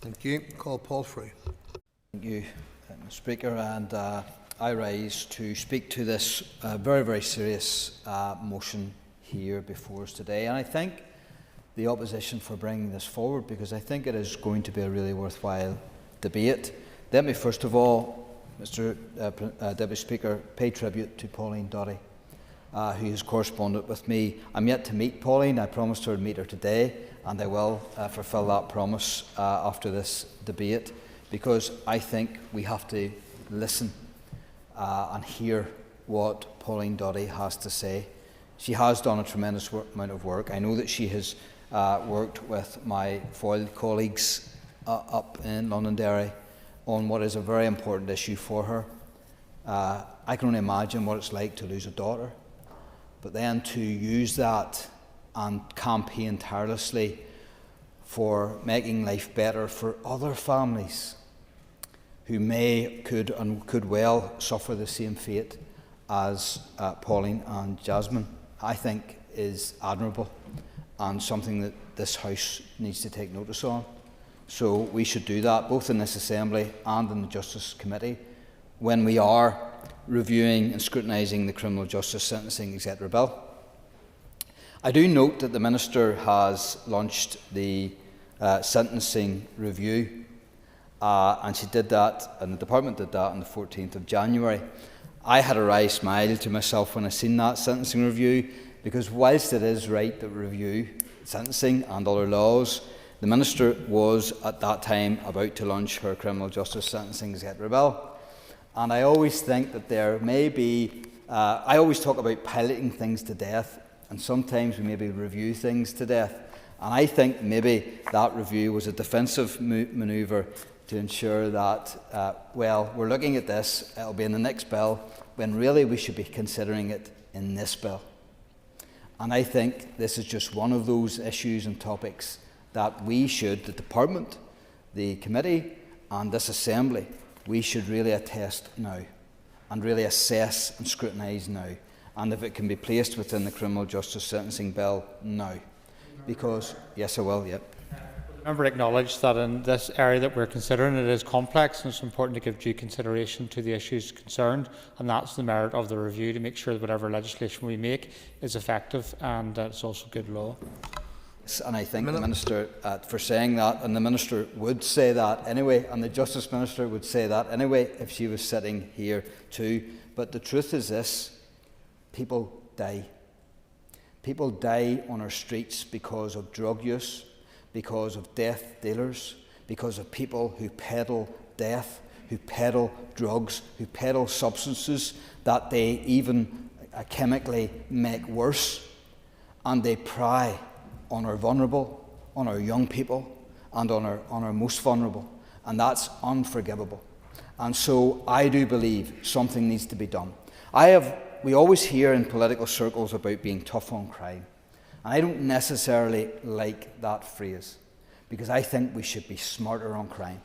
Thank you. Call Paul Free. Thank you, Mr. Speaker. And I rise to speak to this very, very serious motion here before us today. And I thank the opposition for bringing this forward, because I think it is going to be a really worthwhile debate. Let me first of all, Mr. Deputy Speaker, pay tribute to Pauline Doughty, who has corresponded with me. I'm yet to meet Pauline. I promised her I'd meet her today, and I will fulfil that promise after this debate, because I think we have to listen and hear what Pauline Doughty has to say. She has done a tremendous amount of work. I know that she has worked with my Foyle colleagues up in Londonderry on what is a very important issue for her. I can only imagine what it's like to lose a daughter, but then to use that and campaign tirelessly for making life better for other families who could well suffer the same fate as Pauline and Jasmine, I think is admirable and something that this House needs to take notice on. So we should do that both in this Assembly and in the Justice Committee when we are reviewing and scrutinising the Criminal Justice Sentencing Etc. Bill. I do note that the Minister has launched the sentencing review, and she did that, and the Department did that on the 14th of January. I had a wry smile to myself when I seen that sentencing review, because whilst it is right that we review sentencing and other laws, the Minister was at that time about to launch her Criminal Justice Sentencing Etc. Bill. And I always think that there may be, I always talk about piloting things to death, and sometimes we maybe review things to death. And I think maybe that review was a defensive manoeuvre to ensure that, well, we're looking at this, it'll be in the next bill, when really we should be considering it in this bill. And I think this is just one of those issues and topics that we should, the Department, the Committee and this Assembly, we should really attest now and really assess and scrutinise now. And if it can be placed within the Criminal Justice Sentencing Bill now. Because, yes I will, yep. The member acknowledged that in this area that we're considering, it is complex and it's important to give due consideration to the issues concerned, and that's the merit of the review, to make sure that whatever legislation we make is effective and it's also good law. And I thank the Minister for saying that, and the Minister would say that anyway, and the Justice Minister would say that anyway if she was sitting here too. But the truth is this: people die. People die on our streets because of drug use, because of death dealers, because of people who peddle death, who peddle drugs, who peddle substances that they even chemically make worse, and they pry on our vulnerable, on our young people, and on our most vulnerable, and that's unforgivable. And so I do believe something needs to be done. We always hear in political circles about being tough on crime, and I don't necessarily like that phrase, because I think we should be smarter on crime.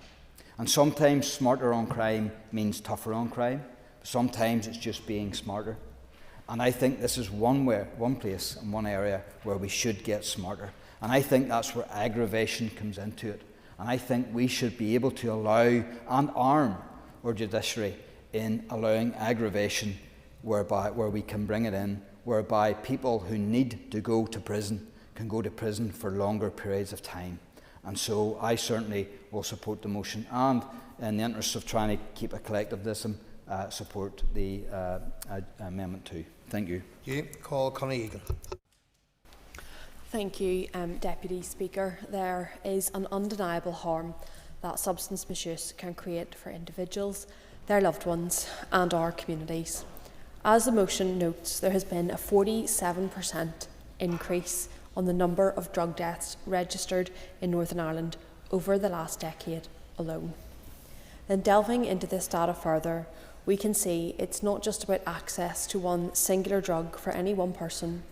And sometimes smarter on crime means tougher on crime. Sometimes it's just being smarter. And I think this is one place and one area where we should get smarter. And I think that's where aggravation comes into it. And I think we should be able to allow and arm our judiciary in allowing aggravation where we can bring it in, whereby people who need to go to prison can go to prison for longer periods of time. And so I certainly will support the motion, and in the interest of trying to keep a collectivism, support the Amendment 2. Thank you. Call Connie Egan. Thank you, Deputy Speaker. There is an undeniable harm that substance misuse can create for individuals, their loved ones and our communities. As the motion notes, there has been a 47% increase on the number of drug deaths registered in Northern Ireland over the last decade alone. Then delving into this data further, we can see it's not just about access to one singular drug for any one person,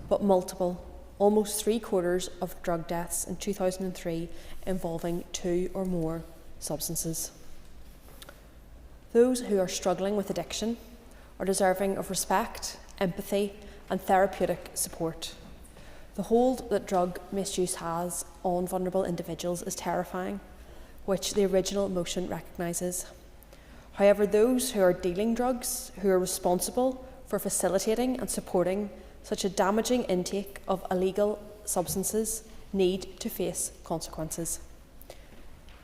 but multiple, almost 3/4 of drug deaths in 2003 involving 2 or more substances. Those who are struggling with addiction are deserving of respect, empathy and therapeutic support. The hold that drug misuse has on vulnerable individuals is terrifying, which the original motion recognises. However, those who are dealing drugs, who are responsible for facilitating and supporting such a damaging intake of illegal substances, need to face consequences.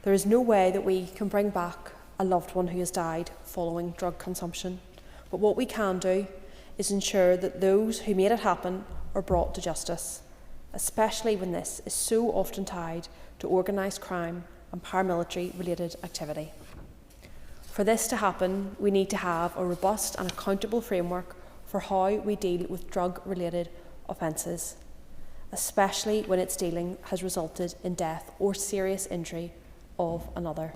There is no way that we can bring back a loved one who has died following drug consumption, but what we can do is ensure that those who made it happen are brought to justice, especially when this is so often tied to organised crime and paramilitary-related activity. For this to happen, we need to have a robust and accountable framework for how we deal with drug-related offences, especially when its dealing has resulted in death or serious injury of another.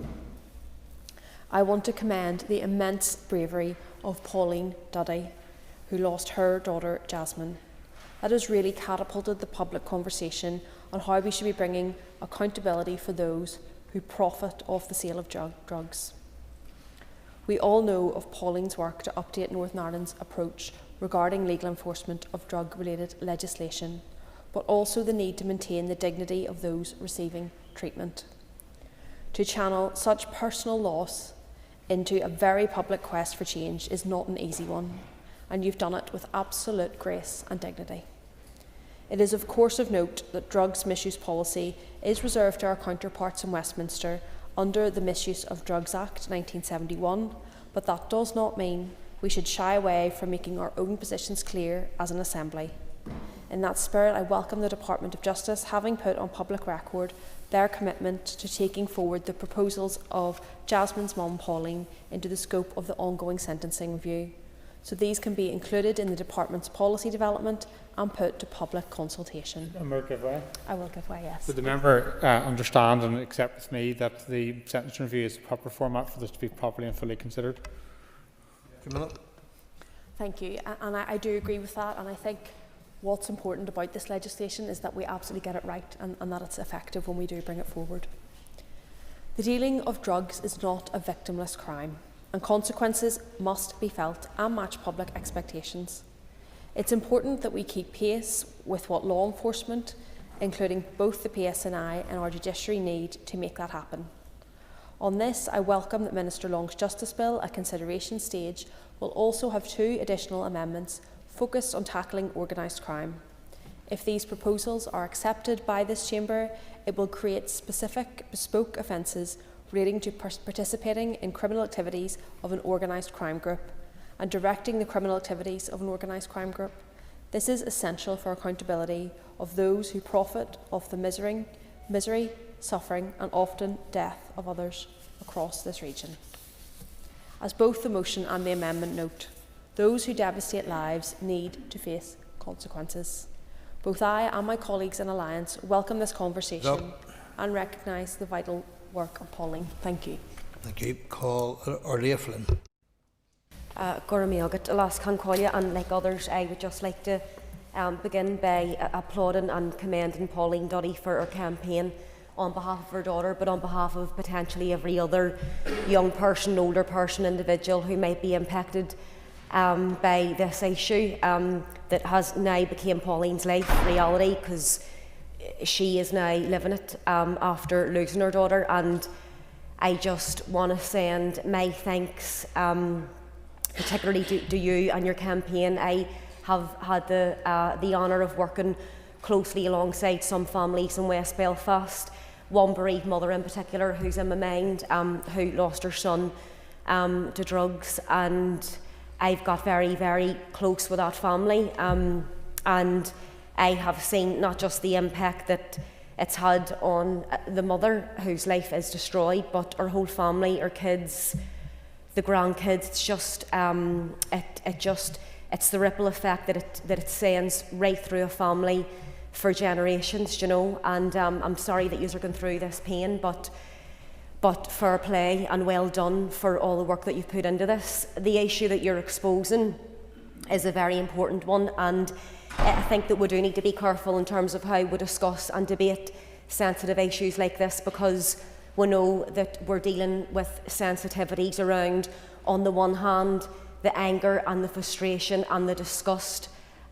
I want to commend the immense bravery of Pauline Duddy, who lost her daughter Jasmine. That has really catapulted the public conversation on how we should be bringing accountability for those who profit off the sale of drugs. We all know of Pauline's work to update Northern Ireland's approach regarding legal enforcement of drug-related legislation, but also the need to maintain the dignity of those receiving treatment. To channel such personal loss into a very public quest for change is not an easy one, and you've done it with absolute grace and dignity. It is of course of note that drugs misuse policy is reserved to our counterparts in Westminster under the Misuse of Drugs Act 1971, but that does not mean we should shy away from making our own positions clear as an Assembly. In that spirit, I welcome the Department of Justice having put on public record their commitment to taking forward the proposals of Jasmine's mum, Pauline, into the scope of the ongoing sentencing review, so these can be included in the Department's policy development and put to public consultation. I will give way, yes. Would the member understand and accept with me that the sentencing review is the proper format for this to be properly and fully considered? Thank you, and I do agree with that, and I think what's important about this legislation is that we absolutely get it right and that it's effective when we do bring it forward. The dealing of drugs is not a victimless crime, and consequences must be felt and match public expectations. It's important that we keep pace with what law enforcement, including both the PSNI and our judiciary, need to make that happen. On this, I welcome that Minister Long's Justice Bill at consideration stage will also have 2 additional amendments focused on tackling organised crime. If these proposals are accepted by this Chamber, it will create specific bespoke offences relating to participating in criminal activities of an organised crime group and directing the criminal activities of an organised crime group. This is essential for accountability of those who profit off the misery, suffering and often death of others across this region. As both the motion and the amendment note, those who devastate lives need to face consequences. Both I and my colleagues in Alliance welcome this conversation and recognise the vital work of Pauline. Thank you. Thank you. Call Orlia Flynn. Goramiagat, Alaskan Collier, and like others, I would just like to begin by applauding and commending Pauline Duddy for her campaign on behalf of her daughter, but on behalf of potentially every other young person, older person, individual who might be impacted by this issue that has now become Pauline's life reality, because she is now living it after losing her daughter. And I just want to send my thanks particularly to you and your campaign. I have had the honour of working closely alongside some families in West Belfast, one bereaved mother in particular who's in my mind, who lost her son to drugs, and I've got very, very close with that family, and I have seen not just the impact that it's had on the mother whose life is destroyed, but her whole family, her kids, the grandkids. It's just it's the ripple effect that it sends right through a family for generations, you know. And I'm sorry that you're going through this pain, but fair play and well done for all the work that you've put into this. The issue that you're exposing is a very important one, and I think that we do need to be careful in terms of how we discuss and debate sensitive issues like this, because we know that we're dealing with sensitivities around, on the one hand, the anger and the frustration and the disgust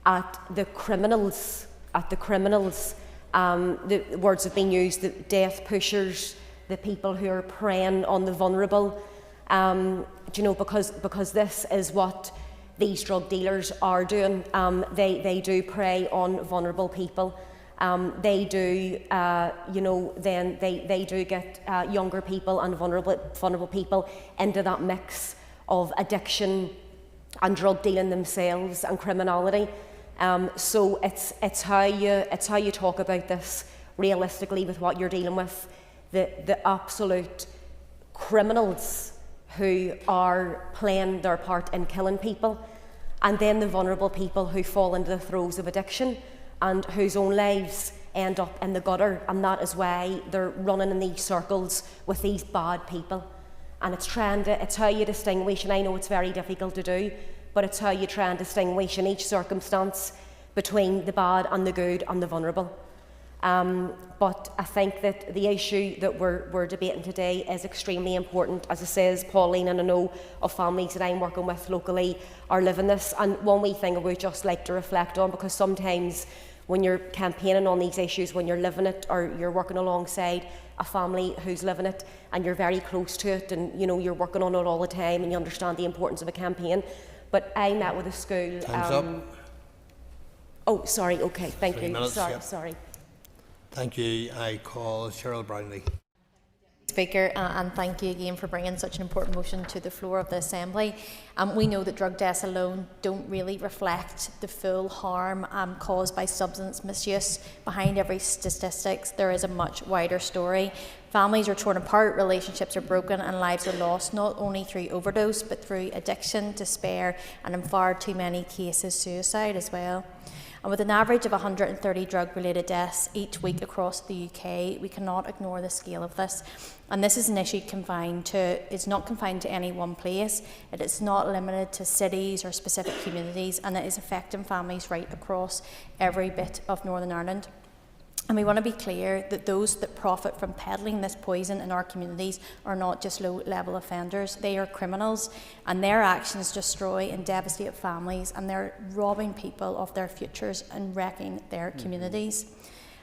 at the criminals, the words have been used, the death pushers, the people who are preying on the vulnerable, you know, because this is what these drug dealers are doing. They do prey on vulnerable people. They do, you know, then they do get younger people and vulnerable people into that mix of addiction and drug dealing themselves and criminality. So it's how you talk about this realistically with what you're dealing with. The absolute criminals who are playing their part in killing people, and then the vulnerable people who fall into the throes of addiction and whose own lives end up in the gutter, and that is why they're running in these circles with these bad people. And it's how you distinguish, and I know it's very difficult to do, but it's how you try and distinguish in each circumstance between the bad and the good and the vulnerable. But I think that the issue that we're debating today is extremely important. As it says, Pauline, and I know of families that I'm working with locally are living this. And one wee thing I would just like to reflect on, because sometimes when you're campaigning on these issues, when you're living it, or you're working alongside a family who's living it, and you're very close to it, and you know you're working on it all the time, and you understand the importance of a campaign. But I met with a school. Time's up. Oh, sorry. Okay, thank 3 you. minutes, Sorry, yep. sorry. Thank you. I call Cheryl Brownlee. Speaker, and thank you again for bringing such an important motion to the floor of the Assembly. We know that drug deaths alone don't really reflect the full harm caused by substance misuse. Behind every statistics, there is a much wider story. Families are torn apart, relationships are broken, and lives are lost, not only through overdose, but through addiction, despair, and in far too many cases, suicide as well. And with an average of 130 drug-related deaths each week across the UK, we cannot ignore the scale of this. And this is an issue it's not confined to any one place. It is not limited to cities or specific communities, and it is affecting families right across every bit of Northern Ireland. And we want to be clear that those that profit from peddling this poison in our communities are not just low-level offenders. They are criminals, and their actions destroy and devastate families, and they're robbing people of their futures and wrecking their communities.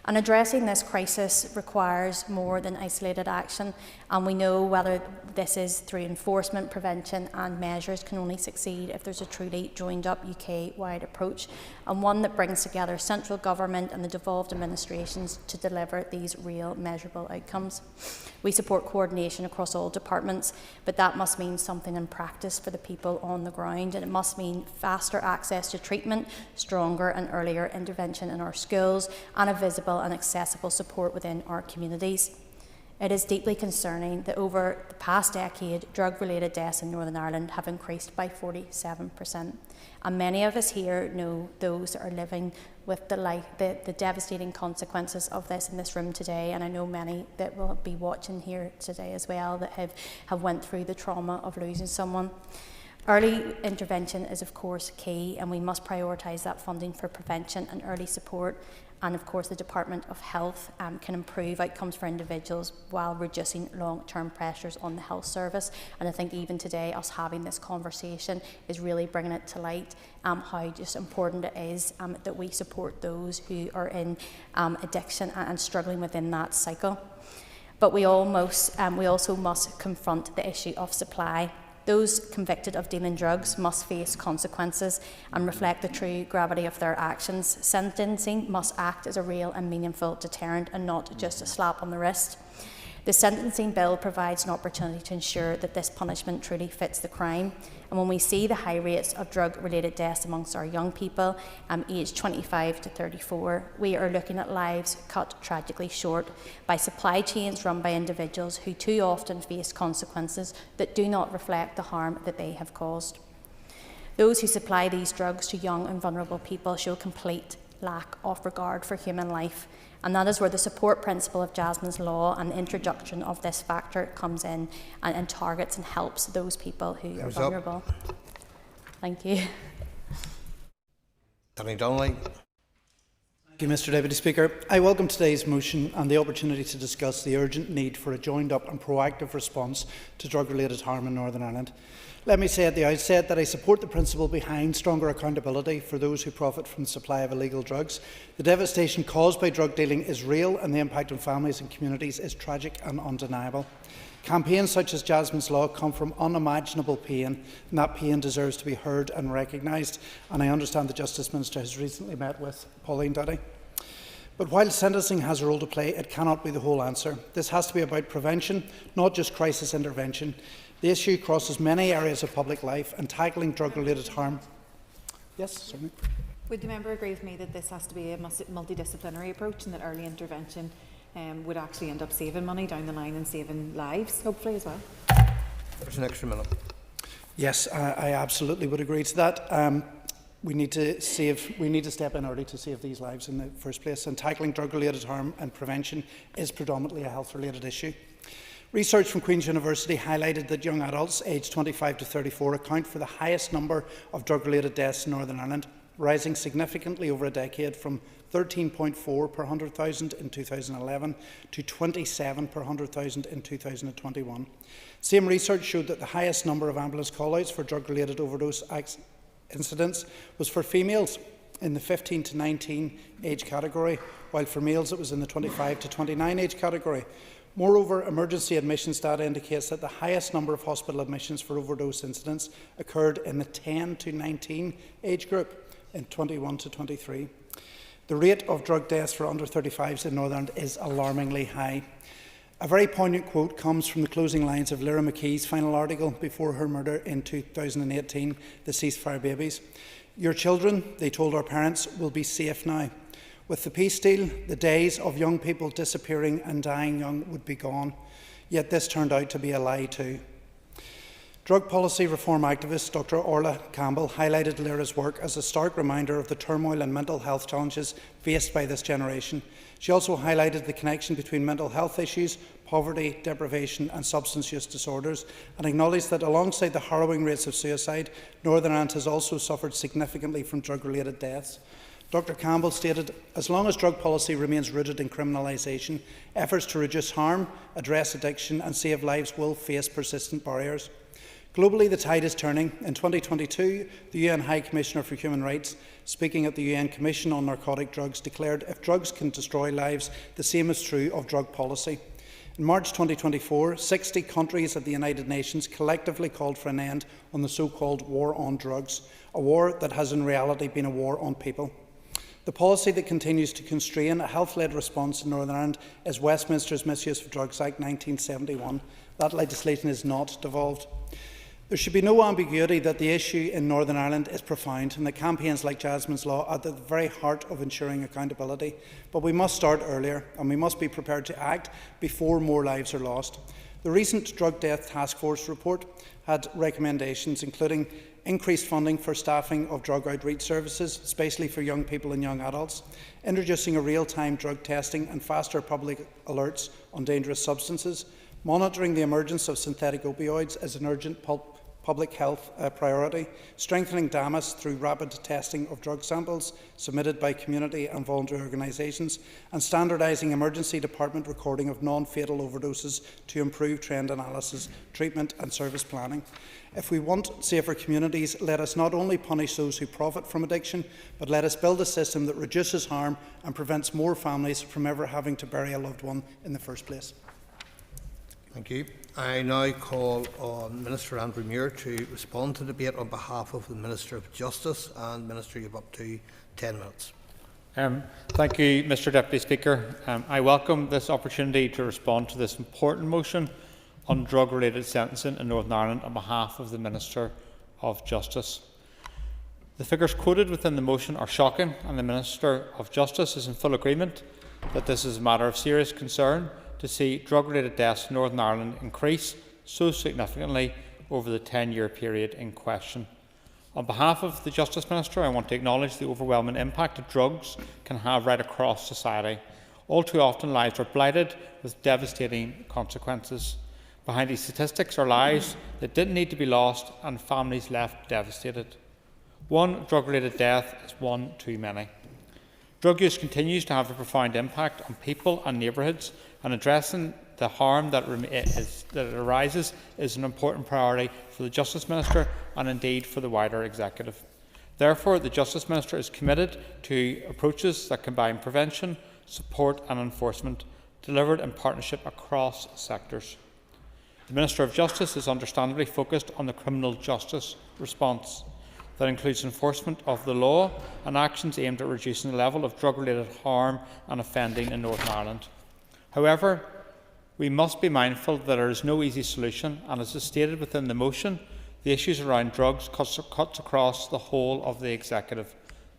And addressing this crisis requires more than isolated action, and we know whether this is through enforcement, prevention and measures can only succeed if there's a truly joined-up UK-wide approach, and one that brings together central government and the devolved administrations to deliver these real measurable outcomes. We support coordination across all departments, but that must mean something in practice for the people on the ground, and it must mean faster access to treatment, stronger and earlier intervention in our schools, and a visible and accessible support within our communities. It is deeply concerning that over the past decade, drug-related deaths in Northern Ireland have increased by 47%. And many of us here know those that are living with the devastating consequences of this in this room today, and I know many that will be watching here today as well that have went through the trauma of losing someone. Early intervention is of course key, and we must prioritise that funding for prevention and early support. And of course the Department of Health can improve outcomes for individuals while reducing long-term pressures on the health service. And I think even today us having this conversation is really bringing it to light how just important it is that we support those who are in addiction and struggling within that cycle. But we also must confront the issue of supply. Those convicted of dealing drugs must face consequences and reflect the true gravity of their actions. Sentencing must act as a real and meaningful deterrent and not just a slap on the wrist. The sentencing bill provides an opportunity to ensure that this punishment truly fits the crime. And when we see the high rates of drug-related deaths amongst our young people, aged 25 to 34, we are looking at lives cut tragically short by supply chains run by individuals who too often face consequences that do not reflect the harm that they have caused. Those who supply these drugs to young and vulnerable people show complete lack of regard for human life. And that is where the support principle of Jasmine's Law and the introduction of this factor comes in and targets and helps those people who are vulnerable. Thank you. Danny Donnelly. Thank you, Mr. Deputy Speaker. I welcome today's motion and the opportunity to discuss the urgent need for a joined-up and proactive response to drug-related harm in Northern Ireland. Let me say at the outset that I support the principle behind stronger accountability for those who profit from the supply of illegal drugs. The devastation caused by drug dealing is real, and the impact on families and communities is tragic and undeniable. Campaigns such as Jasmine's Law come from unimaginable pain, and that pain deserves to be heard and recognised. And I understand the Justice Minister has recently met with Pauline Duddy. But while sentencing has a role to play, it cannot be the whole answer. This has to be about prevention, not just crisis intervention. The issue crosses many areas of public life, and tackling drug-related harm. Yes, certainly. Would the member agree with me that this has to be a multidisciplinary approach, and that early intervention would actually end up saving money down the line and saving lives, hopefully, as well? There's an extra minute. Yes, I absolutely would agree to that. We need to step in early to save these lives in the first place, and tackling drug-related harm and prevention is predominantly a health-related issue. Research from Queen's University highlighted that young adults aged 25 to 34 account for the highest number of drug-related deaths in Northern Ireland, rising significantly over a decade from 13.4 per 100,000 in 2011 to 27 per 100,000 in 2021. Same research showed that the highest number of ambulance call-outs for drug-related overdose incidents was for females in the 15 to 19 age category, while for males it was in the 25 to 29 age category. Moreover, emergency admissions data indicates that the highest number of hospital admissions for overdose incidents occurred in the 10 to 19 age group in 21 to 23. The rate of drug deaths for under 35s in Northern Ireland is alarmingly high. A very poignant quote comes from the closing lines of Lyra McKee's final article before her murder in 2018, The Ceasefire Babies. "Your children," they told our parents, "will be safe now. With the peace deal, the days of young people disappearing and dying young would be gone. Yet this turned out to be a lie too." Drug policy reform activist Dr. Orla Campbell highlighted Lyra's work as a stark reminder of the turmoil and mental health challenges faced by this generation. She also highlighted the connection between mental health issues, poverty, deprivation and substance use disorders, and acknowledged that alongside the harrowing rates of suicide, Northern Ireland has also suffered significantly from drug-related deaths. Dr. Campbell stated, "As long as drug policy remains rooted in criminalisation, efforts to reduce harm, address addiction and save lives will face persistent barriers." Globally, the tide is turning. In 2022, the UN High Commissioner for Human Rights, speaking at the UN Commission on Narcotic Drugs, declared, "If drugs can destroy lives, the same is true of drug policy." In March 2024, 60 countries at the United Nations collectively called for an end on the so-called war on drugs, a war that has in reality been a war on people. The policy that continues to constrain a health-led response in Northern Ireland is Westminster's Misuse of Drugs Act 1971. That legislation is not devolved. There should be no ambiguity that the issue in Northern Ireland is profound, and that campaigns like Jasmine's Law are at the very heart of ensuring accountability. But we must start earlier, and we must be prepared to act before more lives are lost. The recent Drug Death Task Force report had recommendations including increased funding for staffing of drug outreach services, especially for young people and young adults, introducing a real-time drug testing and faster public alerts on dangerous substances, monitoring the emergence of synthetic opioids as an urgent public health priority, strengthening DAMAS through rapid testing of drug samples submitted by community and voluntary organisations, and standardising emergency department recording of non-fatal overdoses to improve trend analysis, treatment and service planning. If we want safer communities, let us not only punish those who profit from addiction, but let us build a system that reduces harm and prevents more families from ever having to bury a loved one in the first place. Thank you. I now call on Minister Andrew Muir to respond to the debate on behalf of the Minister of Justice. And Minister, you have up to 10 minutes. Thank you, Mr Deputy Speaker. I welcome this opportunity to respond to this important motion on drug-related sentencing in Northern Ireland on behalf of the Minister of Justice. The figures quoted within the motion are shocking, and the Minister of Justice is in full agreement that this is a matter of serious concern to see drug-related deaths in Northern Ireland increase so significantly over the 10-year period in question. On behalf of the Justice Minister, I want to acknowledge the overwhelming impact that drugs can have right across society. All too often, lives are blighted with devastating consequences. Behind these statistics are lives that didn't need to be lost and families left devastated. One drug-related death is one too many. Drug use continues to have a profound impact on people and neighbourhoods, and addressing the harm that arises is an important priority for the Justice Minister and indeed for the wider Executive. Therefore, the Justice Minister is committed to approaches that combine prevention, support and enforcement, delivered in partnership across sectors. The Minister of Justice is understandably focused on the criminal justice response. That includes enforcement of the law and actions aimed at reducing the level of drug-related harm and offending in Northern Ireland. However, we must be mindful that there is no easy solution, and as is stated within the motion, the issues around drugs cuts across the whole of the Executive.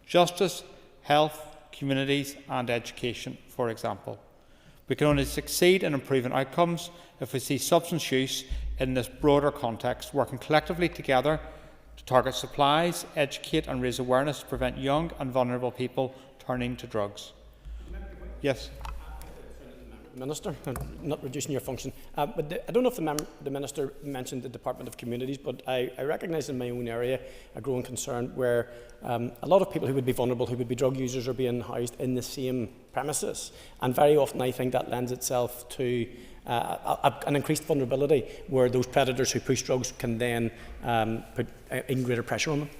Justice, health, communities and education, for example. We can only succeed in improving outcomes if we see substance use in this broader context, working collectively together to target supplies, educate and raise awareness to prevent young and vulnerable people turning to drugs. Yes. Minister, not reducing your function, but I don't know if the Minister mentioned the Department of Communities, but I recognise in my own area a growing concern where a lot of people who would be vulnerable, who would be drug users, are being housed in the same premises, and very often I think that lends itself to an increased vulnerability where those predators who push drugs can then put even greater pressure on them.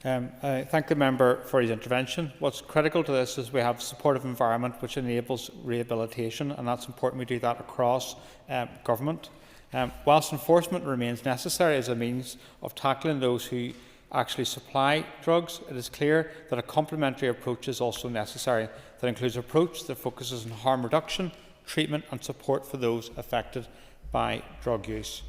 I thank the member for his intervention. What's critical to this is we have a supportive environment which enables rehabilitation, and that's important we do that across government. Whilst enforcement remains necessary as a means of tackling those who actually supply drugs, it is clear that a complementary approach is also necessary. That includes an approach that focuses on harm reduction, treatment and support for those affected by drug use.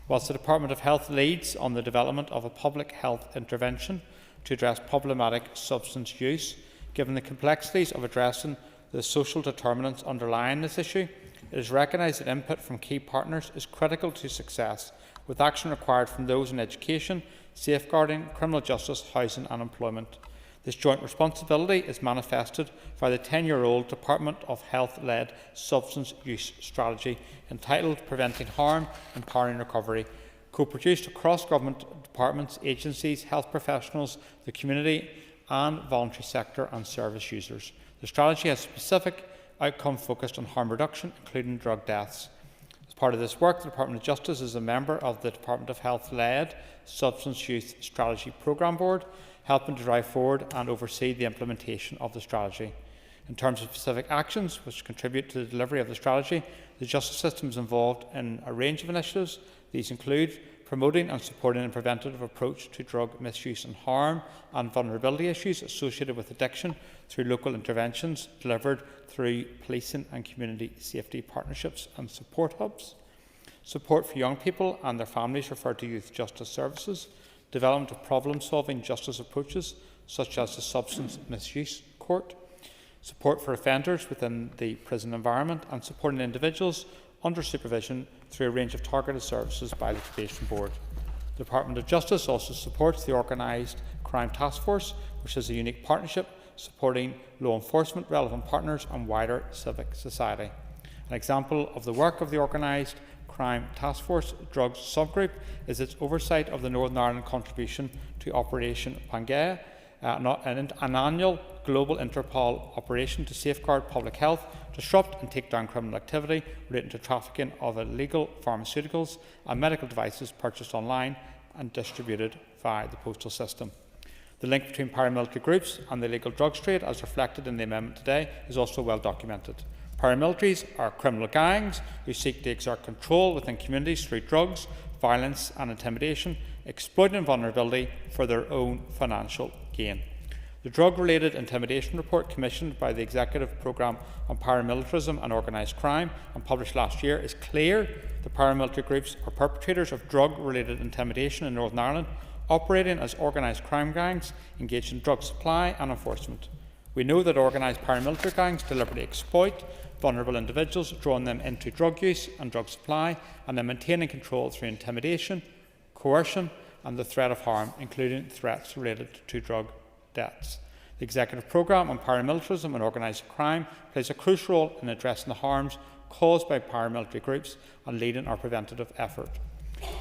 Whilst the Department of Health leads on the development of a public health intervention to address problematic substance use, given the complexities of addressing the social determinants underlying this issue, it is recognised that input from key partners is critical to success, with action required from those in education, safeguarding, criminal justice, housing and employment. This joint responsibility is manifested by the 10-year-old Department of Health-led substance use strategy entitled Preventing Harm, Empowering Recovery, co-produced across government departments, agencies, health professionals, the community and voluntary sector and service users. The strategy has specific outcome focused on harm reduction, including drug deaths. As part of this work, the Department of Justice is a member of the Department of Health-led Substance Use Strategy Programme Board, helping to drive forward and oversee the implementation of the strategy. In terms of specific actions which contribute to the delivery of the strategy, the justice system is involved in a range of initiatives. These include promoting and supporting a preventative approach to drug misuse and harm and vulnerability issues associated with addiction through local interventions delivered through policing and community safety partnerships and support hubs, support for young people and their families referred to youth justice services, development of problem-solving justice approaches such as the Substance Misuse Court, support for offenders within the prison environment and supporting individuals under supervision through a range of targeted services by the Probation Board. The Department of Justice also supports the Organised Crime Task Force, which is a unique partnership supporting law enforcement, relevant partners and wider civic society. An example of the work of the Organised Crime Task Force Drugs Subgroup is its oversight of the Northern Ireland contribution to Operation Pangaea, an annual global Interpol operation to safeguard public health, disrupt and take down criminal activity relating to trafficking of illegal pharmaceuticals and medical devices purchased online and distributed via the postal system. The link between paramilitary groups and the illegal drugs trade, as reflected in the amendment today, is also well documented. Paramilitaries are criminal gangs who seek to exert control within communities through drugs, violence and intimidation, exploiting vulnerability for their own financial gain. The Drug-Related Intimidation Report, commissioned by the Executive Programme on Paramilitarism and Organised Crime and published last year, is clear that paramilitary groups are perpetrators of drug-related intimidation in Northern Ireland, operating as organised crime gangs engaged in drug supply and enforcement. We know that organised paramilitary gangs deliberately exploit vulnerable individuals, drawing them into drug use and drug supply, and then maintaining control through intimidation, coercion and the threat of harm, including threats related to drug debts. The Executive Programme on Paramilitarism and Organised Crime plays a crucial role in addressing the harms caused by paramilitary groups and leading our preventative effort.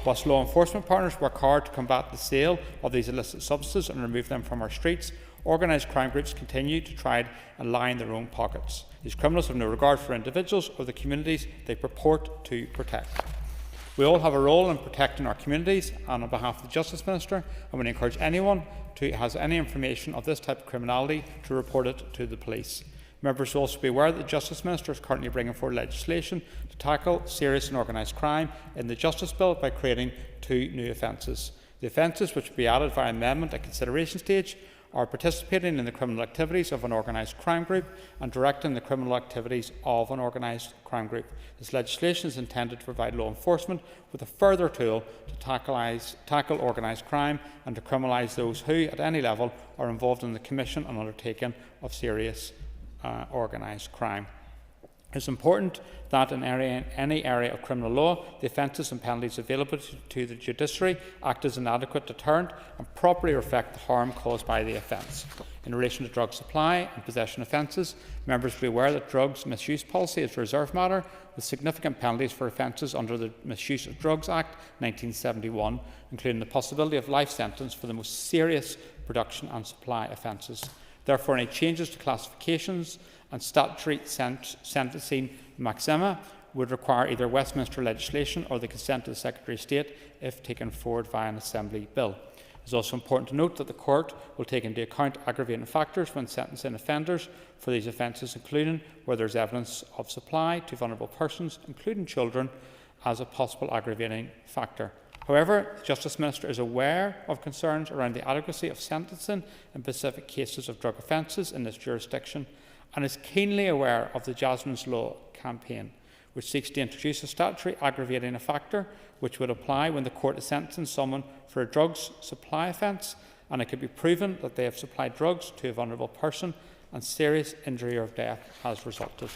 Whilst law enforcement partners work hard to combat the sale of these illicit substances and remove them from our streets, organised crime groups continue to try and line their own pockets. These criminals have no regard for individuals or the communities they purport to protect. We all have a role in protecting our communities, and on behalf of the Justice Minister, I would encourage anyone who has any information of this type of criminality to report it to the police. Members will also be aware that the Justice Minister is currently bringing forward legislation to tackle serious and organised crime in the Justice Bill by creating 2 new offences. The offences, which will be added via amendment at consideration stage, are participating in the criminal activities of an organised crime group and directing the criminal activities of an organised crime group. This legislation is intended to provide law enforcement with a further tool to tackle organised crime and to criminalise those who, at any level, are involved in the commission and undertaking of serious organised crime. It is important that in any area of criminal law, the offences and penalties available to the judiciary act as an adequate deterrent and properly reflect the harm caused by the offence. In relation to drug supply and possession offences, members will be aware that drugs misuse policy is a reserved matter, with significant penalties for offences under the Misuse of Drugs Act 1971, including the possibility of life sentence for the most serious production and supply offences. Therefore, any changes to classifications and statutory sentencing maxima would require either Westminster legislation or the consent of the Secretary of State if taken forward via an Assembly bill. It is also important to note that the Court will take into account aggravating factors when sentencing offenders for these offences, including where there is evidence of supply to vulnerable persons, including children, as a possible aggravating factor. However, the Justice Minister is aware of concerns around the adequacy of sentencing in specific cases of drug offences in this jurisdiction and is keenly aware of the Jasmine's Law campaign, which seeks to introduce a statutory aggravating factor which would apply when the court is sentencing someone for a drugs supply offence and it could be proven that they have supplied drugs to a vulnerable person and serious injury or death has resulted.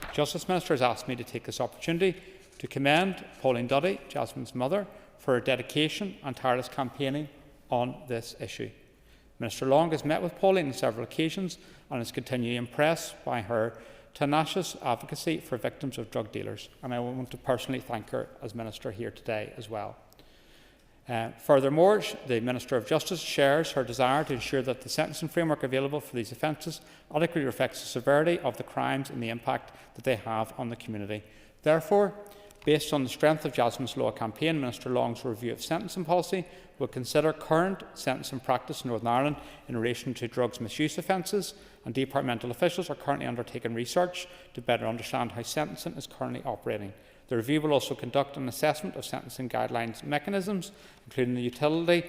The Justice Minister has asked me to take this opportunity to commend Pauline Duddy, Jasmine's mother, for her dedication and tireless campaigning on this issue. Minister Long has met with Pauline on several occasions and is continually impressed by her tenacious advocacy for victims of drug dealers, and I want to personally thank her as Minister here today as well. Furthermore, the Minister of Justice shares her desire to ensure that the sentencing framework available for these offences adequately reflects the severity of the crimes and the impact that they have on the community. Therefore, based on the strength of Jasmine's Law campaign, Minister Long's review of sentencing policy will consider current sentencing practice in Northern Ireland in relation to drugs misuse offences, and departmental officials are currently undertaking research to better understand how sentencing is currently operating. The review will also conduct an assessment of sentencing guidelines mechanisms, including the utility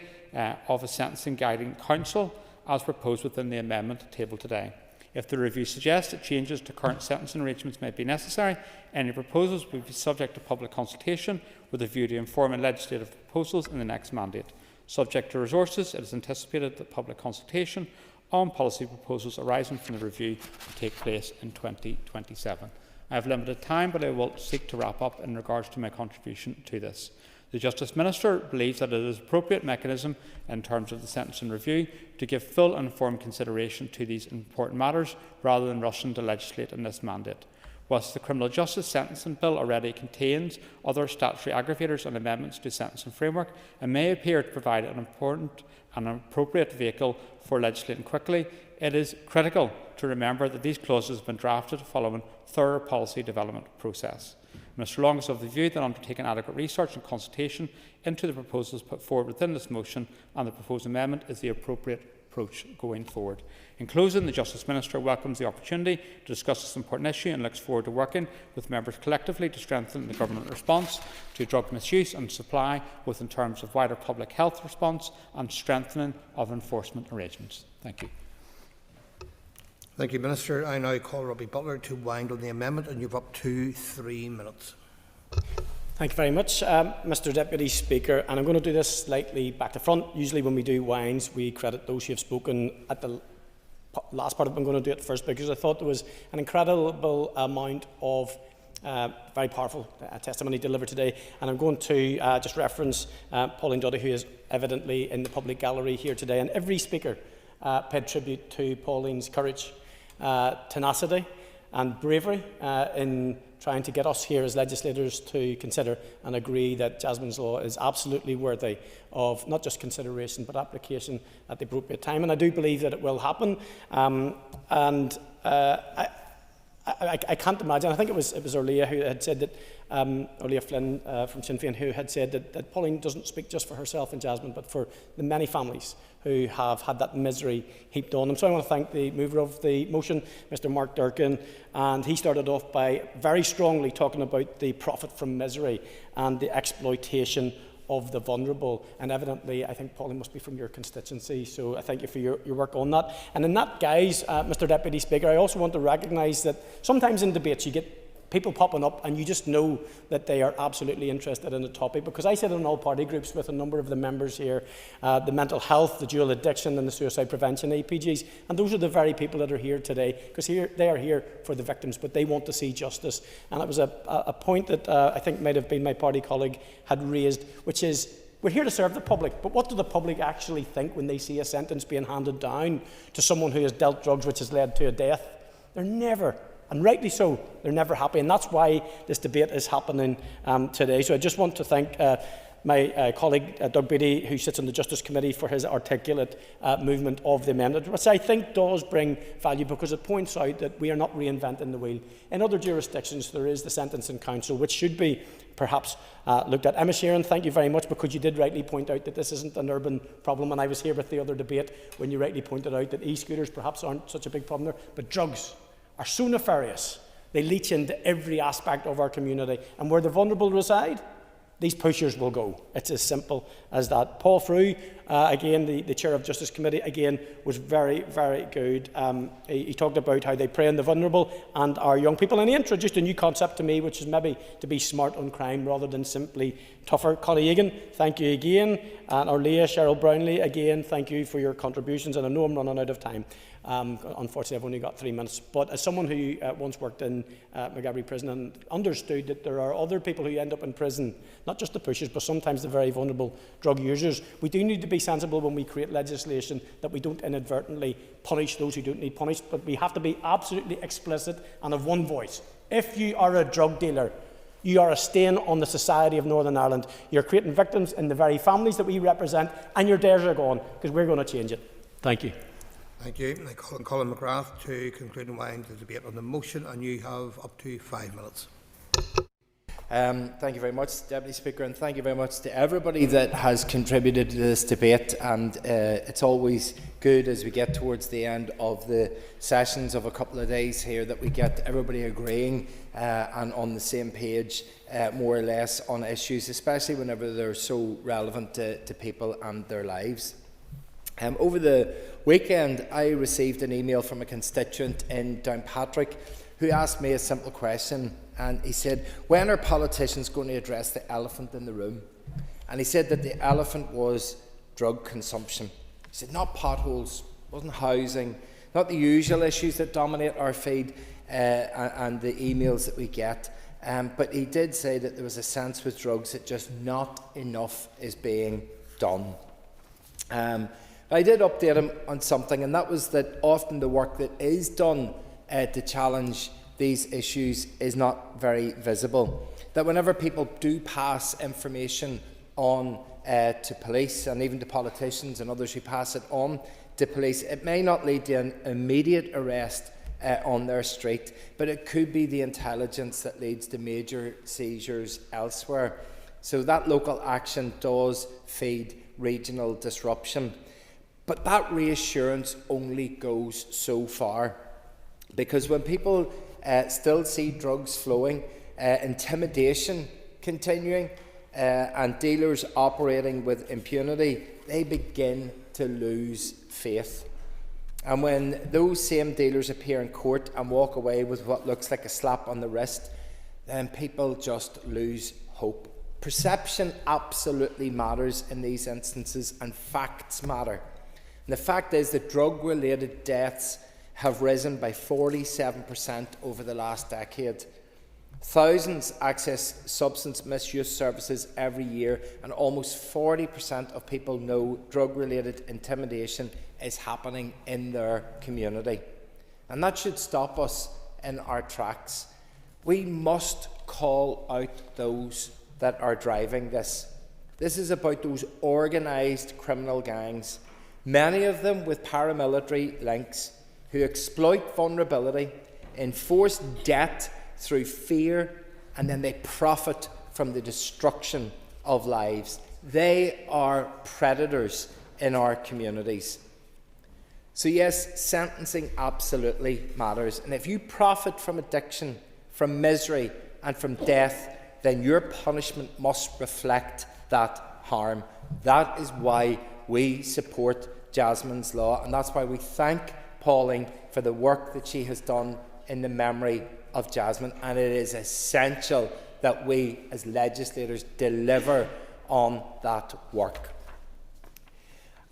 of a sentencing guiding council, as proposed within the amendment tabled today. If the review suggests that changes to current sentencing arrangements may be necessary, any proposals will be subject to public consultation with a view to informing legislative proposals in the next mandate. Subject to resources, it is anticipated that public consultation on policy proposals arising from the review will take place in 2027. I have limited time, but I will seek to wrap up in regards to my contribution to this. The Justice Minister believes that it is an appropriate mechanism in terms of the sentencing review to give full and informed consideration to these important matters rather than rushing to legislate in this mandate. whilst the Criminal Justice Sentencing Bill already contains other statutory aggravators and amendments to the sentencing framework, it may appear to provide an important and appropriate vehicle for legislating quickly, it is critical to remember that these clauses have been drafted following thorough policy development process. Mr Long is of the view that undertaking adequate research and consultation into the proposals put forward within this motion and the proposed amendment is the appropriate approach going forward. In closing, the Justice Minister welcomes the opportunity to discuss this important issue and looks forward to working with members collectively to strengthen the government response to drug misuse and supply, both in terms of wider public health response and strengthening of enforcement arrangements. Thank you. Thank you, Minister. I now call Robbie Butler to wind on the amendment, and you've up to 3 minutes. Thank you very much, Mr Deputy Speaker. And I'm going to do this slightly back to front. Usually when we do winds, we credit those who have spoken at the last part of it. I'm going to do it first because I thought there was an incredible amount of very powerful testimony delivered today. And I'm going to just reference Pauline Duddy, who is evidently in the public gallery here today. And every speaker paid tribute to Pauline's courage, tenacity and bravery in trying to get us here as legislators to consider and agree that Jasmine's Law is absolutely worthy of not just consideration but application at the appropriate time. And I do believe that it will happen. I can't imagine, I think it was Orlia who had said that, Orlia Flynn from Sinn Féin, who had said that Pauline doesn't speak just for herself and Jasmine, but for the many families who have had that misery heaped on them. So I want to thank the mover of the motion, Mr Mark Durkin, and he started off by very strongly talking about the profit from misery and the exploitation of the vulnerable. And evidently, I think Pauline must be from your constituency, so I thank you for your work on that. And in that guise, Mr Deputy Speaker, I also want to recognise that sometimes in debates you get people popping up and you just know that they are absolutely interested in a topic, because I sit in all party groups with a number of the members here, the mental health, the dual addiction and the suicide prevention APGs, and those are the very people that are here today, because they are here for the victims, but they want to see justice. And it was a point that I think might have been my party colleague had raised, which is we're here to serve the public, but what do the public actually think when they see a sentence being handed down to someone who has dealt drugs which has led to a death? They're never, and rightly so, they're never happy, and that's why this debate is happening today. So I just want to thank my colleague Doug Beattie, who sits on the Justice Committee, for his articulate movement of the amendment, which I think does bring value because it points out that we are not reinventing the wheel. In other jurisdictions, there is the Sentencing Council, which should be perhaps looked at. Emma Sheeran, thank you very much, because you did rightly point out that this isn't an urban problem, and I was here with the other debate when you rightly pointed out that e-scooters perhaps aren't such a big problem there, but drugs are so nefarious. They leach into every aspect of our community, and where the vulnerable reside, these pushers will go. It's as simple as that. Paul Frew, again, the Chair of Justice Committee, again, was very, very good. He talked about how they prey on the vulnerable and our young people, and he introduced a new concept to me, which is maybe to be smart on crime rather than simply tougher. Connie Egan, thank you again. And Orlia, Cheryl Brownlee, again, thank you for your contributions, and I know I'm running out of time. Unfortunately, I've only got 3 minutes. But as someone who once worked in McGarry Prison and understood that there are other people who end up in prison, not just the pushers, but sometimes the very vulnerable drug users, we do need to be sensible when we create legislation that we don't inadvertently punish those who don't need punished. But we have to be absolutely explicit and have one voice. If you are a drug dealer, you are a stain on the society of Northern Ireland. You're creating victims in the very families that we represent, and your days are gone, because we're going to change it. Thank you. Thank you. I call on Colin McGrath to conclude and wind the debate on the motion, and you have up to 5 minutes. Thank you very much, Deputy Speaker, and thank you very much to everybody that has contributed to this debate. And it's always good as we get towards the end of the sessions of a couple of days here that we get everybody agreeing and on the same page, more or less, on issues, especially whenever they're so relevant to people and their lives. Over the weekend, I received an email from a constituent in Downpatrick who asked me a simple question, and he said, when are politicians going to address the elephant in the room? And he said that the elephant was drug consumption. He said not potholes, wasn't housing, not the usual issues that dominate our feed and the emails that we get, but he did say that there was a sense with drugs that just not enough is being done. I did update him on something, and that was that often the work that is done to challenge these issues is not very visible. That whenever people do pass information on to police and even to politicians and others who pass it on to police, it may not lead to an immediate arrest on their street, but it could be the intelligence that leads to major seizures elsewhere. So that local action does feed regional disruption. But that reassurance only goes so far, because when people still see drugs flowing, intimidation continuing, and dealers operating with impunity, they begin to lose faith. And when those same dealers appear in court and walk away with what looks like a slap on the wrist, then people just lose hope. Perception absolutely matters in these instances, and facts matter. And the fact is that drug-related deaths have risen by 47% over the last decade. Thousands access substance misuse services every year, and almost 40% of people know drug-related intimidation is happening in their community. And that should stop us in our tracks. We must call out those that are driving this. This is about those organised criminal gangs, many of them with paramilitary links, who exploit vulnerability, enforce debt through fear, and then they profit from the destruction of lives. They are predators in our communities. So yes, sentencing absolutely matters. And if you profit from addiction, from misery, and from death, then your punishment must reflect that harm. That is why we support Jasmine's law, and that's why we thank Pauline for the work that she has done in the memory of Jasmine. And it is essential that we as legislators deliver on that work.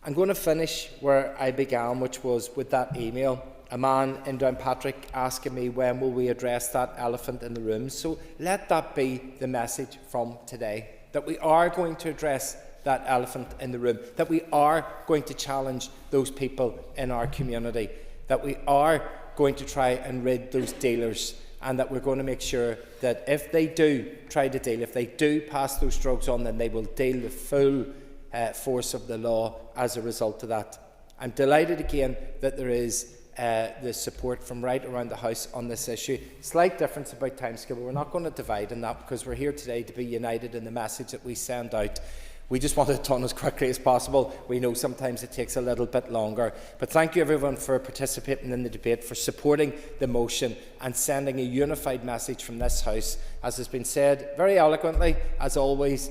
I'm going to finish where I began, which was with that email. A man in Downpatrick asking me when will we address that elephant in the room. So let that be the message from today, that we are going to address that elephant in the room, that we are going to challenge those people in our community, that we are going to try and rid those dealers, and that we're going to make sure that if they do try to deal, if they do pass those drugs on, then they will deal the full force of the law as a result of that. I'm delighted again that there is the support from right around the House on this issue. Slight difference about timescale, but we're not going to divide on that, because we're here today to be united in the message that we send out. We just want it done as quickly as possible. We know sometimes it takes a little bit longer. But thank you everyone for participating in the debate, for supporting the motion and sending a unified message from this House, as has been said very eloquently, as always,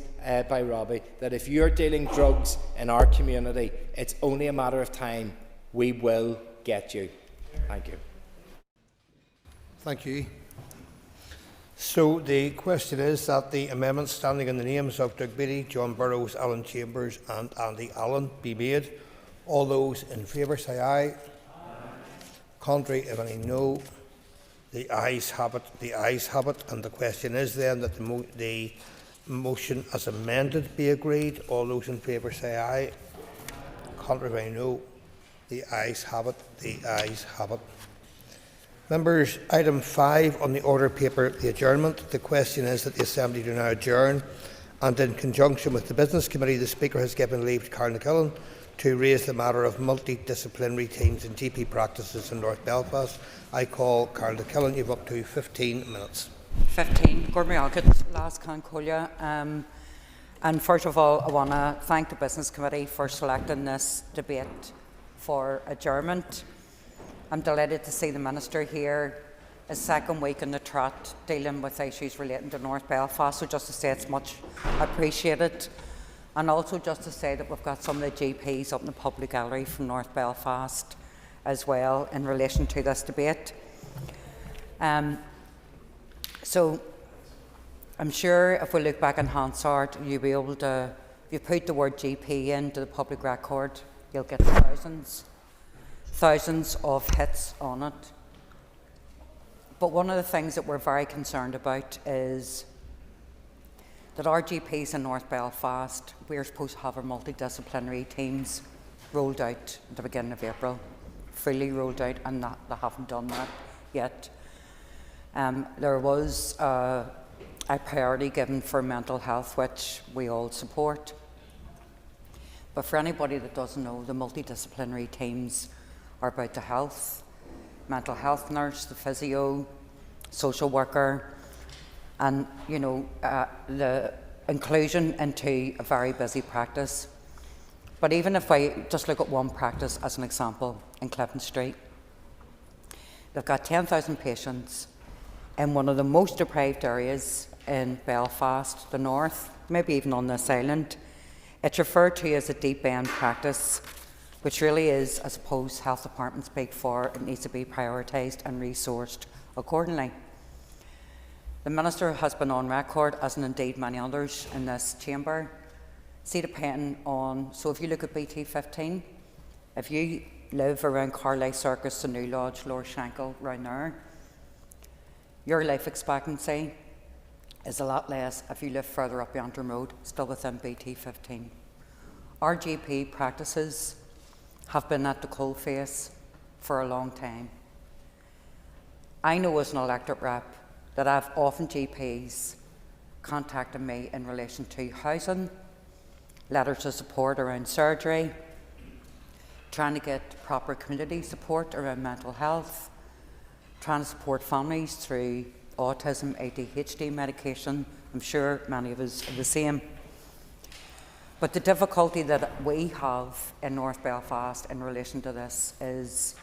by Robbie, that if you're dealing drugs in our community, it's only a matter of time. We will get you. Thank you. Thank you. So the question is that the amendments standing in the names of Doug Beattie, John Burrows, Alan Chambers and Andy Allen be made. All those in favour say aye. Aye. Contrary, if any, no. The ayes have it. The ayes have it. And the question is then that the motion as amended be agreed. All those in favour say aye. Contrary, if any, no. The ayes have it. The ayes have it. Members, item 5 on the order paper, the adjournment. The question is that the Assembly do now adjourn, and in conjunction with the Business Committee, the Speaker has given leave to Carl McKillen to raise the matter of multidisciplinary teams and GP practices in North Belfast. I call Carl McKillen. You have up to 15 minutes. 15. Gormiagat, Las Cancolia. And first of all, I want to thank the Business Committee for selecting this debate for adjournment. I'm delighted to see the Minister here, his second week in the trot, dealing with issues relating to North Belfast. So just to say it's much appreciated. And also just to say that we've got some of the GPs up in the public gallery from North Belfast as well in relation to this debate. So I'm sure if we look back in Hansard, you'll be able to, if you put the word GP into the public record, you'll get thousands of hits on it. But one of the things that we're very concerned about is that our GPs in North Belfast, we're supposed to have our multidisciplinary teams rolled out at the beginning of April, fully rolled out, and they haven't done that yet. There was a priority given for mental health, which we all support. But for anybody that doesn't know, the multidisciplinary teams are about the health, mental health nurse, the physio, social worker, and the inclusion into a very busy practice. But even if I just look at one practice as an example, in Clifton Street, they've got 10,000 patients in one of the most deprived areas in Belfast, the north, maybe even on this island. It's referred to as a deep end practice, which really is, I suppose, health departments speak for. It needs to be prioritised and resourced accordingly. The Minister has been on record, as and indeed many others in this chamber, see depending on, so if you look at BT15, if you live around Carlisle Circus, the New Lodge, Lower Shankill, around there, your life expectancy is a lot less if you live further up Adjournment Road, still within BT15. Our GP practices have been at the coalface for a long time. I know as an elected rep that I've often GPs contacting me in relation to housing, letters of support around surgery, trying to get proper community support around mental health, trying to support families through autism, ADHD medication. I'm sure many of us are the same. But the difficulty that we have in North Belfast in relation to this is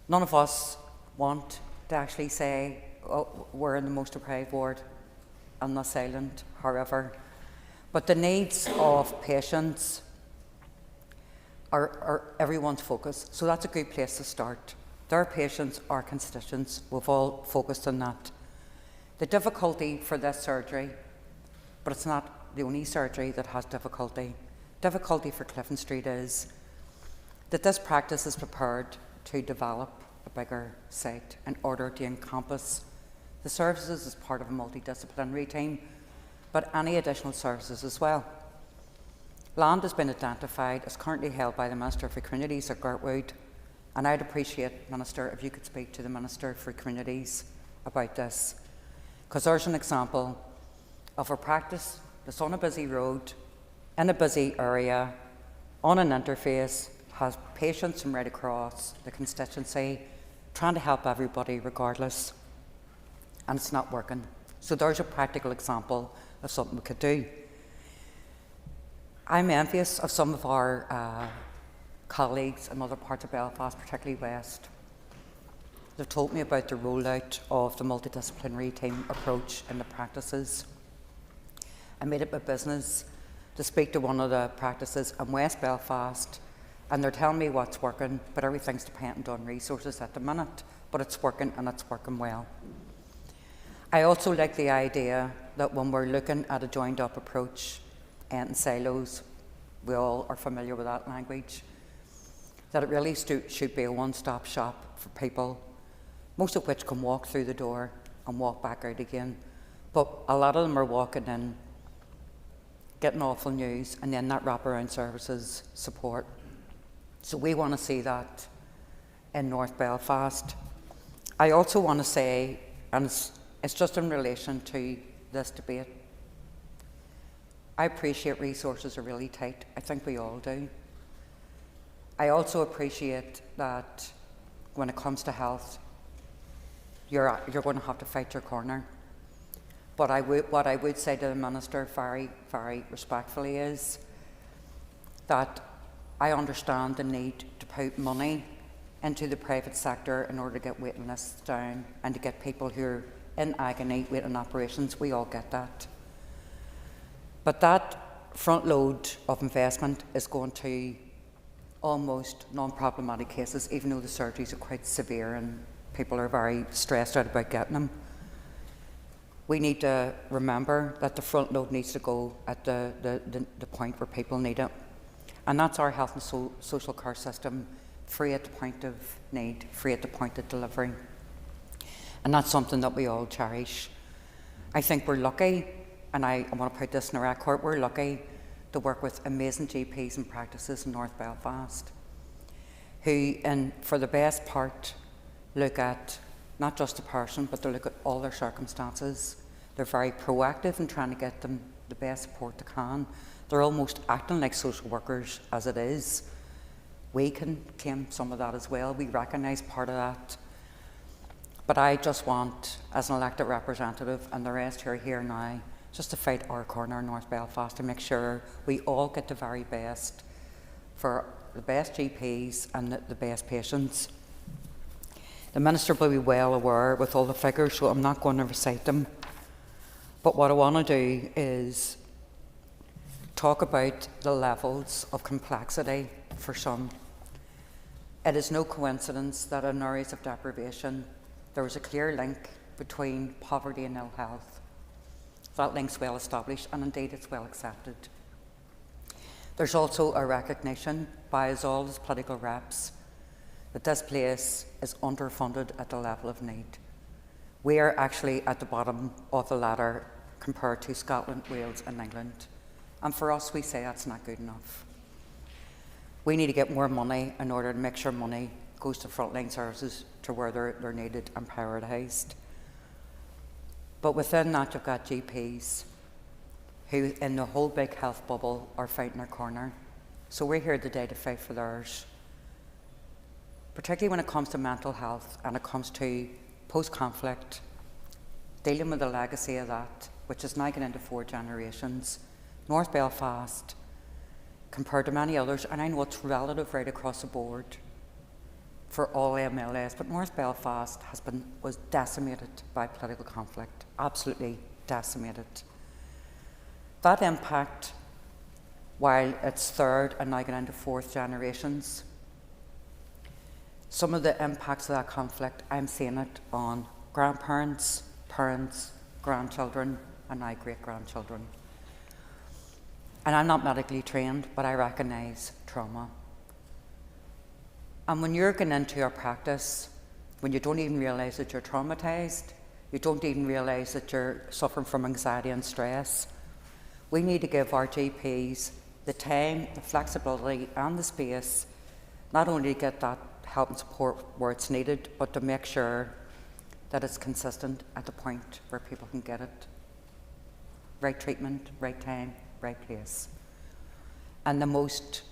none of us want to actually say, oh, we're in the most deprived ward on this island, however. But the needs of patients are everyone's focus. So that's a good place to start. Their patients, our constituents, we've all focused on that. The difficulty for this surgery, but it's not the only surgery that has difficulty. Difficulty for Clifton Street is that this practice is prepared to develop a bigger site in order to encompass the services as part of a multidisciplinary team, but any additional services as well. Land has been identified as currently held by the Minister for Communities at Gertwood, and I'd appreciate, Minister, if you could speak to the Minister for Communities about this, because there's an example of a practice that's on a busy road, in a busy area, on an interface, has patients from right across the constituency, trying to help everybody regardless, and it's not working. So there's a practical example of something we could do. I'm envious of some of our colleagues in other parts of Belfast, particularly West. They've told me about the rollout of the multidisciplinary team approach in the practices. I made it my business to speak to one of the practices in West Belfast, and they're telling me what's working, but everything's dependent on resources at the minute, but it's working and it's working well. I also like the idea that when we're looking at a joined up approach and silos, we all are familiar with that language, that it really should be a one-stop shop for people, most of which can walk through the door and walk back out again. But a lot of them are walking in, getting awful news, and then that wraparound services support. So we want to see that in North Belfast. I also want to say, and it's just in relation to this debate, I appreciate resources are really tight. I think we all do. I also appreciate that when it comes to health, you're going to have to fight your corner. But what I would say to the Minister very, very respectfully is that I understand the need to put money into the private sector in order to get waiting lists down and to get people who are in agony waiting operations. We all get that. But that front load of investment is going to almost non-problematic cases, even though the surgeries are quite severe and people are very stressed out about getting them. We need to remember that the front load needs to go at the point where people need it. And that's our health and social care system, free at the point of need, free at the point of delivery. And that's something that we all cherish. I think we're lucky, and I want to put this in the record, we're lucky to work with amazing GPs and practices in North Belfast who, for the best part, look at not just the person, but they look at all their circumstances. They're very proactive in trying to get them the best support they can. They're almost acting like social workers as it is. We can claim some of that as well. We recognise part of that. But I just want, as an elected representative, and the rest who are here now, just to fight our corner in North Belfast to make sure we all get the very best for the best GPs and the best patients. The Minister will be well aware with all the figures, so I'm not going to recite them. But what I want to do is talk about the levels of complexity for some. It is no coincidence that in areas of deprivation there is a clear link between poverty and ill health. That link's well established, and indeed it's well accepted. There's also a recognition by us all as political reps that this place is underfunded at the level of need. We are actually at the bottom of the ladder compared to Scotland, Wales and England. And for us, we say that's not good enough. We need to get more money in order to make sure money goes to frontline services to where they're needed and prioritised. But within that, you've got GPs who, in the whole big health bubble, are fighting their corner. So we're here today to fight for theirs. Particularly when it comes to mental health and it comes to post-conflict, dealing with the legacy of that, which is now getting into 4 generations. North Belfast, compared to many others, and I know it's relative right across the board for all MLAs, but North Belfast was decimated by political conflict, absolutely decimated. That impact, while it's 3rd and now getting into 4th generations, some of the impacts of that conflict, I'm seeing it on grandparents, parents, grandchildren, and now great-grandchildren. And I'm not medically trained, but I recognise trauma. And when you're going into your practice, when you don't even realise that you're traumatised, you don't even realise that you're suffering from anxiety and stress, we need to give our GPs the time, the flexibility and the space, not only to get that help and support where it's needed, but to make sure that it's consistent at the point where people can get it. Right treatment, right time, right place. And the most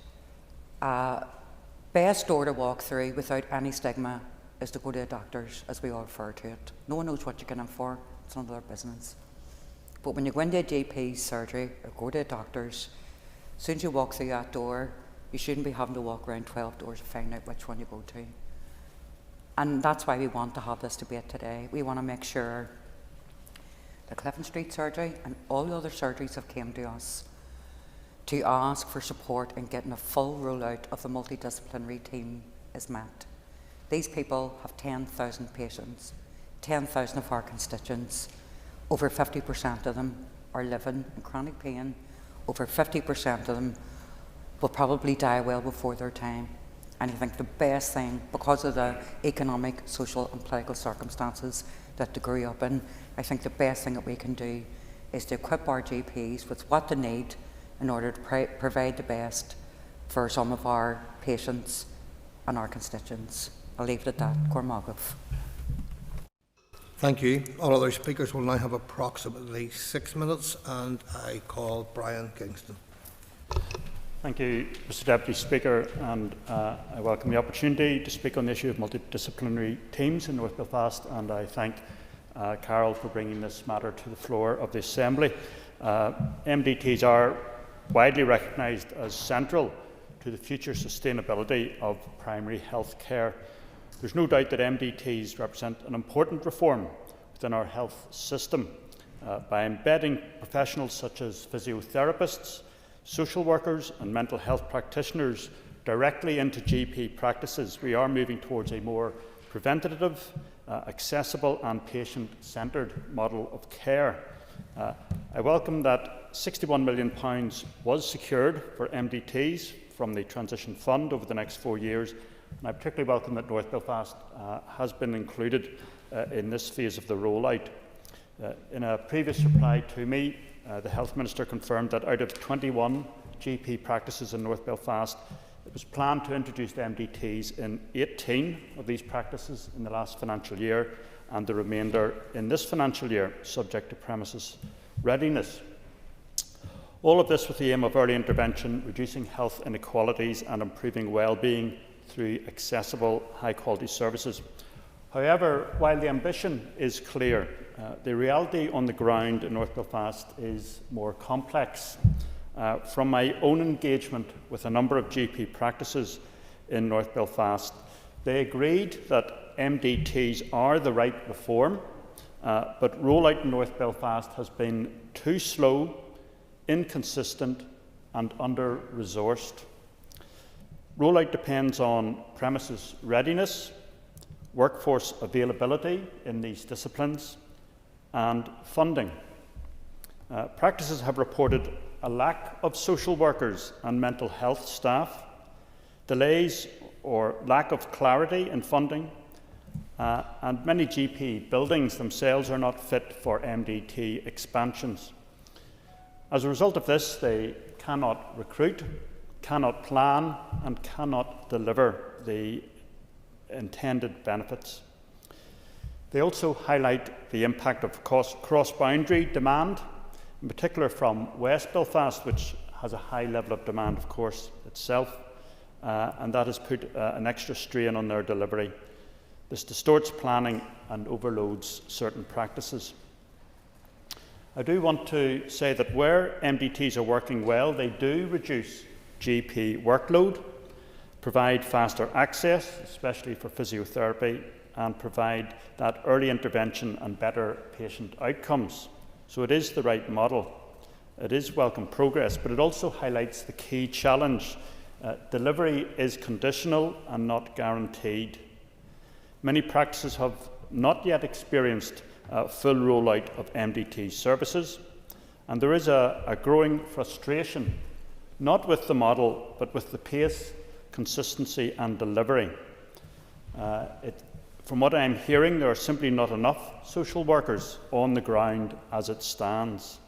best door to walk through without any stigma is to go to the doctors, as we all refer to it. No one knows what you're getting for, it's none of their business. But when you go into a GP surgery or go to the doctors, as soon as you walk through that door, you shouldn't be having to walk around 12 doors to find out which one you go to. And that's why we want to have this debate today. We want to make sure the Clifton Street surgery and all the other surgeries have came to us to ask for support in getting a full rollout of the multidisciplinary team is met. These people have 10,000 patients, 10,000 of our constituents. Over 50% of them are living in chronic pain. Over 50% of them will probably die well before their time. And I think the best thing, because of the economic, social and political circumstances that they grew up in, I think the best thing that we can do is to equip our GPs with what they need in order to provide the best for some of our patients and our constituents. I'll leave it at that. Cormac. Thank you. All other speakers will now have approximately 6 minutes, and I call Brian Kingston. Thank you, Mr Deputy Speaker, and I welcome the opportunity to speak on the issue of multidisciplinary teams in North Belfast, and I thank Carol for bringing this matter to the floor of the Assembly. MDTs are widely recognised as central to the future sustainability of primary health care. There's no doubt that MDTs represent an important reform within our health system. By embedding professionals such as physiotherapists, social workers and mental health practitioners directly into GP practices, we are moving towards a more preventative, accessible and patient-centred model of care. I welcome that £61 million was secured for MDTs from the Transition Fund over the next 4 years, and I particularly welcome that North Belfast has been included in this phase of the rollout. In a previous reply to me, the Health Minister confirmed that out of 21 GP practices in North Belfast, it was planned to introduce MDTs in 18 of these practices in the last financial year, and the remainder in this financial year, subject to premises readiness. All of this with the aim of early intervention, reducing health inequalities and improving well-being through accessible, high-quality services. However, while the ambition is clear, the reality on the ground in North Belfast is more complex. From my own engagement with a number of GP practices in North Belfast, they agreed that MDTs are the right reform, but rollout in North Belfast has been too slow, inconsistent and under-resourced. Rollout depends on premises readiness, workforce availability in these disciplines and funding. Practices have reported a lack of social workers and mental health staff, delays or lack of clarity in funding, and many GP buildings themselves are not fit for MDT expansions. As a result of this, they cannot recruit, cannot plan, and cannot deliver the intended benefits. They also highlight the impact of cross-boundary demand, in particular from West Belfast, which has a high level of demand, of course, itself, and that has put an extra strain on their delivery. This distorts planning and overloads certain practices. I do want to say that where MDTs are working well, they do reduce GP workload, provide faster access, especially for physiotherapy, and provide that early intervention and better patient outcomes. So it is the right model. It is welcome progress, but it also highlights the key challenge. Delivery is conditional and not guaranteed. Many practices have not yet experienced full rollout of MDT services, and there is a growing frustration, not with the model, but with the pace, consistency and delivery. From what I'm hearing, there are simply not enough social workers on the ground as it stands.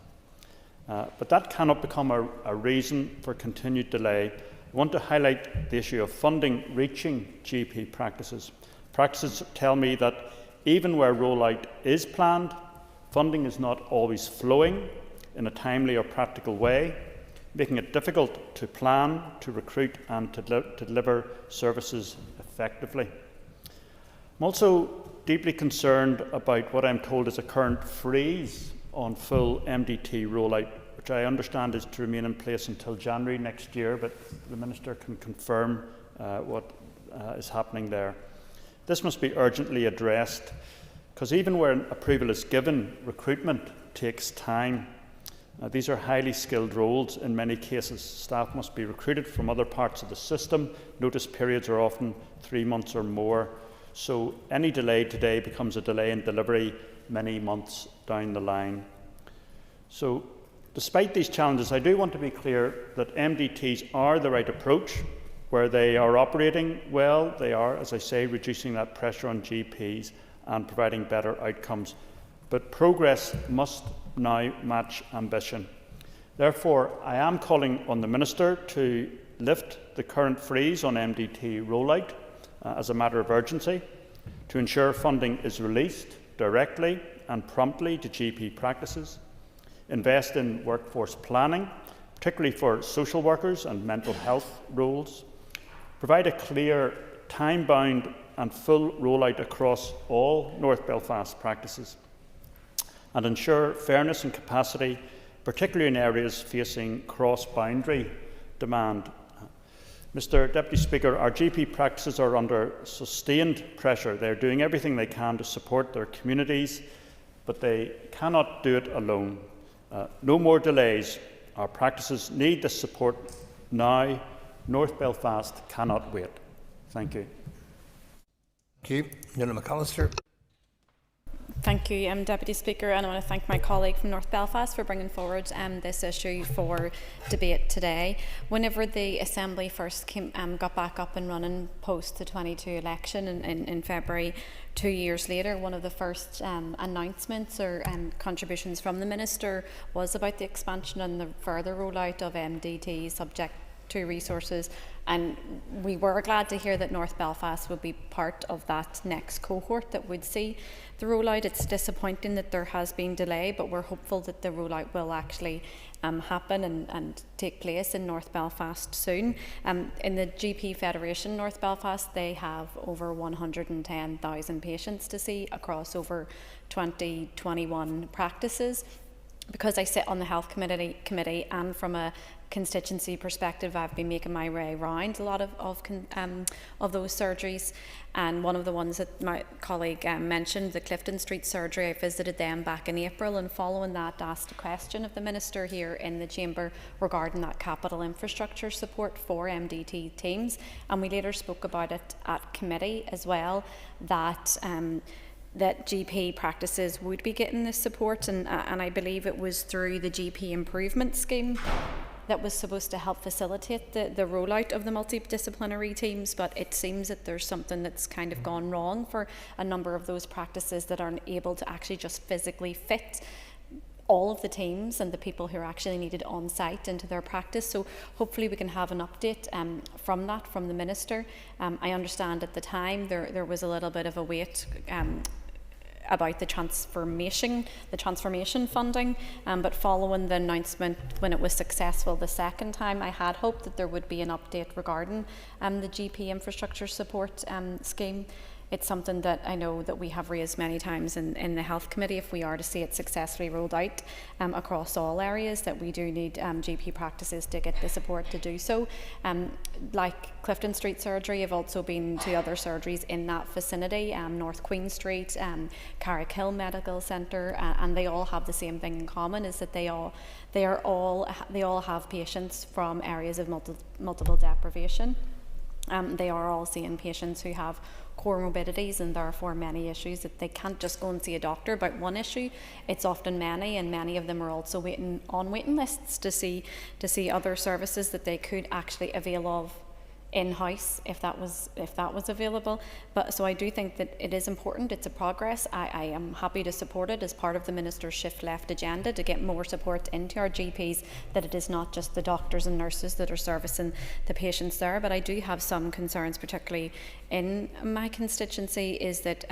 But that cannot become a reason for continued delay. I want to highlight the issue of funding reaching GP practices. Practices tell me that even where rollout is planned, funding is not always flowing in a timely or practical way, making it difficult to plan, to recruit and to deliver services effectively. I'm also deeply concerned about what I'm told is a current freeze on full MDT rollout, which I understand is to remain in place until January next year, but the Minister can confirm what is happening there. This must be urgently addressed, because even where approval is given, recruitment takes time. These are highly skilled roles in many cases. Staff must be recruited from other parts of the system. Notice periods are often 3 months or more. So any delay today becomes a delay in delivery many months down the line. So despite these challenges, I do want to be clear that MDTs are the right approach. Where they are operating well, they are, as I say, reducing that pressure on GPs and providing better outcomes. But progress must now match ambition. Therefore, I am calling on the Minister to lift the current freeze on MDT rollout as a matter of urgency, to ensure funding is released directly and promptly to GP practices, invest in workforce planning, particularly for social workers and mental health roles, provide a clear, time-bound and full rollout across all North Belfast practices, and ensure fairness and capacity, particularly in areas facing cross-boundary demand. Mr Deputy Speaker, our GP practices are under sustained pressure. They are doing everything they can to support their communities, but they cannot do it alone. No more delays. Our practices need this support now. North Belfast cannot wait. Thank you. Thank you. Nina McAllister. Thank you, Deputy Speaker, and I want to thank my colleague from North Belfast for bringing forward this issue for debate today. Whenever the Assembly first got back up and running post the 22 election in February, 2 years later, one of the first announcements or contributions from the Minister was about the expansion and the further rollout of MDT subject to resources And we were glad to hear that North Belfast would be part of that next cohort that would see the rollout. It's disappointing that there has been delay, but we're hopeful that the rollout will actually happen and take place in North Belfast soon. In the GP Federation North Belfast, they have over 110,000 patients to see across over 21 practices. Because I sit on the health committee and from a constituency perspective, I've been making my way around a lot of those surgeries, and one of the ones that my colleague mentioned, the Clifton Street surgery, I visited them back in April, and following that asked a question of the Minister here in the chamber regarding that capital infrastructure support for MDT teams, and we later spoke about it at committee as well, that GP practices would be getting this support, and I believe it was through the GP improvement scheme that was supposed to help facilitate the rollout of the multidisciplinary teams, but it seems that there's something that's kind of gone wrong for a number of those practices that aren't able to actually just physically fit all of the teams and the people who are actually needed on site into their practice. So hopefully we can have an update from the Minister. I understand at the time there was a little bit of a wait about the transformation funding, but following the announcement when it was successful the second time, I had hoped that there would be an update regarding the GP infrastructure support scheme. It's something that I know that we have raised many times in the Health Committee. If we are to see it successfully rolled out across all areas, that we do need GP practices to get the support to do so. Like Clifton Street surgery, I've also been to other surgeries in that vicinity, North Queen Street, Carrickhill Medical Centre, and they all have the same thing in common, is that they all have patients from areas of multiple deprivation. They are all seeing patients who have comorbidities and therefore many issues, that they can't just go and see a doctor about one issue. It's often many, and many of them are also waiting on waiting lists to see other services that they could actually avail of in-house if that was available. But so I do think that it is important. It's a progress. I am happy to support it as part of the Minister's Shift Left agenda to get more support into our GPs, that it is not just the doctors and nurses that are servicing the patients there. But I do have some concerns, particularly in my constituency, is that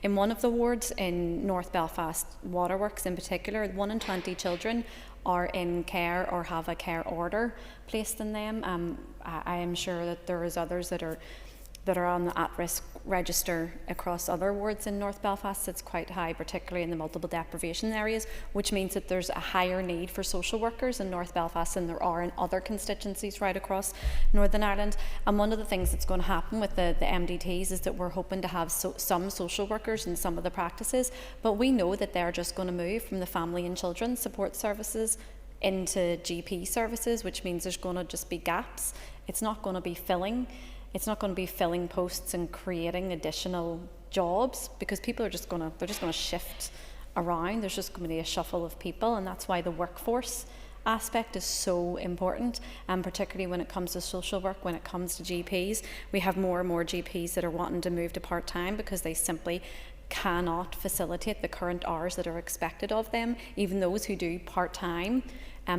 in one of the wards in North Belfast Waterworks in particular, 1 in 20 children are in care or have a care order placed in them. I am sure that there is others that are on the at-risk register across other wards in North Belfast. It's quite high, particularly in the multiple deprivation areas, which means that there's a higher need for social workers in North Belfast than there are in other constituencies right across Northern Ireland. And one of the things that's going to happen with the MDTs is that we're hoping to have some social workers in some of the practices, but we know that they're just going to move from the family and children support services into GP services, which means there's going to just be gaps. It's not going to be filling posts and creating additional jobs, because people are just going to shift around. There's just going to be a shuffle of people, and that's why the workforce aspect is so important, and particularly when it comes to social work, when it comes to GPs. We have more and more GPs that are wanting to move to part-time because they simply cannot facilitate the current hours that are expected of them. Even those who do part-time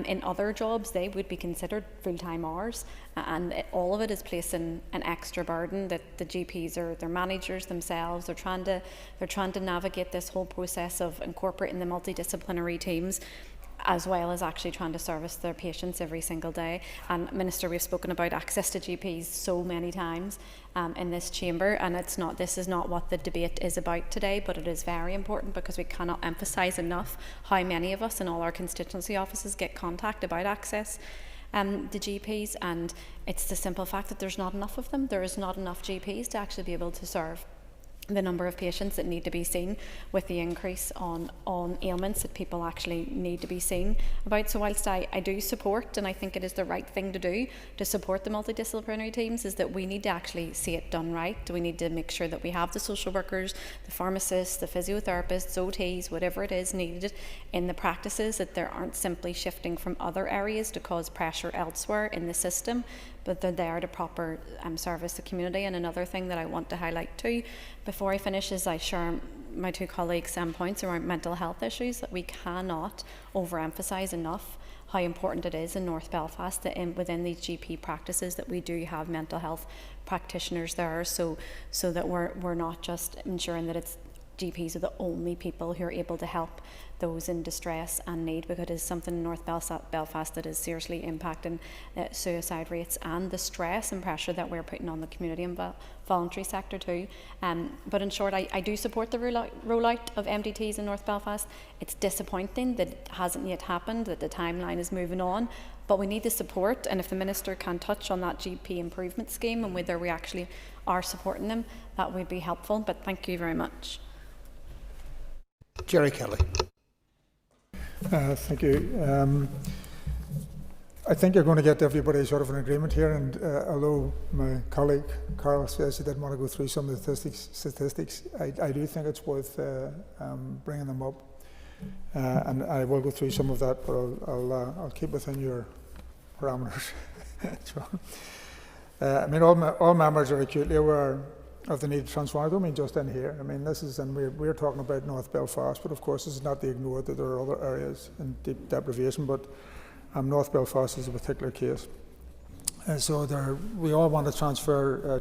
in other jobs, they would be considered full-time hours, and all of it is placing an extra burden that the GPs or their managers themselves are trying to navigate this whole process of incorporating the multidisciplinary teams, as well as actually trying to service their patients every single day. And Minister, we've spoken about access to GPs so many times in this chamber, and this is not what the debate is about today, but it is very important, because we cannot emphasise enough how many of us in all our constituency offices get contact about access to GPs, and it's the simple fact that there's not enough of them. There is not enough GPs to actually be able to serve the number of patients that need to be seen, with the increase on ailments that people actually need to be seen about. So whilst I do support, and I think it is the right thing to do to support the multidisciplinary teams, is that we need to actually see it done right. We need to make sure that we have the social workers, the pharmacists, the physiotherapists, OTs, whatever it is needed in the practices, that they aren't simply shifting from other areas to cause pressure elsewhere in the system, but they're there to proper service the community. And another thing that I want to highlight too, before I finish, is I share my two colleagues' points around mental health issues, that we cannot overemphasise enough how important it is in North Belfast that within these GP practices that we do have mental health practitioners there, so that we're not just ensuring that it's GPs are the only people who are able to help those in distress and need, because it is something in North Belfast that is seriously impacting suicide rates and the stress and pressure that we're putting on the community and voluntary sector too. But in short, I do support the rollout of MDTs in North Belfast. It's disappointing that it hasn't yet happened, that the timeline is moving on, but we need the support, and if the Minister can touch on that GP improvement scheme and whether we actually are supporting them, that would be helpful. But thank you very much. Jerry Kelly. Thank you. I think you're going to get everybody sort of an agreement here, and although my colleague Carl says he didn't want to go through some of the statistics, I do think it's worth bringing them up, and I will go through some of that, but I'll keep within your parameters. I mean, all members are acutely aware of the need to transform. I don't mean just in here. I mean, this is, and we're talking about North Belfast, but of course this is not to ignore that there are other areas in deep deprivation, but North Belfast is a particular case. So we all want to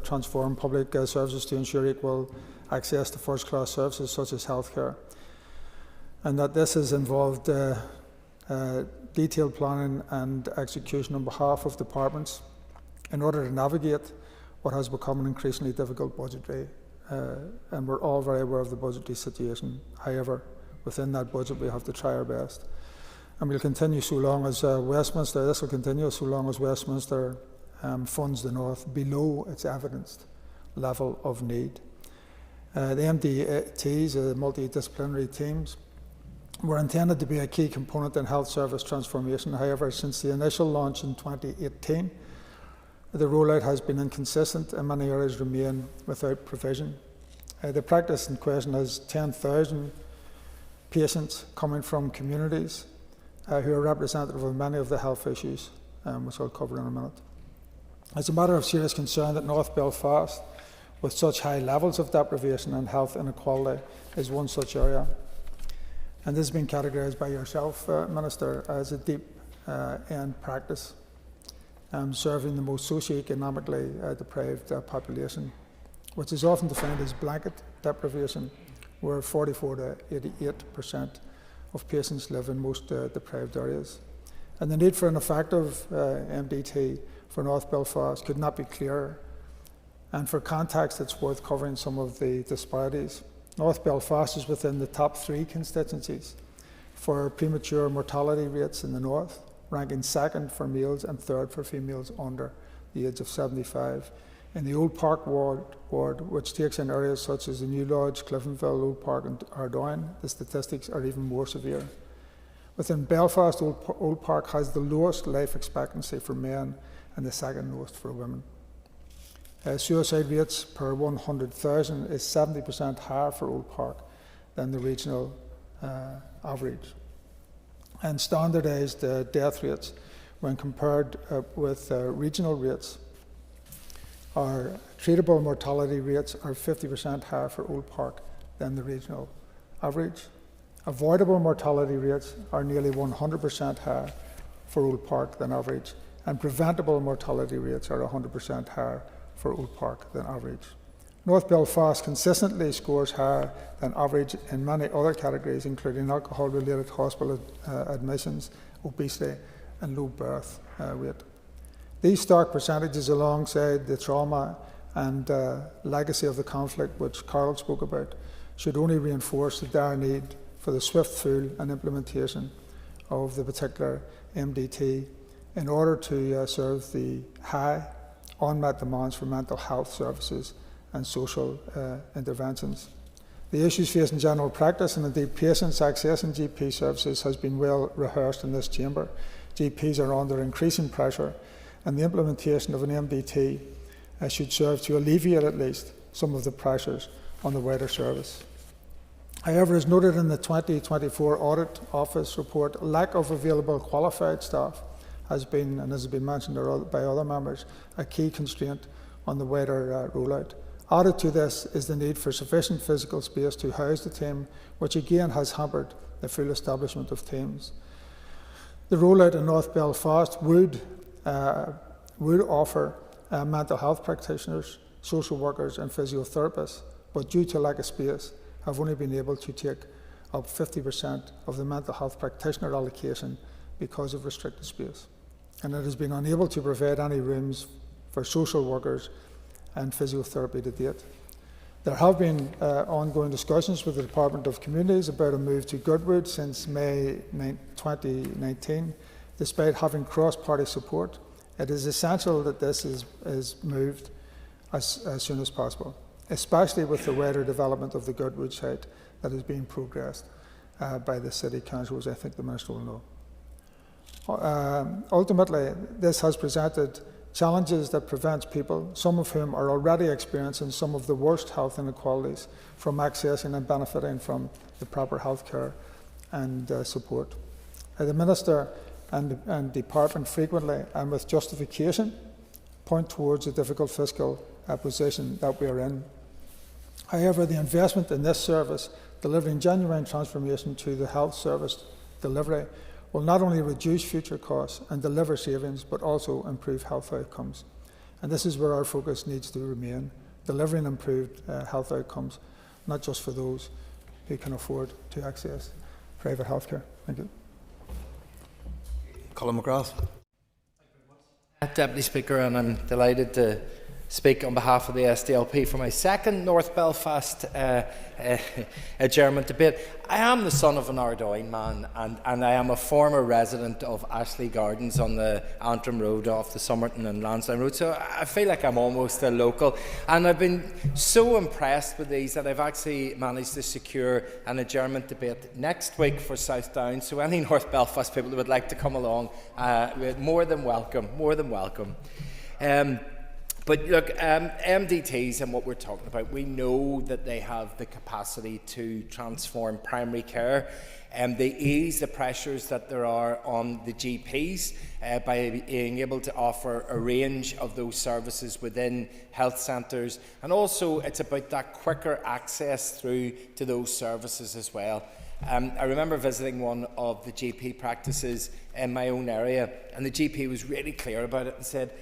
transform public services to ensure equal access to first-class services such as healthcare, and that this has involved detailed planning and execution on behalf of departments in order to navigate what has become an increasingly difficult budgetary, and we're all very aware of the budgetary situation. However, within that budget we have to try our best. And we'll continue so long as this will continue so long as Westminster funds the North below its evidenced level of need. The MDTs, the multidisciplinary teams, were intended to be a key component in health service transformation. However, since the initial launch in 2018, the rollout has been inconsistent and many areas remain without provision. The practice in question has 10,000 patients coming from communities who are representative of many of the health issues, which I'll cover in a minute. It's a matter of serious concern that North Belfast, with such high levels of deprivation and health inequality, is one such area. And this has been categorised by yourself, Minister, as a deep end practice, serving the most socioeconomically deprived population, which is often defined as blanket deprivation, where 44 to 88% of patients live in most deprived areas. And the need for an effective MDT for North Belfast could not be clearer. And for context, it's worth covering some of the disparities. North Belfast is within the top 3 constituencies for premature mortality rates in the north, ranking second for males and third for females under the age of 75. In the Old Park ward, which takes in areas such as the New Lodge, Cliftonville, Old Park and Ardoyne, the statistics are even more severe. Within Belfast, Old Park has the lowest life expectancy for men and the second lowest for women. Suicide rates per 100,000 is 70% higher for Old Park than the regional average. And standardised death rates, when compared with regional rates, our treatable mortality rates are 50% higher for Old Park than the regional average. Avoidable mortality rates are nearly 100% higher for Old Park than average, and preventable mortality rates are 100% higher for Old Park than average. North Belfast consistently scores higher than average in many other categories, including alcohol-related hospital admissions, obesity and low birth rate. These stark percentages, alongside the trauma and legacy of the conflict which Carol spoke about, should only reinforce the dire need for the swift full and implementation of the particular MDT in order to serve the high unmet demands for mental health services and social interventions. The issues facing general practice and indeed patients accessing GP services has been well rehearsed in this chamber. GPs are under increasing pressure, and the implementation of an MDT should serve to alleviate at least some of the pressures on the wider service. However, as noted in the 2024 Audit Office report, lack of available qualified staff has been, and as has been mentioned by other members, a key constraint on the wider rollout. Added to this is the need for sufficient physical space to house the team, which again has hampered the full establishment of teams. The rollout in North Belfast would offer mental health practitioners, social workers and physiotherapists, but due to lack of space, have only been able to take up 50% of the mental health practitioner allocation because of restricted space. And it has been unable to provide any rooms for social workers and physiotherapy to date. There have been ongoing discussions with the Department of Communities about a move to Goodwood since May 2019. Despite having cross-party support, it is essential that this is moved as soon as possible, especially with the wider development of the Goodwood site that is being progressed by the City Council, as I think the Minister will know. Ultimately, this has presented challenges that prevent people, some of whom are already experiencing some of the worst health inequalities, from accessing and benefiting from the proper health care and support. The Minister and Department frequently and with justification point towards the difficult fiscal position that we are in. However, the investment in this service, delivering genuine transformation to the health service delivery, will not only reduce future costs and deliver savings, but also improve health outcomes. And this is where our focus needs to remain, delivering improved health outcomes, not just for those who can afford to access private health care. Thank you. Colin McGrath. Deputy Speaker, and I'm delighted to speak on behalf of the SDLP for my second North Belfast adjournment debate. I am the son of an Ardoyne man, and I am a former resident of Ashley Gardens on the Antrim Road off the Somerton and Lansdowne Road, so I feel like I'm almost a local. And I've been so impressed with these that I've actually managed to secure an adjournment debate next week for South Down, so any North Belfast people that would like to come along, more than welcome, more than welcome. But look, MDTs and what we're talking about, we know that they have the capacity to transform primary care. They ease the pressures that there are on the GPs by being able to offer a range of those services within health centres. And also it's about that quicker access through to those services as well. I remember visiting one of the GP practices in my own area, and the GP was really clear about it and said,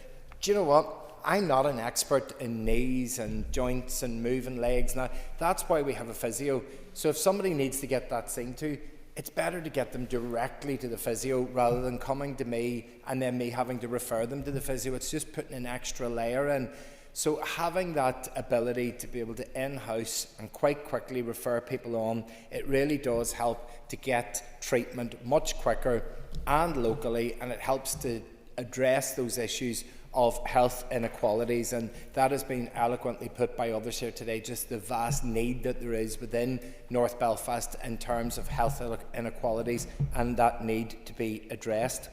do you know what? I'm not an expert in knees and joints and moving legs. Now, that's why we have a physio. So if somebody needs to get that seen to, it's better to get them directly to the physio rather than coming to me and then me having to refer them to the physio. It's just putting an extra layer in. So having that ability to be able to in-house and quite quickly refer people on, it really does help to get treatment much quicker and locally, and it helps to address those issues of health inequalities, and that has been eloquently put by others here today, just the vast need that there is within North Belfast in terms of health inequalities and that need to be addressed.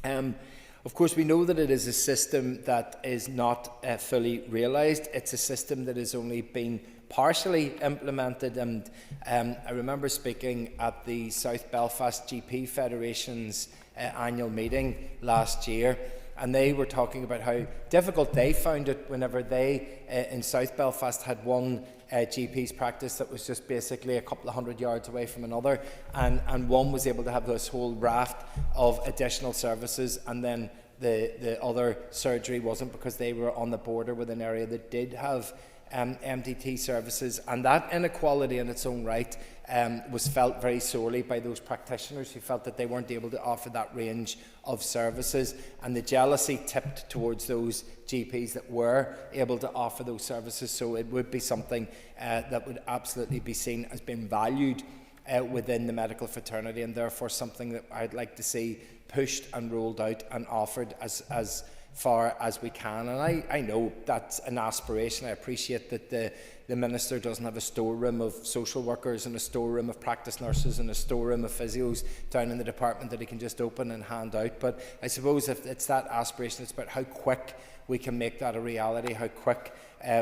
Of course, we know that it is a system that is not fully realised. It's a system that has only been partially implemented, and I remember speaking at the South Belfast GP Federation's annual meeting last year, and they were talking about how difficult they found it whenever they, in South Belfast, had one GP's practice that was just basically a couple of 100 yards away from another, and one was able to have this whole raft of additional services, and then the other surgery wasn't, because they were on the border with an area that did have MDT services. And that inequality in its own right was felt very sorely by those practitioners who felt that they weren't able to offer that range of services, and the jealousy tipped towards those GPs that were able to offer those services. So it would be something that would absolutely be seen as being valued within the medical fraternity, and therefore something that I'd like to see pushed and rolled out and offered as far as we can. And I know that's an aspiration. I appreciate that the Minister doesn't have a storeroom of social workers and a storeroom of practice nurses and a storeroom of physios down in the department that he can just open and hand out. But I suppose if it's that aspiration, it's about how quick we can make that a reality, how quick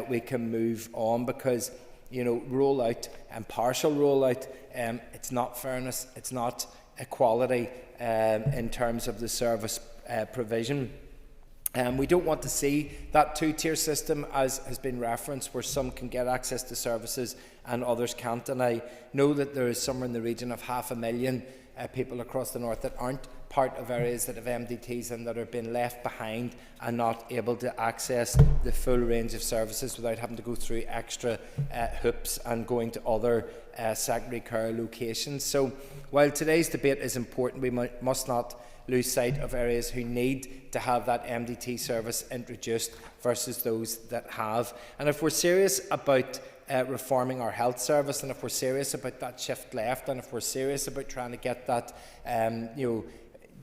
we can move on, because, you know, rollout and partial rollout, it's not fairness, it's not equality in terms of the service provision. We don't want to see that two-tier system, as has been referenced, where some can get access to services and others can't. And I know that there is somewhere in the region of 500,000 people across the north that aren't part of areas that have MDTs and that are being left behind and not able to access the full range of services without having to go through extra hoops and going to other secondary care locations. So while today's debate is important, we must not lose sight of areas who need to have that MDT service introduced versus those that have. And if we're serious about reforming our health service, and if we're serious about that shift left, and if we're serious about trying to get that,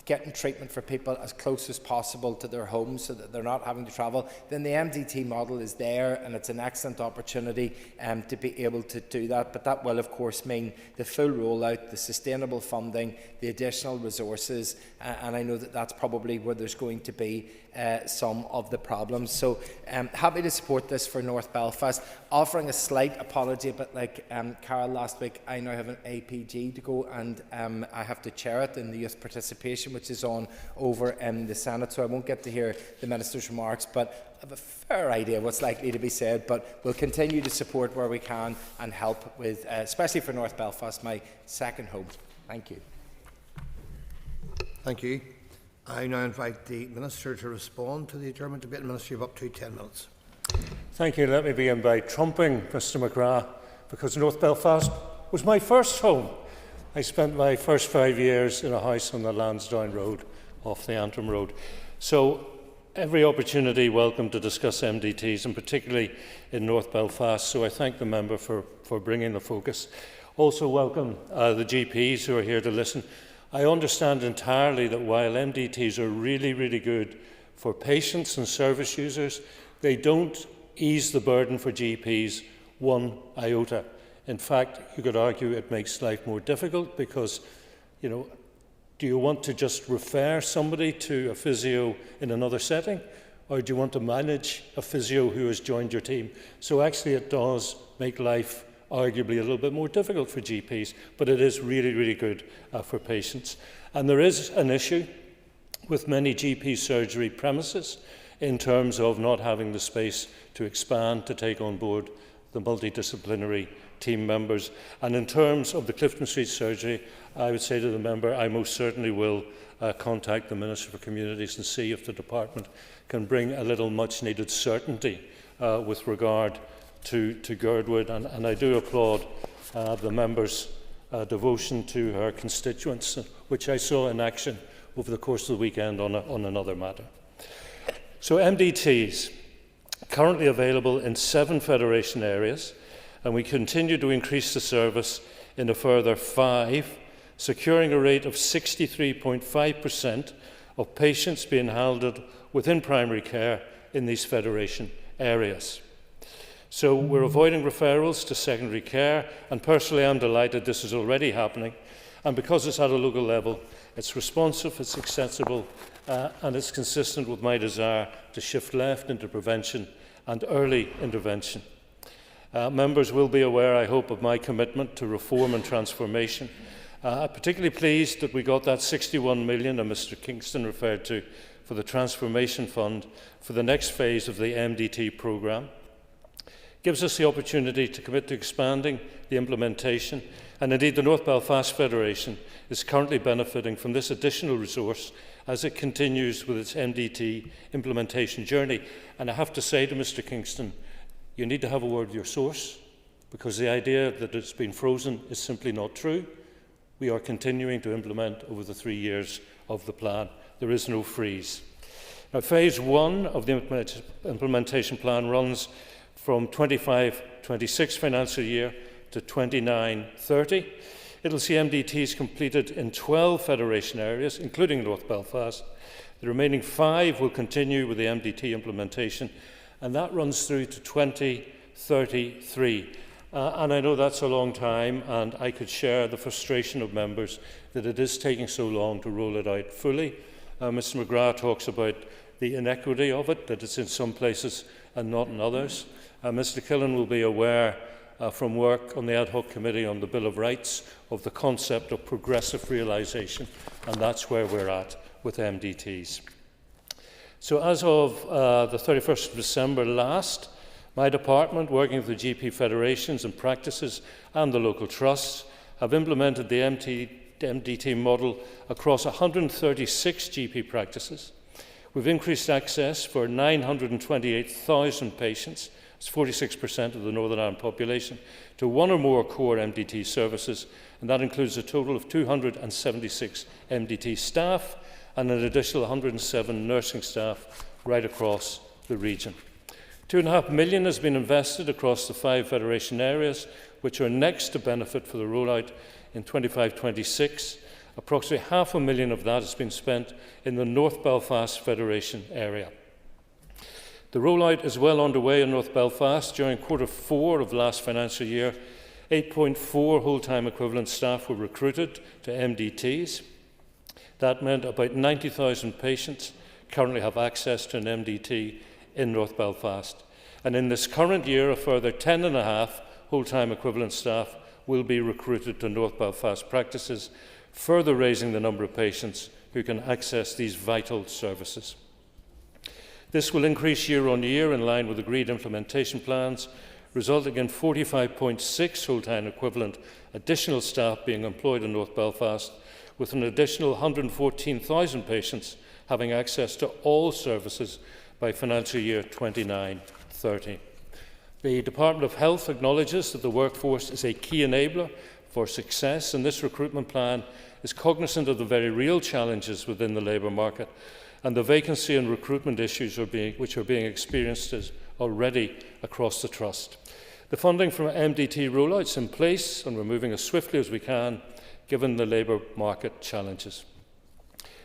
getting treatment for people as close as possible to their homes so that they're not having to travel, then the MDT model is there, and it's an excellent opportunity to be able to do that. But that will, of course, mean the full rollout, the sustainable funding, the additional resources, and I know that that's probably where there's going to be some of the problems. So happy to support this for North Belfast, offering a slight apology, but like Carol last week, I now have an APG to go, and I have to chair it in the youth participation, which is on over in the Senate, so I won't get to hear the Minister's remarks, but I have a fair idea what's likely to be said. But we'll continue to support where we can and help with, especially for North Belfast, my second home. Thank you. Thank you. I now invite the Minister to respond to the adjournment debate. Minister, you have up to 10 minutes. Thank you. Let me begin by trumping Mr McGrath, because North Belfast was my first home. I spent my first 5 years in a house on the Lansdowne Road, off the Antrim Road. So every opportunity welcome to discuss MDTs, and particularly in North Belfast. So I thank the member for bringing the focus. Also welcome the GPs who are here to listen. I understand entirely that while MDTs are really, really good for patients and service users, they don't ease the burden for GPs one iota. In fact, you could argue it makes life more difficult because, you know, do you want to just refer somebody to a physio in another setting, or do you want to manage a physio who has joined your team? So actually it does make life arguably a little bit more difficult for GPs, but it is really, really good for patients. And there is an issue with many GP surgery premises in terms of not having the space to expand to take on board the multidisciplinary team members. And in terms of the Clifton Street surgery, I would say to the member, I most certainly will contact the Minister for Communities and see if the department can bring a little much needed certainty with regard to Girdwood. And I do applaud the member's devotion to her constituents, which I saw in action over the course of the weekend on another matter. So MDTs, currently available in 7 federation areas, and we continue to increase the service in a further 5, securing a rate of 63.5% of patients being handled within primary care in these federation areas. So we're avoiding referrals to secondary care, and personally I'm delighted this is already happening, and because it's at a local level, it's responsive, it's accessible, and it's consistent with my desire to shift left into prevention and early intervention. Members will be aware, I hope, of my commitment to reform and transformation. I'm particularly pleased that we got that 61 million that Mr Kingston referred to for the Transformation Fund for the next phase of the MDT programme. Gives us the opportunity to commit to expanding the implementation, and indeed the North Belfast Federation is currently benefiting from this additional resource as it continues with its MDT implementation journey. And I have to say to Mr Kingston, you need to have a word with your source, because the idea that it's been frozen is simply not true. We are continuing to implement over the 3 years of the plan. There is no freeze. Now, phase 1 of the implementation plan runs from 25-26 financial year to 29-30. It'll see MDTs completed in 12 federation areas, including North Belfast. The remaining 5 will continue with the MDT implementation, and that runs through to 2033. And I know that's a long time, and I could share the frustration of members that it is taking so long to roll it out fully. Mr McGrath talks about the inequity of it, that it's in some places and not in others. Mr Killen will be aware from work on the ad hoc committee on the Bill of Rights of the concept of progressive realisation, and that's where we're at with MDTs. So as of the 31st of December last, my department, working with the GP federations and practices and the local trusts, have implemented the MDT model across 136 GP practices. We've increased access for 928,000 patients, that's 46% of the Northern Ireland population, to one or more core MDT services, and that includes a total of 276 MDT staff and an additional 107 nursing staff right across the region. £2.5 million has been invested across the 5 federation areas, which are next to benefit for the rollout in 25-26. Approximately £500,000 of that has been spent in the North Belfast Federation area. The rollout is well underway in North Belfast. During Q4 of last financial year, 8.4 whole-time equivalent staff were recruited to MDTs. That meant about 90,000 patients currently have access to an MDT in North Belfast. And in this current year, a further 10.5 whole-time equivalent staff will be recruited to North Belfast practices, further raising the number of patients who can access these vital services. This will increase year on year in line with agreed implementation plans, resulting in 45.6 whole-time equivalent additional staff being employed in North Belfast, with an additional 114,000 patients having access to all services by financial year 29-30. The Department of Health acknowledges that the workforce is a key enabler for success, and this recruitment plan is cognizant of the very real challenges within the labour market and the vacancy and recruitment issues which are being experienced already across the Trust. The funding from MDT rollout is in place, and we're moving as swiftly as we can, given the labour market challenges.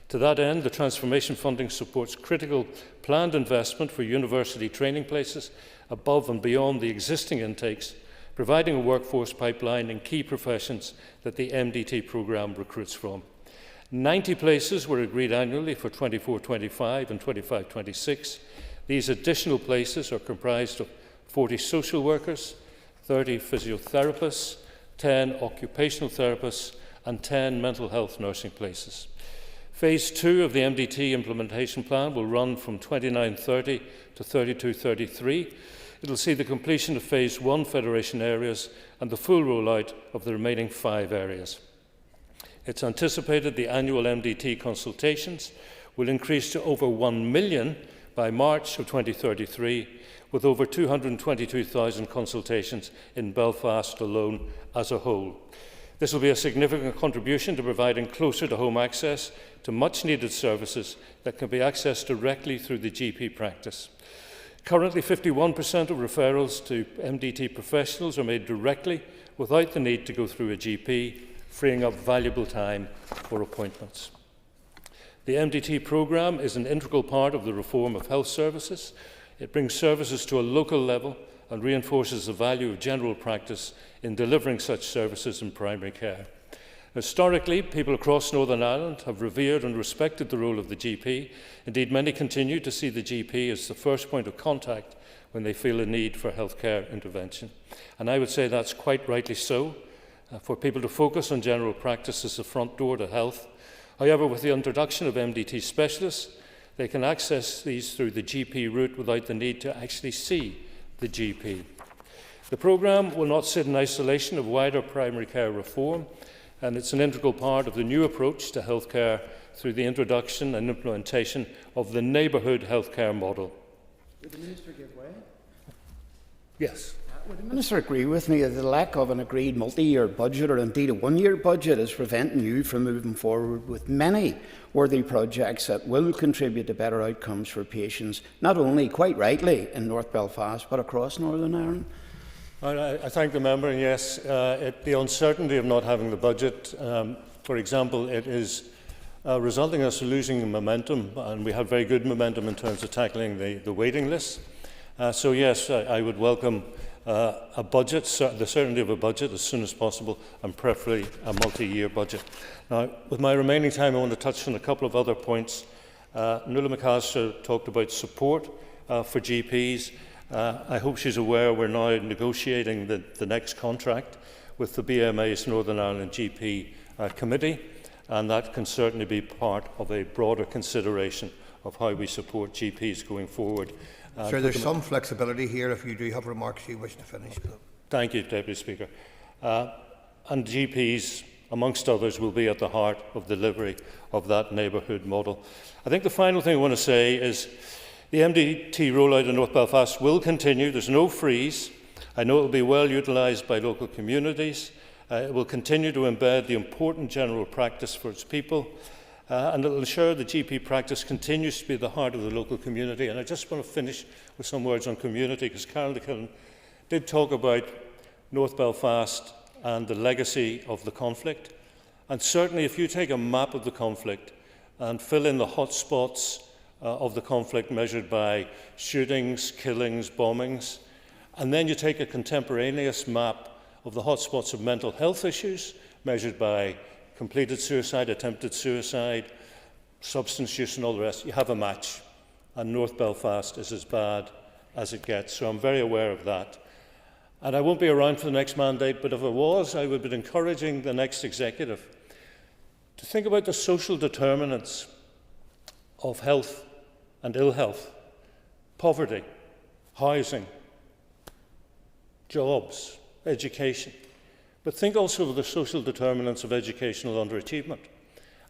To that end, the transformation funding supports critical planned investment for university training places above and beyond the existing intakes, providing a workforce pipeline in key professions that the MDT programme recruits from. 90 places were agreed annually for 24-25 and 25-26. These additional places are comprised of 40 social workers, 30 physiotherapists, 10 occupational therapists, and 10 mental health nursing places. Phase 2 of the MDT implementation plan will run from 29-30 to 32-33. It will see the completion of Phase 1 federation areas and the full rollout of the remaining 5 areas. It's anticipated the annual MDT consultations will increase to over 1 million by March of 2033, with over 222,000 consultations in Belfast alone as a whole. This will be a significant contribution to providing closer to home access to much needed services that can be accessed directly through the GP practice. Currently, 51% of referrals to MDT professionals are made directly without the need to go through a GP, freeing up valuable time for appointments. The MDT programme is an integral part of the reform of health services. It brings services to a local level and reinforces the value of general practice in delivering such services in primary care. Historically, people across Northern Ireland have revered and respected the role of the GP. Indeed, many continue to see the GP as the first point of contact when they feel a need for healthcare intervention. And I would say that's quite rightly so, for people to focus on general practice as the front door to health. However, with the introduction of MDT specialists, they can access these through the GP route without the need to actually see the GP. The programme will not sit in isolation of wider primary care reform, and it's an integral part of the new approach to healthcare through the introduction and implementation of the neighbourhood healthcare model. Would the Minister give way? Yes. Would the Minister agree with me that the lack of an agreed multi-year budget, or indeed a one-year budget, is preventing you from moving forward with many worthy projects that will contribute to better outcomes for patients, not only, quite rightly, in North Belfast, but across Northern Ireland? I thank the member, and yes, the uncertainty of not having the budget, for example, it is resulting in us losing momentum, and we have very good momentum in terms of tackling the waiting list. So yes, I would welcome a budget, the certainty of a budget as soon as possible, and preferably a multi-year budget. Now, with my remaining time, I want to touch on a couple of other points. Nuala McAllister talked about support for GPs. I hope she's aware we're now negotiating the next contract with the BMA's Northern Ireland GP Committee, and that can certainly be part of a broader consideration of how we support GPs going forward. Sir, there's some flexibility here if you do have remarks you wish to finish. Thank you, Deputy Speaker. And GPs amongst others, will be at the heart of delivery of that neighbourhood model. I think the final thing I want to say is the MDT rollout in North Belfast will continue. There's no freeze. I know it will be well utilised by local communities. It will continue to embed the important general practice for its people, and it will ensure the GP practice continues to be the heart of the local community. And I just want to finish with some words on community, because Carol McKinnon did talk about North Belfast and the legacy of the conflict. And certainly if you take a map of the conflict and fill in the hot spots of the conflict measured by shootings, killings, bombings, and then you take a contemporaneous map of the hotspots of mental health issues measured by completed suicide, attempted suicide, substance use and all the rest, you have a match. And North Belfast is as bad as it gets. So I'm very aware of that. And I won't be around for the next mandate, but if I was, I would be encouraging the next executive to think about the social determinants of health and ill health, poverty, housing, jobs, education. But think also of the social determinants of educational underachievement,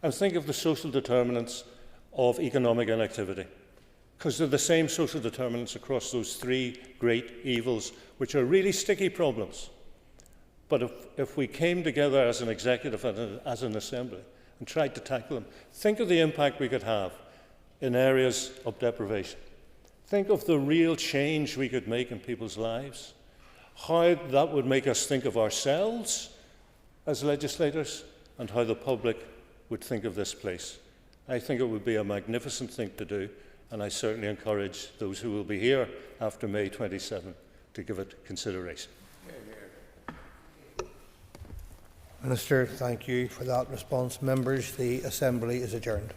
and think of the social determinants of economic inactivity, because they're the same social determinants across those three great evils, which are really sticky problems. But if we came together as an executive and as an assembly and tried to tackle them, think of the impact we could have in areas of deprivation. Think of the real change we could make in people's lives, how that would make us think of ourselves as legislators, and how the public would think of this place. I think it would be a magnificent thing to do, and I certainly encourage those who will be here after May 27 to give it consideration. Minister, thank you for that response. Members, the Assembly is adjourned.